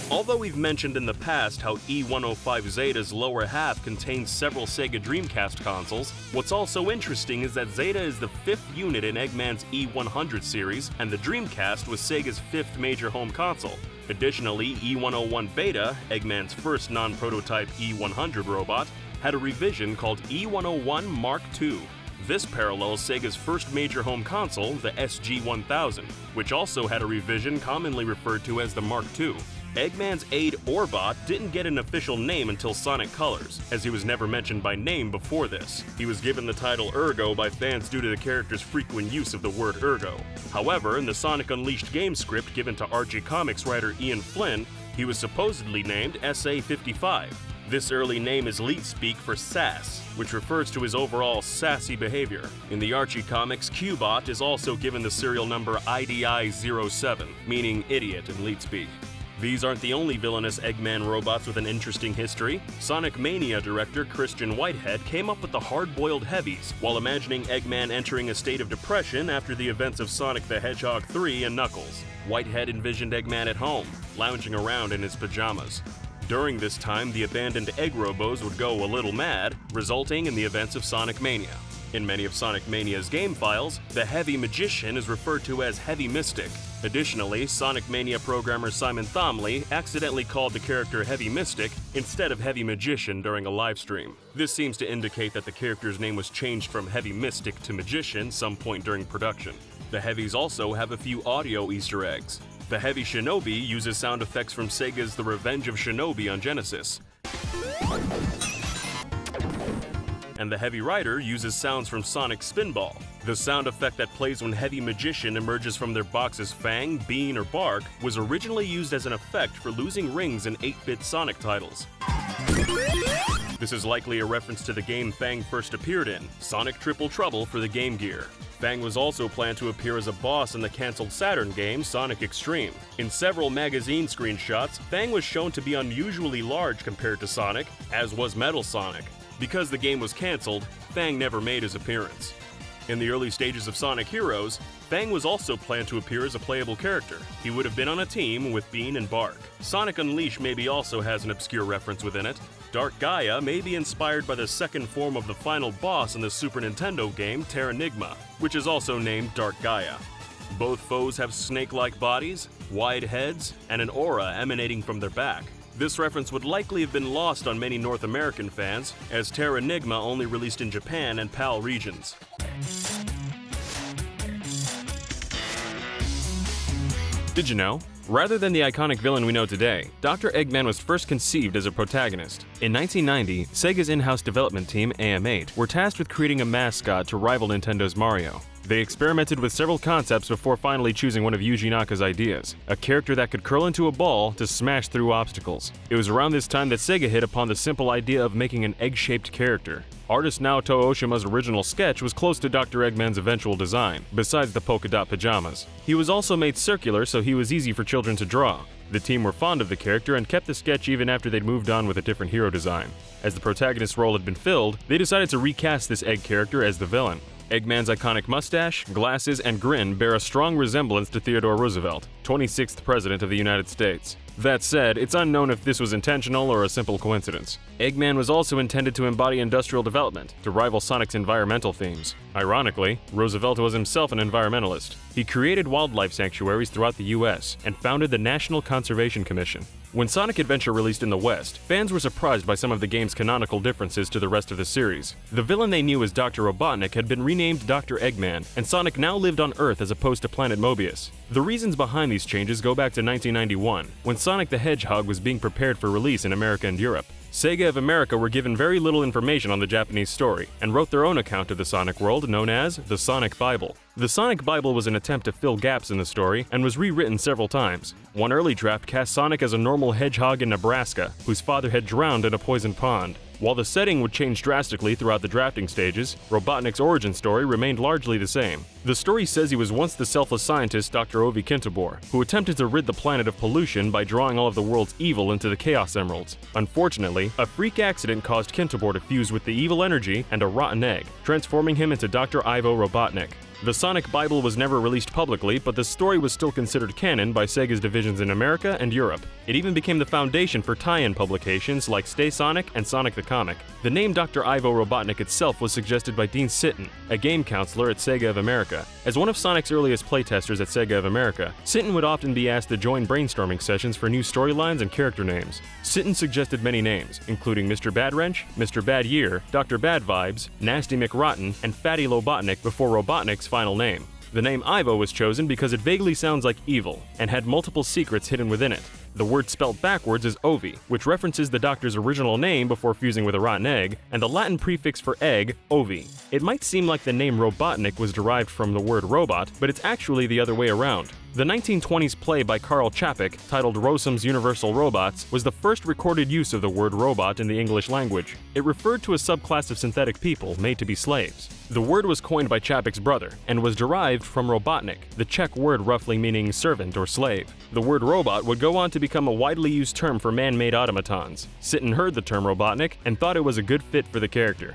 Although we've mentioned in the past how E105 Zeta's lower half contains several Sega Dreamcast consoles, what's also interesting is that Zeta is the 5th unit in Eggman's E100 series, and the Dreamcast was Sega's 5th major home console. Additionally, E101 Beta, Eggman's first non-prototype E100 robot, had a revision called E101 Mark II. This parallels Sega's first major home console, the SG-1000, which also had a revision commonly referred to as the Mark II. Eggman's aide Orbot didn't get an official name until Sonic Colors, as he was never mentioned by name before this. He was given the title Ergo by fans due to the character's frequent use of the word Ergo. However, in the Sonic Unleashed game script given to Archie Comics writer Ian Flynn, he was supposedly named SA-55. This early name is leet speak for sass, which refers to his overall sassy behavior. In the Archie comics, Cubot is also given the serial number IDI-07, meaning idiot in leet speak. These aren't the only villainous Eggman robots with an interesting history. Sonic Mania director Christian Whitehead came up with the hard-boiled heavies, while imagining Eggman entering a state of depression after the events of Sonic the Hedgehog 3 and Knuckles. Whitehead envisioned Eggman at home, lounging around in his pajamas. During this time, the abandoned Egg Robos would go a little mad, resulting in the events of Sonic Mania. In many of Sonic Mania's game files, the Heavy Magician is referred to as Heavy Mystic. Additionally, Sonic Mania programmer Simon Thomley accidentally called the character Heavy Mystic instead of Heavy Magician during a livestream. This seems to indicate that the character's name was changed from Heavy Mystic to Magician some point during production. The Heavies also have a few audio Easter eggs. The Heavy Shinobi uses sound effects from Sega's The Revenge of Shinobi on Genesis. and the Heavy Rider uses sounds from Sonic's Spinball. The sound effect that plays when Heavy Magician emerges from their box's fang, bean, or bark was originally used as an effect for losing rings in 8-bit Sonic titles. This is likely a reference to the game Fang first appeared in, Sonic Triple Trouble for the Game Gear. Fang was also planned to appear as a boss in the cancelled Saturn game Sonic Extreme. In several magazine screenshots, Fang was shown to be unusually large compared to Sonic, as was Metal Sonic. Because the game was cancelled, Fang never made his appearance. In the early stages of Sonic Heroes, Fang was also planned to appear as a playable character. He would have been on a team with Bean and Bark. Sonic Unleashed maybe also has an obscure reference within it. Dark Gaia may be inspired by the second form of the final boss in the Super Nintendo game Terranigma, which is also named Dark Gaia. Both foes have snake-like bodies, wide heads, and an aura emanating from their back. This reference would likely have been lost on many North American fans, as Terranigma only released in Japan and PAL regions. Did you know? Rather than the iconic villain we know today, Dr. Eggman was first conceived as a protagonist. In 1990, Sega's in-house development team, AM8, were tasked with creating a mascot to rival Nintendo's Mario. They experimented with several concepts before finally choosing one of Yuji Naka's ideas, a character that could curl into a ball to smash through obstacles. It was around this time that Sega hit upon the simple idea of making an egg-shaped character. Artist Naoto Oshima's original sketch was close to Dr. Eggman's eventual design, besides the polka dot pajamas. He was also made circular so he was easy for children to draw. The team were fond of the character and kept the sketch even after they'd moved on with a different hero design. As the protagonist's role had been filled, they decided to recast this egg character as the villain. Eggman's iconic mustache, glasses, and grin bear a strong resemblance to Theodore Roosevelt, 26th President of the United States. That said, it's unknown if this was intentional or a simple coincidence. Eggman was also intended to embody industrial development, to rival Sonic's environmental themes. Ironically, Roosevelt was himself an environmentalist. He created wildlife sanctuaries throughout the US and founded the National Conservation Commission. When Sonic Adventure released in the West, fans were surprised by some of the game's canonical differences to the rest of the series. The villain they knew as Dr. Robotnik had been renamed Dr. Eggman, and Sonic now lived on Earth as opposed to Planet Mobius. The reasons behind these changes go back to 1991, when Sonic the Hedgehog was being prepared for release in America and Europe. Sega of America were given very little information on the Japanese story, and wrote their own account of the Sonic world known as the Sonic Bible. The Sonic Bible was an attempt to fill gaps in the story, and was rewritten several times. One early draft cast Sonic as a normal hedgehog in Nebraska, whose father had drowned in a poisoned pond. While the setting would change drastically throughout the drafting stages, Robotnik's origin story remained largely the same. The story says he was once the selfless scientist Dr. Ovi Kintobor, who attempted to rid the planet of pollution by drawing all of the world's evil into the Chaos Emeralds. Unfortunately, a freak accident caused Kintobor to fuse with the evil energy and a rotten egg, transforming him into Dr. Ivo Robotnik. The Sonic Bible was never released publicly, but the story was still considered canon by Sega's divisions in America and Europe. It even became the foundation for tie-in publications like Stay Sonic and Sonic the Comic. The name Dr. Ivo Robotnik itself was suggested by Dean Sitton, a game counselor at Sega of America. As one of Sonic's earliest playtesters at Sega of America, Sitton would often be asked to join brainstorming sessions for new storylines and character names. Sitton suggested many names, including Mr. Bad Wrench, Mr. Bad Year, Dr. Bad Vibes, Nasty McRotten, and Fatty Lobotnik before Robotnik's final name. The name Ivo was chosen because it vaguely sounds like evil, and had multiple secrets hidden within it. The word spelt backwards is Ovi, which references the Doctor's original name before fusing with a rotten egg, and the Latin prefix for egg, Ovi. It might seem like the name Robotnik was derived from the word robot, but it's actually the other way around. The 1920s play by Karl Čapek, titled Rossum's Universal Robots, was the first recorded use of the word robot in the English language. It referred to a subclass of synthetic people made to be slaves. The word was coined by Čapek's brother, and was derived from Robotnik, the Czech word roughly meaning servant or slave. The word robot would go on to become a widely used term for man-made automatons. Sitton heard the term Robotnik and thought it was a good fit for the character.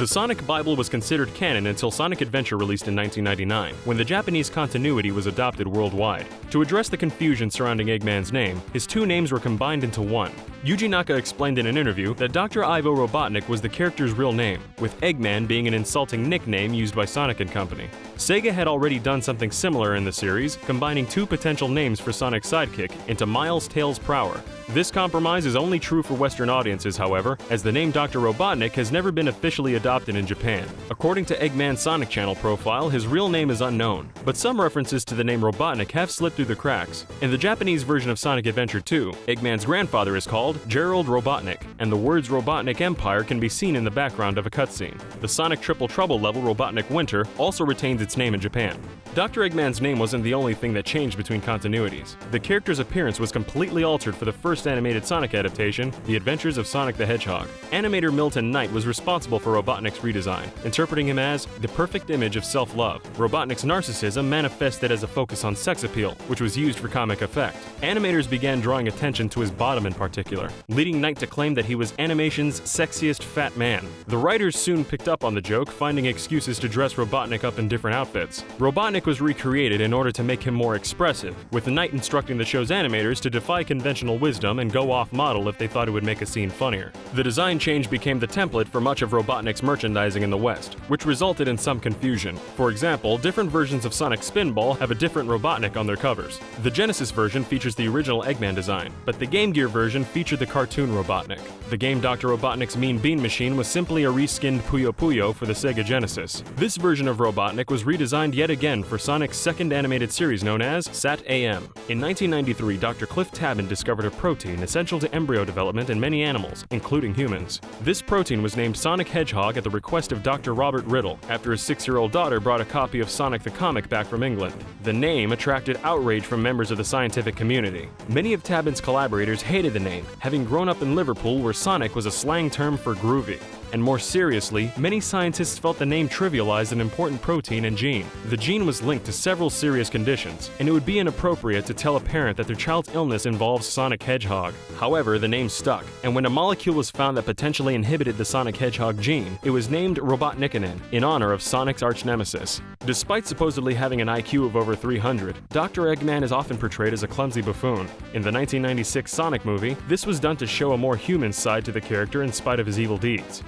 The Sonic Bible was considered canon until Sonic Adventure released in 1999, when the Japanese continuity was adopted worldwide. To address the confusion surrounding Eggman's name, his two names were combined into one. Yuji Naka explained in an interview that Dr. Ivo Robotnik was the character's real name, with Eggman being an insulting nickname used by Sonic & Company. Sega had already done something similar in the series, combining two potential names for Sonic's sidekick into Miles Tails Prower. This compromise is only true for Western audiences, however, as the name Dr. Robotnik has never been officially adopted in Japan. According to Eggman's Sonic Channel profile, his real name is unknown, but some references to the name Robotnik have slipped through the cracks. In the Japanese version of Sonic Adventure 2, Eggman's grandfather is called Gerald Robotnik, and the words Robotnik Empire can be seen in the background of a cutscene. The Sonic Triple Trouble level Robotnik Winter also retains its name in Japan. Dr. Eggman's name wasn't the only thing that changed between continuities. The character's appearance was completely altered for the first animated Sonic adaptation, The Adventures of Sonic the Hedgehog. Animator Milton Knight was responsible for Robotnik's redesign, interpreting him as the perfect image of self-love. Robotnik's narcissism manifested as a focus on sex appeal, which was used for comic effect. Animators began drawing attention to his bottom in particular, leading Knight to claim that he was animation's sexiest fat man. The writers soon picked up on the joke, finding excuses to dress Robotnik up in different outfits. Robotnik was recreated in order to make him more expressive, with Knight instructing the show's animators to defy conventional wisdom and go off-model if they thought it would make a scene funnier. The design change became the template for much of Robotnik's merchandising in the West, which resulted in some confusion. For example, different versions of Sonic Spinball have a different Robotnik on their covers. The Genesis version features the original Eggman design, but the Game Gear version featured the cartoon Robotnik. The game Dr. Robotnik's Mean Bean Machine was simply a reskinned Puyo Puyo for the Sega Genesis. This version of Robotnik was redesigned yet again for Sonic's second animated series known as SAT-AM. In 1993, Dr. Cliff Tabin discovered a protein essential to embryo development in many animals, including humans. This protein was named Sonic Hedgehog at the request of Dr. Robert Riddle, after his 6-year-old daughter brought a copy of Sonic the Comic back from England. The name attracted outrage from members of the scientific community. Many of Tabin's collaborators hated the name, having grown up in Liverpool where Sonic was a slang term for groovy. And more seriously, many scientists felt the name trivialized an important protein and gene. The gene was linked to several serious conditions, and it would be inappropriate to tell a parent that their child's illness involves Sonic Hedgehog. However, the name stuck, and when a molecule was found that potentially inhibited the Sonic Hedgehog gene, it was named Robotnikinen, in honor of Sonic's arch-nemesis. Despite supposedly having an IQ of over 300, Dr. Eggman is often portrayed as a clumsy buffoon. In the 1996 Sonic movie, this was done to show a more human side to the character in spite of his evil deeds.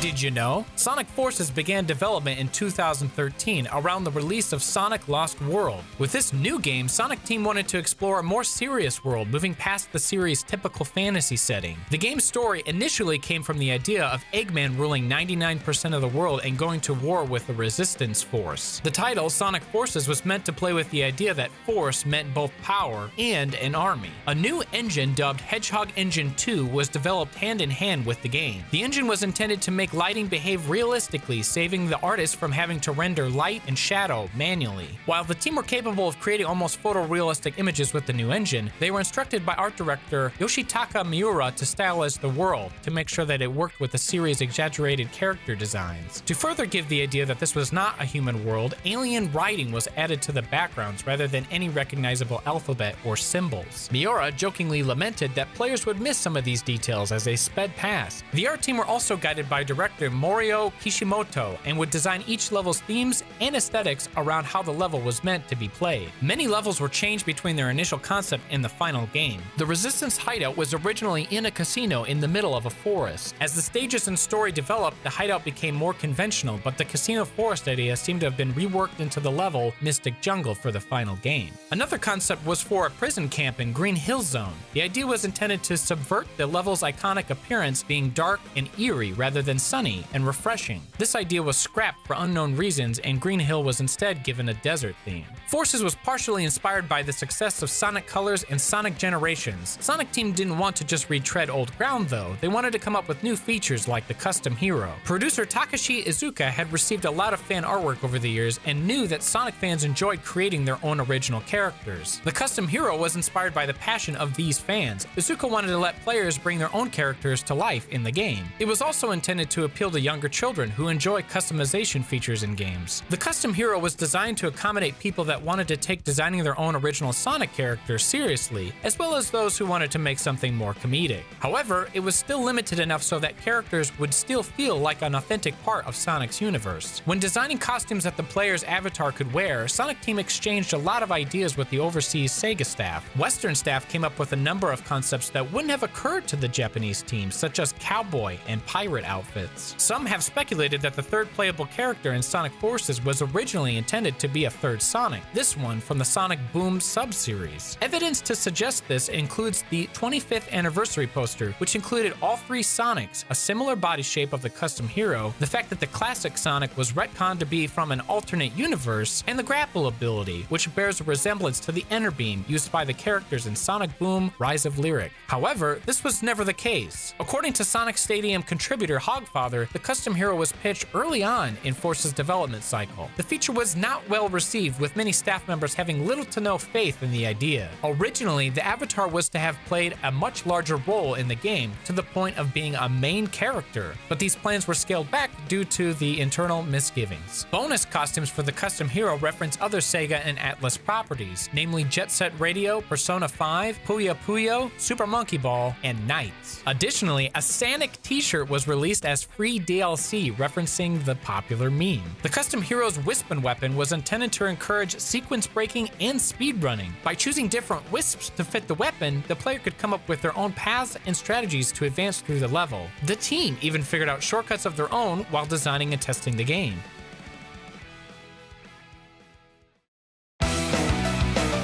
Did you know? Sonic Forces began development in 2013 around the release of Sonic Lost World. With this new game, Sonic Team wanted to explore a more serious world, moving past the series' typical fantasy setting. The game's story initially came from the idea of Eggman ruling 99% of the world and going to war with the Resistance Force. The title, Sonic Forces, was meant to play with the idea that force meant both power and an army. A new engine dubbed Hedgehog Engine 2 was developed hand in hand with the game. The engine was intended to make lighting behave realistically, saving the artist from having to render light and shadow manually. While the team were capable of creating almost photorealistic images with the new engine, they were instructed by art director Yoshitaka Miura to stylize the world to make sure that it worked with the series' exaggerated character designs. To further give the idea that this was not a human world, alien writing was added to the backgrounds rather than any recognizable alphabet or symbols. Miura jokingly lamented that players would miss some of these details as they sped past. The art team were also guided by director Morio Kishimoto and would design each level's themes and aesthetics around how the level was meant to be played. Many levels were changed between their initial concept and the final game. The Resistance hideout was originally in a casino in the middle of a forest. As the stages and story developed, the hideout became more conventional, but the casino forest idea seemed to have been reworked into the level Mystic Jungle for the final game. Another concept was for a prison camp in Green Hill Zone. The idea was intended to subvert the level's iconic appearance being dark and eerie rather than sunny and refreshing. This idea was scrapped for unknown reasons, and Green Hill was instead given a desert theme. Forces was partially inspired by the success of Sonic Colors and Sonic Generations. Sonic Team didn't want to just retread old ground though, they wanted to come up with new features like the custom hero. Producer Takashi Iizuka had received a lot of fan artwork over the years and knew that Sonic fans enjoyed creating their own original characters. The custom hero was inspired by the passion of these fans. Iizuka wanted to let players bring their own characters to life in the game. It was also intended to appeal to younger children who enjoy customization features in games. The custom hero was designed to accommodate people that wanted to take designing their own original Sonic character seriously, as well as those who wanted to make something more comedic. However, it was still limited enough so that characters would still feel like an authentic part of Sonic's universe. When designing costumes that the player's avatar could wear, Sonic Team exchanged a lot of ideas with the overseas Sega staff. Western staff came up with a number of concepts that wouldn't have occurred to the Japanese team, such as cowboy and pirate outfits. outfits. Some have speculated that the third playable character in Sonic Forces was originally intended to be a third Sonic, this one from the Sonic Boom sub-series. Evidence to suggest this includes the 25th anniversary poster, which included all three Sonics, a similar body shape of the custom hero, the fact that the classic Sonic was retconned to be from an alternate universe, and the grapple ability, which bears a resemblance to the Ender Beam used by the characters in Sonic Boom Rise of Lyric. However, this was never the case. According to Sonic Stadium contributor Hogfather, the custom hero was pitched early on in Force's development cycle. The feature was not well received, with many staff members having little to no faith in the idea. Originally, the avatar was to have played a much larger role in the game, to the point of being a main character, but these plans were scaled back due to the internal misgivings. Bonus costumes for the custom hero reference other Sega and Atlas properties, namely Jet Set Radio, Persona 5, Puyo Puyo, Super Monkey Ball, and Knights. Additionally, a Sonic t-shirt was released as free DLC referencing the popular meme. The custom hero's Wispin weapon was intended to encourage sequence breaking and speedrunning. By choosing different wisps to fit the weapon, the player could come up with their own paths and strategies to advance through the level. The team even figured out shortcuts of their own while designing and testing the game.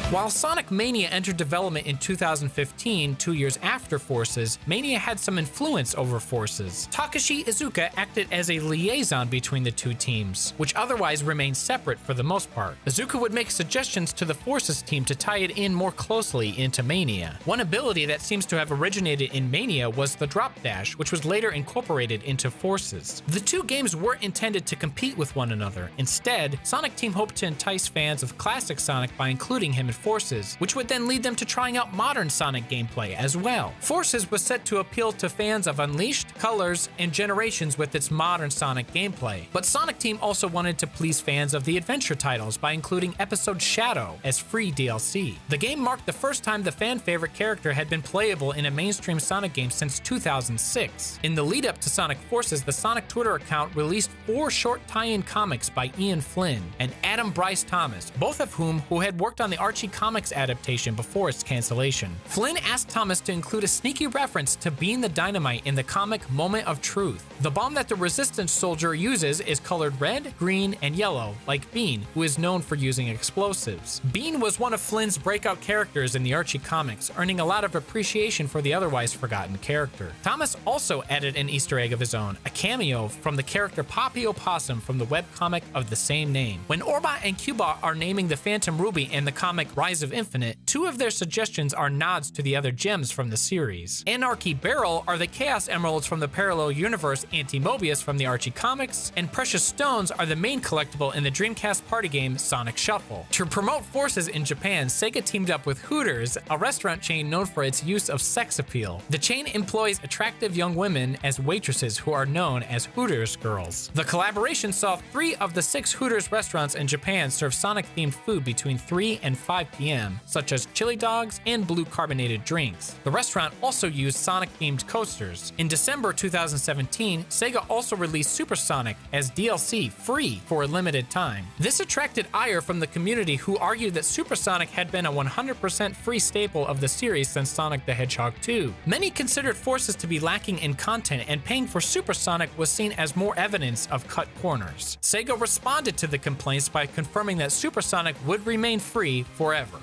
While Sonic Mania entered development in 2015, 2 years after Forces, Mania had some influence over Forces. Takashi Iizuka acted as a liaison between the two teams, which otherwise remained separate for the most part. Iizuka would make suggestions to the Forces team to tie it in more closely into Mania. One ability that seems to have originated in Mania was the Drop Dash, which was later incorporated into Forces. The two games weren't intended to compete with one another. Instead, Sonic Team hoped to entice fans of classic Sonic by including him in Forces, which would then lead them to trying out modern Sonic gameplay as well. Forces was set to appeal to fans of Unleashed, Colors, and Generations with its modern Sonic gameplay, but Sonic Team also wanted to please fans of the adventure titles by including Episode Shadow as free DLC. The game marked the first time the fan favorite character had been playable in a mainstream Sonic game since 2006. In the lead up to Sonic Forces, the Sonic Twitter account released 4 short tie-in comics by Ian Flynn and Adam Bryce Thomas, both of whom had worked on the Archie Comics adaptation before its cancellation. Flynn asked Thomas to include a sneaky reference to Bean the Dynamite in the comic Moment of Truth. The bomb that the Resistance soldier uses is colored red, green, and yellow, like Bean, who is known for using explosives. Bean was one of Flynn's breakout characters in the Archie comics, earning a lot of appreciation for the otherwise forgotten character. Thomas also added an Easter egg of his own, a cameo from the character Poppy Opossum from the webcomic of the same name. When Orbot and Cubot are naming the Phantom Ruby in the comic Rise of Infinite, 2 of their suggestions are nods to the other gems from the series. Anarchy Barrel are the Chaos Emeralds from the parallel universe Anti-Mobius from the Archie comics, and Precious Stones are the main collectible in the Dreamcast party game Sonic Shuffle. To promote Forces in Japan, Sega teamed up with Hooters, a restaurant chain known for its use of sex appeal. The chain employs attractive young women as waitresses who are known as Hooters girls. The collaboration saw 3 of the 6 Hooters restaurants in Japan serve Sonic-themed food between 3 and 5 p.m., such as chili dogs and blue carbonated drinks. The restaurant also used Sonic-themed coasters. In December 2017, Sega also released Super Sonic as DLC free for a limited time. This attracted ire from the community, who argued that Super Sonic had been a 100% free staple of the series since Sonic the Hedgehog 2. Many considered Forces to be lacking in content, and paying for Super Sonic was seen as more evidence of cut corners. Sega responded to the complaints by confirming that Super Sonic would remain free forever.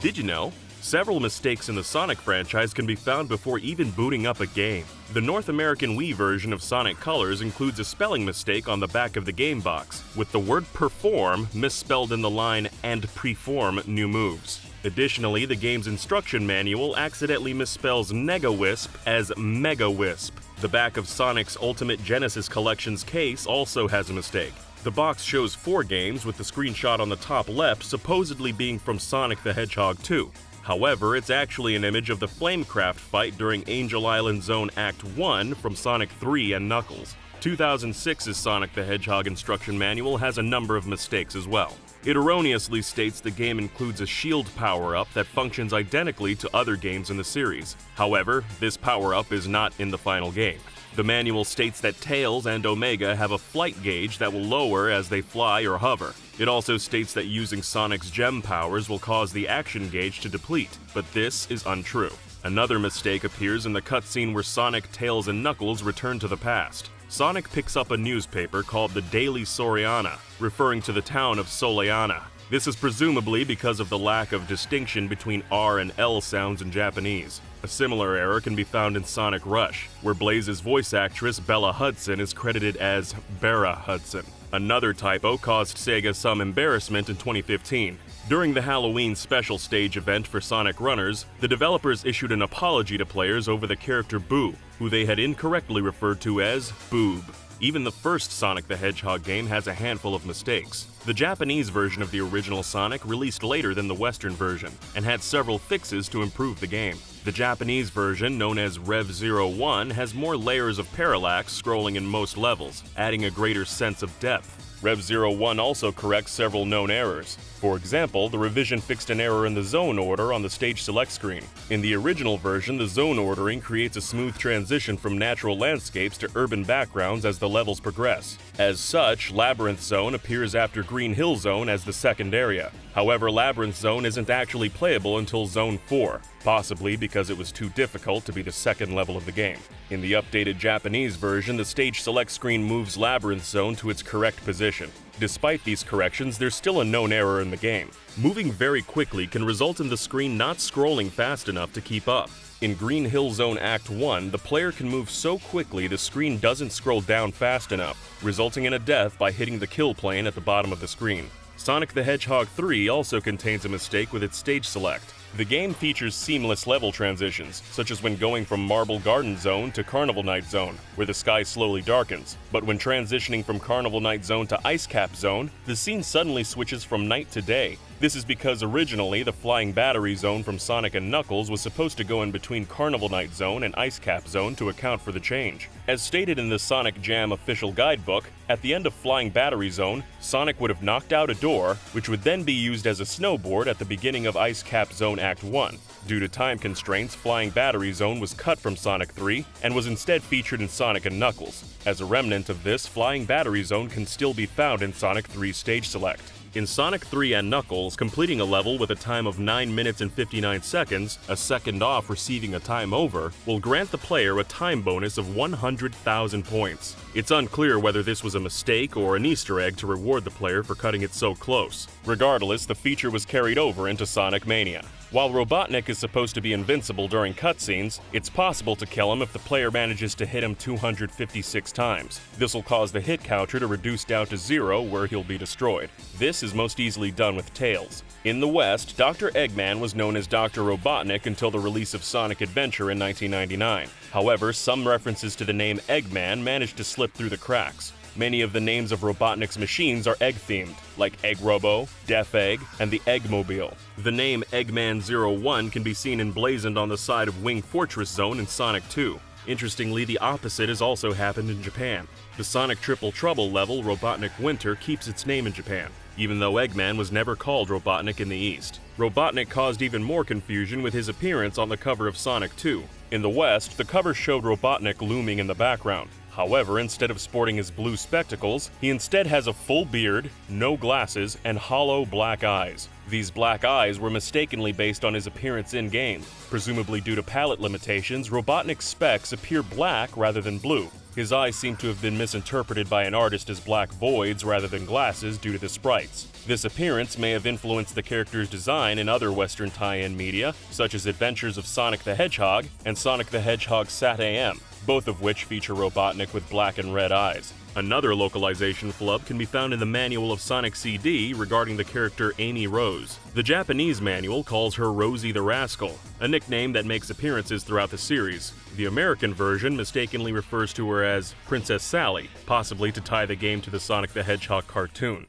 Did you know? Several mistakes in the Sonic franchise can be found before even booting up a game. The North American Wii version of Sonic Colors includes a spelling mistake on the back of the game box, with the word perform misspelled in the line "and preform new moves." Additionally, the game's instruction manual accidentally misspells Nega-Wisp as Mega-Wisp. The back of Sonic's Ultimate Genesis Collection's case also has a mistake. The box shows 4 games, with the screenshot on the top left supposedly being from Sonic the Hedgehog 2. However, it's actually an image of the Flamecraft fight during Angel Island Zone Act 1 from Sonic 3 and Knuckles. 2006's Sonic the Hedgehog instruction manual has a number of mistakes as well. It erroneously states the game includes a shield power-up that functions identically to other games in the series. However, this power-up is not in the final game. The manual states that Tails and Omega have a flight gauge that will lower as they fly or hover. It also states that using Sonic's gem powers will cause the action gauge to deplete, but this is untrue. Another mistake appears in the cutscene where Sonic, Tails, and Knuckles return to the past. Sonic picks up a newspaper called the Daily Soriana, referring to the town of Soleana. This is presumably because of the lack of distinction between R and L sounds in Japanese. A similar error can be found in Sonic Rush, where Blaze's voice actress Bella Hudson is credited as Bera Hudson. Another typo caused Sega some embarrassment in 2015. During the Halloween special stage event for Sonic Runners, the developers issued an apology to players over the character Boo, who they had incorrectly referred to as Boob. Even the first Sonic the Hedgehog game has a handful of mistakes. The Japanese version of the original Sonic released later than the Western version, and had several fixes to improve the game. The Japanese version, known as Rev 01, has more layers of parallax scrolling in most levels, adding a greater sense of depth. Rev 01 also corrects several known errors. For example, the revision fixed an error in the zone order on the stage select screen. In the original version, the zone ordering creates a smooth transition from natural landscapes to urban backgrounds as the levels progress. As such, Labyrinth Zone appears after Green Hill Zone as the second area. However, Labyrinth Zone isn't actually playable until Zone 4, possibly because it was too difficult to be the second level of the game. In the updated Japanese version, the stage select screen moves Labyrinth Zone to its correct position. Despite these corrections, there's still a known error in the game. Moving very quickly can result in the screen not scrolling fast enough to keep up. In Green Hill Zone Act 1, the player can move so quickly the screen doesn't scroll down fast enough, resulting in a death by hitting the kill plane at the bottom of the screen. Sonic the Hedgehog 3 also contains a mistake with its stage select. The game features seamless level transitions, such as when going from Marble Garden Zone to Carnival Night Zone, where the sky slowly darkens. But when transitioning from Carnival Night Zone to Ice Cap Zone, the scene suddenly switches from night to day. This is because originally the Flying Battery Zone from Sonic and Knuckles was supposed to go in between Carnival Night Zone and Ice Cap Zone to account for the change. As stated in the Sonic Jam official guidebook, at the end of Flying Battery Zone, Sonic would have knocked out a door, which would then be used as a snowboard at the beginning of Ice Cap Zone Act 1. Due to time constraints, Flying Battery Zone was cut from Sonic 3 and was instead featured in Sonic and Knuckles. As a remnant of this, Flying Battery Zone can still be found in Sonic 3's stage select. In Sonic 3 and Knuckles, completing a level with a time of 9 minutes and 59 seconds, a second off receiving a time over, will grant the player a time bonus of 100,000 points. It's unclear whether this was a mistake or an Easter egg to reward the player for cutting it so close. Regardless, the feature was carried over into Sonic Mania. While Robotnik is supposed to be invincible during cutscenes, it's possible to kill him if the player manages to hit him 256 times. This will cause the hit counter to reduce down to 0 where he'll be destroyed. This is most easily done with Tails. In the West, Dr. Eggman was known as Dr. Robotnik until the release of Sonic Adventure in 1999. However, some references to the name Eggman managed to slip through the cracks. Many of the names of Robotnik's machines are egg-themed, like Egg Robo, Death Egg, and the Eggmobile. The name Eggman 01 can be seen emblazoned on the side of Wing Fortress Zone in Sonic 2. Interestingly, the opposite has also happened in Japan. The Sonic Triple Trouble level, Robotnik Winter, keeps its name in Japan, even though Eggman was never called Robotnik in the East. Robotnik caused even more confusion with his appearance on the cover of Sonic 2. In the West, the cover showed Robotnik looming in the background. However, instead of sporting his blue spectacles, he instead has a full beard, no glasses, and hollow black eyes. These black eyes were mistakenly based on his appearance in-game. Presumably due to palette limitations, Robotnik's specs appear black rather than blue. His eyes seem to have been misinterpreted by an artist as black voids rather than glasses due to the sprites. This appearance may have influenced the character's design in other Western tie-in media, such as Adventures of Sonic the Hedgehog and Sonic the Hedgehog Sat-AM, both of which feature Robotnik with black and red eyes. Another localization flub can be found in the manual of Sonic CD regarding the character Amy Rose. The Japanese manual calls her Rosie the Rascal, a nickname that makes appearances throughout the series. The American version mistakenly refers to her as Princess Sally, possibly to tie the game to the Sonic the Hedgehog cartoon.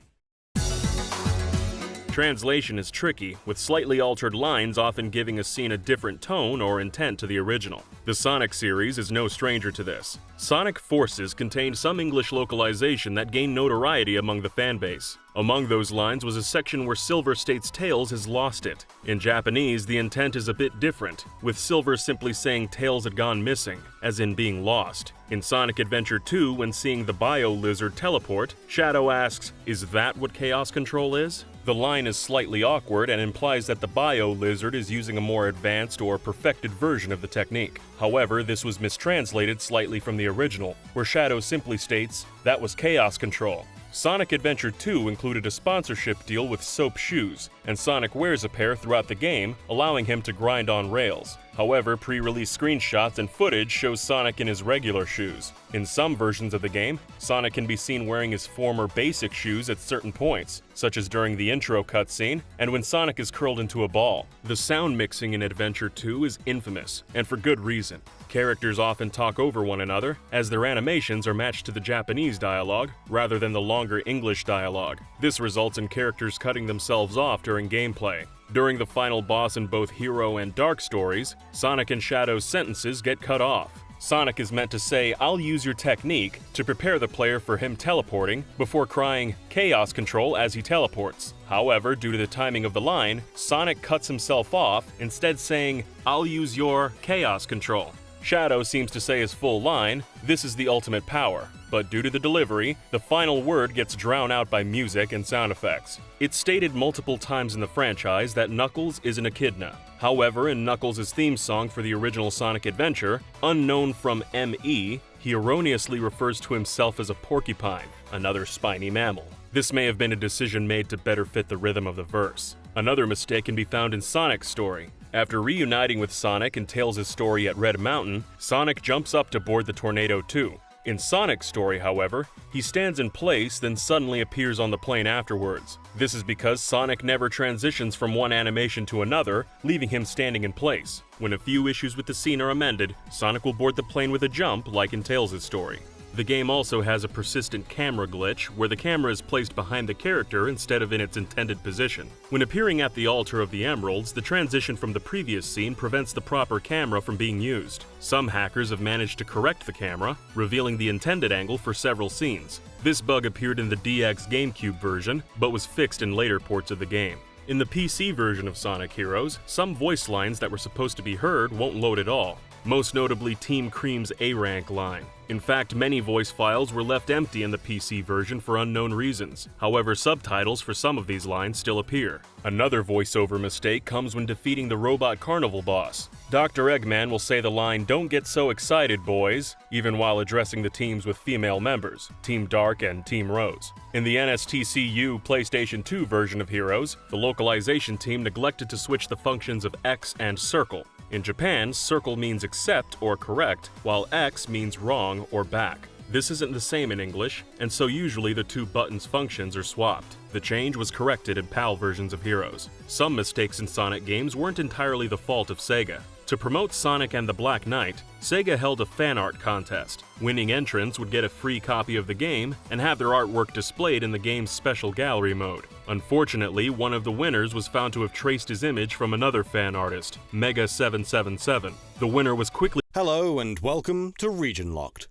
Translation is tricky, with slightly altered lines often giving a scene a different tone or intent to the original. The Sonic series is no stranger to this. Sonic Forces contained some English localization that gained notoriety among the fanbase. Among those lines was a section where Silver states Tails has lost it. In Japanese, the intent is a bit different, with Silver simply saying Tails had gone missing, as in being lost. In Sonic Adventure 2, when seeing the Bio Lizard teleport, Shadow asks, "Is that what Chaos Control is?" The line is slightly awkward and implies that the Bio Lizard is using a more advanced or perfected version of the technique. However, this was mistranslated slightly from the original, where Shadow simply states, "That was Chaos Control." Sonic Adventure 2 included a sponsorship deal with Soap Shoes, and Sonic wears a pair throughout the game, allowing him to grind on rails. However, pre-release screenshots and footage show Sonic in his regular shoes. In some versions of the game, Sonic can be seen wearing his former basic shoes at certain points, such as during the intro cutscene and when Sonic is curled into a ball. The sound mixing in Adventure 2 is infamous, and for good reason. Characters often talk over one another, as their animations are matched to the Japanese dialogue, rather than the longer English dialogue. This results in characters cutting themselves off during gameplay. During the final boss in both Hero and Dark stories, Sonic and Shadow's sentences get cut off. Sonic is meant to say, "I'll use your technique," to prepare the player for him teleporting, before crying, "Chaos Control," as he teleports. However, due to the timing of the line, Sonic cuts himself off, instead saying, "I'll use your Chaos Control." Shadow seems to say his full line, "This is the ultimate power," but due to the delivery, the final word gets drowned out by music and sound effects. It's stated multiple times in the franchise that Knuckles is an echidna. However, in Knuckles' theme song for the original Sonic Adventure, unknown from ME, he erroneously refers to himself as a porcupine, another spiny mammal. This may have been a decision made to better fit the rhythm of the verse. Another mistake can be found in Sonic's story. After reuniting with Sonic in Tails' story at Red Mountain, Sonic jumps up to board the Tornado 2. In Sonic's story, however, he stands in place, then suddenly appears on the plane afterwards. This is because Sonic never transitions from one animation to another, leaving him standing in place. When a few issues with the scene are amended, Sonic will board the plane with a jump, like in Tails' story. The game also has a persistent camera glitch, where the camera is placed behind the character instead of in its intended position. When appearing at the altar of the emeralds, the transition from the previous scene prevents the proper camera from being used. Some hackers have managed to correct the camera, revealing the intended angle for several scenes. This bug appeared in the DX GameCube version, but was fixed in later ports of the game. In the PC version of Sonic Heroes, some voice lines that were supposed to be heard won't load at all, most notably Team Cream's A-Rank line. In fact, many voice files were left empty in the PC version for unknown reasons. However, subtitles for some of these lines still appear. Another voiceover mistake comes when defeating the Robot Carnival boss. Dr. Eggman will say the line, "Don't get so excited, boys," even while addressing the teams with female members, Team Dark and Team Rose. In the NSTCU PlayStation 2 version of Heroes, the localization team neglected to switch the functions of X and Circle. In Japan, circle means accept or correct, while X means wrong or back. This isn't the same in English, and so usually the two buttons' functions are swapped. The change was corrected in PAL versions of Heroes. Some mistakes in Sonic games weren't entirely the fault of Sega. To promote Sonic and the Black Knight, Sega held a fan art contest. Winning entrants would get a free copy of the game and have their artwork displayed in the game's special gallery mode. Unfortunately, one of the winners was found to have traced his image from another fan artist, Mega777. The winner was quickly— Hello and welcome to Region Locked.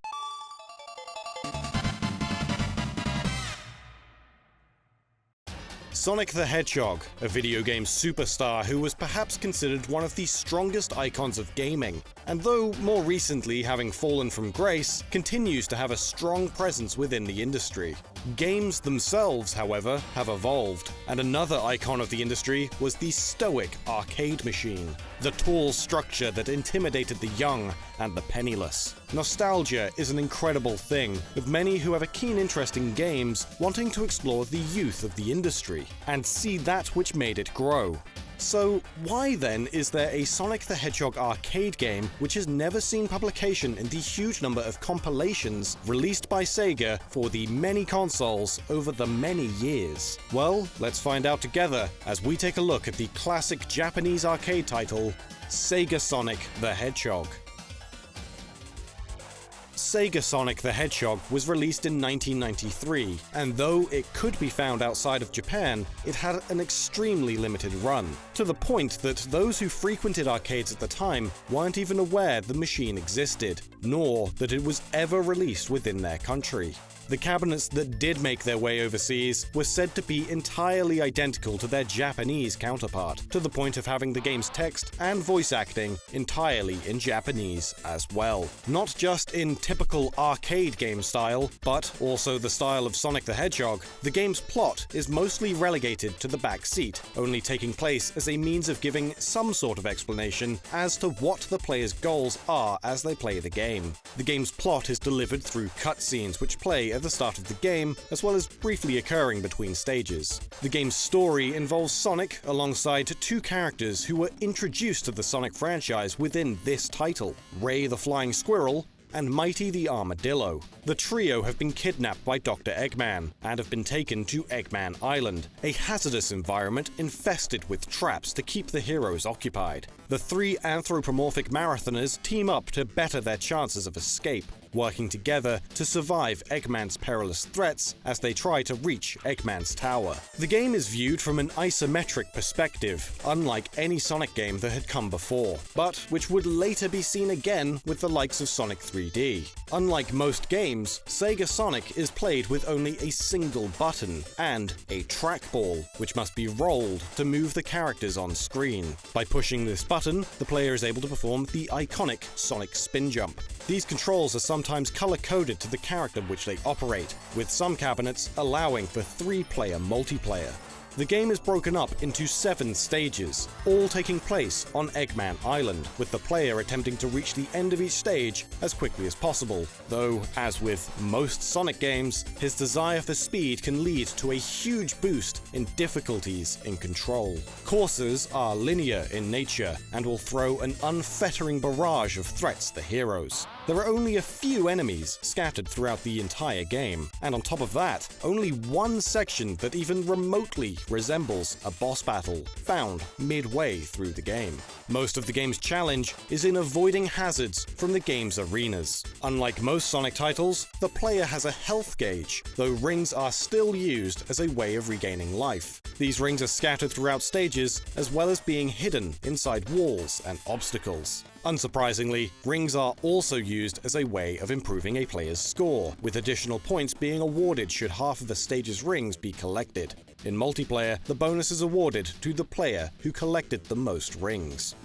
Sonic the Hedgehog, a video game superstar who was perhaps considered one of the strongest icons of gaming, and though more recently having fallen from grace, continues to have a strong presence within the industry. Games themselves, however, have evolved, and another icon of the industry was the stoic arcade machine, the tall structure that intimidated the young and the penniless. Nostalgia is an incredible thing, with many who have a keen interest in games wanting to explore the youth of the industry and see that which made it grow. So why then is there a Sonic the Hedgehog arcade game which has never seen publication in the huge number of compilations released by Sega for the many consoles over the many years? Well, let's find out together as we take a look at the classic Japanese arcade title, Sega Sonic the Hedgehog. Sega Sonic the Hedgehog was released in 1993, and though it could be found outside of Japan, it had an extremely limited run, to the point that those who frequented arcades at the time weren't even aware the machine existed, nor that it was ever released within their country. The cabinets that did make their way overseas were said to be entirely identical to their Japanese counterpart, to the point of having the game's text and voice acting entirely in Japanese as well. Not just in typical arcade game style, but also the style of Sonic the Hedgehog, the game's plot is mostly relegated to the back seat, only taking place as a means of giving some sort of explanation as to what the player's goals are as they play the game. The game's plot is delivered through cutscenes which play at the start of the game, as well as briefly occurring between stages. The game's story involves Sonic alongside two characters who were introduced to the Sonic franchise within this title, Ray the Flying Squirrel and Mighty the Armadillo. The trio have been kidnapped by Dr. Eggman and have been taken to Eggman Island, a hazardous environment infested with traps to keep the heroes occupied. The three anthropomorphic marathoners team up to better their chances of escape, working together to survive Eggman's perilous threats as they try to reach Eggman's tower. The game is viewed from an isometric perspective, unlike any Sonic game that had come before, but which would later be seen again with the likes of Sonic 3D. Unlike most games, Sega Sonic is played with only a single button and a trackball, which must be rolled to move the characters on screen. By pushing this button, the player is able to perform the iconic Sonic spin jump. These controls are sometimes color-coded to the character which they operate, with some cabinets allowing for 3-player multiplayer. The game is broken up into 7 stages, all taking place on Eggman Island, with the player attempting to reach the end of each stage as quickly as possible, though, as with most Sonic games, his desire for speed can lead to a huge boost in difficulties in control. Courses are linear in nature and will throw an unfettering barrage of threats at the heroes. There are only a few enemies scattered throughout the entire game, and on top of that, only one section that even remotely resembles a boss battle, found midway through the game. Most of the game's challenge is in avoiding hazards from the game's arenas. Unlike most Sonic titles, the player has a health gauge, though rings are still used as a way of regaining life. These rings are scattered throughout stages, as well as being hidden inside walls and obstacles. Unsurprisingly, rings are also used as a way of improving a player's score, with additional points being awarded should half of a stage's rings be collected. In multiplayer, the bonus is awarded to the player who collected the most rings.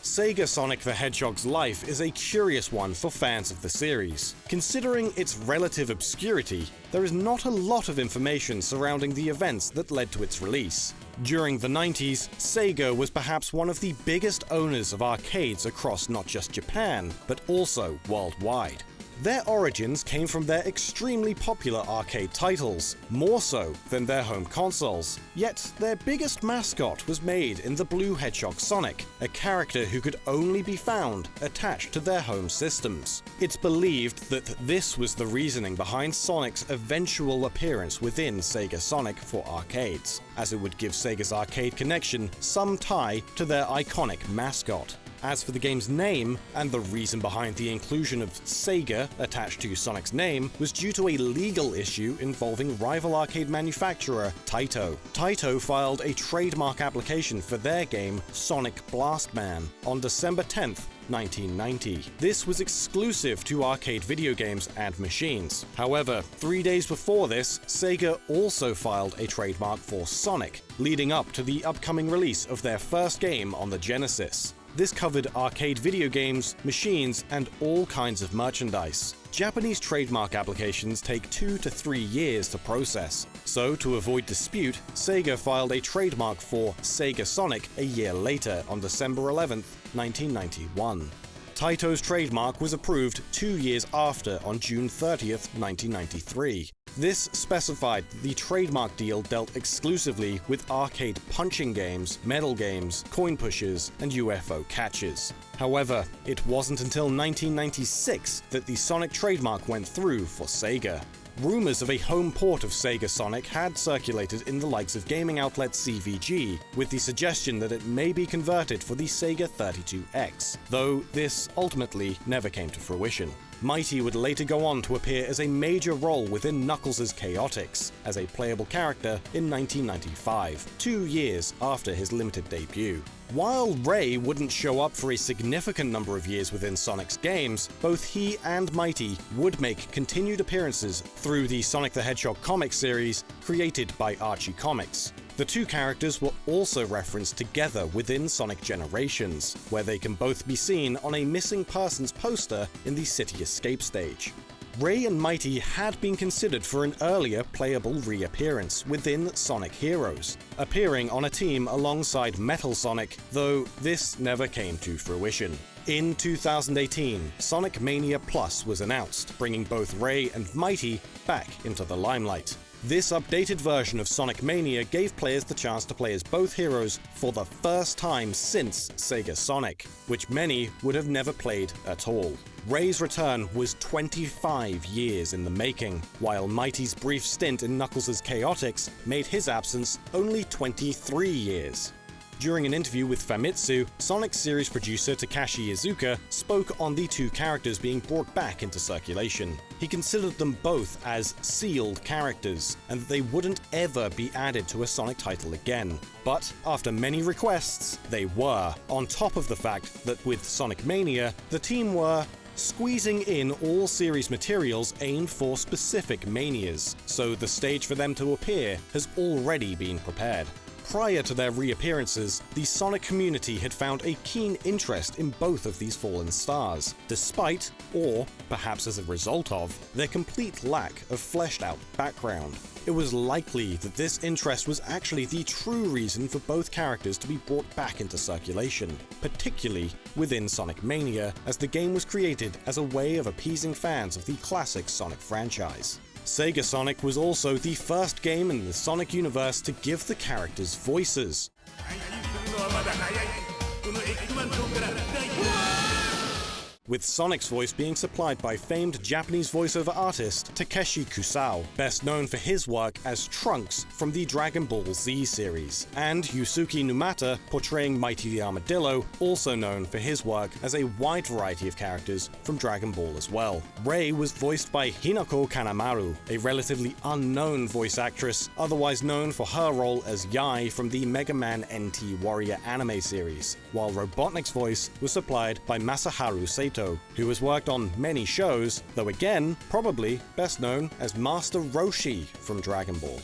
Sega Sonic the Hedgehog's life is a curious one for fans of the series. Considering its relative obscurity, there is not a lot of information surrounding the events that led to its release. During the 90s, Sega was perhaps one of the biggest owners of arcades across not just Japan, but also worldwide. Their origins came from their extremely popular arcade titles, more so than their home consoles. Yet, their biggest mascot was made in the Blue Hedgehog Sonic, a character who could only be found attached to their home systems. It's believed that this was the reasoning behind Sonic's eventual appearance within Sega Sonic for arcades, as it would give Sega's arcade connection some tie to their iconic mascot. As for the game's name, and the reason behind the inclusion of Sega attached to Sonic's name was due to a legal issue involving rival arcade manufacturer Taito. Taito filed a trademark application for their game Sonic Blast Man on December 10th, 1990. This was exclusive to arcade video games and machines. However, 3 days before this, Sega also filed a trademark for Sonic, leading up to the upcoming release of their first game on the Genesis. This covered arcade video games, machines, and all kinds of merchandise. Japanese trademark applications take 2 to 3 years to process, so to avoid dispute, Sega filed a trademark for Sega Sonic a year later on December 11, 1991. Taito's trademark was approved 2 years after on June 30, 1993. This specified that the trademark deal dealt exclusively with arcade punching games, medal games, coin pushers, and UFO catches. However, it wasn't until 1996 that the Sonic trademark went through for Sega. Rumors of a home port of Sega Sonic had circulated in the likes of gaming outlet CVG, with the suggestion that it may be converted for the Sega 32X, though this ultimately never came to fruition. Mighty would later go on to appear as a major role within Knuckles' Chaotix as a playable character in 1995, 2 years after his limited debut. While Ray wouldn't show up for a significant number of years within Sonic's games, both he and Mighty would make continued appearances through the Sonic the Hedgehog comic series created by Archie Comics. The two characters were also referenced together within Sonic Generations, where they can both be seen on a missing persons poster in the City Escape stage. Ray and Mighty had been considered for an earlier playable reappearance within Sonic Heroes, appearing on a team alongside Metal Sonic, though this never came to fruition. In 2018, Sonic Mania Plus was announced, bringing both Ray and Mighty back into the limelight. This updated version of Sonic Mania gave players the chance to play as both heroes for the first time since Sega Sonic, which many would have never played at all. Ray's return was 25 years in the making, while Mighty's brief stint in Knuckles' Chaotix made his absence only 23 years. During an interview with Famitsu, Sonic series producer Takashi Iizuka spoke on the two characters being brought back into circulation. He considered them both as sealed characters, and that they wouldn't ever be added to a Sonic title again. But after many requests, they were, on top of the fact that with Sonic Mania, the team were squeezing in all series materials aimed for specific manias, so the stage for them to appear has already been prepared. Prior to their reappearances, the Sonic community had found a keen interest in both of these fallen stars, despite, or perhaps as a result of, their complete lack of fleshed-out background. It was likely that this interest was actually the true reason for both characters to be brought back into circulation, particularly within Sonic Mania, as the game was created as a way of appeasing fans of the classic Sonic franchise. Sega Sonic was also the first game in the Sonic universe to give the characters voices. With Sonic's voice being supplied by famed Japanese voiceover artist Takeshi Kusao, best known for his work as Trunks from the Dragon Ball Z series, and Yusuke Numata portraying Mighty the Armadillo, also known for his work as a wide variety of characters from Dragon Ball as well. Rei was voiced by Hinako Kanemaru, a relatively unknown voice actress, otherwise known for her role as Yai from the Mega Man NT Warrior anime series, while Robotnik's voice was supplied by Masaharu Sato, who has worked on many shows, though again, probably best known as Master Roshi from Dragon Ball.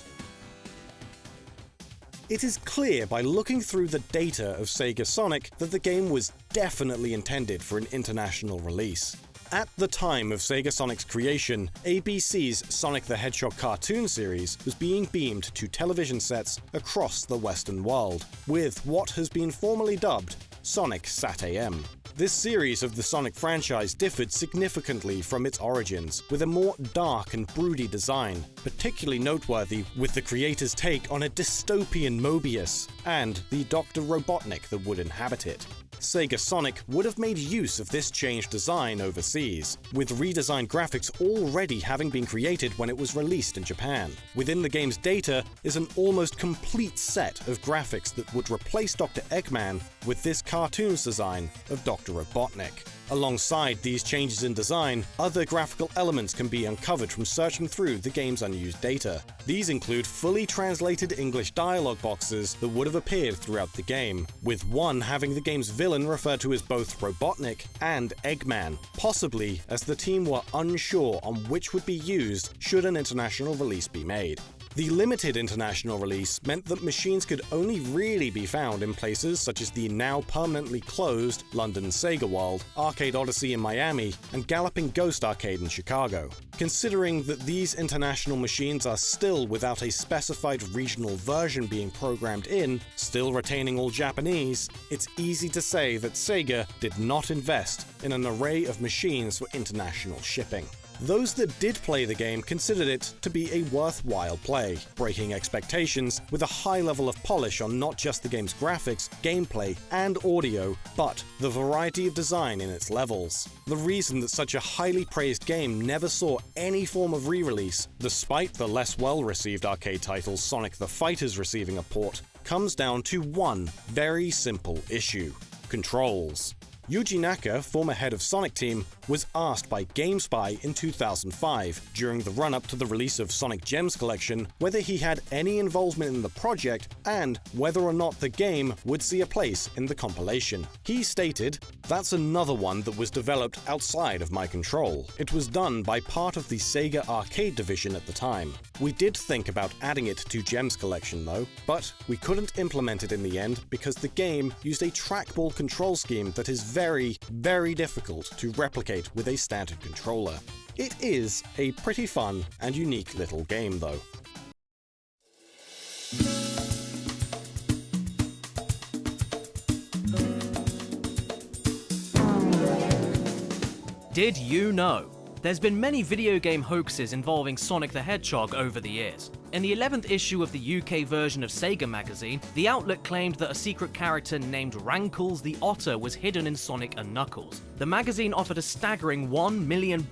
It is clear by looking through the data of Sega Sonic that the game was definitely intended for an international release. At the time of Sega Sonic's creation, ABC's Sonic the Hedgehog cartoon series was being beamed to television sets across the Western world, with what has been formally dubbed Sonic Sat-AM. This series of the Sonic franchise differed significantly from its origins, with a more dark and broody design, particularly noteworthy with the creator's take on a dystopian Mobius and the Dr. Robotnik that would inhabit it. Sega Sonic would have made use of this changed design overseas, with redesigned graphics already having been created when it was released in Japan. Within the game's data is an almost complete set of graphics that would replace Dr. Eggman with this cartoon's design of Dr. Robotnik. Alongside these changes in design, other graphical elements can be uncovered from searching through the game's unused data. These include fully translated English dialogue boxes that would have appeared throughout the game, with one having the game's villain referred to as both Robotnik and Eggman, possibly as the team were unsure on which would be used should an international release be made. The limited international release meant that machines could only really be found in places such as the now permanently closed London Sega World, Arcade Odyssey in Miami, and Galloping Ghost Arcade in Chicago. Considering that these international machines are still without a specified regional version being programmed in, still retaining all Japanese, it's easy to say that Sega did not invest in an array of machines for international shipping. Those that did play the game considered it to be a worthwhile play, breaking expectations with a high level of polish on not just the game's graphics, gameplay, and audio, but the variety of design in its levels. The reason that such a highly praised game never saw any form of re-release, despite the less well-received arcade title Sonic the Fighters receiving a port, comes down to one very simple issue: controls. Yuji Naka, former head of Sonic Team, was asked by GameSpy in 2005, during the run-up to the release of Sonic Gems Collection, whether he had any involvement in the project and whether or not the game would see a place in the compilation. He stated, "That's another one that was developed outside of my control. It was done by part of the Sega arcade division at the time. We did think about adding it to Gems Collection though, but we couldn't implement it in the end because the game used a trackball control scheme that is very, very difficult to replicate with a standard controller. It is a pretty fun and unique little game though." Did you know? There's been many video game hoaxes involving Sonic the Hedgehog over the years. In the 11th issue of the UK version of Sega magazine, the outlet claimed that a secret character named Rankles the Otter was hidden in Sonic and Knuckles. The magazine offered a staggering £1 million,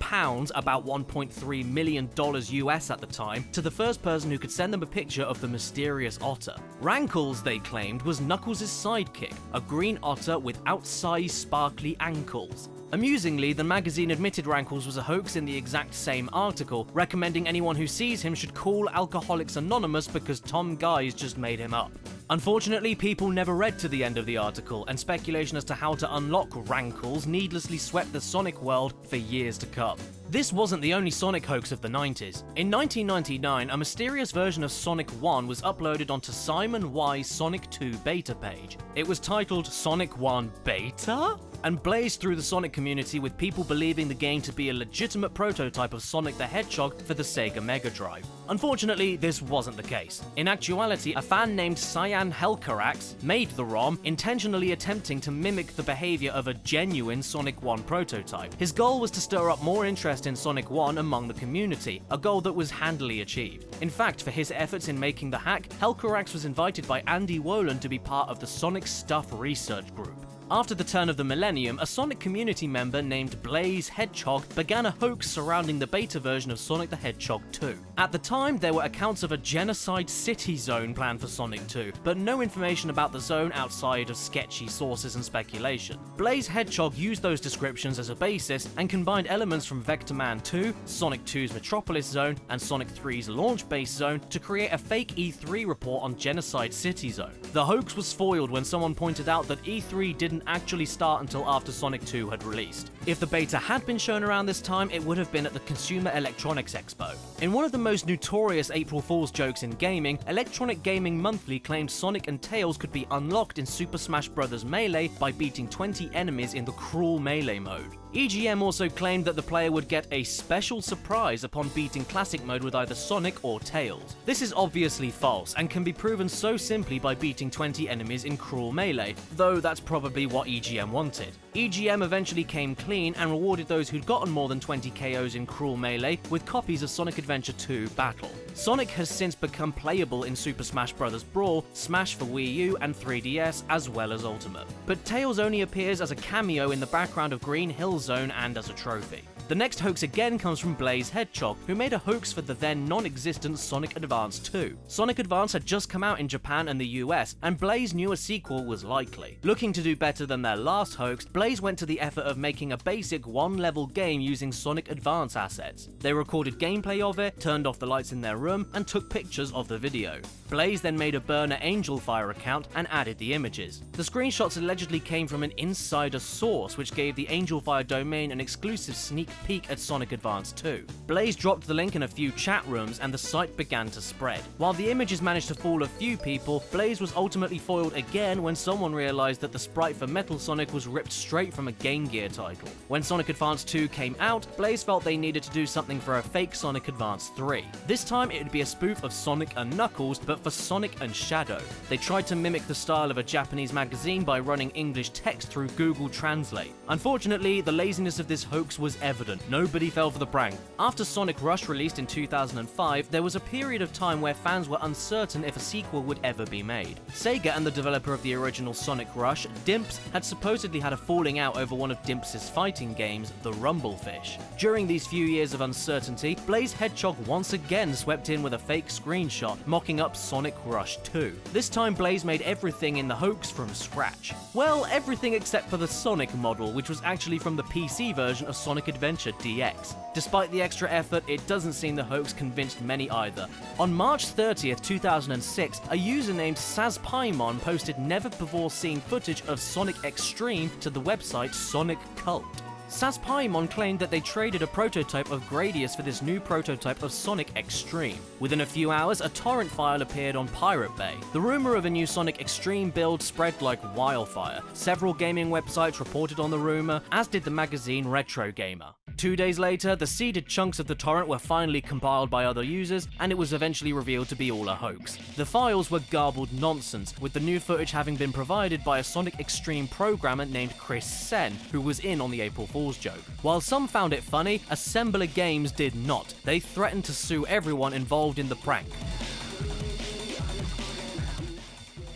about $1.3 million US at the time, to the first person who could send them a picture of the mysterious otter. Rankles, they claimed, was Knuckles' sidekick, a green otter with outsized sparkly ankles. Amusingly, the magazine admitted Rankles was a hoax in the exact same article, recommending anyone who sees him should call Alcoholics Anonymous because Tom Guys just made him up. Unfortunately, people never read to the end of the article, and speculation as to how to unlock Rankles needlessly swept the Sonic world for years to come. This wasn't the only Sonic hoax of the 90s. In 1999, a mysterious version of Sonic 1 was uploaded onto Simon Y's Sonic 2 beta page. It was titled Sonic 1 Beta? And blazed through the Sonic community with people believing the game to be a legitimate prototype of Sonic the Hedgehog for the Sega Mega Drive. Unfortunately, this wasn't the case. In actuality, a fan named Cyan Helcarax made the ROM, intentionally attempting to mimic the behavior of a genuine Sonic 1 prototype. His goal was to stir up more interest in Sonic 1 among the community, a goal that was handily achieved. In fact, for his efforts in making the hack, Helcarax was invited by Andy Wolin to be part of the Sonic Stuff research group. After the turn of the millennium, a Sonic community member named Blaze Hedgehog began a hoax surrounding the beta version of Sonic the Hedgehog 2. At the time, there were accounts of a genocide city zone planned for Sonic 2, but no information about the zone outside of sketchy sources and speculation. Blaze Hedgehog used those descriptions as a basis and combined elements from Vector Man 2, Sonic 2's Metropolis Zone, and Sonic 3's Launch Base Zone to create a fake E3 report on Genocide City Zone. The hoax was foiled when someone pointed out that E3 didn't actually start until after Sonic 2 had released. If the beta had been shown around this time, it would have been at the Consumer Electronics Expo. In one of the most notorious April Fool's jokes in gaming, Electronic Gaming Monthly claimed Sonic and Tails could be unlocked in Super Smash Bros. Melee by beating 20 enemies in the Cruel Melee mode. EGM also claimed that the player would get a special surprise upon beating Classic Mode with either Sonic or Tails. This is obviously false, and can be proven so simply by beating 20 enemies in Cruel Melee, though that's probably what EGM wanted. EGM eventually came clean and rewarded those who'd gotten more than 20 KOs in Cruel Melee with copies of Sonic Adventure 2 Battle. Sonic has since become playable in Super Smash Bros. Brawl, Smash for Wii U and 3DS, as well as Ultimate. But Tails only appears as a cameo in the background of Green Hill Zone and as a trophy. The next hoax again comes from Blaze Hedgehog, who made a hoax for the then non-existent Sonic Advance 2. Sonic Advance had just come out in Japan and the US, and Blaze knew a sequel was likely. Looking to do better than their last hoax, Blaze went to the effort of making a basic one-level game using Sonic Advance assets. They recorded gameplay of it, turned off the lights in their room, and took pictures of the video. Blaze then made a burner Angel Fire account and added the images. The screenshots allegedly came from an insider source, which gave the Angel Fire domain an exclusive sneak peek at Sonic Advance 2. Blaze dropped the link in a few chat rooms and the site began to spread. While the images managed to fool a few people, Blaze was ultimately foiled again when someone realized that the sprite for Metal Sonic was ripped straight from a Game Gear title. When Sonic Advance 2 came out, Blaze felt they needed to do something for a fake Sonic Advance 3. This time it would be a spoof of Sonic and Knuckles, but for Sonic and Shadow. They tried to mimic the style of a Japanese magazine by running English text through Google Translate. Unfortunately, the laziness of this hoax was evident. confident, nobody fell for the prank. After Sonic Rush released in 2005, there was a period of time where fans were uncertain if a sequel would ever be made. Sega and the developer of the original Sonic Rush, Dimps, had supposedly had a falling out over one of Dimps' fighting games, the Rumblefish. During these few years of uncertainty, Blaze Hedgehog once again swept in with a fake screenshot mocking up Sonic Rush 2. This time Blaze made everything in the hoax from scratch. Well, everything except for the Sonic model, which was actually from the PC version of Sonic Adventure DX. Despite the extra effort, it doesn't seem the hoax convinced many either. On March 30th, 2006, a user named SazPaimon posted never-before-seen footage of Sonic Extreme to the website Sonic Cult. SazPaimon claimed that they traded a prototype of Gradius for this new prototype of Sonic Extreme. Within a few hours, a torrent file appeared on Pirate Bay. The rumor of a new Sonic Extreme build spread like wildfire. Several gaming websites reported on the rumor, as did the magazine Retro Gamer. 2 days later, the seeded chunks of the torrent were finally compiled by other users, and it was eventually revealed to be all a hoax. The files were garbled nonsense, with the new footage having been provided by a Sonic Extreme programmer named Chris Sen, who was in on the April Fool's joke. While some found it funny, Assembler Games did not. They threatened to sue everyone involved in the prank.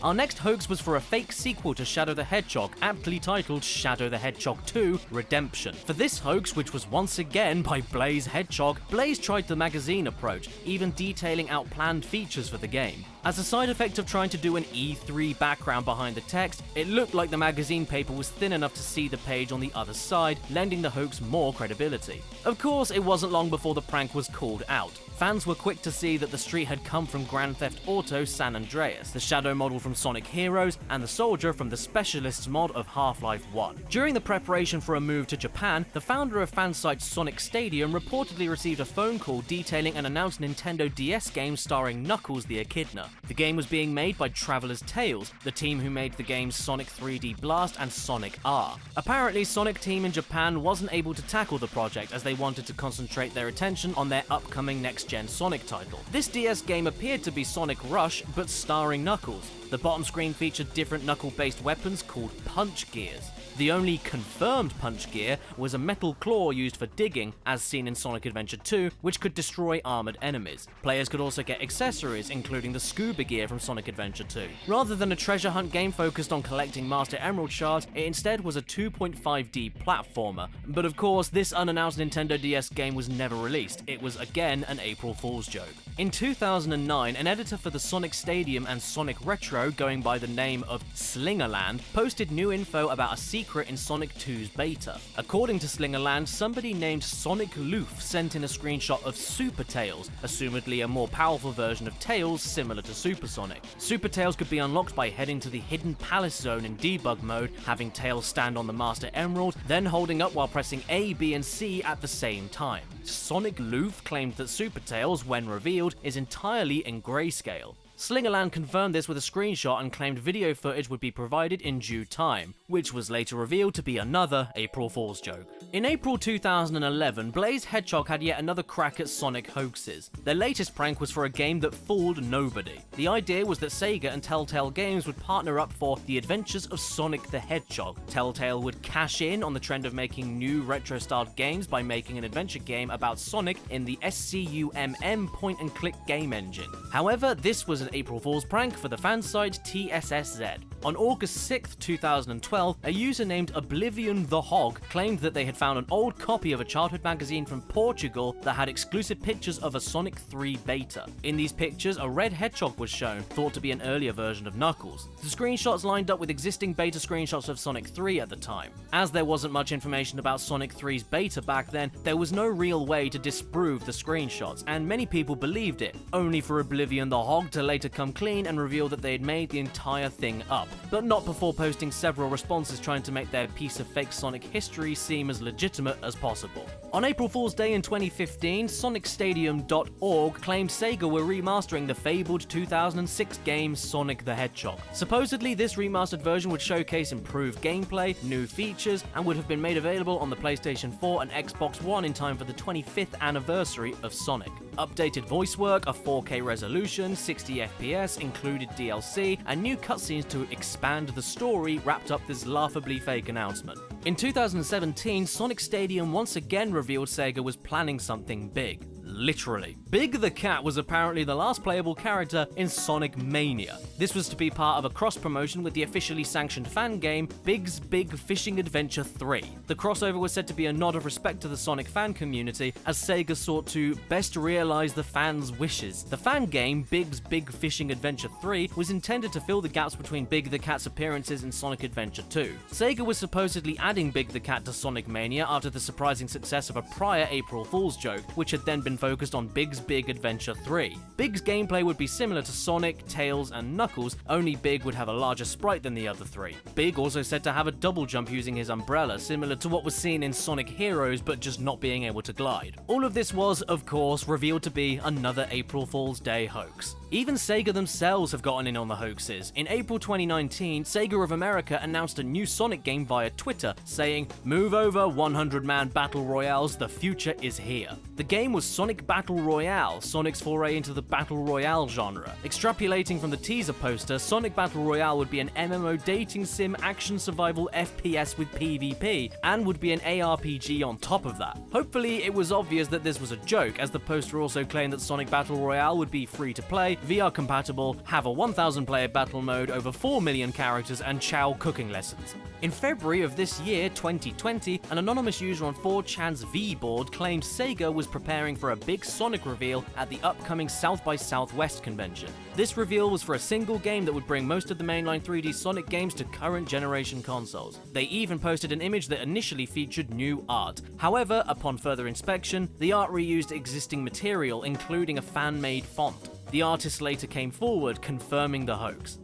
Our next hoax was for a fake sequel to Shadow the Hedgehog, aptly titled Shadow the Hedgehog 2 Redemption. For this hoax, which was once again by Blaze Hedgehog, Blaze tried the magazine approach, even detailing out planned features for the game. As a side effect of trying to do an E3 background behind the text, it looked like the magazine paper was thin enough to see the page on the other side, lending the hoax more credibility. Of course, it wasn't long before the prank was called out. Fans were quick to see that the street had come from Grand Theft Auto San Andreas, the Shadow model from Sonic Heroes, and the Soldier from the Specialists mod of Half-Life 1. During the preparation for a move to Japan, the founder of fansite Sonic Stadium reportedly received a phone call detailing an announced Nintendo DS game starring Knuckles the Echidna. The game was being made by Traveler's Tales, the team who made the games Sonic 3D Blast and Sonic R. Apparently, Sonic Team in Japan wasn't able to tackle the project as they wanted to concentrate their attention on their upcoming next-gen Sonic title. This DS game appeared to be Sonic Rush, but starring Knuckles. The bottom screen featured different knuckle-based weapons called punch gears. The only confirmed punch gear was a metal claw used for digging, as seen in Sonic Adventure 2, which could destroy armored enemies. Players could also get accessories, including the scuba gear from Sonic Adventure 2. Rather than a treasure hunt game focused on collecting Master Emerald shards, it instead was a 2.5D platformer. But of course, this unannounced Nintendo DS game was never released. It was again an April Fool's joke. In 2009, an editor for the Sonic Stadium and Sonic Retro, going by the name of Slingerland, posted new info about a secret in Sonic 2's beta. According to Slingerland, somebody named Sonic Loof sent in a screenshot of Super Tails, assumedly a more powerful version of Tails similar to Super Sonic. Super Tails could be unlocked by heading to the Hidden Palace Zone in debug mode, having Tails stand on the Master Emerald, then holding up while pressing A, B, and C at the same time. Sonic Loof claimed that Super Tails, when revealed, is entirely in grayscale. Slingerland confirmed this with a screenshot and claimed video footage would be provided in due time, which was later revealed to be another April Fool's joke. In April 2011, Blaze Hedgehog had yet another crack at Sonic hoaxes. Their latest prank was for a game that fooled nobody. The idea was that Sega and Telltale Games would partner up for The Adventures of Sonic the Hedgehog. Telltale would cash in on the trend of making new retro-styled games by making an adventure game about Sonic in the SCUMM point-and-click game engine. However, this was an April Fool's prank for the fansite TSSZ. On August 6th, 2012, a user named Oblivion the Hog claimed that they had found an old copy of a childhood magazine from Portugal that had exclusive pictures of a Sonic 3 beta. In these pictures, a red hedgehog was shown, thought to be an earlier version of Knuckles. The screenshots lined up with existing beta screenshots of Sonic 3 at the time. As there wasn't much information about Sonic 3's beta back then, there was no real way to disprove the screenshots, and many people believed it, only for Oblivion the Hog to later come clean and reveal that they had made the entire thing up, but not before posting several responses trying to make their piece of fake Sonic history seem as legitimate as possible. On April Fool's Day in 2015, SonicStadium.org claimed Sega were remastering the fabled 2006 game Sonic the Hedgehog. Supposedly, this remastered version would showcase improved gameplay, new features, and would have been made available on the PlayStation 4 and Xbox One in time for the 25th anniversary of Sonic. Updated voice work, a 4K resolution, 60 FPS, included DLC, and new cutscenes to expand the story wrapped up this laughably fake announcement. In 2017, Sonic Stadium once again revealed Sega was planning something big. Literally. Big the Cat was apparently the last playable character in Sonic Mania. This was to be part of a cross-promotion with the officially sanctioned fan game, Big's Big Fishing Adventure 3. The crossover was said to be a nod of respect to the Sonic fan community, as Sega sought to best realize the fans' wishes. The fan game, Big's Big Fishing Adventure 3, was intended to fill the gaps between Big the Cat's appearances in Sonic Adventure 2. Sega was supposedly adding Big the Cat to Sonic Mania after the surprising success of a prior April Fool's joke, which had then been focused on Big's Big Adventure 3. Big's gameplay would be similar to Sonic, Tails, and Knuckles, only Big would have a larger sprite than the other three. Big also said to have a double jump using his umbrella, similar to what was seen in Sonic Heroes, but just not being able to glide. All of this was, of course, revealed to be another April Fool's Day hoax. Even Sega themselves have gotten in on the hoaxes. In April 2019, Sega of America announced a new Sonic game via Twitter, saying, "Move over 100-man battle royales, the future is here." The game was Sonic Battle Royale, Sonic's foray into the battle royale genre. Extrapolating from the teaser poster, Sonic Battle Royale would be an MMO dating sim action survival FPS with PvP, and would be an ARPG on top of that. Hopefully it was obvious that this was a joke, as the poster also claimed that Sonic Battle Royale would be free to play, VR compatible, have a 1,000 player battle mode, over 4 million characters, and Chow cooking lessons. In February of this year, 2020, an anonymous user on 4chan's V-board claimed Sega was preparing for a big Sonic reveal at the upcoming South by Southwest convention. This reveal was for a single game that would bring most of the mainline 3D Sonic games to current generation consoles. They even posted an image that initially featured new art. However, upon further inspection, the art reused existing material, including a fan-made font. The artist later came forward, confirming the hoax.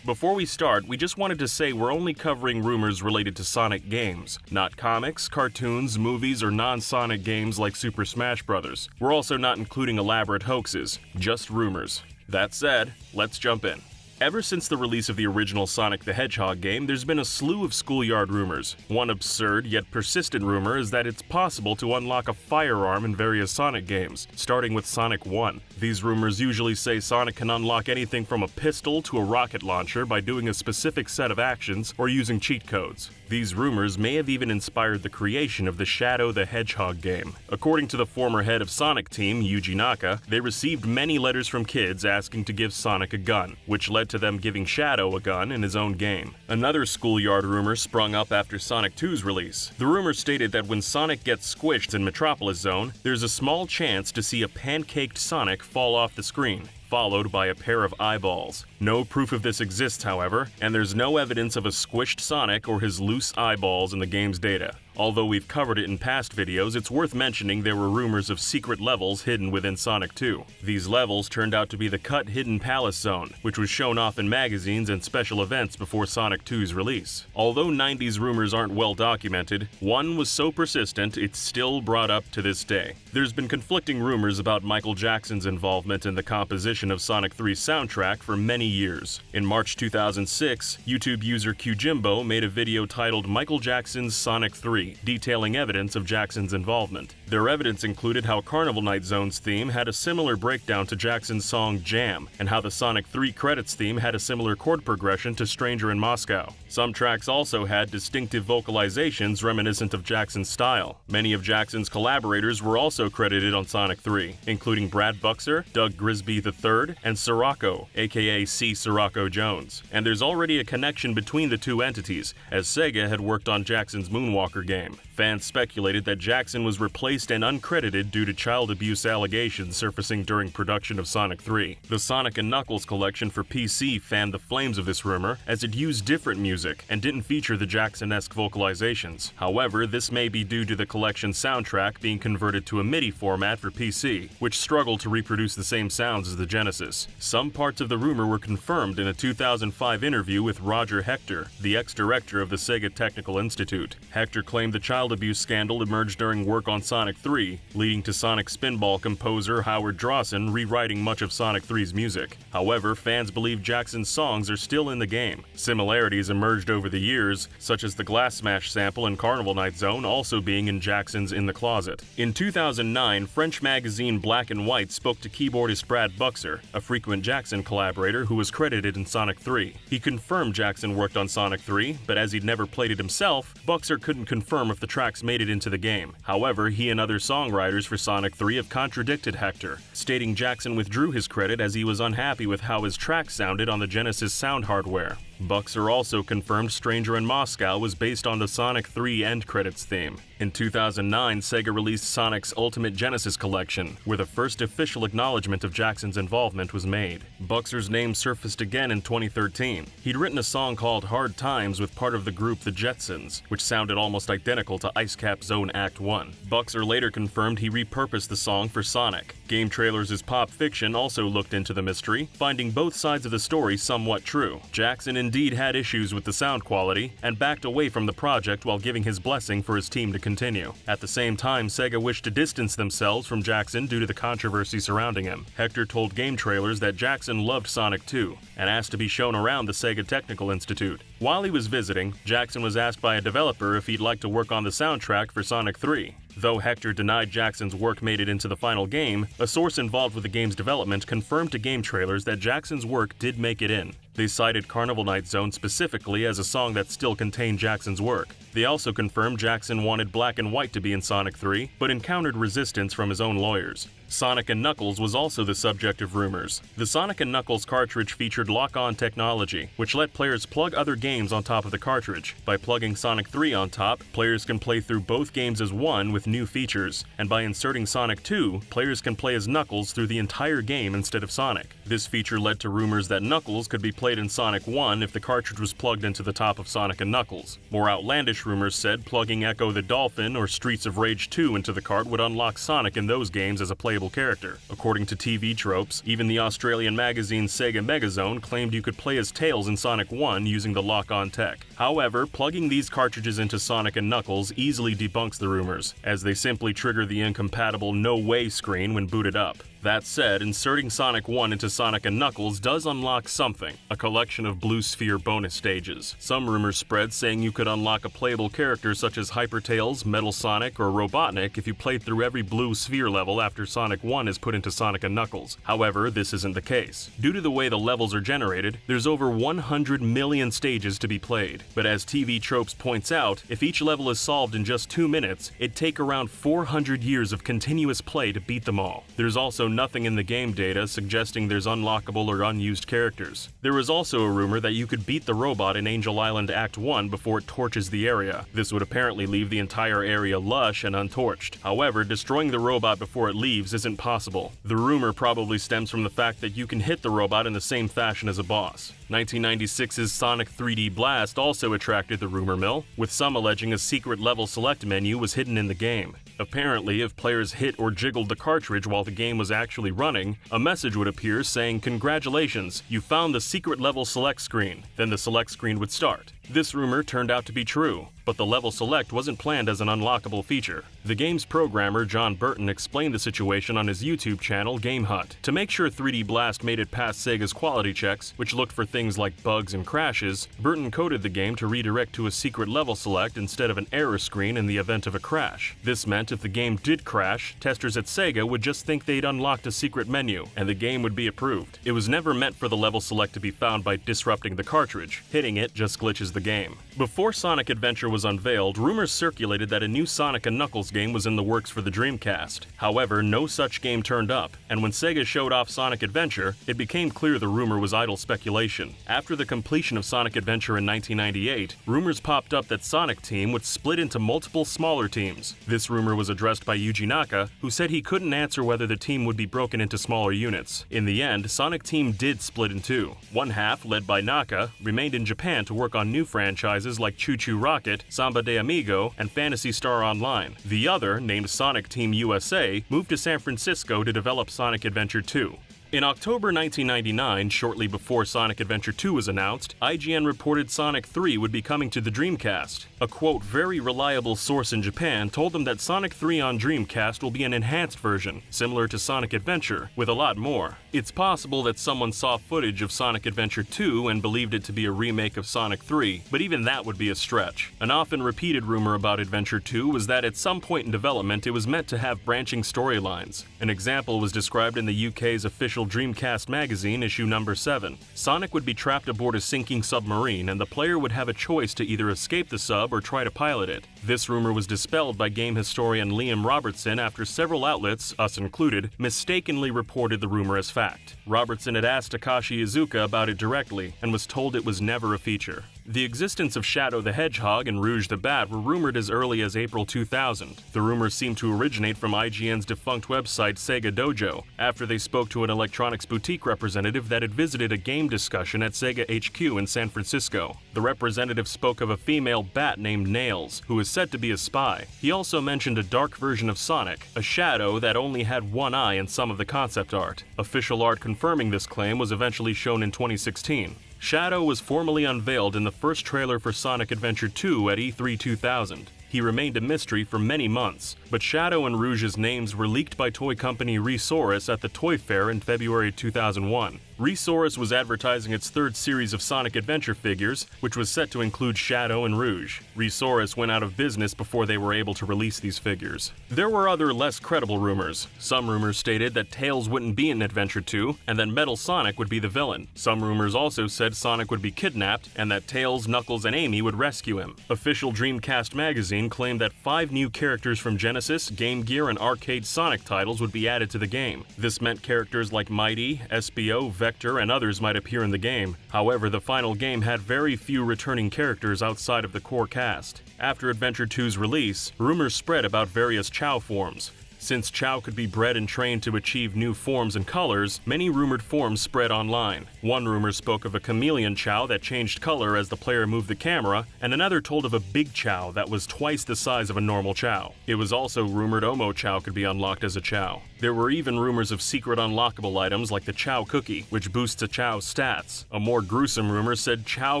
Before we start, we just wanted to say we're only covering rumors related to Sonic games, not comics, cartoons, movies, or non-Sonic games like Super Smash Bros. We're also not including elaborate hoaxes, just rumors. That said, let's jump in. Ever since the release of the original Sonic the Hedgehog game, there's been a slew of schoolyard rumors. One absurd yet persistent rumor is that it's possible to unlock a firearm in various Sonic games, starting with Sonic 1. These rumors usually say Sonic can unlock anything from a pistol to a rocket launcher by doing a specific set of actions or using cheat codes. These rumors may have even inspired the creation of the Shadow the Hedgehog game. According to the former head of Sonic Team, Yuji Naka, they received many letters from kids asking to give Sonic a gun, which led to them giving Shadow a gun in his own game. Another schoolyard rumor sprung up after Sonic 2's release. The rumor stated that when Sonic gets squished in Metropolis Zone, there's a small chance to see a pancaked Sonic fall off the screen, followed by a pair of eyeballs. No proof of this exists, however, and there's no evidence of a squished Sonic or his loose eyeballs in the game's data. Although we've covered it in past videos, it's worth mentioning there were rumors of secret levels hidden within Sonic 2. These levels turned out to be the Cut Hidden Palace Zone, which was shown off in magazines and special events before Sonic 2's release. Although 90s rumors aren't well documented, one was so persistent it's still brought up to this day. There's been conflicting rumors about Michael Jackson's involvement in the composition of Sonic 3's soundtrack for many years. In March 2006, YouTube user QJimbo made a video titled Michael Jackson's Sonic 3, detailing evidence of Jackson's involvement. Their evidence included how Carnival Night Zone's theme had a similar breakdown to Jackson's song Jam, and how the Sonic 3 credits theme had a similar chord progression to Stranger in Moscow. Some tracks also had distinctive vocalizations reminiscent of Jackson's style. Many of Jackson's collaborators were also credited on Sonic 3, including Brad Buxer, Doug Grisby III, and Sirocco, aka C. Sirocco Jones. And there's already a connection between the two entities, as Sega had worked on Jackson's Moonwalker game. Fans speculated that Jackson was replaced and uncredited due to child abuse allegations surfacing during production of Sonic 3. The Sonic and Knuckles collection for PC fanned the flames of this rumor, as it used different music and didn't feature the Jackson-esque vocalizations. However, this may be due to the collection's soundtrack being converted to a MIDI format for PC, which struggled to reproduce the same sounds as the Genesis. Some parts of the rumor were confirmed in a 2005 interview with Roger Hector, the ex-director of the Sega Technical Institute. Hector claimed the child abuse scandal emerged during work on Sonic Sonic 3, leading to Sonic Spinball composer Howard Drawson rewriting much of Sonic 3's music. However, fans believe Jackson's songs are still in the game. Similarities emerged over the years, such as the Glass Smash sample in Carnival Night Zone also being in Jackson's In the Closet. In 2009, French magazine Black and White spoke to keyboardist Brad Buxer, a frequent Jackson collaborator who was credited in Sonic 3. He confirmed Jackson worked on Sonic 3, but as he'd never played it himself, Buxer couldn't confirm if the tracks made it into the game. However, he and other songwriters for Sonic 3 have contradicted Hector, stating Jackson withdrew his credit as he was unhappy with how his tracks sounded on the Genesis sound hardware. Buxer also confirmed Stranger in Moscow was based on the Sonic 3 end credits theme. In 2009, Sega released Sonic's Ultimate Genesis Collection, where the first official acknowledgement of Jackson's involvement was made. Buxer's name surfaced again in 2013. He'd written a song called Hard Times with part of the group The Jetsons, which sounded almost identical to Ice Cap Zone Act 1. Buxer later confirmed he repurposed the song for Sonic. Game Trailers' Pop Fiction also looked into the mystery, finding both sides of the story somewhat true. Jackson indeed had issues with the sound quality and backed away from the project while giving his blessing for his team to continue. At the same time, Sega wished to distance themselves from Jackson due to the controversy surrounding him. Hector told Game Trailers that Jackson loved Sonic 2 and asked to be shown around the Sega Technical Institute. While he was visiting, Jackson was asked by a developer if he'd like to work on the soundtrack for Sonic 3. Though Hector denied Jackson's work made it into the final game, a source involved with the game's development confirmed to Game Trailers that Jackson's work did make it in. They cited Carnival Night Zone specifically as a song that still contained Jackson's work. They also confirmed Jackson wanted Black and White to be in Sonic 3, but encountered resistance from his own lawyers. Sonic & Knuckles was also the subject of rumors. The Sonic & Knuckles cartridge featured lock-on technology, which let players plug other games on top of the cartridge. By plugging Sonic 3 on top, players can play through both games as one with new features, and by inserting Sonic 2, players can play as Knuckles through the entire game instead of Sonic. This feature led to rumors that Knuckles could be played in Sonic 1 if the cartridge was plugged into the top of Sonic & Knuckles. More outlandish rumors said plugging Echo the Dolphin or Streets of Rage 2 into the cart would unlock Sonic in those games as a playable character. According to TV Tropes, even the Australian magazine Sega Megazone claimed you could play as Tails in Sonic 1 using the lock-on tech. However, plugging these cartridges into Sonic & Knuckles easily debunks the rumors, as they simply trigger the incompatible No Way screen when booted up. That said, inserting Sonic 1 into Sonic & Knuckles does unlock something, a collection of Blue Sphere bonus stages. Some rumors spread saying you could unlock a playable character such as Hyper Tails, Metal Sonic, or Robotnik if you played through every Blue Sphere level after Sonic 1 is put into Sonic & Knuckles. However, this isn't the case. Due to the way the levels are generated, there's over 100 million stages to be played. But as TV Tropes points out, if each level is solved in just 2 minutes, it'd take around 400 years of continuous play to beat them all. There's also nothing in the game data suggesting there's unlockable or unused characters. There was also a rumor that you could beat the robot in Angel Island Act 1 before it torches the area. This would apparently leave the entire area lush and untorched. However, destroying the robot before it leaves isn't possible. The rumor probably stems from the fact that you can hit the robot in the same fashion as a boss. 1996's Sonic 3D Blast also attracted the rumor mill, with some alleging a secret level select menu was hidden in the game. Apparently, if players hit or jiggled the cartridge while the game was actually running, a message would appear saying, "Congratulations, you found the secret level select screen." Then the select screen would start. This rumor turned out to be true, but the level select wasn't planned as an unlockable feature. The game's programmer, John Burton, explained the situation on his YouTube channel, Game Hut. To make sure 3D Blast made it past Sega's quality checks, which looked for things like bugs and crashes, Burton coded the game to redirect to a secret level select instead of an error screen in the event of a crash. This meant if the game did crash, testers at Sega would just think they'd unlocked a secret menu, and the game would be approved. It was never meant for the level select to be found by disrupting the cartridge. Hitting it just glitches the game. Before Sonic Adventure was unveiled, rumors circulated that a new Sonic & Knuckles game was in the works for the Dreamcast. However, no such game turned up, and when Sega showed off Sonic Adventure, it became clear the rumor was idle speculation. After the completion of Sonic Adventure in 1998, rumors popped up that Sonic Team would split into multiple smaller teams. This rumor was addressed by Yuji Naka, who said he couldn't answer whether the team would be broken into smaller units. In the end, Sonic Team did split in two. One half, led by Naka, remained in Japan to work on new franchises like Choo Choo Rocket, Samba de Amigo, and Phantasy Star Online. The other, named Sonic Team USA, moved to San Francisco to develop Sonic Adventure 2. In October 1999, shortly before Sonic Adventure 2 was announced, IGN reported Sonic 3 would be coming to the Dreamcast. A quote, very reliable source in Japan told them that Sonic 3 on Dreamcast will be an enhanced version, similar to Sonic Adventure, with a lot more. It's possible that someone saw footage of Sonic Adventure 2 and believed it to be a remake of Sonic 3, but even that would be a stretch. An often repeated rumor about Adventure 2 was that at some point in development it was meant to have branching storylines. An example was described in the UK's official Dreamcast magazine, issue number 7. Sonic would be trapped aboard a sinking submarine, and the player would have a choice to either escape the sub or try to pilot it. This rumor was dispelled by game historian Liam Robertson after several outlets, us included, mistakenly reported the rumor as fact. Robertson had asked Takashi Iizuka about it directly, and was told it was never a feature. The existence of Shadow the Hedgehog and Rouge the Bat were rumored as early as April 2000. The rumors seemed to originate from IGN's defunct website Sega Dojo, after they spoke to an electronics boutique representative that had visited a game discussion at Sega HQ in San Francisco. The representative spoke of a female bat named Nails, who was said to be a spy. He also mentioned a dark version of Sonic, a shadow that only had one eye in some of the concept art. Official art confirming this claim was eventually shown in 2016. Shadow was formally unveiled in the first trailer for Sonic Adventure 2 at E3 2000. He remained a mystery for many months, but Shadow and Rouge's names were leaked by toy company Resource at the Toy Fair in February 2001. Resource was advertising its third series of Sonic Adventure figures, which was set to include Shadow and Rouge. Resource went out of business before they were able to release these figures. There were other less credible rumors. Some rumors stated that Tails wouldn't be in Adventure 2, and that Metal Sonic would be the villain. Some rumors also said Sonic would be kidnapped, and that Tails, Knuckles, and Amy would rescue him. Official Dreamcast magazine claimed that 5 new characters from Genesis, Game Gear, and arcade Sonic titles would be added to the game. This meant characters like Mighty, Espio, Vector, and others might appear in the game. However, the final game had very few returning characters outside of the core cast. After Adventure 2's release, rumors spread about various Chao forms. Since Chao could be bred and trained to achieve new forms and colors, many rumored forms spread online. One rumor spoke of a chameleon Chao that changed color as the player moved the camera, and another told of a big Chao that was twice the size of a normal Chao. It was also rumored Omo Chao could be unlocked as a Chao. There were even rumors of secret unlockable items like the Chao Cookie, which boosts a Chao's stats. A more gruesome rumor said Chao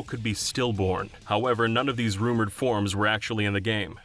could be stillborn. However, none of these rumored forms were actually in the game.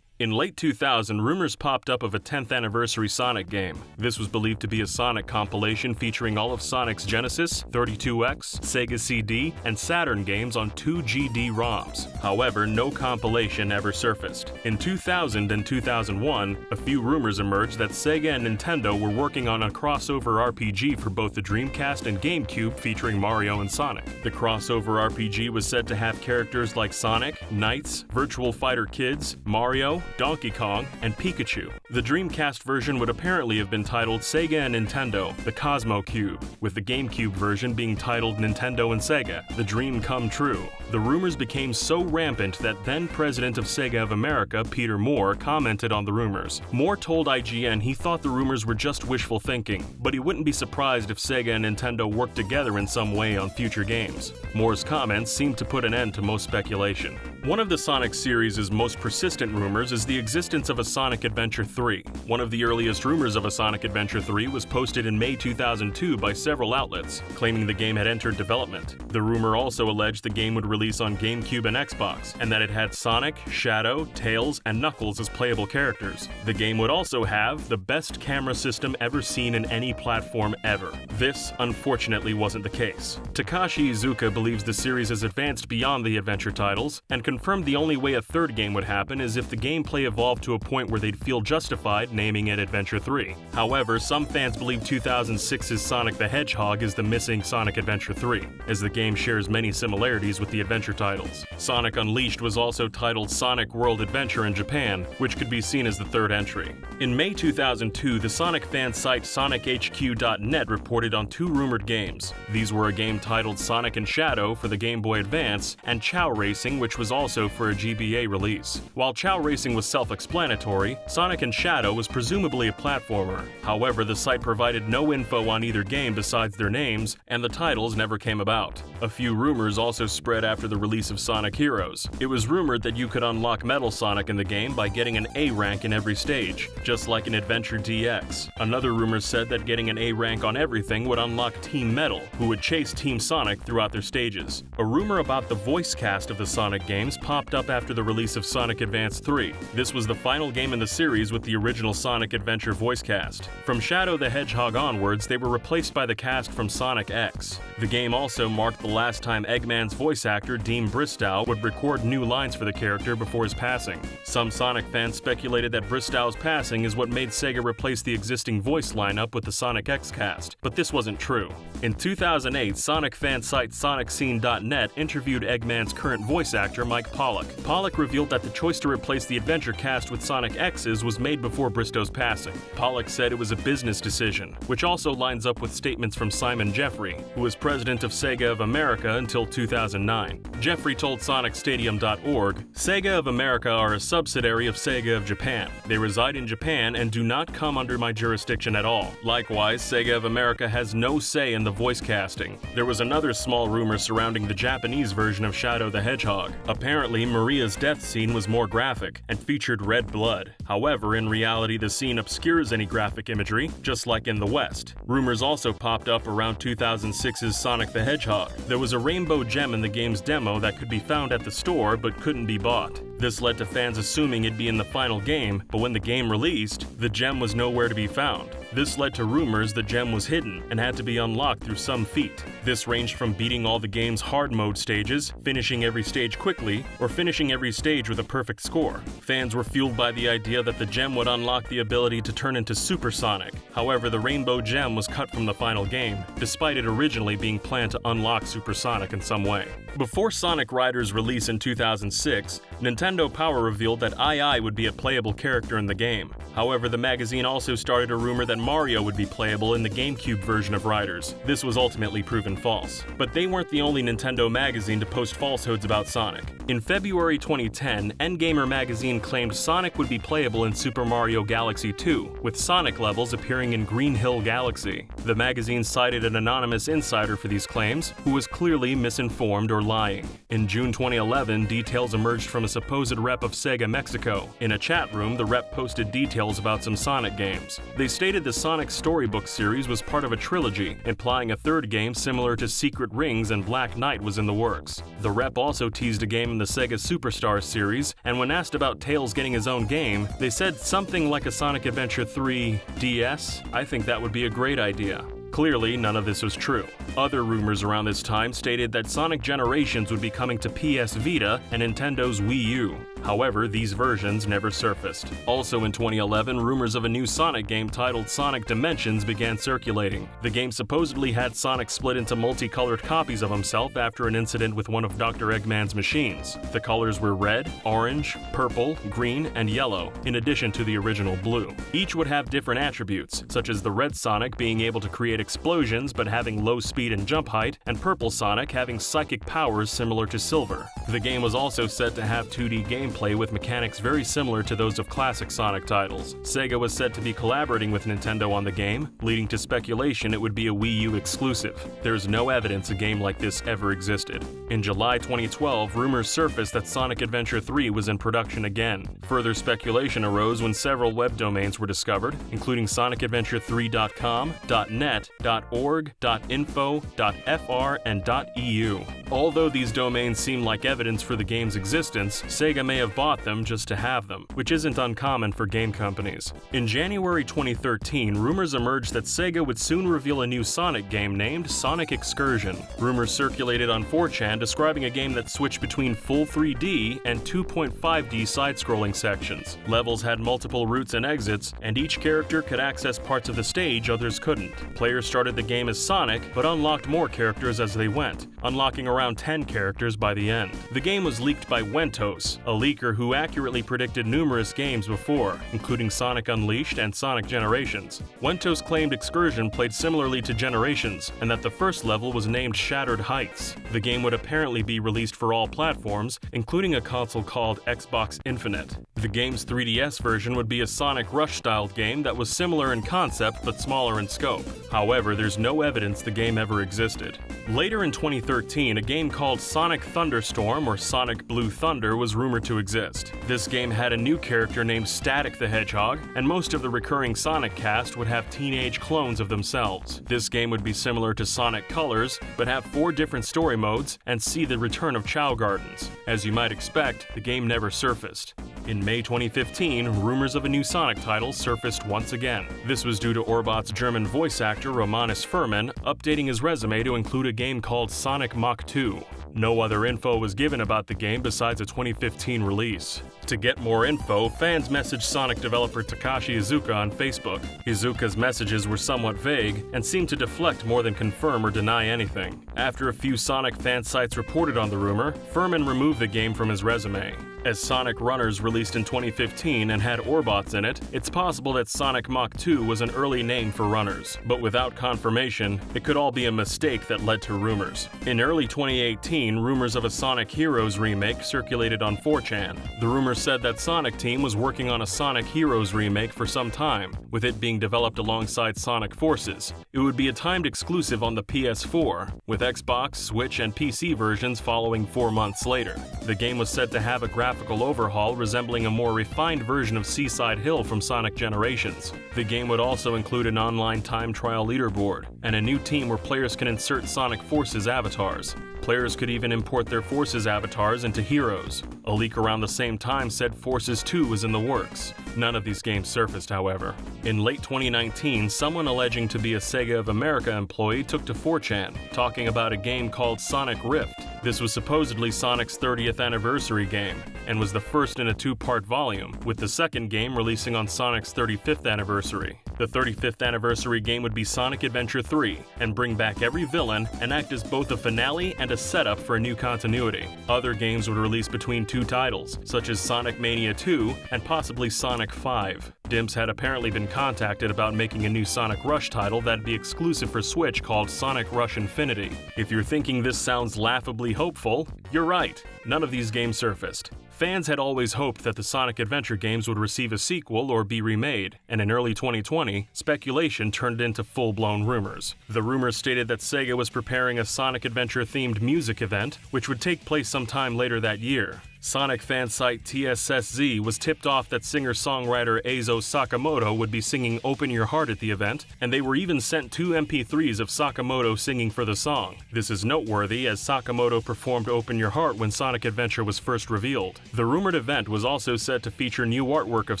In late 2000, rumors popped up of a 10th anniversary Sonic game. This was believed to be a Sonic compilation featuring all of Sonic's Genesis, 32X, Sega CD, and Saturn games on 2 GD ROMs. However, no compilation ever surfaced. In 2000 and 2001, a few rumors emerged that Sega and Nintendo were working on a crossover RPG for both the Dreamcast and GameCube featuring Mario and Sonic. The crossover RPG was said to have characters like Sonic, Knights, Virtual Fighter Kids, Mario, Donkey Kong, and Pikachu. The Dreamcast version would apparently have been titled Sega and Nintendo, the Cosmo Cube, with the GameCube version being titled Nintendo and Sega, the Dream Come True. The rumors became so rampant that then president of Sega of America, Peter Moore, commented on the rumors. Moore told IGN he thought the rumors were just wishful thinking, but he wouldn't be surprised if Sega and Nintendo worked together in some way on future games. Moore's comments seemed to put an end to most speculation. One of the Sonic series' most persistent rumors is the existence of a Sonic Adventure 3. One of the earliest rumors of a Sonic Adventure 3 was posted in May 2002 by several outlets, claiming the game had entered development. The rumor also alleged the game would release on GameCube and Xbox, and that it had Sonic, Shadow, Tails, and Knuckles as playable characters. The game would also have the best camera system ever seen in any platform ever. This, unfortunately, wasn't the case. Takashi Iizuka believes the series has advanced beyond the adventure titles, and confirmed the only way a third game would happen is if the gameplay evolved to a point where they'd feel justified naming it Adventure 3. However, some fans believe 2006's Sonic the Hedgehog is the missing Sonic Adventure 3, as the game shares many similarities with the adventure titles. Sonic Unleashed was also titled Sonic World Adventure in Japan, which could be seen as the third entry. In May 2002, the Sonic fan site SonicHQ.net reported on 2 rumored games. These were a game titled Sonic and Shadow for the Game Boy Advance, and Chao Racing, which was also for a GBA release. While Chao Racing was self-explanatory, Sonic and Shadow was presumably a platformer. However, the site provided no info on either game besides their names, and the titles never came about. A few rumors also spread after the release of Sonic Heroes. It was rumored that you could unlock Metal Sonic in the game by getting an A rank in every stage, just like in Adventure DX. Another rumor said that getting an A rank on everything would unlock Team Metal, who would chase Team Sonic throughout their stages. A rumor about the voice cast of the Sonic games popped up after the release of Sonic Advance 3. This was the final game in the series with the original Sonic Adventure voice cast. From Shadow the Hedgehog onwards, they were replaced by the cast from Sonic X. The game also marked the last time Eggman's voice actor, Dean Bristow, would record new lines for the character before his passing. Some Sonic fans speculated that Bristow's passing is what made Sega replace the existing voice lineup with the Sonic X cast, but this wasn't true. In 2008, Sonic fan site SonicScene.net interviewed Eggman's current voice actor, Mike Pollock. Pollock revealed that the choice to replace the Adventure cast with Sonic X's was made before Bristow's passing. Pollock said it was a business decision, which also lines up with statements from Simon Jeffrey, who was president of Sega of America until 2009. Jeffrey told SonicStadium.org, "Sega of America are a subsidiary of Sega of Japan. They reside in Japan and do not come under my jurisdiction at all. Likewise, Sega of America has no say in the voice casting." There was another small rumor surrounding the Japanese version of Shadow the Hedgehog. Apparently, Maria's death scene was more graphic and featured red blood. However, in reality, the scene obscures any graphic imagery, just like in the West. Rumors also popped up around 2006's Sonic the Hedgehog. There was a rainbow gem in the game's demo that could be found at the store but couldn't be bought. This led to fans assuming it'd be in the final game, but when the game released, the gem was nowhere to be found. This led to rumors the gem was hidden and had to be unlocked through some feat. This ranged from beating all the game's hard mode stages, finishing every stage quickly, or finishing every stage with a perfect score. Fans were fueled by the idea that the gem would unlock the ability to turn into Super Sonic. However, the rainbow gem was cut from the final game, despite it originally being planned to unlock Super Sonic in some way. Before Sonic Riders' release in 2006, Nintendo Power revealed that II would be a playable character in the game. However, the magazine also started a rumor that Mario would be playable in the GameCube version of Riders. This was ultimately proven false. But they weren't the only Nintendo magazine to post falsehoods about Sonic. In February 2010, N-Gamer magazine claimed Sonic would be playable in Super Mario Galaxy 2, with Sonic levels appearing in Green Hill Galaxy. The magazine cited an anonymous insider for these claims, who was clearly misinformed or lying. In June 2011, details emerged from a supposed rep of Sega Mexico. In a chat room, the rep posted details about some Sonic games. They stated the Sonic Storybook series was part of a trilogy, implying a third game similar to Secret Rings and Black Knight was in the works. The rep also teased a game in the Sega Superstars series, and when asked about Tails getting his own game, they said something like a Sonic Adventure 3 DS. I think that would be a great idea. Clearly, none of this was true. Other rumors around this time stated that Sonic Generations would be coming to PS Vita and Nintendo's Wii U. However, these versions never surfaced. Also in 2011, rumors of a new Sonic game titled Sonic Dimensions began circulating. The game supposedly had Sonic split into multicolored copies of himself after an incident with one of Dr. Eggman's machines. The colors were red, orange, purple, green, and yellow, in addition to the original blue. Each would have different attributes, such as the red Sonic being able to create explosions but having low speed and jump height, and purple Sonic having psychic powers similar to Silver. The game was also set to have 2D gameplay with mechanics very similar to those of classic Sonic titles. Sega was said to be collaborating with Nintendo on the game, leading to speculation it would be a Wii U exclusive. There's no evidence a game like this ever existed. In July 2012, rumors surfaced that Sonic Adventure 3 was in production again. Further speculation arose when several web domains were discovered, including sonicadventure3.com, .net, .org, .info, .fr, and .eu. Although these domains seem like evidence for the game's existence, Sega may have bought them just to have them, which isn't uncommon for game companies. In January 2013, rumors emerged that Sega would soon reveal a new Sonic game named Sonic Excursion. Rumors circulated on 4chan describing a game that switched between full 3D and 2.5D side-scrolling sections. Levels had multiple routes and exits, and each character could access parts of the stage others couldn't. Players started the game as Sonic, but unlocked more characters as they went, unlocking around 10 characters by the end. The game was leaked by Wentos, a leaker who accurately predicted numerous games before, including Sonic Unleashed and Sonic Generations. Wentos claimed Excursion played similarly to Generations, and that the first level was named Shattered Heights. The game would apparently be released for all platforms, including a console called Xbox Infinite. The The game's 3DS version would be a Sonic Rush-styled game that was similar in concept but smaller in scope. However, there's no evidence the game ever existed. Later in 2013, a game called Sonic Thunderstorm or Sonic Blue Thunder was rumored to exist. This game had a new character named Static the Hedgehog, and most of the recurring Sonic cast would have teenage clones of themselves. This game would be similar to Sonic Colors, but have 4 different story modes and see the return of Chow Gardens. As you might expect, the game never surfaced. In May 2015, rumors of a new Sonic title surfaced once again. This was due to Orbot's German voice actor Romanus Furman updating his resume to include a game called Sonic Mach 2. No other info was given about the game besides a 2015 release. To get more info, fans messaged Sonic developer Takashi Iizuka on Facebook. Iizuka's messages were somewhat vague and seemed to deflect more than confirm or deny anything. After a few Sonic fan sites reported on the rumor, Furman removed the game from his resume. As Sonic Runners released in 2015 and had Orbots in it, it's possible that Sonic Mach 2 was an early name for Runners, but without confirmation, it could all be a mistake that led to rumors. In early 2018, rumors of a Sonic Heroes remake circulated on 4chan. The rumors said that Sonic Team was working on a Sonic Heroes remake for some time, with it being developed alongside Sonic Forces. It would be a timed exclusive on the PS4, with Xbox, Switch, and PC versions following 4 months later. The game was said to have a graphical overhaul resembling a more refined version of Seaside Hill from Sonic Generations. The game would also include an online time trial leaderboard, and a new team where players can insert Sonic Forces avatars. Players could even import their Forces avatars into Heroes. A leak around the same time said Forces 2 was in the works. None of these games surfaced, however. In late 2019, someone alleging to be a Sega of America employee took to 4chan, talking about a game called Sonic Rift. This was supposedly Sonic's 30th anniversary game, and was the first in a 2-part volume, with the second game releasing on Sonic's 35th anniversary. The 35th anniversary game would be Sonic Adventure 3, and bring back every villain and act as both a finale and a setup for a new continuity. Other games would release between 2 titles, such as Sonic Mania 2 and possibly Sonic 5. Dimps had apparently been contacted about making a new Sonic Rush title that'd be exclusive for Switch called Sonic Rush Infinity. If you're thinking this sounds laughably hopeful, you're right. None of these games surfaced. Fans had always hoped that the Sonic Adventure games would receive a sequel or be remade, and in early 2020, speculation turned into full-blown rumors. The rumors stated that Sega was preparing a Sonic Adventure-themed music event, which would take place sometime later that year. Sonic fan site TSSZ was tipped off that singer-songwriter Eizo Sakamoto would be singing Open Your Heart at the event, and they were even sent 2 MP3s of Sakamoto singing for the song. This is noteworthy as Sakamoto performed Open Your Heart when Sonic Adventure was first revealed. The rumored event was also said to feature new artwork of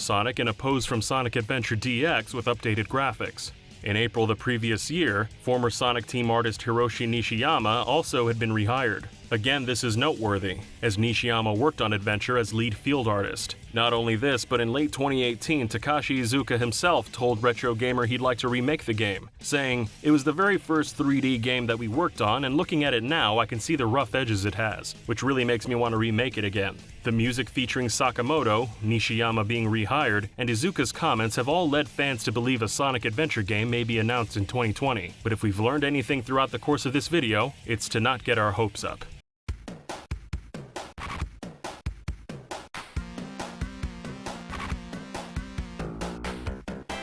Sonic in a pose from Sonic Adventure DX with updated graphics. In April the previous year, former Sonic Team artist Hiroshi Nishiyama also had been rehired. Again, this is noteworthy, as Nishiyama worked on Adventure as lead field artist. Not only this, but in late 2018, Takashi Iizuka himself told Retro Gamer he'd like to remake the game, saying, "It was the very first 3D game that we worked on, and looking at it now, I can see the rough edges it has, which really makes me want to remake it again." The music featuring Sakamoto, Nishiyama being rehired, and Iizuka's comments have all led fans to believe a Sonic Adventure game may be announced in 2020. But if we've learned anything throughout the course of this video, it's to not get our hopes up.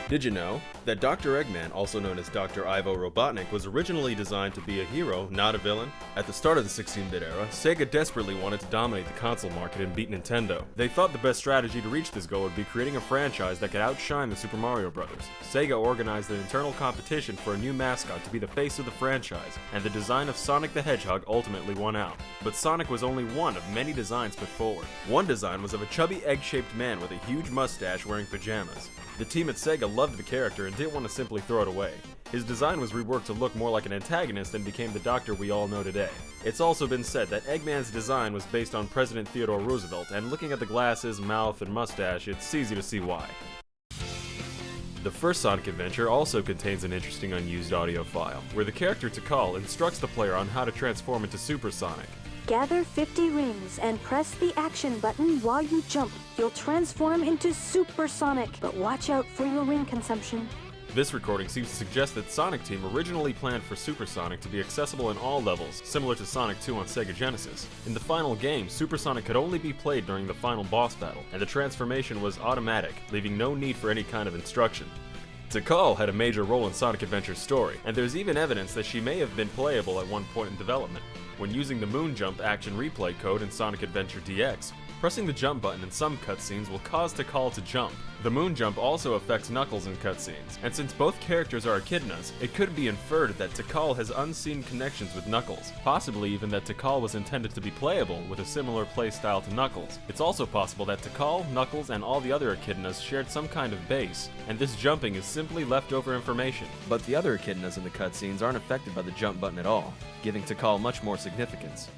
Did you know that Dr. Eggman, also known as Dr. Ivo Robotnik, was originally designed to be a hero, not a villain? At the start of the 16-bit era, Sega desperately wanted to dominate the console market and beat Nintendo. They thought the best strategy to reach this goal would be creating a franchise that could outshine the Super Mario Bros. Sega organized an internal competition for a new mascot to be the face of the franchise, and the design of Sonic the Hedgehog ultimately won out. But Sonic was only one of many designs put forward. One design was of a chubby egg-shaped man with a huge mustache wearing pajamas. The team at Sega loved the character and didn't want to simply throw it away. His design was reworked to look more like an antagonist and became the Doctor we all know today. It's also been said that Eggman's design was based on President Theodore Roosevelt, and looking at the glasses, mouth, and mustache, it's easy to see why. The first Sonic Adventure also contains an interesting unused audio file, where the character Tikal instructs the player on how to transform into Super Sonic. Gather 50 rings and press the action button while you jump. You'll transform into Super Sonic, but watch out for your ring consumption. This recording seems to suggest that Sonic Team originally planned for Super Sonic to be accessible in all levels, similar to Sonic 2 on Sega Genesis. In the final game, Super Sonic could only be played during the final boss battle, and the transformation was automatic, leaving no need for any kind of instruction. Tikal had a major role in Sonic Adventure's story, and there's even evidence that she may have been playable at one point in development. When using the Moon Jump action replay code in Sonic Adventure DX, pressing the jump button in some cutscenes will cause Tikal to jump. The Moon Jump also affects Knuckles in cutscenes, and since both characters are echidnas, it could be inferred that Tikal has unseen connections with Knuckles, possibly even that Tikal was intended to be playable with a similar playstyle to Knuckles. It's also possible that Tikal, Knuckles, and all the other echidnas shared some kind of base, and this jumping is simply leftover information. But the other echidnas in the cutscenes aren't affected by the jump button at all, giving Tikal much more significance.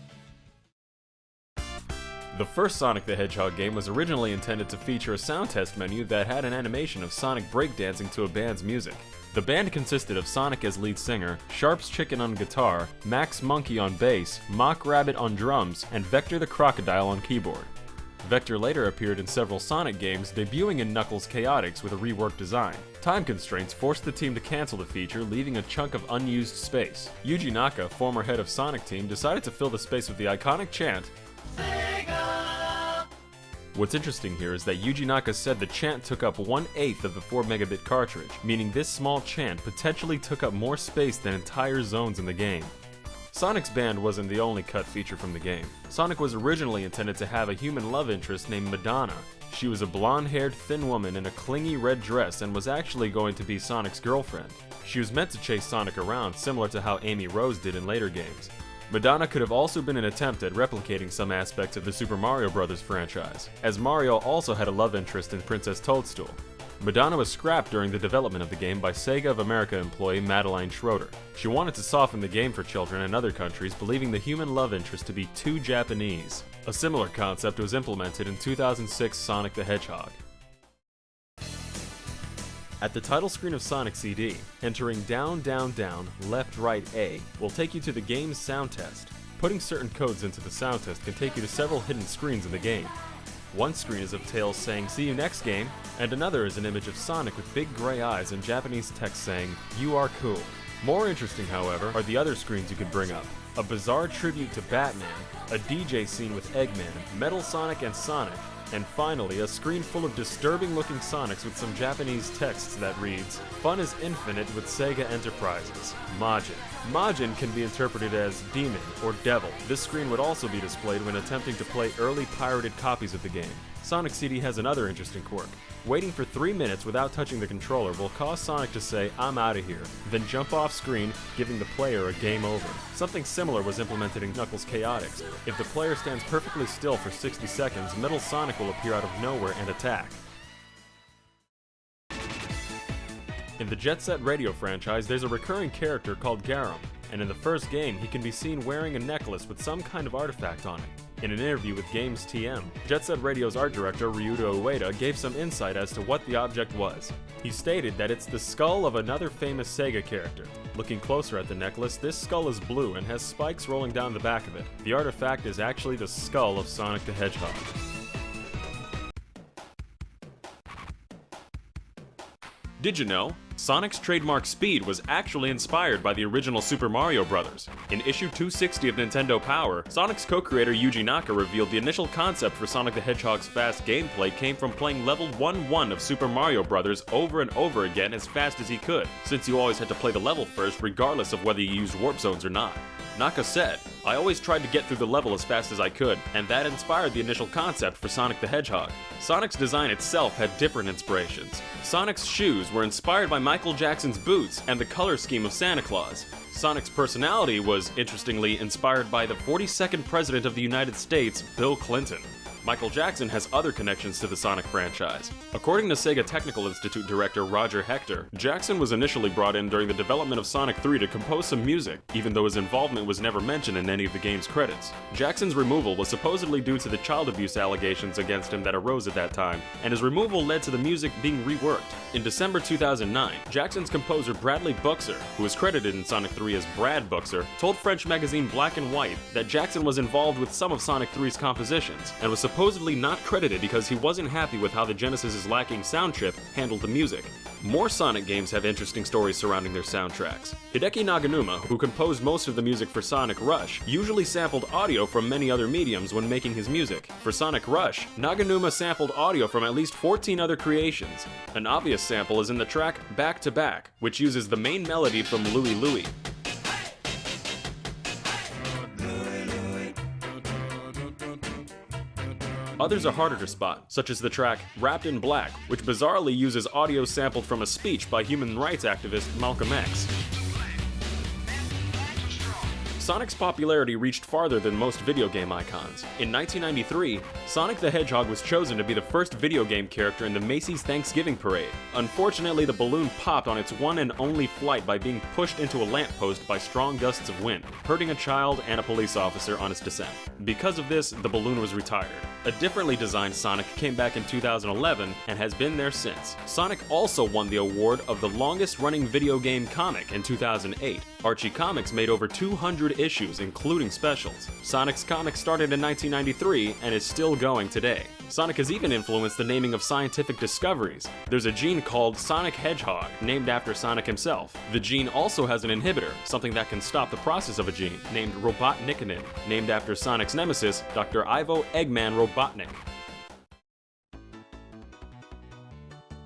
The first Sonic the Hedgehog game was originally intended to feature a sound test menu that had an animation of Sonic breakdancing to a band's music. The band consisted of Sonic as lead singer, Sharp's Chicken on guitar, Max Monkey on bass, Mock Rabbit on drums, and Vector the Crocodile on keyboard. Vector later appeared in several Sonic games, debuting in Knuckles Chaotix with a reworked design. Time constraints forced the team to cancel the feature, leaving a chunk of unused space. Yuji Naka, former head of Sonic Team, decided to fill the space with the iconic chant, What's interesting here is that Yuji Naka said the chant took up 1/8 of the 4 megabit cartridge, meaning this small chant potentially took up more space than entire zones in the game. Sonic's band wasn't the only cut feature from the game. Sonic was originally intended to have a human love interest named Madonna. She was a blonde-haired thin woman in a clingy red dress and was actually going to be Sonic's girlfriend. She was meant to chase Sonic around, similar to how Amy Rose did in later games. Madonna could have also been an attempt at replicating some aspects of the Super Mario Bros. Franchise, as Mario also had a love interest in Princess Toadstool. Madonna was scrapped during the development of the game by Sega of America employee Madeline Schroeder. She wanted to soften the game for children in other countries, believing the human love interest to be too Japanese. A similar concept was implemented in 2006 Sonic the Hedgehog. At the title screen of Sonic CD, entering down, down, down, left, right, A will take you to the game's sound test. Putting certain codes into the sound test can take you to several hidden screens in the game. One screen is of Tails saying, "See you next game," and another is an image of Sonic with big gray eyes and Japanese text saying, "You are cool." More interesting, however, are the other screens you could bring up. A bizarre tribute to Batman, a DJ scene with Eggman, Metal Sonic and Sonic, and finally, a screen full of disturbing-looking Sonics with some Japanese texts that reads, "Fun is infinite with Sega Enterprises. Majin." Majin can be interpreted as demon or devil. This screen would also be displayed when attempting to play early pirated copies of the game. Sonic CD has another interesting quirk. Waiting for 3 minutes without touching the controller will cause Sonic to say, "I'm out of here," then jump off screen, giving the player a game over. Something similar was implemented in Knuckles Chaotix. If the player stands perfectly still for 60 seconds, Metal Sonic will appear out of nowhere and attack. In the Jet Set Radio franchise, there's a recurring character called Garam, and in the first game, he can be seen wearing a necklace with some kind of artifact on it. In an interview with Games TM, Jet Set Radio's art director Ryuta Ueda gave some insight as to what the object was. He stated that it's the skull of another famous Sega character. Looking closer at the necklace, this skull is blue and has spikes rolling down the back of it. The artifact is actually the skull of Sonic the Hedgehog. Did you know? Sonic's trademark speed was actually inspired by the original Super Mario Bros. In issue 260 of Nintendo Power, Sonic's co-creator Yuji Naka revealed the initial concept for Sonic the Hedgehog's fast gameplay came from playing level 1-1 of Super Mario Bros. Over and over again as fast as he could, since you always had to play the level first regardless of whether you used warp zones or not. Naka said, "I always tried to get through the level as fast as I could, and that inspired the initial concept for Sonic the Hedgehog." Sonic's design itself had different inspirations. Sonic's shoes were inspired by Michael Jackson's boots and the color scheme of Santa Claus. Sonic's personality was, interestingly, inspired by the 42nd President of the United States, Bill Clinton. Michael Jackson has other connections to the Sonic franchise. According to Sega Technical Institute director Roger Hector, Jackson was initially brought in during the development of Sonic 3 to compose some music, even though his involvement was never mentioned in any of the game's credits. Jackson's removal was supposedly due to the child abuse allegations against him that arose at that time, and his removal led to the music being reworked. In December 2009, Jackson's composer Bradley Buxer, who is credited in Sonic 3 as Brad Buxer, told French magazine Black and White that Jackson was involved with some of Sonic 3's compositions, and was supposed supposedly not credited because he wasn't happy with how the Genesis' lacking sound chip handled the music. More Sonic games have interesting stories surrounding their soundtracks. Hideki Naganuma, who composed most of the music for Sonic Rush, usually sampled audio from many other mediums when making his music. For Sonic Rush, Naganuma sampled audio from at least 14 other creations. An obvious sample is in the track Back to Back, which uses the main melody from Louie Louie. Others are harder to spot, such as the track Wrapped in Black, which bizarrely uses audio sampled from a speech by human rights activist Malcolm X. Sonic's popularity reached farther than most video game icons. In 1993, Sonic the Hedgehog was chosen to be the first video game character in the Macy's Thanksgiving Parade. Unfortunately, the balloon popped on its one and only flight by being pushed into a lamppost by strong gusts of wind, hurting a child and a police officer on its descent. Because of this, the balloon was retired. A differently designed Sonic came back in 2011 and has been there since. Sonic also won the award of the longest running video game comic in 2008. Archie Comics made over 200 issues, including specials. Sonic's comic started in 1993 and is still going today. Sonic has even influenced the naming of scientific discoveries. There's a gene called Sonic Hedgehog, named after Sonic himself. The gene also has an inhibitor, something that can stop the process of a gene, named Robotnikinin, named after Sonic's nemesis, Dr. Ivo Eggman Robotnik.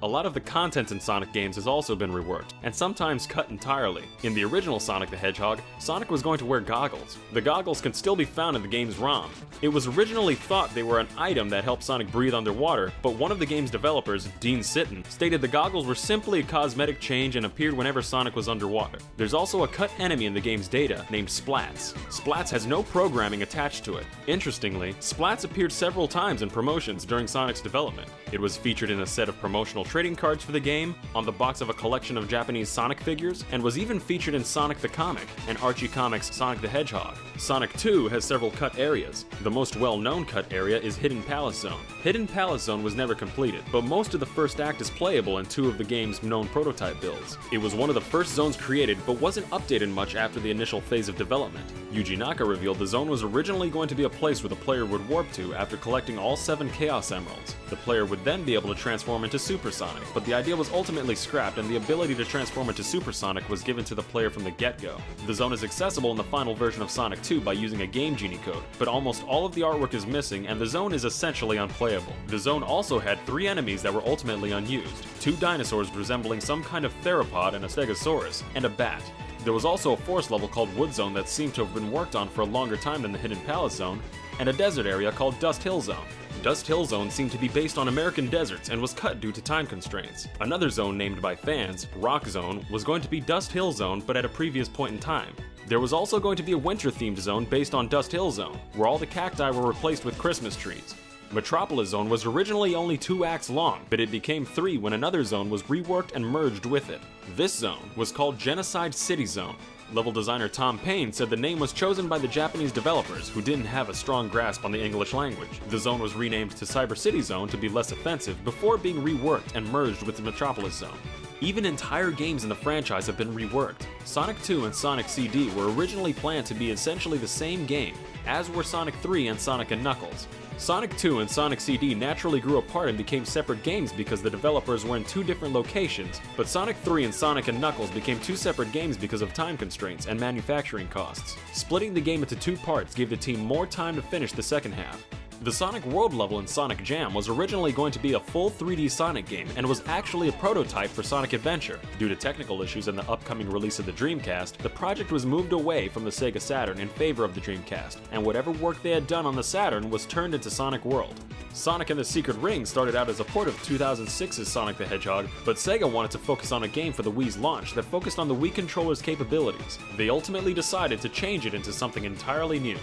A lot of the content in Sonic games has also been reworked, and sometimes cut entirely. In the original Sonic the Hedgehog, Sonic was going to wear goggles. The goggles can still be found in the game's ROM. It was originally thought they were an item that helped Sonic breathe underwater, but one of the game's developers, Dean Sitton, stated the goggles were simply a cosmetic change and appeared whenever Sonic was underwater. There's also a cut enemy in the game's data named Splats. Splats has no programming attached to it. Interestingly, Splats appeared several times in promotions during Sonic's development. It was featured in a set of promotional trading cards for the game, on the box of a collection of Japanese Sonic figures, and was even featured in Sonic the Comic and Archie Comics' Sonic the Hedgehog. Sonic 2 has several cut areas. The most well-known cut area is Hidden Palace Zone. Hidden Palace Zone was never completed, but most of the first act is playable in 2 of the game's known prototype builds. It was one of the first zones created, but wasn't updated much after the initial phase of development. Yuji Naka revealed the zone was originally going to be a place where the player would warp to after collecting all 7 Chaos Emeralds. The player would then be able to transform into Super Sonic, but the idea was ultimately scrapped and the ability to transform into Super Sonic was given to the player from the get-go. The zone is accessible in the final version of Sonic 2 by using a Game Genie code, but almost all of the artwork is missing and the zone is essentially unplayable. The zone also had 3 enemies that were ultimately unused, 2 dinosaurs resembling some kind of theropod and a stegosaurus, and a bat. There was also a forest level called Wood Zone that seemed to have been worked on for a longer time than the Hidden Palace Zone, and a desert area called Dust Hill Zone. Dust Hill Zone seemed to be based on American deserts and was cut due to time constraints. Another zone named by fans, Rock Zone, was going to be Dust Hill Zone but at a previous point in time. There was also going to be a winter-themed zone based on Dust Hill Zone, where all the cacti were replaced with Christmas trees. Metropolis Zone was originally only 2 acts long, but it became 3 when another zone was reworked and merged with it. This zone was called Genocide City Zone. Level designer Tom Payne said the name was chosen by the Japanese developers, who didn't have a strong grasp on the English language. The zone was renamed to Cyber City Zone to be less offensive before being reworked and merged with the Metropolis Zone. Even entire games in the franchise have been reworked. Sonic 2 and Sonic CD were originally planned to be essentially the same game, as were Sonic 3 and Sonic & Knuckles. Sonic 2 and Sonic CD naturally grew apart and became separate games because the developers were in 2 different locations, but Sonic 3 and Sonic & Knuckles became 2 separate games because of time constraints and manufacturing costs. Splitting the game into 2 parts gave the team more time to finish the second half. The Sonic World level in Sonic Jam was originally going to be a full 3D Sonic game and was actually a prototype for Sonic Adventure. Due to technical issues and the upcoming release of the Dreamcast, the project was moved away from the Sega Saturn in favor of the Dreamcast, and whatever work they had done on the Saturn was turned into Sonic World. Sonic and the Secret Ring started out as a port of 2006's Sonic the Hedgehog, but Sega wanted to focus on a game for the Wii's launch that focused on the Wii controller's capabilities. They ultimately decided to change it into something entirely new.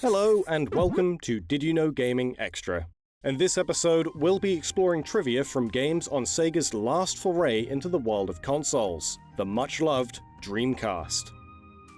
Hello and welcome to Did You Know Gaming Extra. In this episode, we'll be exploring trivia from games on Sega's last foray into the world of consoles, the much-loved Dreamcast.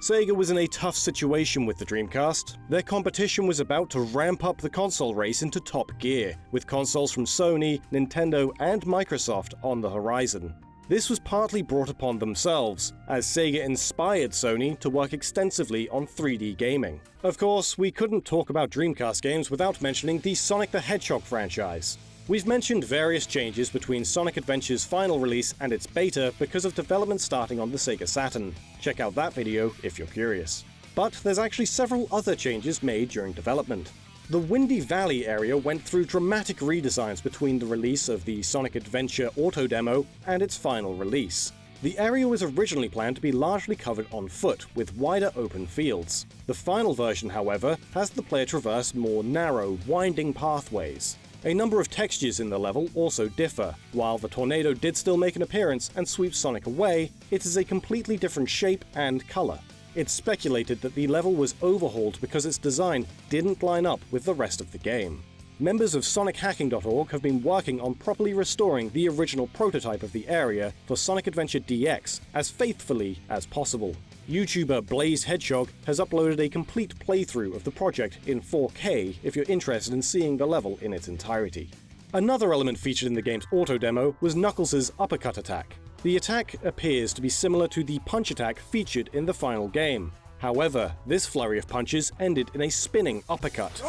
Sega was in a tough situation with the Dreamcast. Their competition was about to ramp up the console race into top gear, with consoles from Sony, Nintendo, and Microsoft on the horizon. This was partly brought upon themselves, as Sega inspired Sony to work extensively on 3D gaming. Of course, we couldn't talk about Dreamcast games without mentioning the Sonic the Hedgehog franchise. We've mentioned various changes between Sonic Adventure's final release and its beta because of development starting on the Sega Saturn. Check out that video if you're curious. But there's actually several other changes made during development. The Windy Valley area went through dramatic redesigns between the release of the Sonic Adventure auto demo and its final release. The area was originally planned to be largely covered on foot, with wider open fields. The final version, however, has the player traverse more narrow, winding pathways. A number of textures in the level also differ. While the tornado did still make an appearance and sweep Sonic away, it is a completely different shape and color. It's speculated that the level was overhauled because its design didn't line up with the rest of the game. Members of SonicHacking.org have been working on properly restoring the original prototype of the area for Sonic Adventure DX as faithfully as possible. YouTuber Blaze Hedgehog has uploaded a complete playthrough of the project in 4K if you're interested in seeing the level in its entirety. Another element featured in the game's auto demo was Knuckles' uppercut attack. The attack appears to be similar to the punch attack featured in the final game. However, this flurry of punches ended in a spinning uppercut.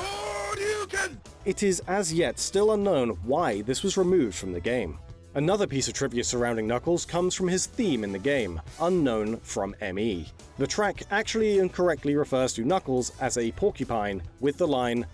It is as yet still unknown why this was removed from the game. Another piece of trivia surrounding Knuckles comes from his theme in the game, Unknown from ME. The track actually incorrectly refers to Knuckles as a porcupine with the line,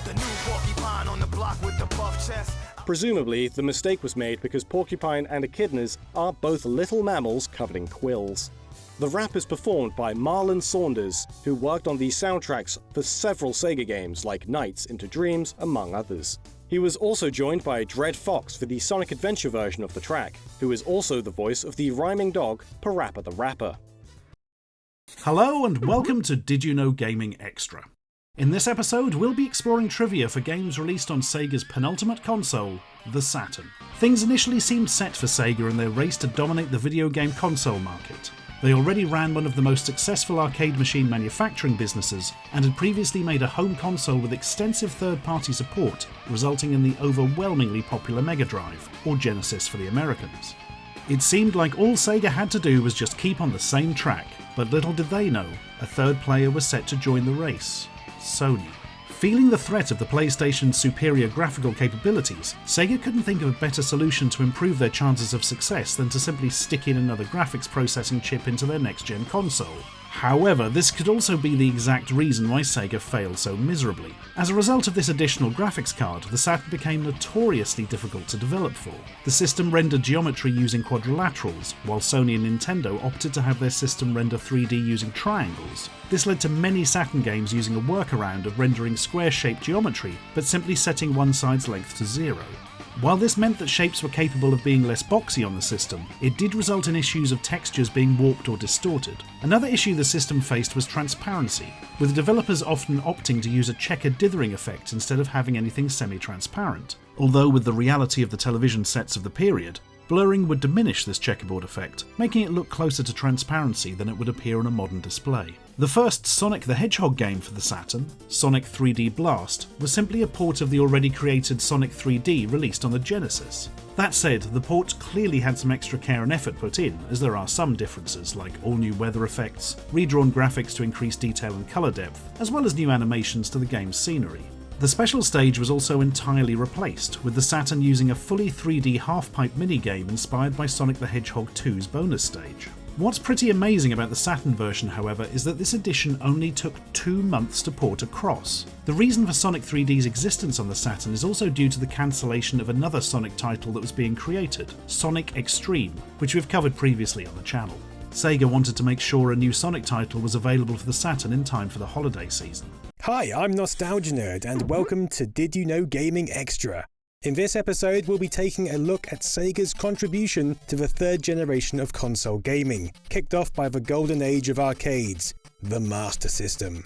"The new porcupine on the block with the buff chest." Presumably, the mistake was made because porcupine and echidnas are both little mammals covered in quills. The rap is performed by Marlon Saunders, who worked on the soundtracks for several Sega games like Nights into Dreams, among others. He was also joined by Dread Fox for the Sonic Adventure version of the track, who is also the voice of the rhyming dog, Parappa the Rapper. Hello and welcome to Did You Know Gaming Extra. In this episode, we'll be exploring trivia for games released on Sega's penultimate console, the Saturn. Things initially seemed set for Sega in their race to dominate the video game console market. They already ran one of the most successful arcade machine manufacturing businesses and had previously made a home console with extensive third-party support, resulting in the overwhelmingly popular Mega Drive, or Genesis for the Americans. It seemed like all Sega had to do was just keep on the same track, but little did they know, a third player was set to join the race. Sony. Feeling the threat of the PlayStation's superior graphical capabilities, Sega couldn't think of a better solution to improve their chances of success than to simply stick in another graphics processing chip into their next-gen console. However, this could also be the exact reason why Sega failed so miserably. As a result of this additional graphics card, the Saturn became notoriously difficult to develop for. The system rendered geometry using quadrilaterals, while Sony and Nintendo opted to have their system render 3D using triangles. This led to many Saturn games using a workaround of rendering square-shaped geometry, but simply setting one side's length to 0. While this meant that shapes were capable of being less boxy on the system, it did result in issues of textures being warped or distorted. Another issue the system faced was transparency, with developers often opting to use a checkered dithering effect instead of having anything semi-transparent. Although with the reality of the television sets of the period, blurring would diminish this checkerboard effect, making it look closer to transparency than it would appear on a modern display. The first Sonic the Hedgehog game for the Saturn, Sonic 3D Blast, was simply a port of the already created Sonic 3D released on the Genesis. That said, the port clearly had some extra care and effort put in, as there are some differences like all-new weather effects, redrawn graphics to increase detail and colour depth, as well as new animations to the game's scenery. The special stage was also entirely replaced, with the Saturn using a fully 3D half-pipe minigame inspired by Sonic the Hedgehog 2's bonus stage. What's pretty amazing about the Saturn version, however, is that this edition only took 2 months to port across. The reason for Sonic 3D's existence on the Saturn is also due to the cancellation of another Sonic title that was being created, Sonic Extreme, which we've covered previously on the channel. Sega wanted to make sure a new Sonic title was available for the Saturn in time for the holiday season. Hi, I'm Nostalgia Nerd, and welcome to Did You Know Gaming Extra. In this episode, we'll be taking a look at Sega's contribution to the third generation of console gaming, kicked off by the golden age of arcades, the Master System.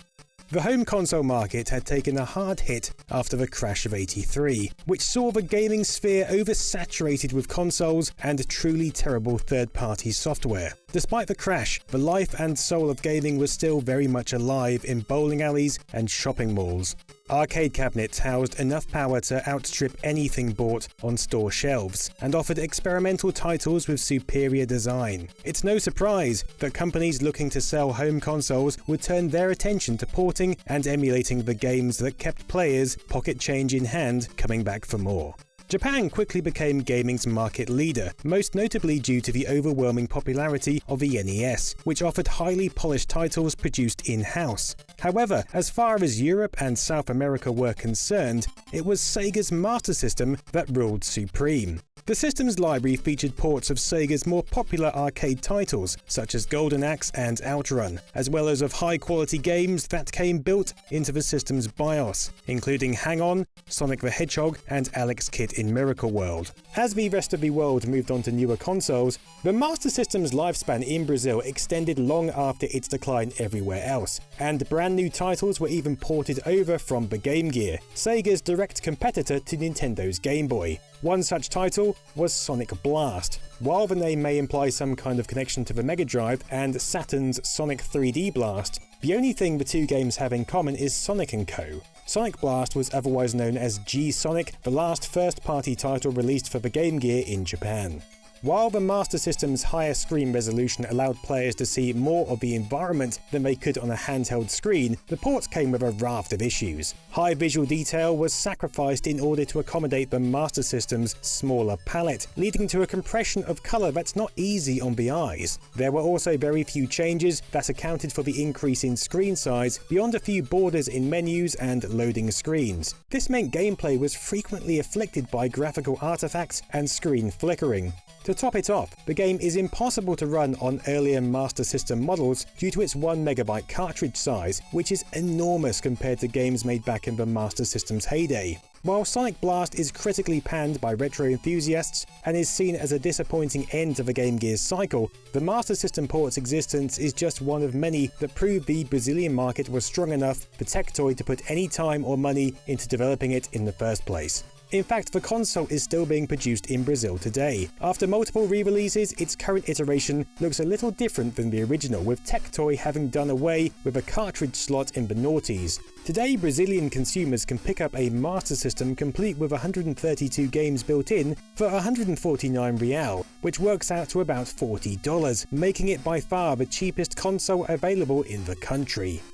The home console market had taken a hard hit after the crash of '83, which saw the gaming sphere oversaturated with consoles and truly terrible third-party software. Despite the crash, the life and soul of gaming was still very much alive in bowling alleys and shopping malls. Arcade cabinets housed enough power to outstrip anything bought on store shelves, and offered experimental titles with superior design. It's no surprise that companies looking to sell home consoles would turn their attention to porting and emulating the games that kept players, pocket change in hand, coming back for more. Japan quickly became gaming's market leader, most notably due to the overwhelming popularity of the NES, which offered highly polished titles produced in-house. However, as far as Europe and South America were concerned, it was Sega's Master System that ruled supreme. The system's library featured ports of Sega's more popular arcade titles, such as Golden Axe and Outrun, as well as of high-quality games that came built into the system's BIOS, including Hang On, Sonic the Hedgehog, and Alex Kidd in Miracle World. As the rest of the world moved on to newer consoles, the Master System's lifespan in Brazil extended long after its decline everywhere else, and brand new titles were even ported over from the Game Gear, Sega's direct competitor to Nintendo's Game Boy. One such title was Sonic Blast. While the name may imply some kind of connection to the Mega Drive and Saturn's Sonic 3D Blast, the only thing the two games have in common is Sonic & Co. Sonic Blast was otherwise known as G-Sonic, the last first-party title released for the Game Gear in Japan. While the Master System's higher screen resolution allowed players to see more of the environment than they could on a handheld screen, the ports came with a raft of issues. High visual detail was sacrificed in order to accommodate the Master System's smaller palette, leading to a compression of colour that's not easy on the eyes. There were also very few changes that accounted for the increase in screen size beyond a few borders in menus and loading screens. This meant gameplay was frequently afflicted by graphical artifacts and screen flickering. To top it off, the game is impossible to run on earlier Master System models due to its 1MB cartridge size, which is enormous compared to games made back in the Master System's heyday. While Sonic Blast is critically panned by retro enthusiasts and is seen as a disappointing end to the Game Gear's cycle, the Master System port's existence is just one of many that prove the Brazilian market was strong enough for Tectoy to put any time or money into developing it in the first place. In fact, the console is still being produced in Brazil today. After multiple re-releases, its current iteration looks a little different than the original, with Tectoy having done away with a cartridge slot in the noughties. Today, Brazilian consumers can pick up a Master System complete with 132 games built in for 149 real, which works out to about $40, making it by far the cheapest console available in the country.